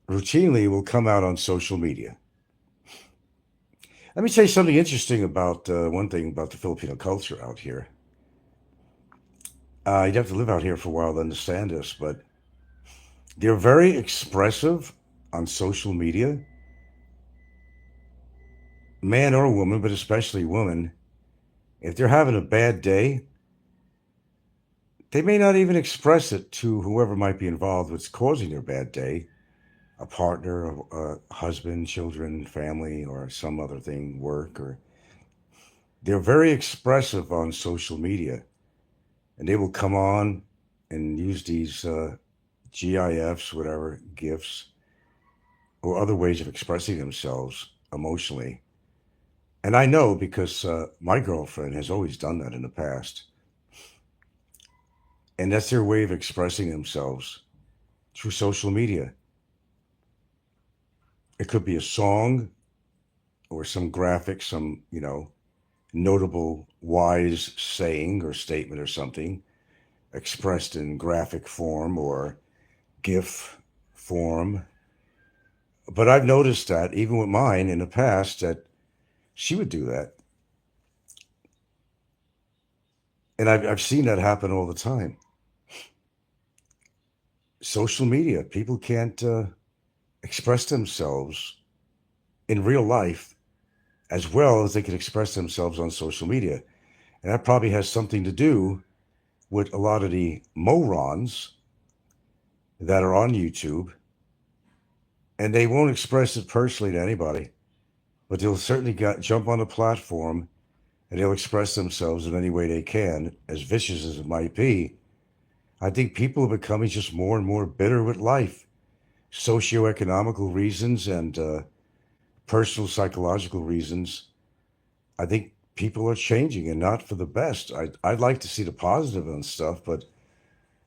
routinely it will come out on social media. Let me tell you something interesting about one thing about the Filipino culture out here. You'd have to live out here for a while to understand this, but they're very expressive on social media. Man or woman, but especially women, if they're having a bad day, they may not even express it to whoever might be involved what's causing their bad day, a partner, a husband, children, family, or some other thing, work, or they're very expressive on social media, and they will come on and use these GIFs, whatever, GIFs, or other ways of expressing themselves emotionally. And I know because my girlfriend has always done that in the past. And that's their way of expressing themselves through social media. It could be a song or some graphic, some, notable wise saying or statement or something expressed in graphic form or GIF form. But I've noticed that even with mine in the past that she would do that. And I've seen that happen all the time. Social media, people can't express themselves in real life as well as they can express themselves on social media. And that probably has something to do with a lot of the morons that are on YouTube, and they won't express it personally to anybody, but they'll certainly jump on a platform and they'll express themselves in any way they can, as vicious as it might be. I think people are becoming just more and more bitter with life, socioeconomical reasons and personal psychological reasons. I think people are changing and not for the best. I'd like to see the positive and stuff, but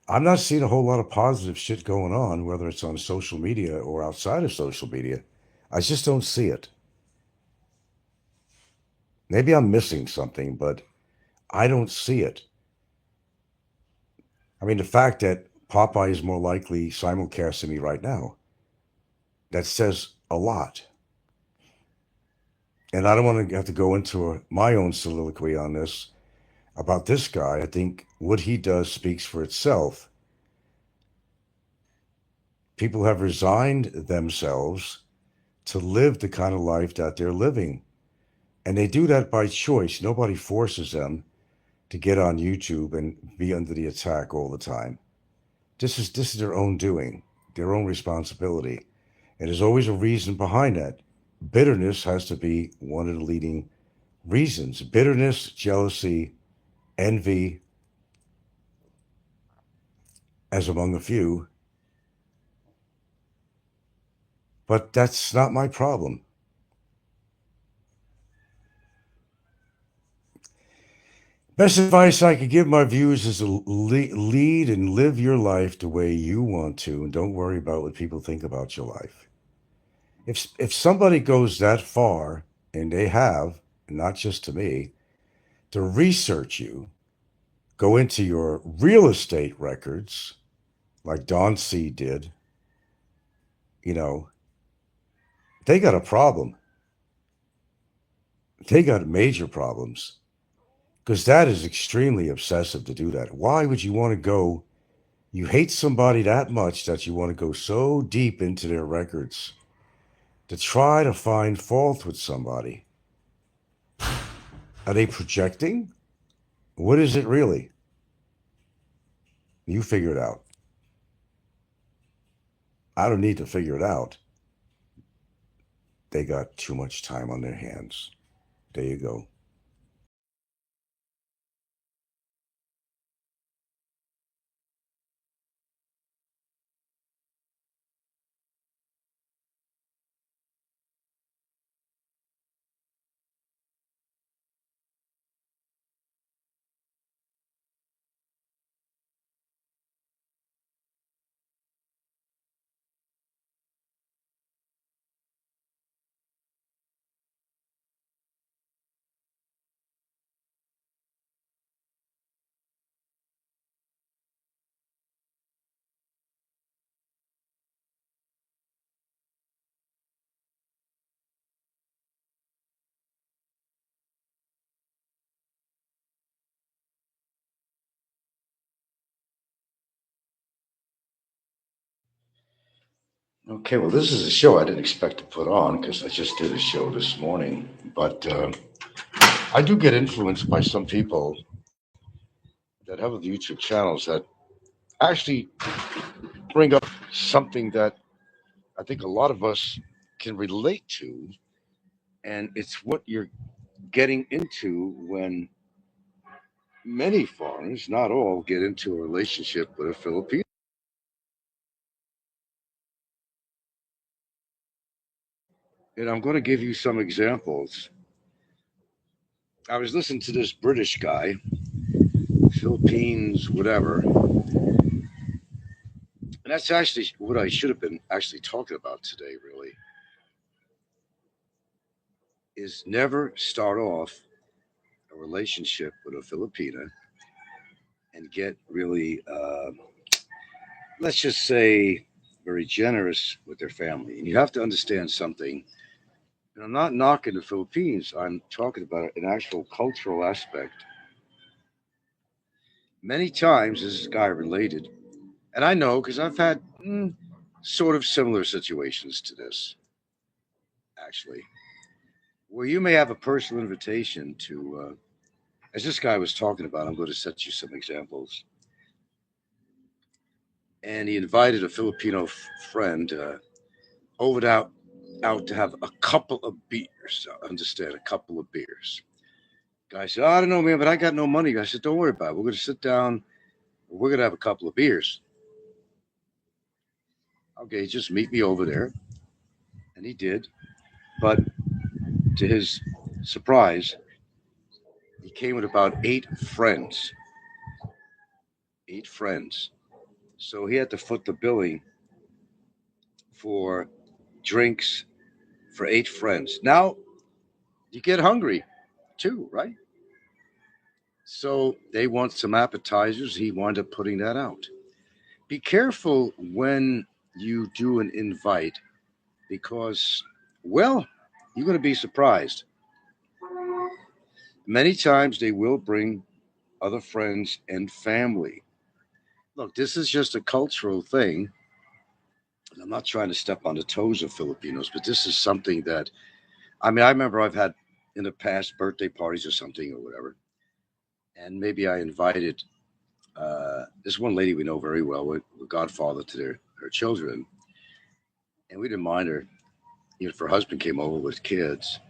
I'm not seeing a whole lot of positive shit going on, whether it's on social media or outside of social media. I just don't see it. Maybe I'm missing something, but I don't see it. I mean, the fact that Popeye is more likely simulcasting me right now, that says a lot. And I don't want to have to go into my own soliloquy on this about this guy. I think what he does speaks for itself. People have resigned themselves to live the kind of life that they're living. And they do that by choice. Nobody forces them to get on YouTube and be under the attack all the time. This is their own doing, their own responsibility. And there's always a reason behind that. Bitterness has to be one of the leading reasons. Bitterness, jealousy, envy, as among a few. But that's not my problem. Best advice I could give my viewers is to lead and live your life the way you want to, and don't worry about what people think about your life. If somebody goes that far, and they have, not just to me, to research you, go into your real estate records, like Don C did, you know, they got a problem. They got major problems because that is extremely obsessive to do that. Why would you want to go? You hate somebody that much that you want to go so deep into their records to try to find fault with somebody. Are they projecting? What is it really? You figure it out. I don't need to figure it out. They got too much time on their hands. There you go. Okay, well, this is a show I didn't expect to put on because I just did a show this morning. But I do get influenced by some people that have YouTube channels that actually bring up something that I think a lot of us can relate to. And it's what you're getting into when many foreigners, not all, get into a relationship with a Filipino. And I'm going to give you some examples. I was listening to this British guy, Philippines, whatever, and that's actually what I should have been actually talking about today, really. is never start off a relationship with a Filipina and get really, let's just say, very generous with their family. And you have to understand something. And I'm not knocking the Philippines. I'm talking about an actual cultural aspect. Many times, this is guy related, and I know because I've had sort of similar situations to this, actually, where you may have a personal invitation to, as this guy was talking about, I'm going to set you some examples. And he invited a Filipino friend over to out to have a couple of beers. Understand, a couple of beers. Guy said, I don't know, man, but I got no money. I said, don't worry about it. We're going to sit down. We're going to have a couple of beers. Okay, just meet me over there. And he did. But to his surprise, he came with about 8 friends. 8 friends. So he had to foot the billing for drinks for 8 friends. Now, you get hungry too, right? So they want some appetizers. He wound up putting that out. Be careful when you do an invite because, well, you're going to be surprised. Many times they will bring other friends and family. Look, this is just a cultural thing. And I'm not trying to step on the toes of Filipinos, but this is something that, I mean, I remember I've had in the past birthday parties or something or whatever. And maybe I invited this one lady we know very well, we're godfather to her children. And we didn't mind her. You know, if her husband came over with kids.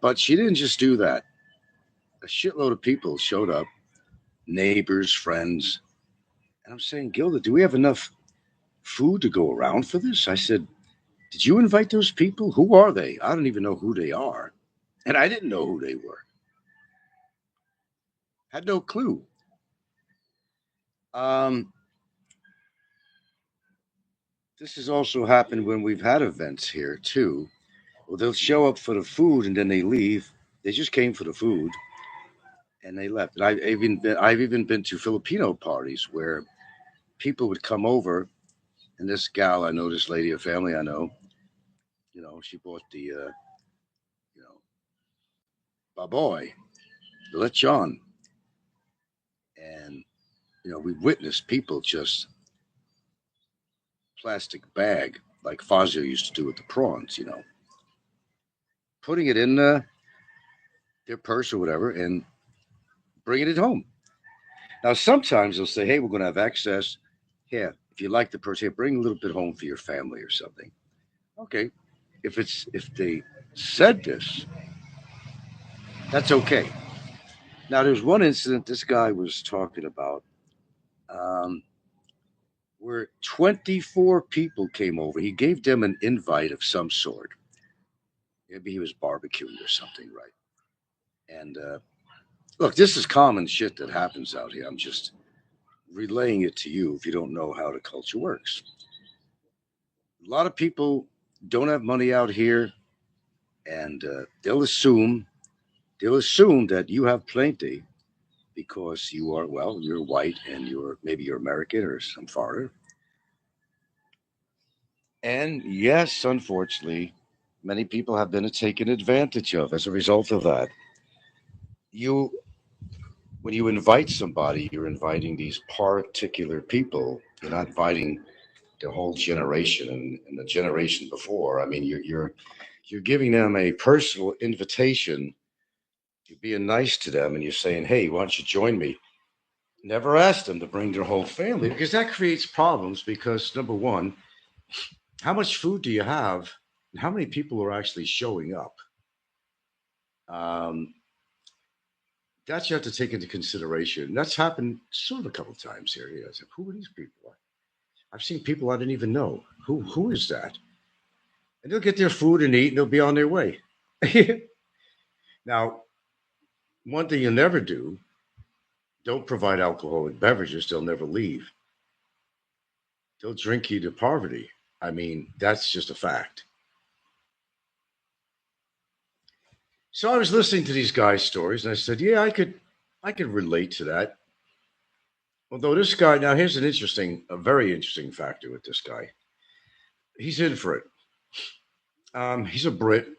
But she didn't just do that. A shitload of people showed up, neighbors, friends. And I'm saying, Gilda, do we have enough food to go around for this? I said, did you invite those people? Who are they? I don't even know who they are. And I didn't know who they were. Had no clue. Um, this has also happened when we've had events here too. Well, they'll show up for the food and then they leave. They just came for the food and they left. And I've even been to Filipino parties where people would come over, and this gal I know, this lady, a family I know, she bought the you know baboy, the lechon, and we witnessed people just plastic bag like Fazio used to do with the prawns, putting it in their purse or whatever and bringing it home. Now sometimes they'll say, "Hey, we're going to have excess. Yeah, if you like the purse, here, bring a little bit home for your family or something." Okay, if they said this, that's okay. Now there's one incident this guy was talking about um, where 24 people came over. He gave them an invite of some sort. Maybe he was barbecuing or something, right? And look, this is common shit that happens out here. I'm just relaying it to you if you don't know how the culture works. A lot of people don't have money out here, and they'll assume that you have plenty because you're white and maybe you're American or some foreigner. And yes, unfortunately, many people have been taken advantage of as a result of that. You, when you invite somebody, you're inviting these particular people. You're not inviting the whole generation and the generation before. I mean, you're giving them a personal invitation. You're being nice to them, and you're saying, "Hey, why don't you join me?" Never ask them to bring their whole family because that creates problems. Because number one, how much food do you have, and how many people are actually showing up? Um, that you have to take into consideration. That's happened sort of a couple of times here. You know, it's like, who are these people? I've seen people I didn't even know. Who is that? And they'll get their food and eat, and they'll be on their way. Now, one thing you'll never do: don't provide alcoholic beverages. They'll never leave. They'll drink you to poverty. I mean, that's just a fact. So I was listening to these guys' stories, and I said, "Yeah, I could relate to that." Although this guy, now here's a very interesting factor with this guy. He's in for it. He's a Brit,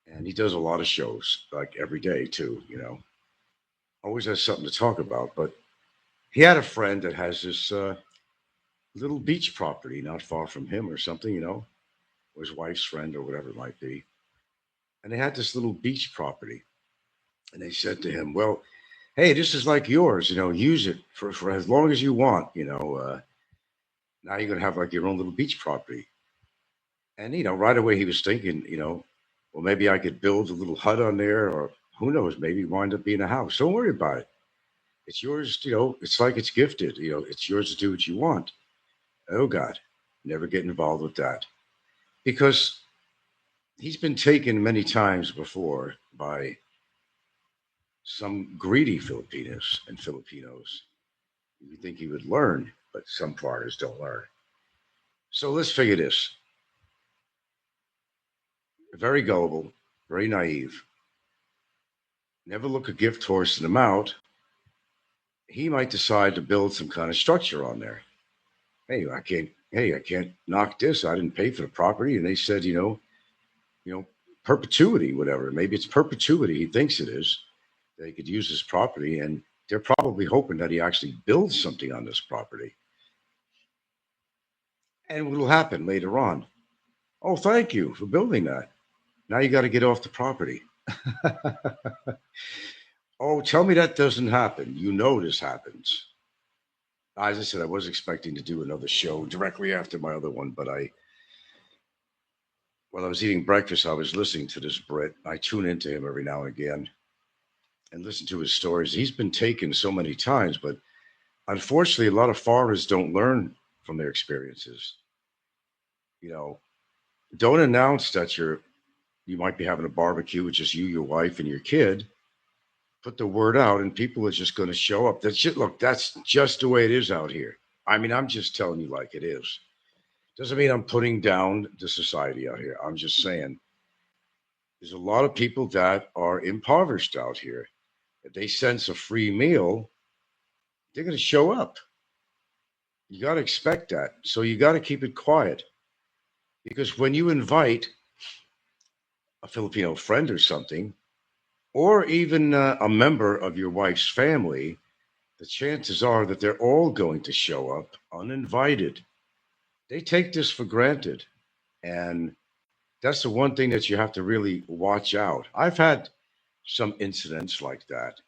and he does a lot of shows, like every day too. Always has something to talk about. But he had a friend that has this little beach property not far from him, or something. Or his wife's friend, or whatever it might be. And they had this little beach property, and they said to him, "Well, hey, this is like yours. Use it for as long as you want. Now you're gonna have like your own little beach property." And right away he was thinking, well, maybe I could build a little hut on there, or who knows, maybe wind up being a house. Don't worry about it. It's yours. It's like it's gifted. It's yours to do what you want. Oh God, never get involved with that, because he's been taken many times before by some greedy Filipinos and Filipinos. You think he would learn, but some foreigners don't learn. So let's figure this. Very gullible, very naive, never look a gift horse in the mouth. He might decide to build some kind of structure on there. I can't knock this. I didn't pay for the property. And they said, you know, perpetuity, whatever. Maybe it's perpetuity. He thinks it is. They could use this property, and they're probably hoping that he actually builds something on this property. And what will happen later on? Oh, thank you for building that. Now you got to get off the property. Oh, tell me that doesn't happen. This happens. As I said, I was expecting to do another show directly after my other one, but while I was eating breakfast, I was listening to this Brit. I tune into him every now and again and listen to his stories. He's been taken so many times, but unfortunately, a lot of foreigners don't learn from their experiences. You know, don't announce that you might be having a barbecue with just you, your wife, and your kid. Put the word out, and people are just going to show up. That's just the way it is out here. I mean, I'm just telling you like it is. Doesn't mean I'm putting down the society out here. I'm just saying there's a lot of people that are impoverished out here. If they sense a free meal, they're going to show up. You got to expect that. So you got to keep it quiet, because when you invite a Filipino friend or something, or even a member of your wife's family, the chances are that they're all going to show up uninvited. They take this for granted. And that's the one thing that you have to really watch out. I've had some incidents like that,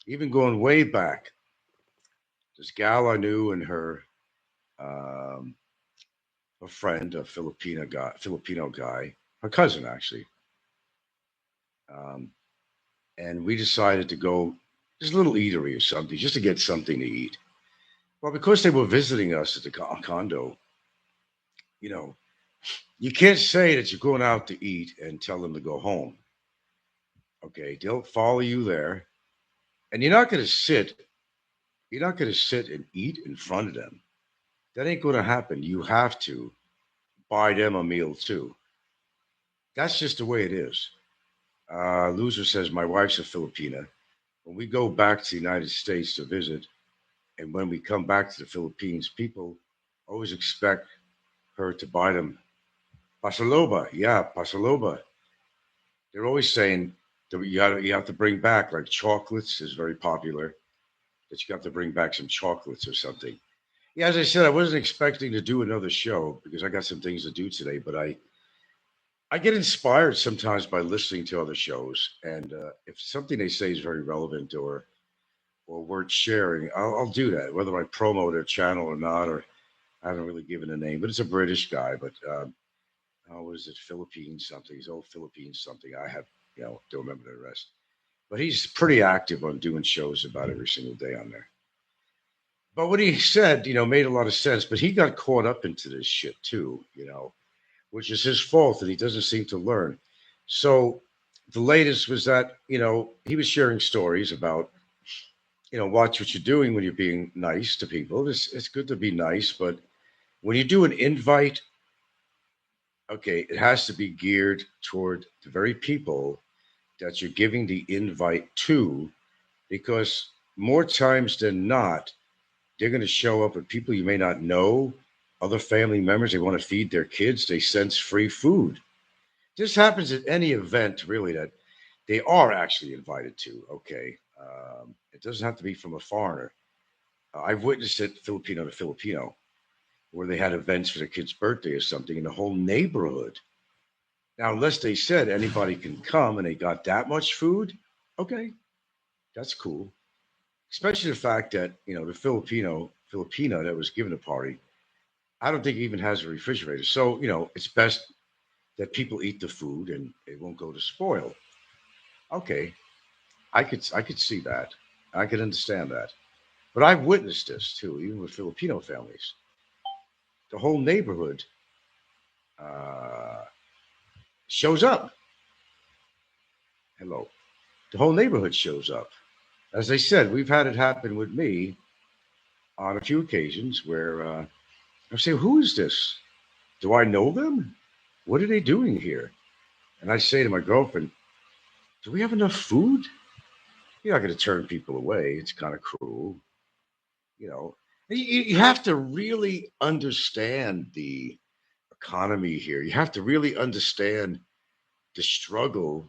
even going way back. This gal I knew and um, a friend, a Filipino guy, her cousin actually, um, and we decided to go just a little eatery or something, just to get something to eat. Well, because they were visiting us at the condo, you know, you can't say that you're going out to eat and tell them to go home. Okay, they'll follow you there, and You're not going to sit and eat in front of them. That ain't going to happen. You have to buy them a meal too. That's just the way it is. Loser says, my wife's a Filipina. When we go back to the United States to visit, and when we come back to the Philippines, people always expect her to buy them pasaloba. Yeah, pasaloba. They're always saying that you have to bring back, like, chocolates is very popular, that you have to bring back some chocolates or something. Yeah, as I said, I wasn't expecting to do another show because I got some things to do today, but I get inspired sometimes by listening to other shows, and if something they say is very relevant or worth sharing, I'll do that, whether I promote their channel or not, or I haven't really given a name, but it's a British guy, but what is it, Philippines something? He's old Philippines something. I have, don't remember the rest, but he's pretty active on doing shows about every single day on there. But what he said, made a lot of sense. But he got caught up into this shit too, which is his fault, and he doesn't seem to learn. So the latest was that, he was sharing stories about, watch what you're doing when you're being nice to people. It's good to be nice, but when you do an invite, okay, it has to be geared toward the very people that you're giving the invite to, because more times than not, they're going to show up with people you may not know, other family members. They want to feed their kids. They sense free food. This happens at any event, really, that they are actually invited to. Okay. It doesn't have to be from a foreigner. I've witnessed it Filipino to Filipino, where they had events for their kid's birthday or something, and the whole neighborhood. Now, unless they said anybody can come and they got that much food, okay, that's cool. Especially the fact that the Filipina that was given a party, I don't think he even has a refrigerator. So it's best that people eat the food and it won't go to spoil. Okay, I could see that. I could understand that. But I've witnessed this too, even with Filipino families. The whole neighborhood uh, shows up. Hello. The whole neighborhood shows up. As I said, we've had it happen with me on a few occasions where I say, "Who is this? Do I know them? What are they doing here?" And I say to my girlfriend, "Do we have enough food?" You're not going to turn people away. It's kind of cruel, you know. You have to really understand the economy here. You have to really understand the struggle.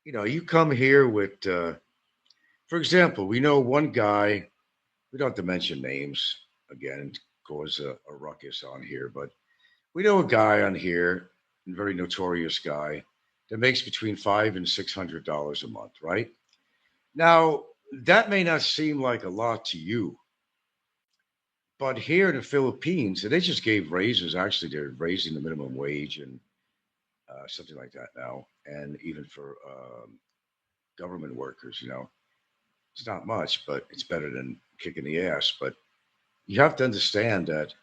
You come here with, for example, we know one guy. We don't have to mention names again, cause a ruckus on here, but we know a guy on here, a very notorious guy, that makes between $500 and $600 a month, right? Now, that may not seem like a lot to you, but here in the Philippines, and they just gave raises. Actually, they're raising the minimum wage and something like that now, and even for government workers, it's not much, but it's better than kicking the ass. But you have to understand that,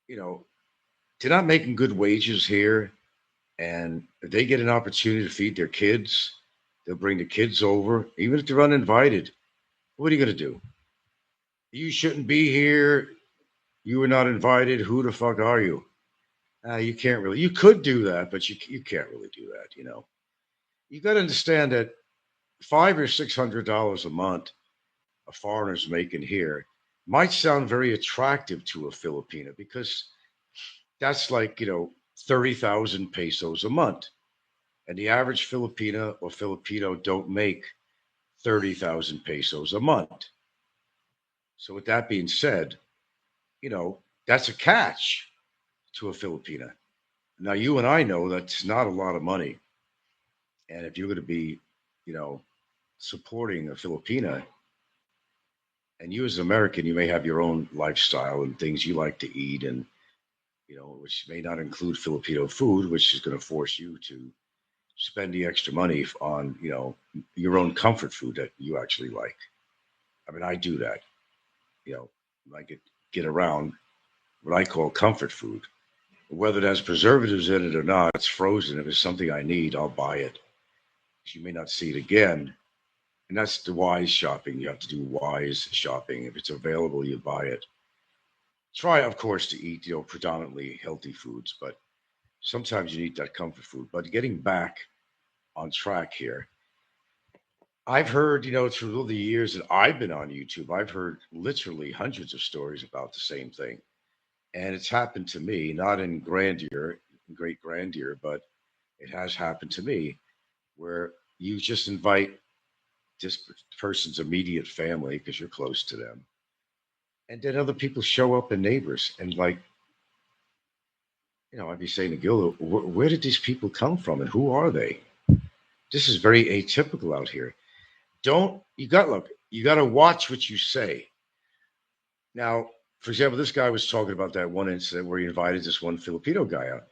you know, they're not making good wages here. And if they get an opportunity to feed their kids, they'll bring the kids over, even if they're uninvited. What are you going to do? You shouldn't be here. You were not invited. Who the fuck are you? You can't really. You could do that, but you can't really do that. You got to understand that $500 or $600 a month a foreigner's making here might sound very attractive to a Filipino because that's like 30,000 pesos a month, and the average Filipina or Filipino don't make 30,000 pesos a month. So with that being said, you know, that's a catch to a Filipina. Now you and I know that's not a lot of money. And if you're going to be, you know, supporting a Filipina, and you as an American, you may have your own lifestyle and things you like to eat, and which may not include Filipino food, which is going to force you to spend the extra money on, your own comfort food that you actually like. I mean, I do that. You know, I get around what I call comfort food. Whether it has preservatives in it or not, it's frozen. If it's something I need, I'll buy it. You may not see it again. And that's the wise shopping. You have to do wise shopping. If it's available, you buy it. Try, of course, to eat, predominantly healthy foods, but sometimes you need that comfort food. But getting back on track here, I've heard, through all the years that I've been on YouTube, I've heard literally hundreds of stories about the same thing. And it's happened to me, not in grandeur, great grandeur, but it has happened to me where you just invite this person's immediate family because you're close to them. And then other people show up and neighbors. And like, I'd be saying to Gil, where did these people come from and who are they? This is very atypical out here. You got to watch what you say. Now, for example, this guy was talking about that one incident where he invited this one Filipino guy out.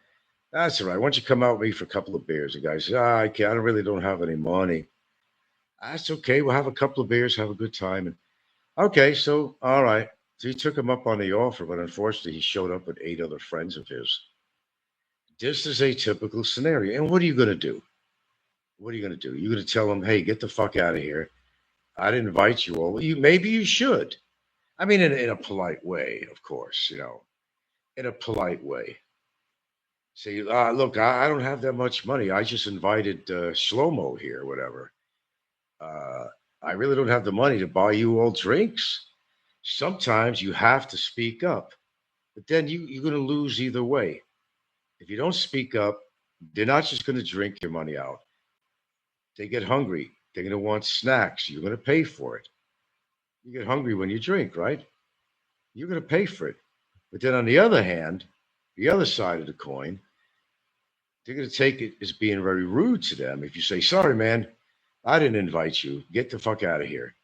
That's all right. Why don't you come out with me for a couple of beers? The guy says, I can't. I really don't have any money. That's okay. We'll have a couple of beers, have a good time. And okay, so all right. So he took him up on the offer, but unfortunately, he showed up with 8 other friends of his. This is a typical scenario. And what are you going to do? What are you going to do? You're going to tell him, hey, get the fuck out of here. I didn't invite you all. Maybe you should. I mean, in a polite way, of course, in a polite way. Say, look, I don't have that much money. I just invited Shlomo here, whatever. Uh, I really don't have the money to buy you all drinks. Sometimes you have to speak up, but then you're going to lose either way. If you don't speak up, they're not just going to drink your money out. They get hungry. They're going to want snacks. You're going to pay for it. You get hungry when you drink, right? You're going to pay for it. But then on the other hand, the other side of the coin, they're going to take it as being very rude to them. If you say, sorry, man, I didn't invite you. Get the fuck out of here.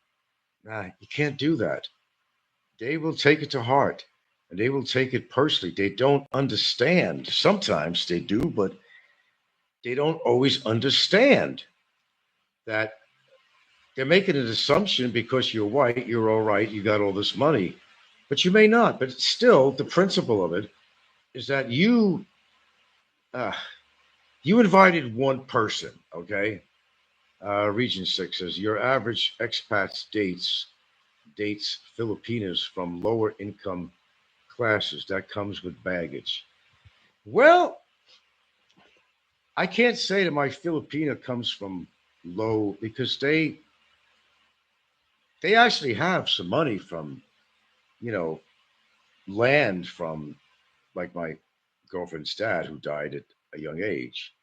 Nah, you can't do that. They will take it to heart and they will take it personally. They don't understand. Sometimes they do, but they don't always understand that they're making an assumption because you're white, you're all right, you got all this money. But you may not. But still, the principle of it is that uh, you invited one person, okay? Region 6 says your average expat dates Filipinas from lower income classes. That comes with baggage. Well, I can't say that my Filipina comes from low because they actually have some money from you know land from like my girlfriend's dad who died at a young age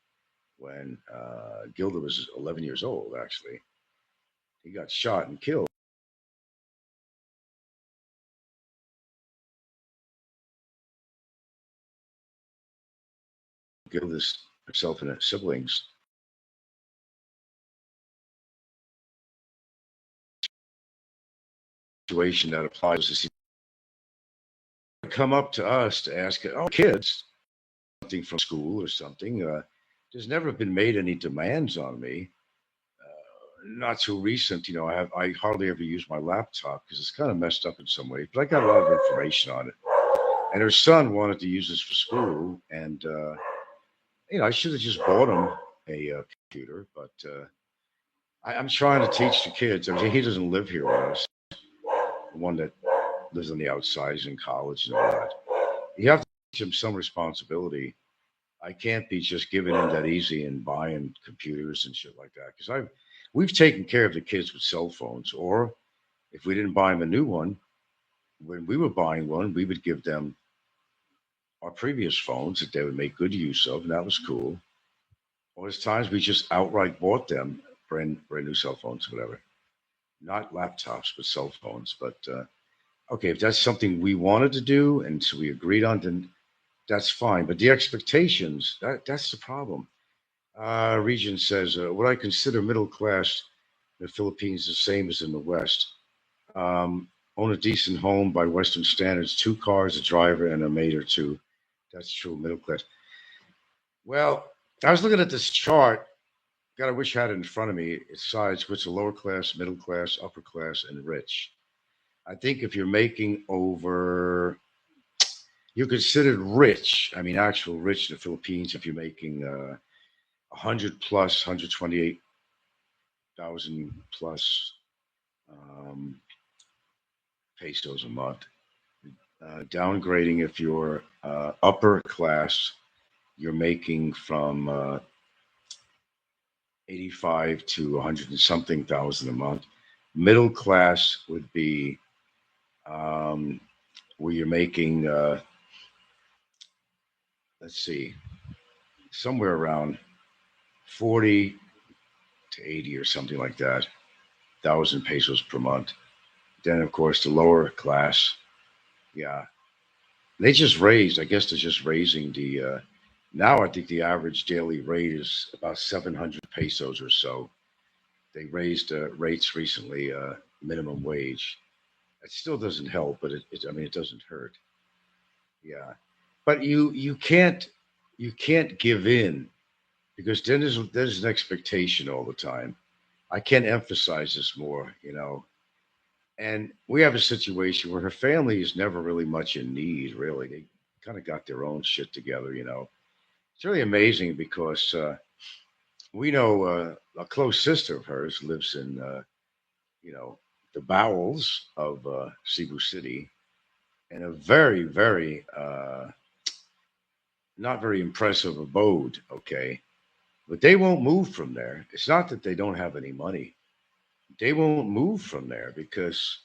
when Gilda was 11 years old. Actually, he got shot and killed. Gilda's herself and her siblings situation that applies to come up to us to ask, oh, kids, something from school or something. There's never been made any demands on me. Not too recent, I hardly ever use my laptop because it's kind of messed up in some ways, but I got a lot of information on it. And her son wanted to use this for school, and I should have just bought him a computer, but I'm trying to teach the kids. I mean, he doesn't live here with us. The one that lives on the outside is in college and all that. You have to teach him some responsibility. I can't be just giving in that easy and buying computers and shit like that because we've taken care of the kids with cell phones, or if we didn't buy them a new one, when we were buying one, we would give them our previous phones that they would make good use of, and that was cool. Or there's times we just outright bought them brand new cell phones, whatever, not laptops but cell phones. But okay, if that's something we wanted to do and so we agreed on, then that's fine. But the expectations, that's the problem. Region says, what I consider middle class in the Philippines the same as in the West. Own a decent home by Western standards, two cars, a driver, and a maid or two. That's true, middle class. Well, I was looking at this chart. God, I wish I had it in front of me. It decides what's a lower class, middle class, upper class, and rich. I think if you're making over, you're considered rich. I mean, actual rich in the Philippines if you're making 100 plus, 128,000 plus um, pesos a month. Downgrading if you're upper class, you're making from 85 to 100 and something thousand a month. Middle class would be um, where you're making, let's see, somewhere around 40 to 80 or something like that, thousand pesos per month. Then, of course, the lower class, yeah, they just raised. I guess they're just raising the. Now I think the average daily rate is about 700 pesos or so. They raised rates recently, minimum wage. It still doesn't help, but I mean, it doesn't hurt. Yeah, but you can't give in because then there's an expectation all the time. I can't emphasize this more, And we have a situation where her family is never really much in need. Really, they kind of got their own shit together. It's really amazing because we know a close sister of hers lives in you know the bowels of Cebu City in a very very not very impressive abode, okay? But they won't move from there. It's not that they don't have any money. They won't move from there because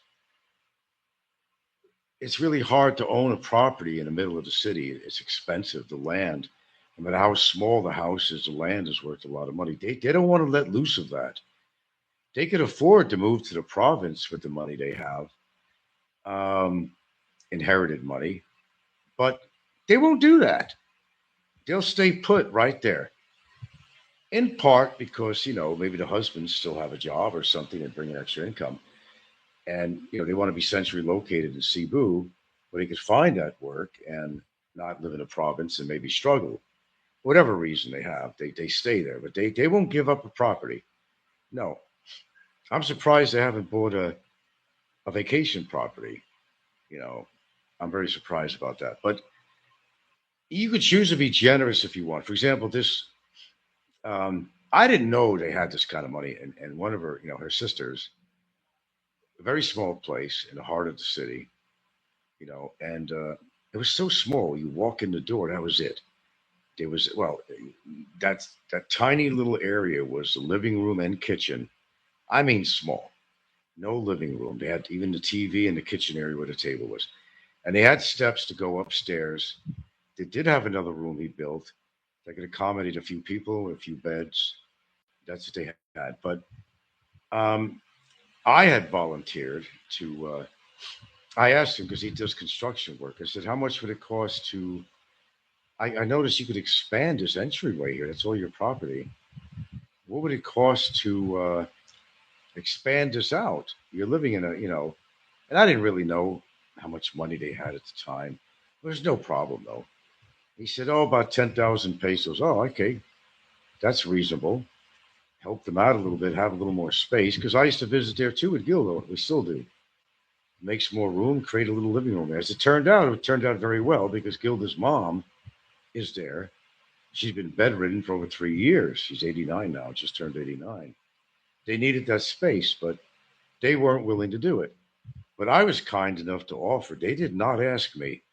it's really hard to own a property in the middle of the city. It's expensive, the land. No matter how small the house is, the land is worth a lot of money. They don't want to let loose of that. They could afford to move to the province with the money they have, um, inherited money, but they won't do that. They'll stay put right there. In part because, maybe the husbands still have a job or something and bring an extra income. And, they want to be centrally located in Cebu where they could find that work and not live in a province and maybe struggle. Whatever reason they have, they stay there, but they won't give up a property. No. I'm surprised they haven't bought a vacation property. You know, I'm very surprised about that. But you could choose to be generous if you want. For example, I didn't know they had this kind of money. And one of her, her sisters, a very small place in the heart of the city, and it was so small. You walk in the door, that was it. There was, well, that tiny little area was the living room and kitchen. I mean, small. No living room. They had even the TV in the kitchen area where the table was. And they had steps to go upstairs. They did have another room he built that could accommodate a few people, a few beds. That's what they had. But um, I had volunteered to. I asked him because he does construction work. I said, "How much would it cost to?" I noticed you could expand this entryway here. That's all your property. What would it cost to expand this out? You're living in and I didn't really know how much money they had at the time. There's no problem though. He said, "Oh, about 10,000 pesos." Oh, okay, that's reasonable. Help them out a little bit, have a little more space. Because I used to visit there too with Gildo. We still do. Make some more room, create a little living room. As it turned out very well because Gilda's mom is there. She's been bedridden for over 3 years. She's 89 now, just turned 89. They needed that space, but they weren't willing to do it. But I was kind enough to offer. They did not ask me.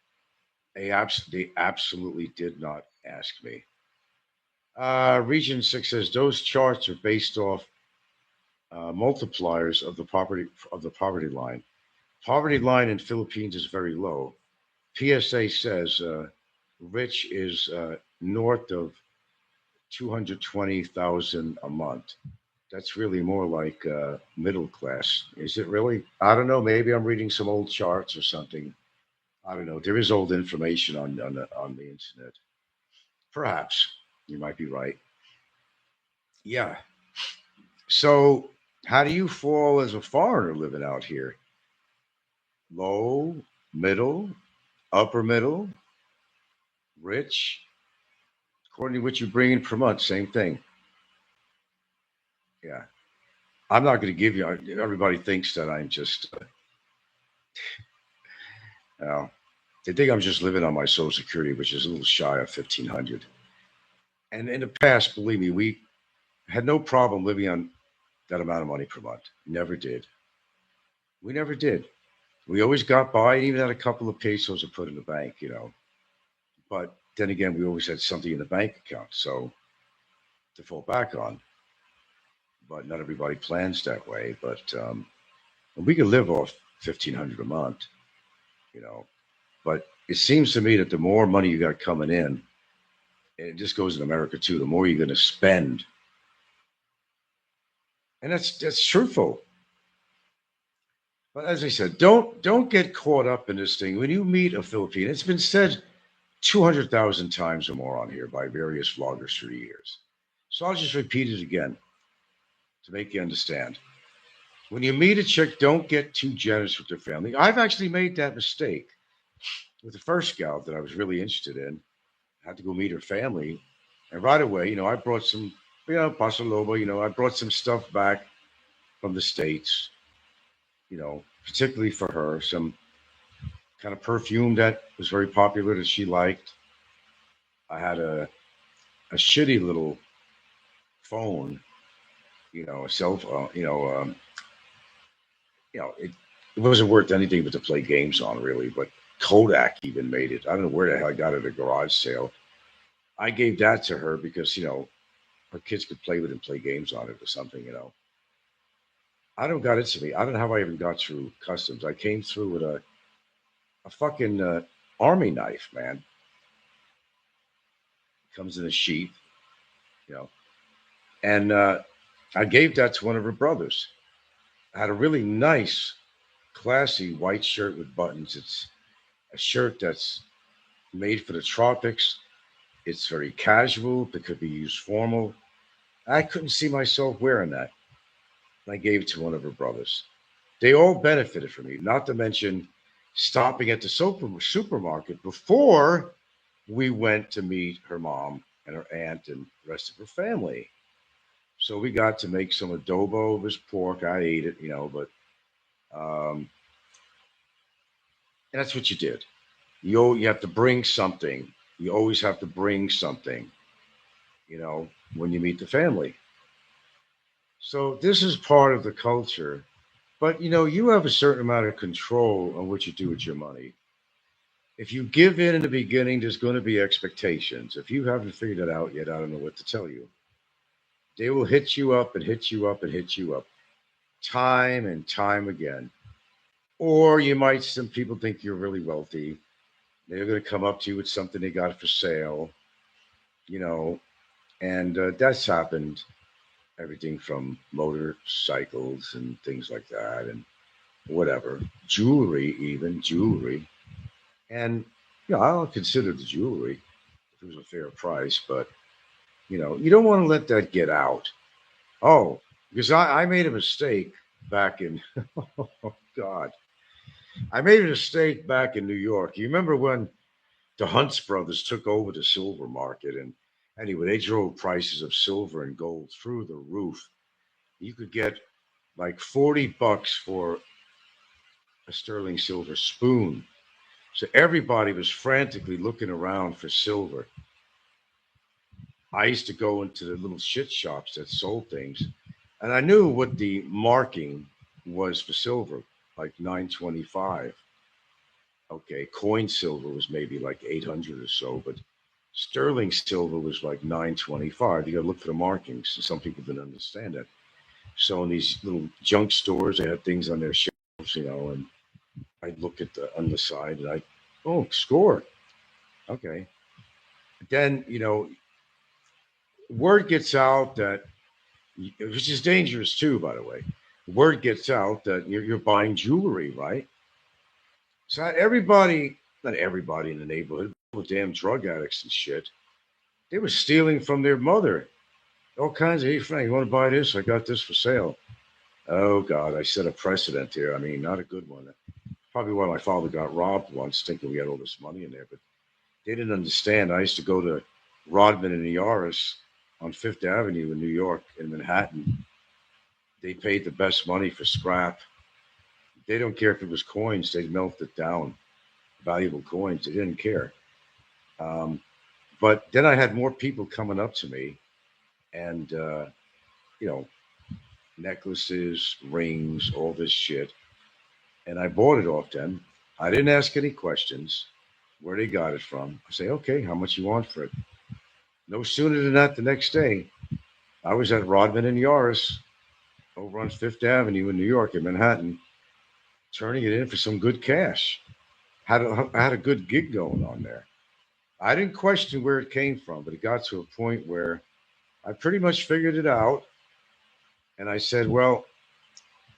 They absolutely did not ask me. Region 6 says those charts are based off multipliers of the poverty line. Poverty line in Philippines is very low. PSA says rich is north of 220,000 a month. That's really more like middle class. Is it really? I don't know. Maybe I'm reading some old charts or something. I don't know. There is old information on the internet. Perhaps you might be right. Yeah. So, how do you fall as a foreigner living out here? Low, middle, upper middle, rich? According to what you bring in per month, same thing. Yeah. I'm not going to give you. Everybody thinks that I'm just. Uh, they think I'm just living on my Social Security, which is a little shy of 1,500. And in the past, believe me, we had no problem living on that amount of money per month. Never did. We never did. We always got by, and even had a couple of pesos to put in the bank. But then again, we always had something in the bank account, so to fall back on. But not everybody plans that way. But we could live off 1,500 a month, you know. But it seems to me that the more money you got coming in, and it just goes in America too, the more you're going to spend, and that's truthful. But as I said, don't get caught up in this thing. When you meet a Filipino, it's been said 200,000 times or more on here by various vloggers through the years. So I'll just repeat it again to make you understand. When you meet a chick, don't get too generous with their family. I've actually made that mistake with the first gal that I was really interested in. I had to go meet her family. And right away, I brought some, Paso Lobo, I brought some stuff back from the States, particularly for her, some kind of perfume that was very popular that she liked. I had a shitty little phone, a cell phone, it wasn't worth anything but to play games on, really. But Kodak even made it. I don't know where the hell I got it at a garage sale. I gave that to her because, her kids could play with it and play games on it or something. I don't got it to me. I don't know how I even got through customs. I came through with a fucking army knife, man. Comes in a sheath, you know. And I gave that to one of her brothers. I had a really nice, classy white shirt with buttons. It's a shirt that's made for the tropics. It's very casual. It could be used formal. I couldn't see myself wearing that. I gave it to one of her brothers. They all benefited from me, not to mention stopping at the supermarket before we went to meet her mom and her aunt and the rest of her family. So we got to make some adobo. It was pork. I ate it, but and that's what you did. You have to bring something. You always have to bring something, when you meet the family. So this is part of the culture. But you have a certain amount of control on what you do with your money. If you give in the beginning, there's going to be expectations. If you haven't figured it out yet, I don't know what to tell you. They will hit you up and hit you up and hit you up time and time again. Or some people think you're really wealthy. They're going to come up to you with something they got for sale, you know, and that's happened. Everything from motorcycles and things like that, and whatever, jewelry, even jewelry. And, I'll consider the jewelry if it was a fair price, but, you don't want to let that get out. Oh, because I made a mistake back in, oh, God. I made a mistake back in New York. You remember when the Hunts brothers took over the silver market? And anyway, they drove prices of silver and gold through the roof. You could get like $40 for a sterling silver spoon. So everybody was frantically looking around for silver. I used to go into the little shit shops that sold things, and I knew what the marking was for silver, like 925. Okay, coin silver was maybe like 800 or so, but sterling silver was like 925. You got to look for the markings. And some people didn't understand that. So in these little junk stores, they had things on their shelves, and I'd look at the on the side and oh, score. Okay. Then, word gets out that, which is dangerous too, by the way. Word gets out that you're buying jewelry, right? So not everybody in the neighborhood, but damn drug addicts and shit, they were stealing from their mother. All kinds of, hey, Frank, you want to buy this? I got this for sale. Oh, God, I set a precedent here. I mean, not a good one. Probably why my father got robbed once, thinking we had all this money in there. But they didn't understand. I used to go to Rodman and Yaris on Fifth Avenue in New York, in Manhattan. They paid the best money for scrap. They don't care if it was coins. They'd melt it down. Valuable coins. They didn't care. Um, but then I had more people coming up to me and, you know, necklaces, rings, all this shit. And I bought it off them. I didn't ask any questions where they got it from. I say, okay, how much you want for it? No sooner than that, the next day, I was at Rodman and Yaris over on Fifth Avenue in New York, in Manhattan, turning it in for some good cash. I had a good gig going on there. I didn't question where it came from, but it got to a point where I pretty much figured it out. And I said, well,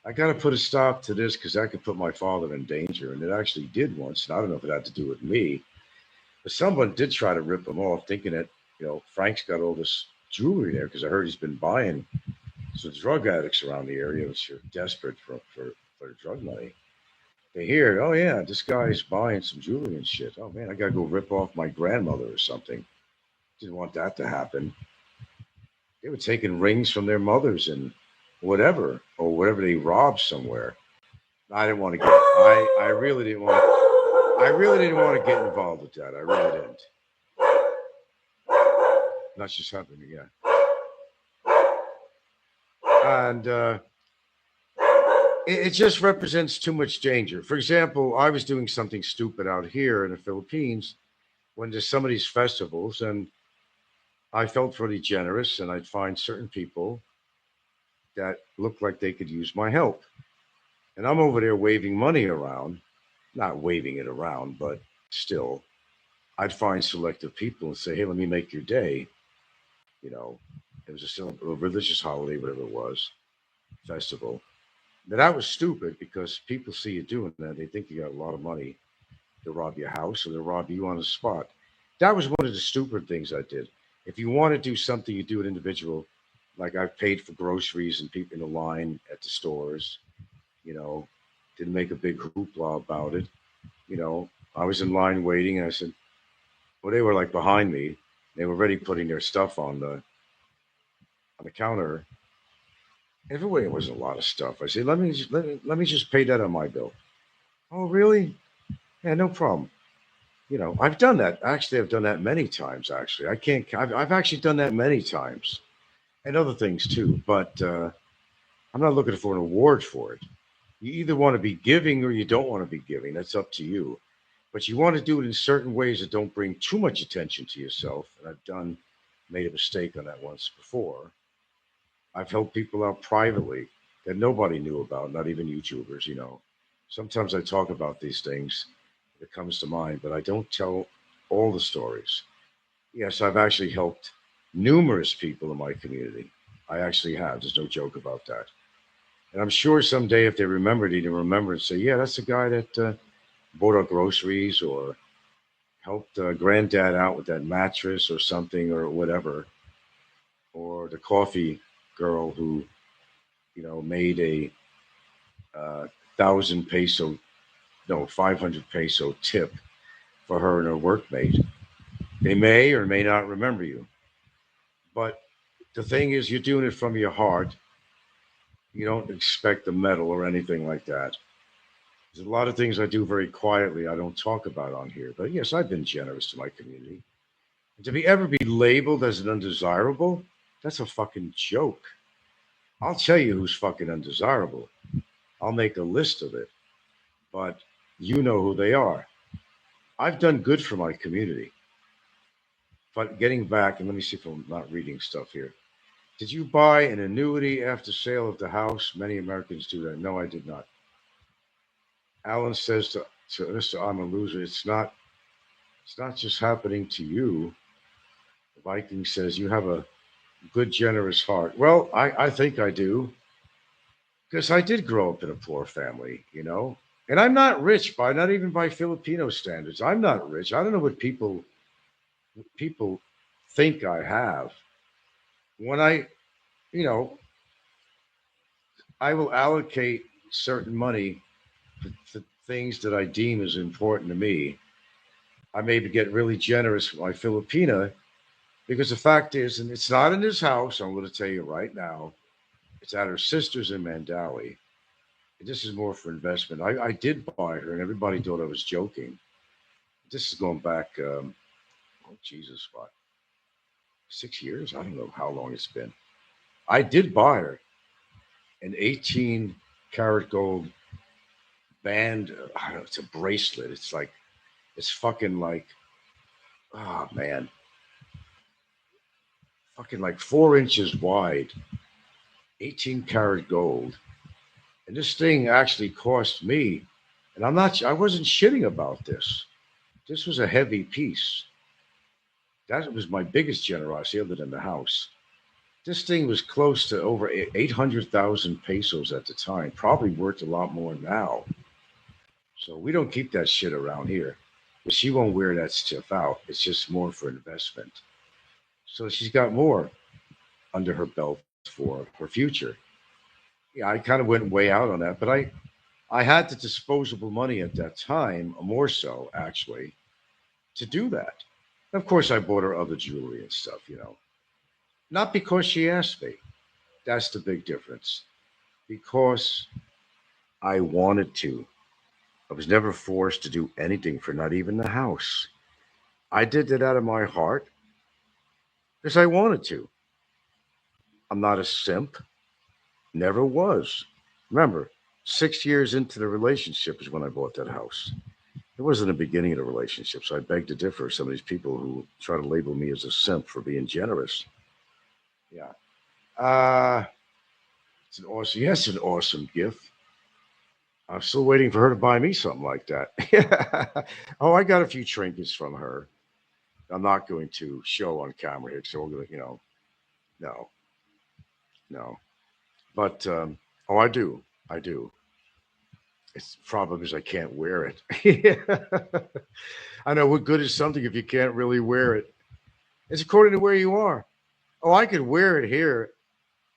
I got to put a stop to this because that could put my father in danger. And it actually did once. And I don't know if it had to do with me, but someone did try to rip him off, thinking that, Frank's got all this jewelry there because I heard he's been buying some drug addicts around the area, which are desperate for drug money. They hear, oh, yeah, this guy's buying some jewelry and shit. Oh, man, I got to go rip off my grandmother or something. Didn't want that to happen. They were taking rings from their mothers and whatever, or whatever they robbed somewhere. I didn't want to get. I really didn't want. I really didn't want to get involved with that. I really didn't. That's just happening again. And it just represents too much danger. For example, I was doing something stupid out here in the Philippines when there's some of these festivals, and I felt pretty generous, and I'd find certain people that looked like they could use my help. And I'm over there waving money around, not waving it around, but still, I'd find selective people and say, hey, let me make your day. You know, it was a religious holiday, whatever it was, festival. Now, that was stupid because people see you doing that. They think you got a lot of money to rob your house or to rob you on the spot. That was one of the stupid things I did. If you want to do something, you do it individual. Like I paid for groceries and people in the line at the stores, you know, didn't make a big hoopla about it. You know, I was in line waiting and I said, well, they were like behind me. They were already putting their stuff on the counter. Everywhere was a lot of stuff. I said, let me just pay that on my bill. Oh, really? Yeah, no problem. You know, I've done that. Actually, I've done that many times. Actually, I can't. I've actually done that many times, and other things too. But I'm not looking for an award for it. You either want to be giving or you don't want to be giving. That's up to you. But you want to do it in certain ways that don't bring too much attention to yourself. And made a mistake on that once before. I've helped people out privately that nobody knew about, not even YouTubers. You know, sometimes I talk about these things that comes to mind, but I don't tell all the stories. Yes, I've actually helped numerous people in my community. I actually have. There's no joke about that. And I'm sure someday if they remember it, they'll remember and say, yeah, that's the guy that bought our groceries or helped granddad out with that mattress or something or whatever, or the coffee girl who, you know, made a 1,000 peso, no, 500 peso tip for her and her workmate. They may or may not remember you. But the thing is, you're doing it from your heart. You don't expect a medal or anything like that. There's a lot of things I do very quietly I don't talk about on here. But yes, I've been generous to my community. And to be ever be labeled as an undesirable, that's a fucking joke. I'll tell you who's fucking undesirable. I'll make a list of it, but you know who they are. I've done good for my community. But getting back, and let me see if I'm not reading stuff here. Did you buy an annuity after sale of the house? Many Americans do that. No, I did not. Alan says to Mr. I'm a loser. It's not just happening to you. The Viking says you have a good, generous heart. Well, I think I do. Because I did grow up in a poor family, you know? And I'm not rich by not even by Filipino standards. I'm not rich. I don't know what people think I have. When you know, I will allocate certain money for things that I deem as important to me. I maybe get really generous with my Filipina because the fact is, and it's not in this house, I'm going to tell you right now, it's at her sister's in Mandawi. This is more for investment. I did buy her, and everybody thought I was joking. This is going back, oh, Jesus, what, 6 years? I don't know how long it's been. I did buy her an 18 karat gold band. I don't know, it's a bracelet. It's fucking like, oh man, fucking like 4 inches wide, 18 karat gold. And this thing actually cost me, and I wasn't shitting about this. This was a heavy piece. That was my biggest generosity other than the house. This thing was close to over 800,000 pesos at the time, probably worth a lot more now. So we don't keep that shit around here. But she won't wear that stuff out. It's just more for investment. So she's got more under her belt for her future. Yeah, I kind of went way out on that, but I had the disposable money at that time, more so actually, to do that. Of course, I bought her other jewelry and stuff, you know, not because she asked me. That's the big difference. Because I wanted to. I was never forced to do anything for not even the house. I did it out of my heart because I wanted to. I'm not a simp. Never was. Remember, 6 years into the relationship is when I bought that house. It wasn't the beginning of the relationship, so I beg to differ. Some of these people who try to label me as a simp for being generous. Yeah. It's an awesome, yes, an awesome gift. I'm still waiting for her to buy me something like that. Yeah. Oh, I got a few trinkets from her. I'm not going to show on camera here, so we're going to, no, no. But, oh, I do. I do. It's the problem is I can't wear it. Yeah. I know what good is something if you can't really wear it? It's according to where you are. Oh, I could wear it here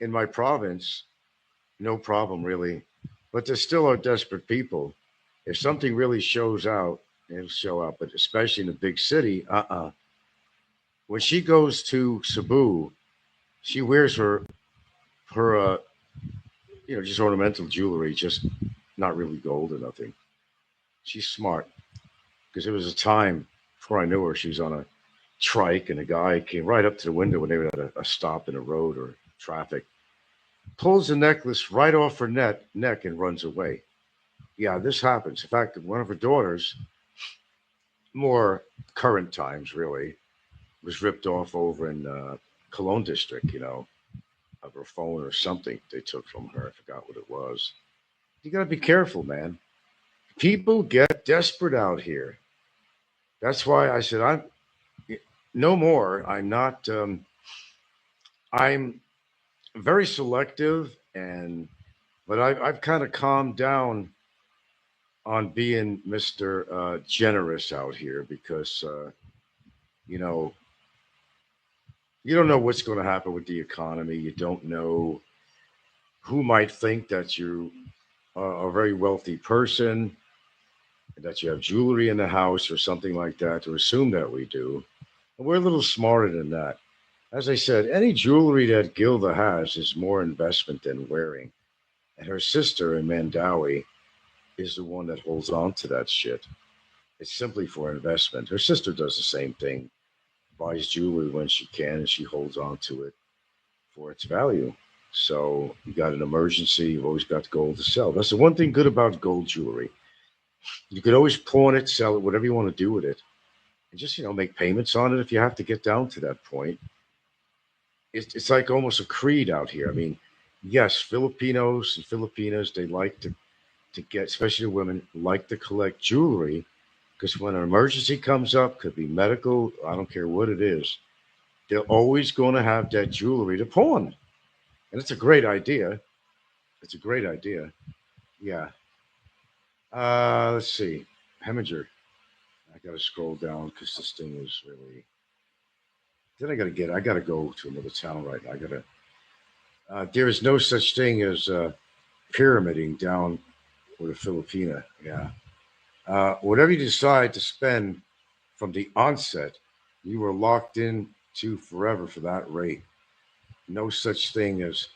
in my province, no problem really. But there still are desperate people. If something really shows out, it'll show up. But especially in a big city, when she goes to Cebu, she wears her just ornamental jewelry, just not really gold or nothing. She's smart because there was a time before I knew her, she was on a trike and a guy came right up to the window when they were at a stop in a road or traffic, pulls the necklace right off her neck and runs away. Yeah, this happens. In fact, one of her daughters, more current times really, was ripped off over in Cologne district, of her phone or something they took from her. I forgot what it was. You got to be careful, man. People get desperate out here. That's why I said I'm no more. I'm not. I'm very selective, but I've kind of calmed down on being Mister Generous out here because you know you don't know what's going to happen with the economy. You don't know who might think that you are a very wealthy person, that you have jewelry in the house or something like that, to assume that we do. And we're a little smarter than that. As I said, any jewelry that Gilda has is more investment than wearing. And her sister in Mandawi is the one that holds on to that shit. It's simply for investment. Her sister does the same thing, buys jewelry when she can, and she holds on to it for its value. So you got an emergency, you've always got gold to sell. That's the one thing good about gold jewelry. You could always pawn it, sell it, whatever you want to do with it, and just make payments on it if you have to get down to that point. It's like almost a creed out here. I mean, yes, Filipinos and Filipinas they like to get, especially women, like to collect jewelry because when an emergency comes up, could be medical, I don't care what it is, they're always going to have that jewelry to pawn, and it's a great idea. It's a great idea. Yeah. Let's see, Heminger. I got to scroll down because this thing is really. Then I got to go to another town right now. I got to. There is no such thing as pyramiding down with a Filipina. Yeah. Whatever you decide to spend from the onset, you are locked in to forever for that rate. No such thing as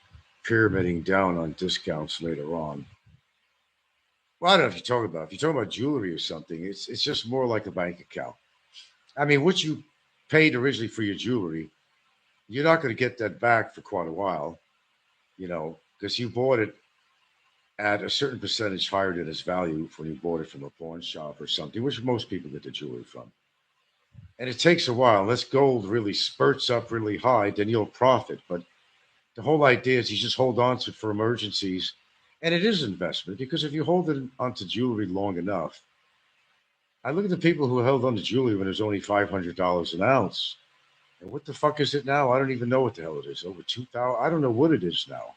pyramiding down on discounts later on. Well, I don't know if you're talking about. If you're talking about jewelry or something, it's just more like a bank account. I mean, what you paid originally for your jewelry, you're not going to get that back for quite a while, because you bought it at a certain percentage higher than its value when you bought it from a pawn shop or something, which most people get the jewelry from. And it takes a while. Unless gold really spurts up really high, then you'll profit. But the whole idea is you just hold on to it for emergencies. And it is investment because if you hold it onto jewelry long enough, I look at the people who held on to jewelry when it was only $500 an ounce. And what the fuck is it now? I don't even know what the hell it is. Over 2,000. I don't know what it is now.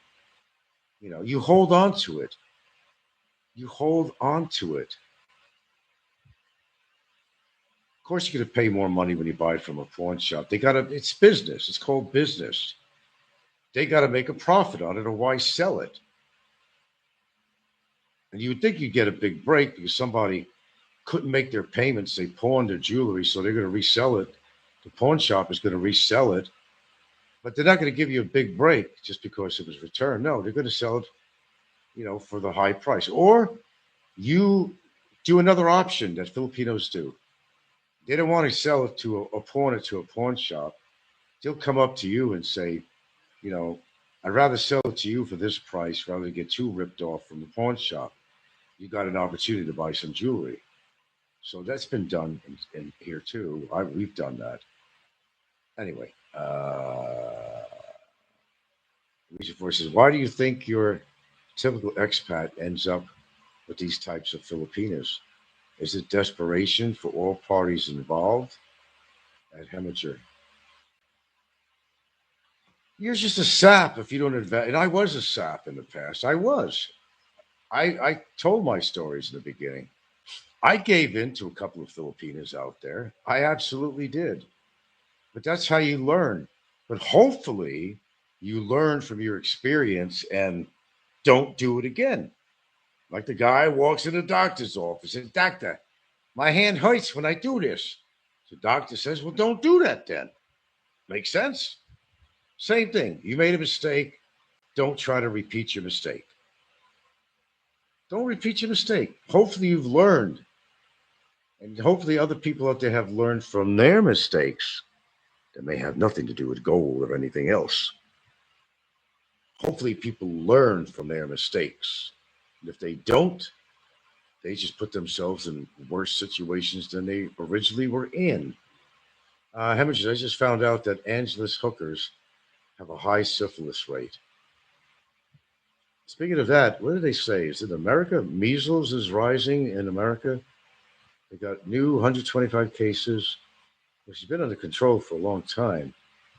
You hold on to it. You hold on to it. Of course, you're going to pay more money when you buy it from a pawn shop. It's business. It's called business. They got to make a profit on it, or why sell it? And you would think you'd get a big break because somebody couldn't make their payments. They pawned their jewelry, so they're going to resell it. The pawn shop is going to resell it, but they're not going to give you a big break just because it was returned. No, they're going to sell it, for the high price. Or you do another option that Filipinos do. They don't want to sell it to a pawn it to a pawn shop. They'll come up to you and say, you know, I'd rather sell it to you for this price rather than get too ripped off from the pawn shop. You got an opportunity to buy some jewelry. So that's been done in here too. We've done that. Anyway, Lisa Force says, why do you think your typical expat ends up with these types of Filipinas? Is it desperation for all parties involved? At Heminger, you're just a sap if you don't invest. And I was a sap in the past. I was. I told my stories in the beginning. I gave in to a couple of Filipinas out there. I absolutely did. But that's how you learn. But hopefully, you learn from your experience and don't do it again. Like the guy walks in the doctor's office and, doctor, my hand hurts when I do this. The doctor says, well, don't do that then. Makes sense? Same thing. You made a mistake. Don't try to repeat your mistake. Don't repeat your mistake. Hopefully, you've learned. And hopefully, other people out there have learned from their mistakes that may have nothing to do with gold or anything else. Hopefully, people learn from their mistakes. And if they don't, they just put themselves in worse situations than they originally were in. Hemorrhages, I just found out that Angeles hookers have a high syphilis rate. Speaking of that, what did they say? Is it America? Measles is rising in America. They got new 125 cases, which has been under control for a long time.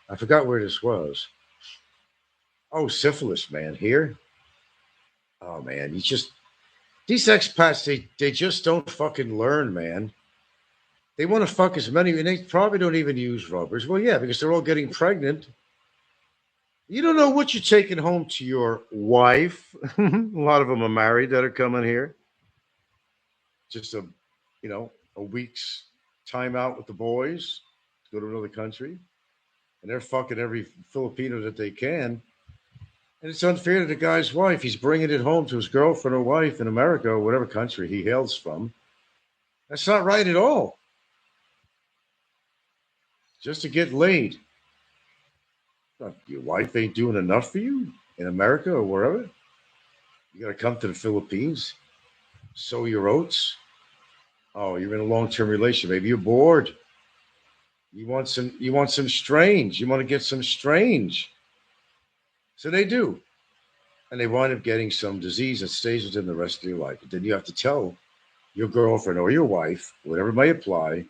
I forgot where this was. Oh, syphilis, man. Here? Oh, man. These expats, they just don't fucking learn, man. They want to fuck as many, and they probably don't even use rubbers. Well, yeah, because they're all getting pregnant. You don't know what you're taking home to your wife. A lot of them are married that are coming here. Just a week's time out with the boys, go to another country, and they're fucking every Filipino that they can. And it's unfair to the guy's wife. He's bringing it home to his girlfriend or wife in America or whatever country he hails from. That's not right at all. Just to get laid. Your wife ain't doing enough for you in America or wherever. You got to come to the Philippines, sow your oats. Oh, you're in a long-term relationship. Maybe you're bored. You want some. You want some strange. You want to get some strange. So they do, and they wind up getting some disease that stays with them the rest of their life. But then you have to tell your girlfriend or your wife, whatever may apply,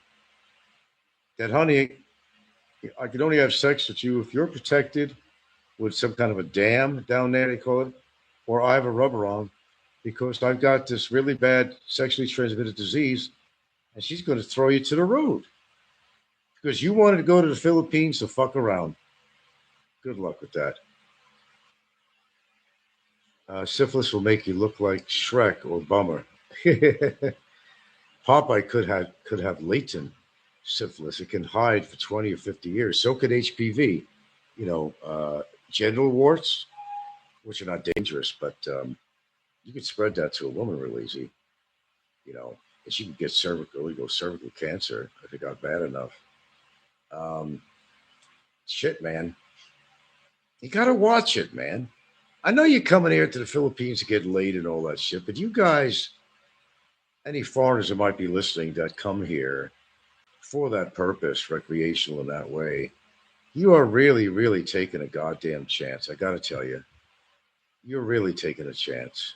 that honey, I can only have sex with you if you're protected with some kind of a dam down there, they call it, or I have a rubber on because I've got this really bad sexually transmitted disease, and she's going to throw you to the road because you wanted to go to the Philippines to fuck around. Good luck with that. Syphilis will make you look like Shrek or Bummer. Popeye could have latent syphilis. It can hide for 20 or 50 years. So could HPV. Genital warts, which are not dangerous, but you could spread that to a woman real easy. And she could get cervical cancer if it got bad enough. Um, Shit, man. You gotta watch it, man. I know you're coming here to the Philippines to get laid and all that shit, but you guys, any foreigners that might be listening that come here for that purpose, recreational in that way, you are really, really taking a goddamn chance. I gotta tell you, you're really taking a chance.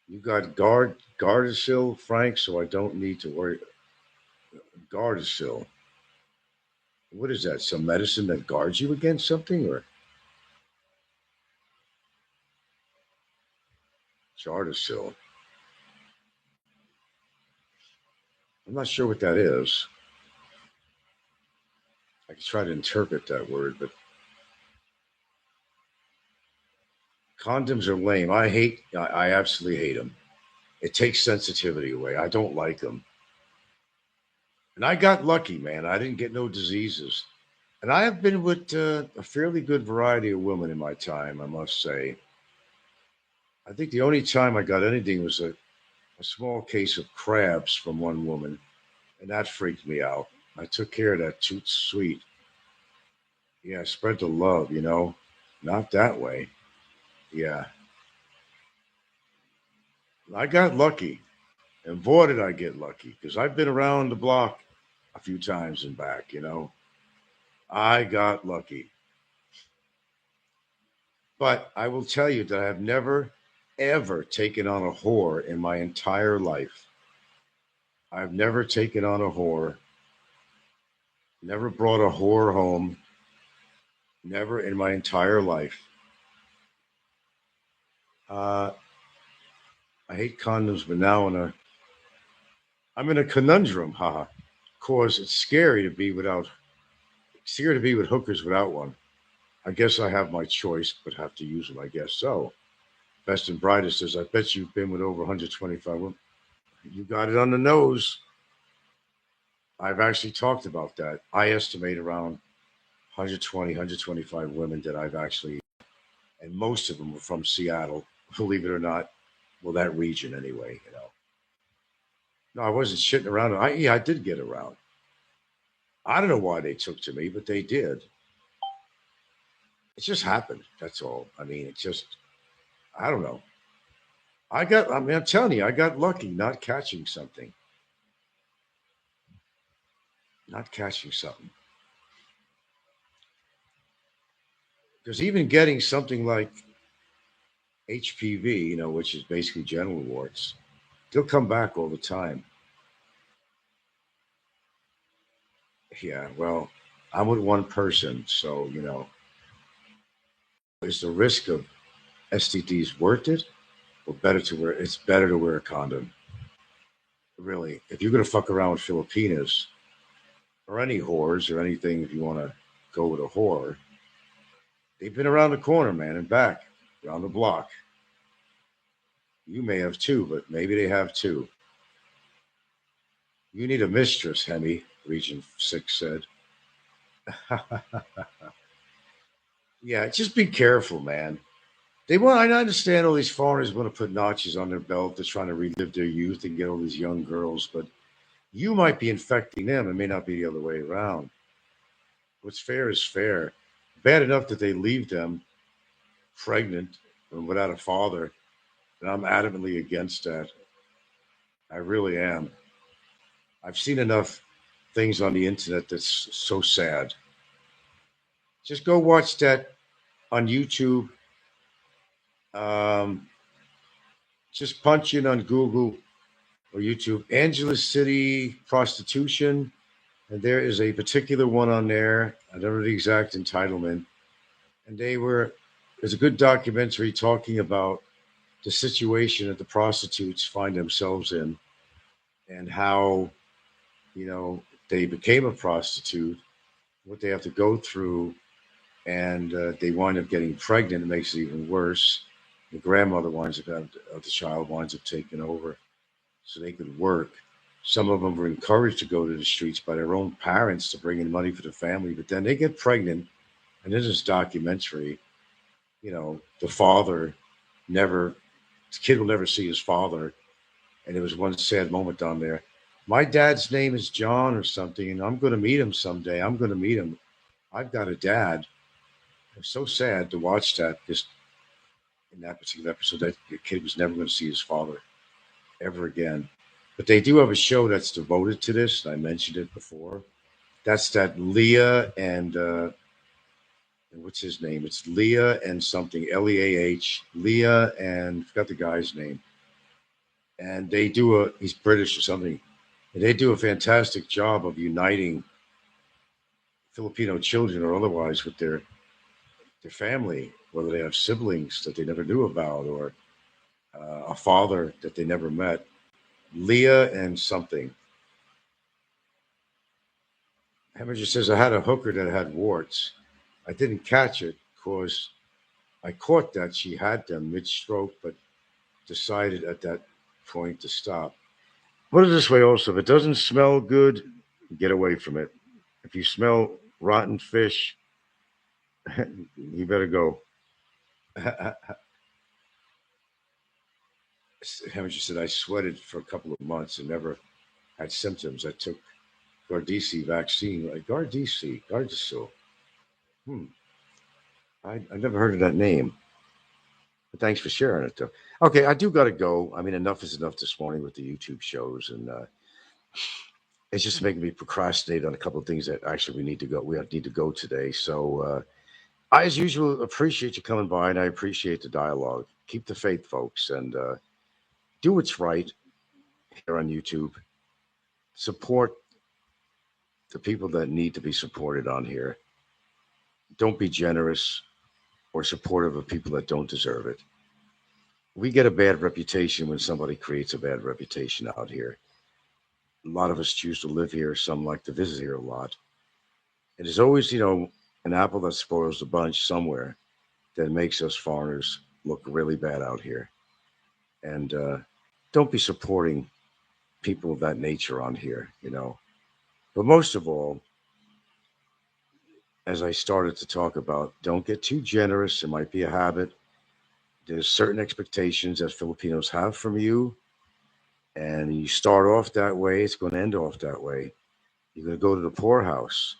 You got Gardasil, Frank, so I don't need to worry. Gardasil. What is that? Some medicine that guards you against something, or Gardasil? I'm not sure what that is. I can try to interpret that word, but condoms are lame. I absolutely hate them. It takes sensitivity away. I don't like them. And I got lucky, man. I didn't get no diseases. And I have been with a fairly good variety of women in my time, I must say. I think the only time I got anything was a small case of crabs from one woman, and that freaked me out. I took care of that toot sweet. Yeah, spread the love, not that way. Yeah, I got lucky. And boy, did I get lucky because I've been around the block a few times and back, you know. I got lucky. But I will tell you that I have never, ever taken on a whore in my entire life. I've never taken on a whore, never brought a whore home, never in my entire life. Uh, I hate condoms, but now I'm in a conundrum, haha. Cause it's scary to be with hookers without one. I guess I have my choice, but have to use them. I guess so. Best and brightest says, I bet you've been with over 125 women. You got it on the nose. I've actually talked about that. I estimate around 120, 125 women that I've actually, and most of them were from Seattle, believe it or not. Well, that region anyway, you know. No, I wasn't shitting around. Yeah, I did get around. I don't know why they took to me, but they did. It just happened. That's all. I mean, I don't know. I'm telling you, I got lucky not catching something. Not catching something. Because even getting something like HPV, you know, which is basically genital warts, they'll come back all the time. Yeah, well, I'm with one person, so, you know, is the risk of STDs worth it? Or it's better to wear a condom. Really. If you're gonna fuck around with Filipinas or any whores or anything, if you wanna go with a whore, they've been around the corner, man, and back, around the block. You may have too, but maybe they have too. You need a mistress, Hemi, Region 6 said. Yeah, just be careful, man. I understand all these foreigners want to put notches on their belt. They're trying to relive their youth and get all these young girls, but you might be infecting them. It may not be the other way around. What's fair is fair. Bad enough that they leave them pregnant and without a father, and I'm adamantly against that. I really am. I've seen enough things on the internet that's so sad. Just go watch that on YouTube. Um, just punch in on Google or YouTube, Angeles City prostitution, and there is a particular one on there. I don't know the exact entitlement, and there's a good documentary talking about the situation that the prostitutes find themselves in and how they became a prostitute, what they have to go through, and they wind up getting pregnant. It makes it even worse. The grandmother of the child winds up taking over so they could work. Some of them were encouraged to go to the streets by their own parents to bring in money for the family, but then they get pregnant. And in this documentary, the father never, the kid will never see his father. And there was one sad moment down there. My dad's name is John or something, and I'm going to meet him someday. I'm going to meet him. I've got a dad. It's so sad to watch that, just in that particular episode, that the kid was never going to see his father ever again. But they do have a show that's devoted to this. I mentioned it before. That's that Leah and what's his name? It's Leah and something, Leah, Leah and I forgot the guy's name. And he's British or something. And they do a fantastic job of uniting Filipino children or otherwise with their family, whether they have siblings that they never knew about or a father that they never met. Leah and something. Hemorrhage says, I had a hooker that had warts. I didn't catch it because I caught that she had them mid stroke, but decided at that point to stop. Put it this way also, if it doesn't smell good, get away from it. If you smell rotten fish, you better go. Hemorrhage said, I sweated for a couple of months and never had symptoms. I took Gardasil vaccine. Gardasil. Hmm. I never heard of that name. But thanks for sharing it, though. Okay, I do got to go. I mean, enough is enough this morning with the YouTube shows, and it's just making me procrastinate on a couple of things that actually we need to go. We need to go today. So, I, as usual, appreciate you coming by, and I appreciate the dialogue. Keep the faith, folks, and do what's right here on YouTube. Support the people that need to be supported on here. Don't be generous or supportive of people that don't deserve it. We get a bad reputation when somebody creates a bad reputation out here. A lot of us choose to live here. Some like to visit here a lot. And there's always, an apple that spoils the bunch somewhere that makes us foreigners look really bad out here. And don't be supporting people of that nature on here. But most of all, as I started to talk about, don't get too generous. It might be a habit. There's certain expectations that Filipinos have from you, and you start off that way, it's going to end off that way. You're going to go to the poorhouse.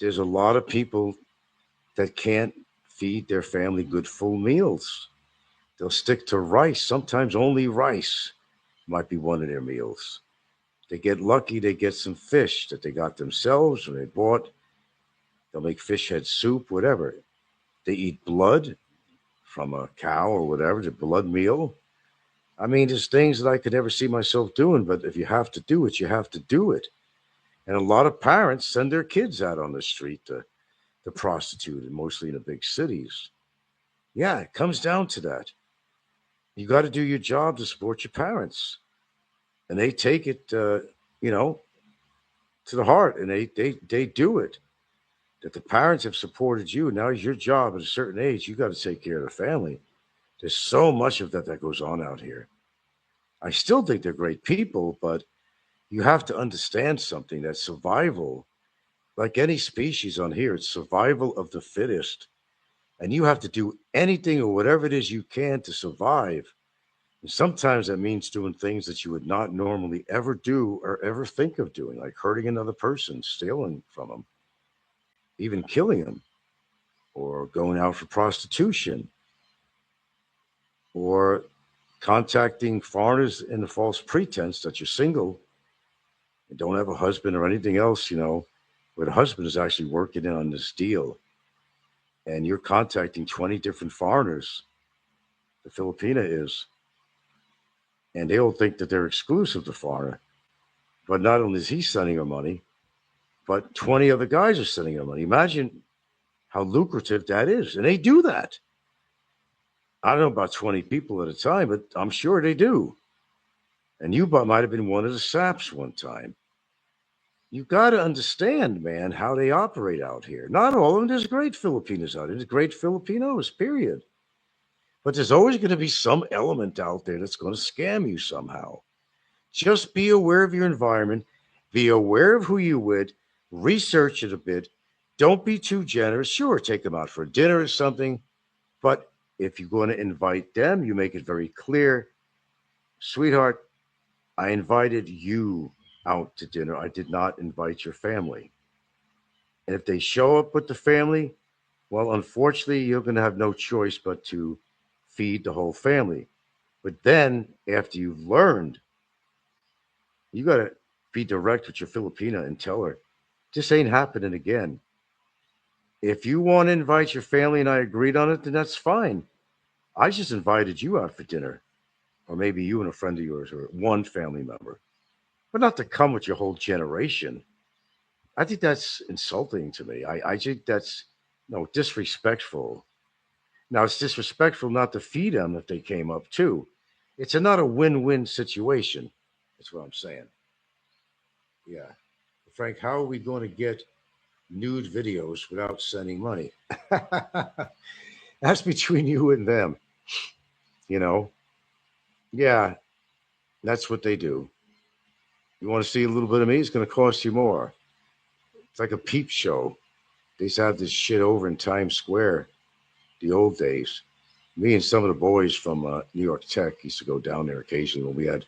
There's a lot of people that can't feed their family good full meals. They'll stick to rice, sometimes only rice might be one of their meals. They get lucky, they get some fish that they got themselves or they bought. They'll make fish head soup, whatever. They eat blood from a cow or whatever, the blood meal. I mean, there's things that I could never see myself doing, but if you have to do it, you have to do it. And a lot of parents send their kids out on the street to prostitute, and mostly in the big cities. Yeah, it comes down to that. You got to do your job to support your parents, and they take it, you know, to the heart, and they do it. That the parents have supported you. Now it's your job at a certain age. You got to take care of the family. There's so much of that goes on out here. I still think they're great people, but you have to understand something that survival, like any species on here, it's survival of the fittest. And you have to do anything or whatever it is you can to survive. And sometimes that means doing things that you would not normally ever do or ever think of doing, like hurting another person, stealing from them, even killing them, or going out for prostitution, or contacting foreigners in the false pretense that you're single and don't have a husband or anything else, where the husband is actually working in on this deal. And you're contacting 20 different foreigners, the Filipina is, and they all think that they're exclusive to foreigner. But not only is he sending her money, but 20 other guys are sending her money. Imagine how lucrative that is. And they do that. I don't know about 20 people at a time, but I'm sure they do. And you might have been one of the saps one time. You got to understand, man, how they operate out here. Not all of them. There's great Filipinos out there. There's great Filipinos, period. But there's always going to be some element out there that's going to scam you somehow. Just be aware of your environment. Be aware of who you with. Research it a bit. Don't be too generous. Sure, take them out for dinner or something. But if you're going to invite them, you make it very clear, sweetheart, I invited you out to dinner. I did not invite your family. And if they show up with the family, well, unfortunately, you're going to have no choice but to feed the whole family. But then, after you've learned, you got to be direct with your Filipina and tell her, this ain't happening again. If you want to invite your family and I agreed on it, then that's fine. I just invited you out for dinner, or maybe you and a friend of yours, or one family member, but not to come with your whole generation. I think that's insulting to me. I think that's no disrespectful. Now it's disrespectful not to feed them if they came up too. It's not a win-win situation. That's what I'm saying. Yeah, Frank, how are we going to get nude videos without sending money? That's between you and them. You know. Yeah, that's what they do. You want to see a little bit of me? It's going to cost you more. It's like a peep show. They used to have this shit over in Times Square, the old days. Me and some of the boys from New York Tech used to go down there occasionally when we had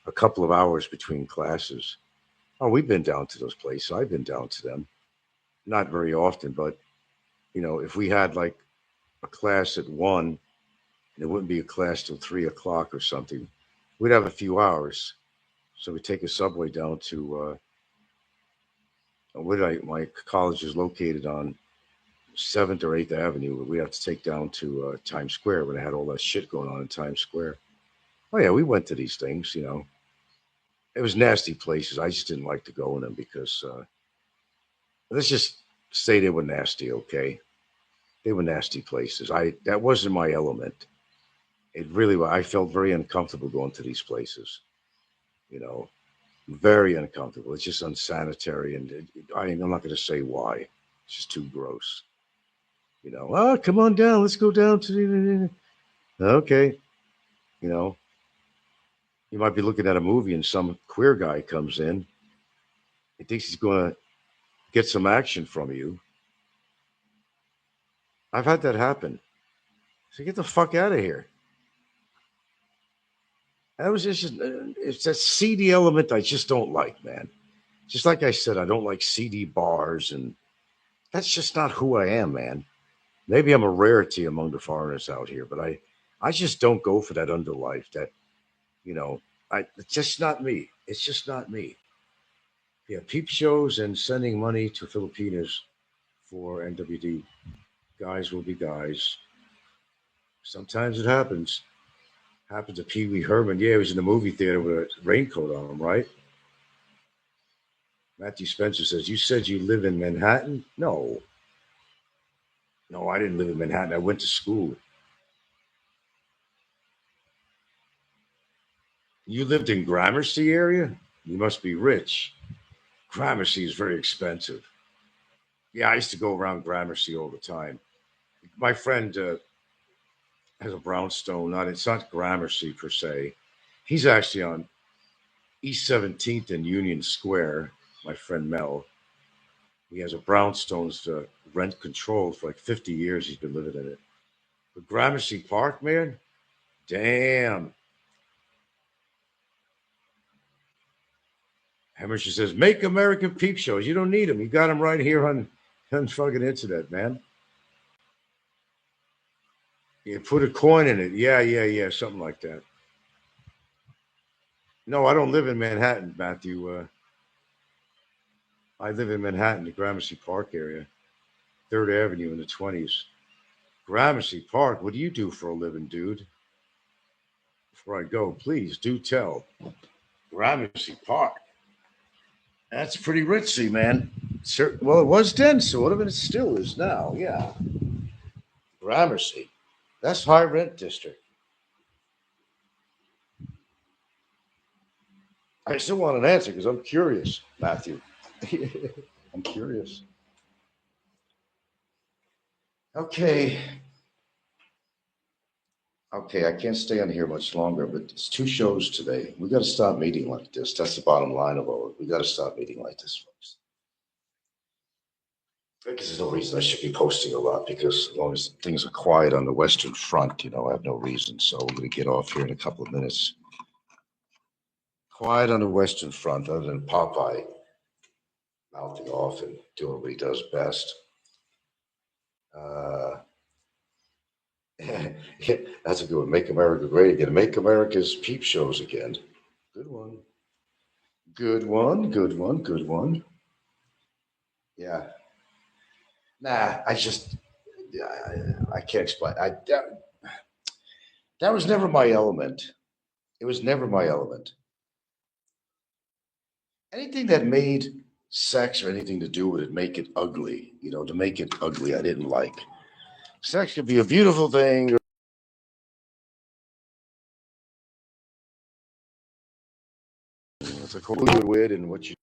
a couple of hours between classes. Oh, we've been down to those places. I've been down to them. Not very often, but if we had like a class at 1 and it wouldn't be a class till 3 o'clock or something. We'd have a few hours, so we'd take a subway down to my college is located on 7th or 8th Avenue. We have to take down to Times Square when they had all that shit going on in Times Square. Oh yeah, we went to these things. It was nasty places. I just didn't like to go in them because let's just say they were nasty. Okay, they were nasty places. That wasn't my element. It really was. I felt very uncomfortable going to these places. You know, very uncomfortable. It's just unsanitary, and I'm not going to say why. It's just too gross. Oh, come on down. Let's go down to the. Okay, you know, you might be looking at a movie and some queer guy comes in. He thinks he's going to get some action from you. I've had that happen. So get the fuck out of here. That was just it's that seedy element I just don't like, man. Just like I said, I don't like seedy bars, and that's just not who I am, man. Maybe I'm a rarity among the foreigners out here, but I just don't go for that underlife. That you know, it's just not me. It's just not me. Yeah, peep shows and sending money to Filipinas for NWD. Guys will be guys. Sometimes it happens. Happened to Pee Wee Herman. Yeah, he was in the movie theater with a raincoat on him, right? Matthew Spencer says, "You said you live in Manhattan?" No, no, I didn't live in Manhattan. I went to school. You lived in Gramercy area? You must be rich. Gramercy is very expensive. Yeah, I used to go around Gramercy all the time. My friend has a brownstone. It's not Gramercy per se. He's actually on East 17th and Union Square. My friend Mel. He has a brownstone's rent control for like 50 years. He's been living in it. But Gramercy Park, man, damn. Hemmershey says, make American peep shows. You don't need them. You got them right here on fucking internet, man. You put a coin in it. Yeah, yeah, yeah. Something like that. No, I don't live in Manhattan, Matthew. I live in Manhattan, the Gramercy Park area, 3rd Avenue in the 20s. Gramercy Park, what do you do for a living, dude? Before I go, please do tell. Gramercy Park. That's pretty ritzy, man. Well, it was then, sort of, and it still is now. Yeah. Gramercy. That's high rent district. I still want an answer because I'm curious, Matthew. I'm curious. Okay. Okay, I can't stay on here much longer, but it's 2 shows today. We got to stop meeting like this. That's the bottom line of all it. We got to stop meeting like this, folks. Because there's no reason I should be posting a lot because as long as things are quiet on the Western Front, I have no reason. So we're going to get off here in a couple of minutes. Quiet on the Western Front, other than Popeye mouthing off and doing what he does best. Uh, yeah, that's a good one. Make America Great Again. Make America's peep shows again. Good one. Good one. Good one. Good one. Yeah. Nah, I can't explain. That was never my element. It was never my element. Anything that made sex or anything to do with it make it ugly, to make it ugly, I didn't like. Sex could be a beautiful thing. It's like who you're with and what you.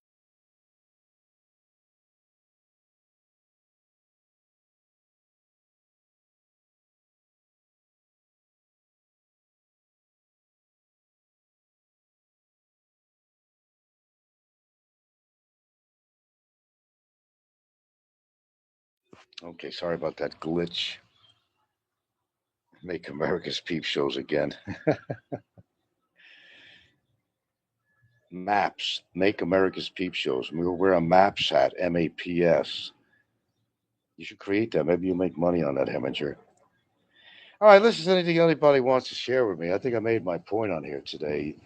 Okay, sorry about that glitch. Make America's peep shows again. Maps. Make America's peep shows. We'll wear a Maps hat. MAPS. You should create that. Maybe you'll make money on that, Heminger. All right, listen, anything anybody wants to share with me. I think I made my point on here today.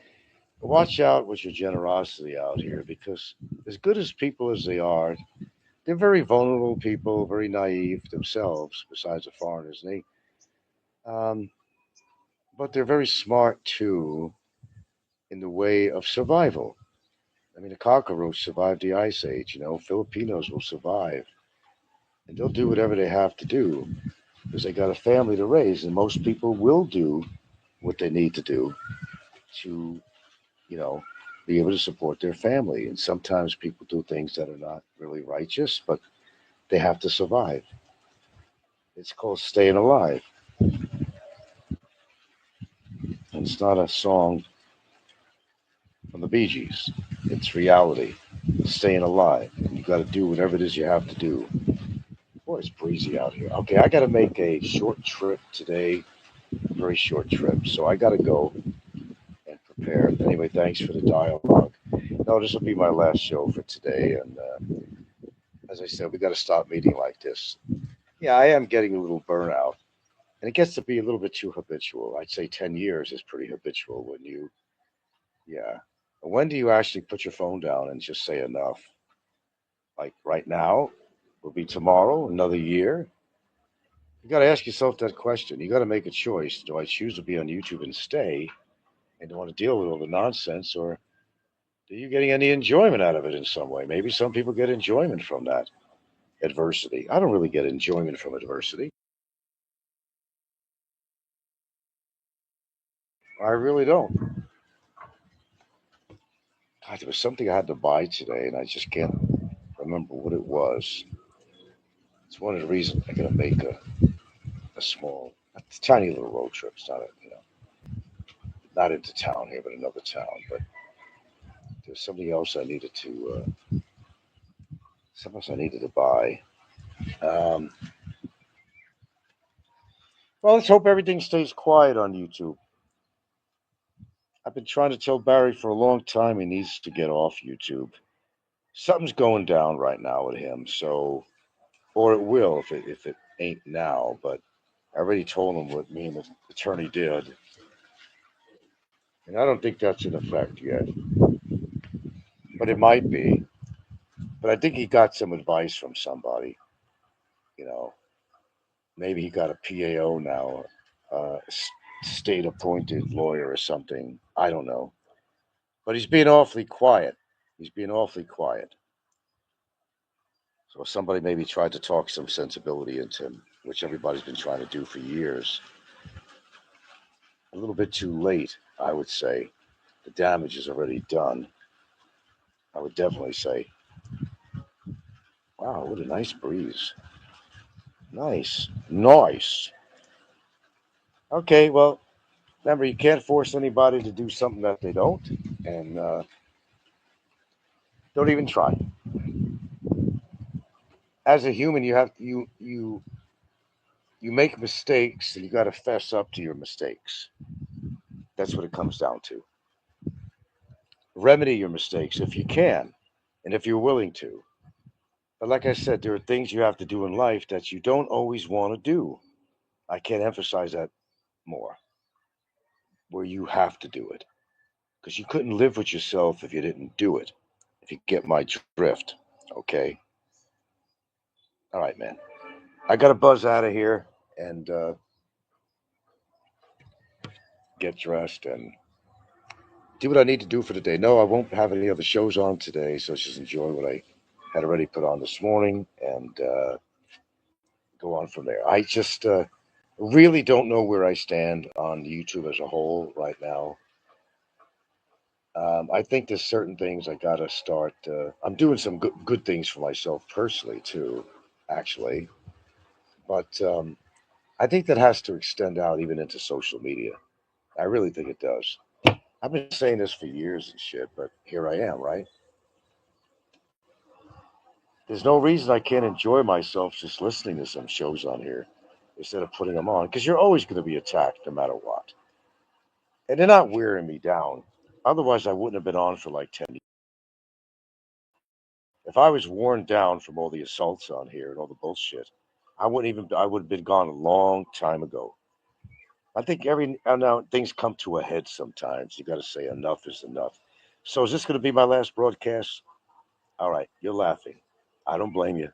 Watch out with your generosity out here because, as good as people as they are, they're very vulnerable people, very naive themselves, besides the foreigners. Um, but they're very smart too in the way of survival. I mean, a cockroach survived the ice age. Filipinos will survive, and they'll do whatever they have to do because they got a family to raise, and most people will do what they need to do to, you know, be able to support their family. And sometimes people do things that are not really righteous, but they have to survive. It's called staying alive. And it's not a song from the Bee Gees. It's reality. Staying alive. You got to do whatever it is you have to do. Boy, it's breezy out here. Okay, I got to make a short trip today. A very short trip. So I got to go and prepare. Anyway, thanks for the dialogue. No, this will be my last show for today. And as I said, we got to stop meeting like this. Yeah, I am getting a little burnout. And it gets to be a little bit too habitual. I'd say 10 years is pretty habitual when you, yeah. When do you actually put your phone down and just say enough? Like right now, will be tomorrow, another year. You got to ask yourself that question. You got to make a choice. Do I choose to be on YouTube and stay and don't want to deal with all the nonsense, or are you getting any enjoyment out of it in some way? Maybe some people get enjoyment from that adversity. I don't really get enjoyment from adversity. I really don't. God, there was something I had to buy today, and I just can't remember what it was. It's one of the reasons I got to make a small, a tiny little road trip. It's not not into town here, but another town. But there's something else I needed something else I needed to buy. Um, well, let's hope everything stays quiet on YouTube. I've been trying to tell Barry for a long time he needs to get off YouTube. Something's going down right now with him, so or it will if it ain't now. But I already told him what me and the attorney did, and I don't think that's in effect yet. But it might be. But I think he got some advice from somebody. You know, maybe he got a PAO now, state appointed lawyer or something. I don't know. But he's being awfully quiet. He's being awfully quiet. So somebody maybe tried to talk some sensibility into him, which everybody's been trying to do for years. A little bit too late, I would say. The damage is already done. I would definitely say, wow, what a nice breeze. Nice. Nice. Okay, well, remember, you can't force anybody to do something that they don't, and don't even try. As a human, you make mistakes, and you got to fess up to your mistakes. That's what it comes down to. Remedy your mistakes if you can, and if you're willing to. But like I said, there are things you have to do in life that you don't always want to do. I can't emphasize that more. Where you have to do it because you couldn't live with yourself if you didn't do it. If you get my drift, okay. All right, man. I got to buzz out of here and get dressed and do what I need to do for the day. No, I won't have any other shows on today, so just enjoy what I had already put on this morning and go on from there. I just really don't know where I stand on YouTube as a whole right now. I think there's certain things I gotta start. I'm doing some good things for myself personally too, actually. But I think that has to extend out even into social media. I really think it does. I've been saying this for years and shit, but here I am, right? There's no reason I can't enjoy myself just listening to some shows on here instead of putting them on, because you're always going to be attacked no matter what. And they're not wearing me down. Otherwise, I wouldn't have been on for like 10 years. If I was worn down from all the assaults on here and all the bullshit, I would have been gone a long time ago. I think every now and now things come to a head sometimes. You got to say enough is enough. So is this going to be my last broadcast? All right, you're laughing. I don't blame you.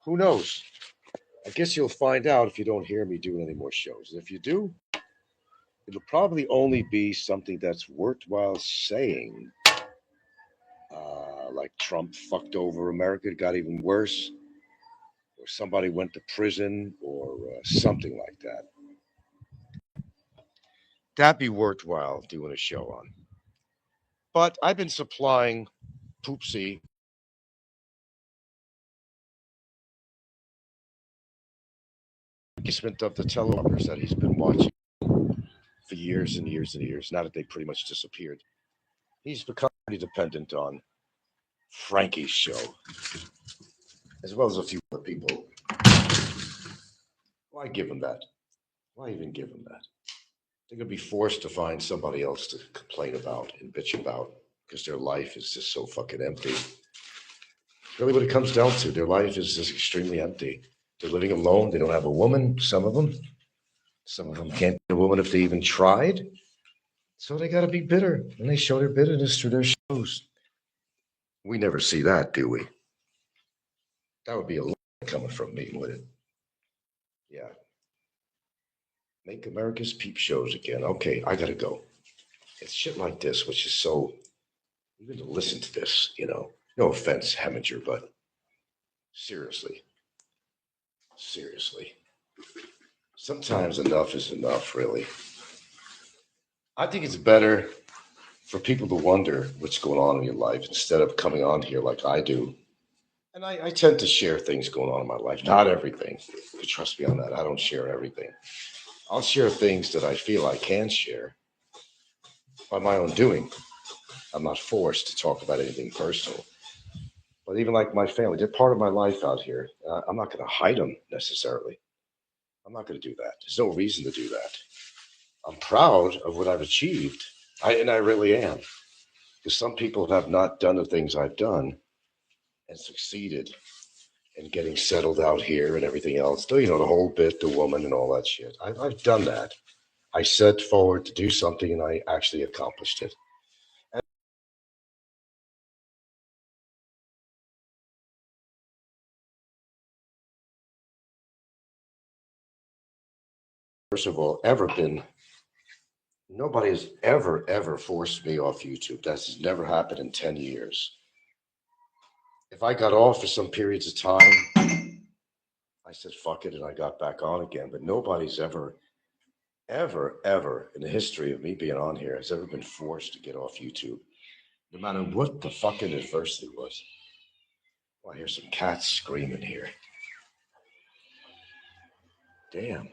Who knows? I guess you'll find out if you don't hear me doing any more shows. If you do, it'll probably only be something that's worthwhile saying. Like Trump fucked over America, it got even worse, or somebody went to prison, or something like that. That'd be worthwhile doing a show on. But I've been supplying Poopsie basement of the telemarketers that he's been watching for years and years and years, now that they pretty much disappeared. He's become pretty dependent on Frankie's show, as well as a few other people. Why give him that? Why even give him that? They're going to be forced to find somebody else to complain about and bitch about because their life is just so fucking empty. Really, what it comes down to, their life is just extremely empty. They're living alone. They don't have a woman, some of them. Some of them can't get a woman if they even tried. So they got to be bitter, and they show their bitterness through their shows. We never see that, do we? That would be a lot coming from me, would it? Yeah. Make America's peep shows again. Okay, I got to go. It's shit like this, which is so, even to listen to this, no offense, Heminger, but seriously, sometimes enough is enough, really. I think it's better for people to wonder what's going on in your life instead of coming on here like I do. And I tend to share things going on in my life, not everything. You trust me on that. I don't share everything. I'll share things that I feel I can share by my own doing. I'm not forced to talk about anything personal. But even like my family, they're part of my life out here. I'm not going to hide them necessarily. I'm not going to do that. There's no reason to do that. I'm proud of what I've achieved, and I really am. Because some people have not done the things I've done and succeeded in getting settled out here and everything else. The whole bit, the woman and all that shit. I've done that. I set forward to do something and I actually accomplished it. First of all, nobody has ever forced me off YouTube. That's never happened in 10 years. If I got off for some periods of time, I said, fuck it, and I got back on again. But nobody's ever in the history of me being on here has ever been forced to get off YouTube, no matter what the fucking adversity was. Oh, I hear some cats screaming here. Damn.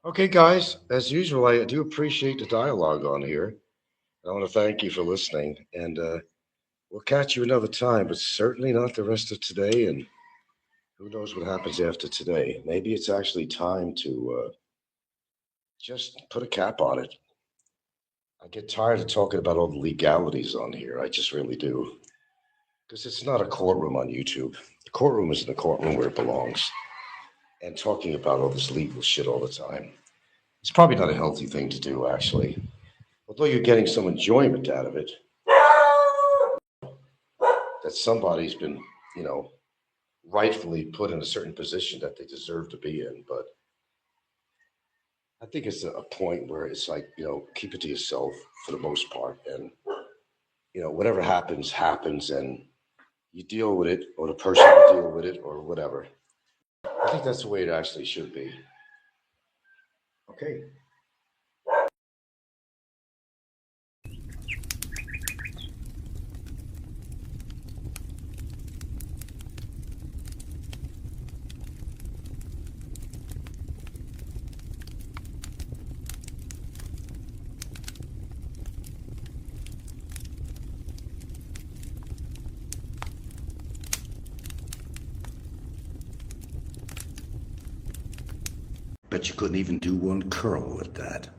Okay, guys, as usual, I do appreciate the dialogue on here. I want to thank you for listening, and we'll catch you another time, but certainly not the rest of today, and who knows what happens after today. Maybe it's actually time to just put a cap on it. I get tired of talking about all the legalities on here. I just really do. Because it's not a courtroom on YouTube. The courtroom is in the courtroom where it belongs. And talking about all this legal shit all the time. It's probably not a healthy thing to do, actually. Although you're getting some enjoyment out of it. That somebody's been, rightfully put in a certain position that they deserve to be in. But I think it's a point where it's like, keep it to yourself for the most part. And, whatever happens, happens. And you deal with it, or the person will deal with it, or whatever. I think that's the way it actually should be. Okay. Bet you couldn't even do one curl with that.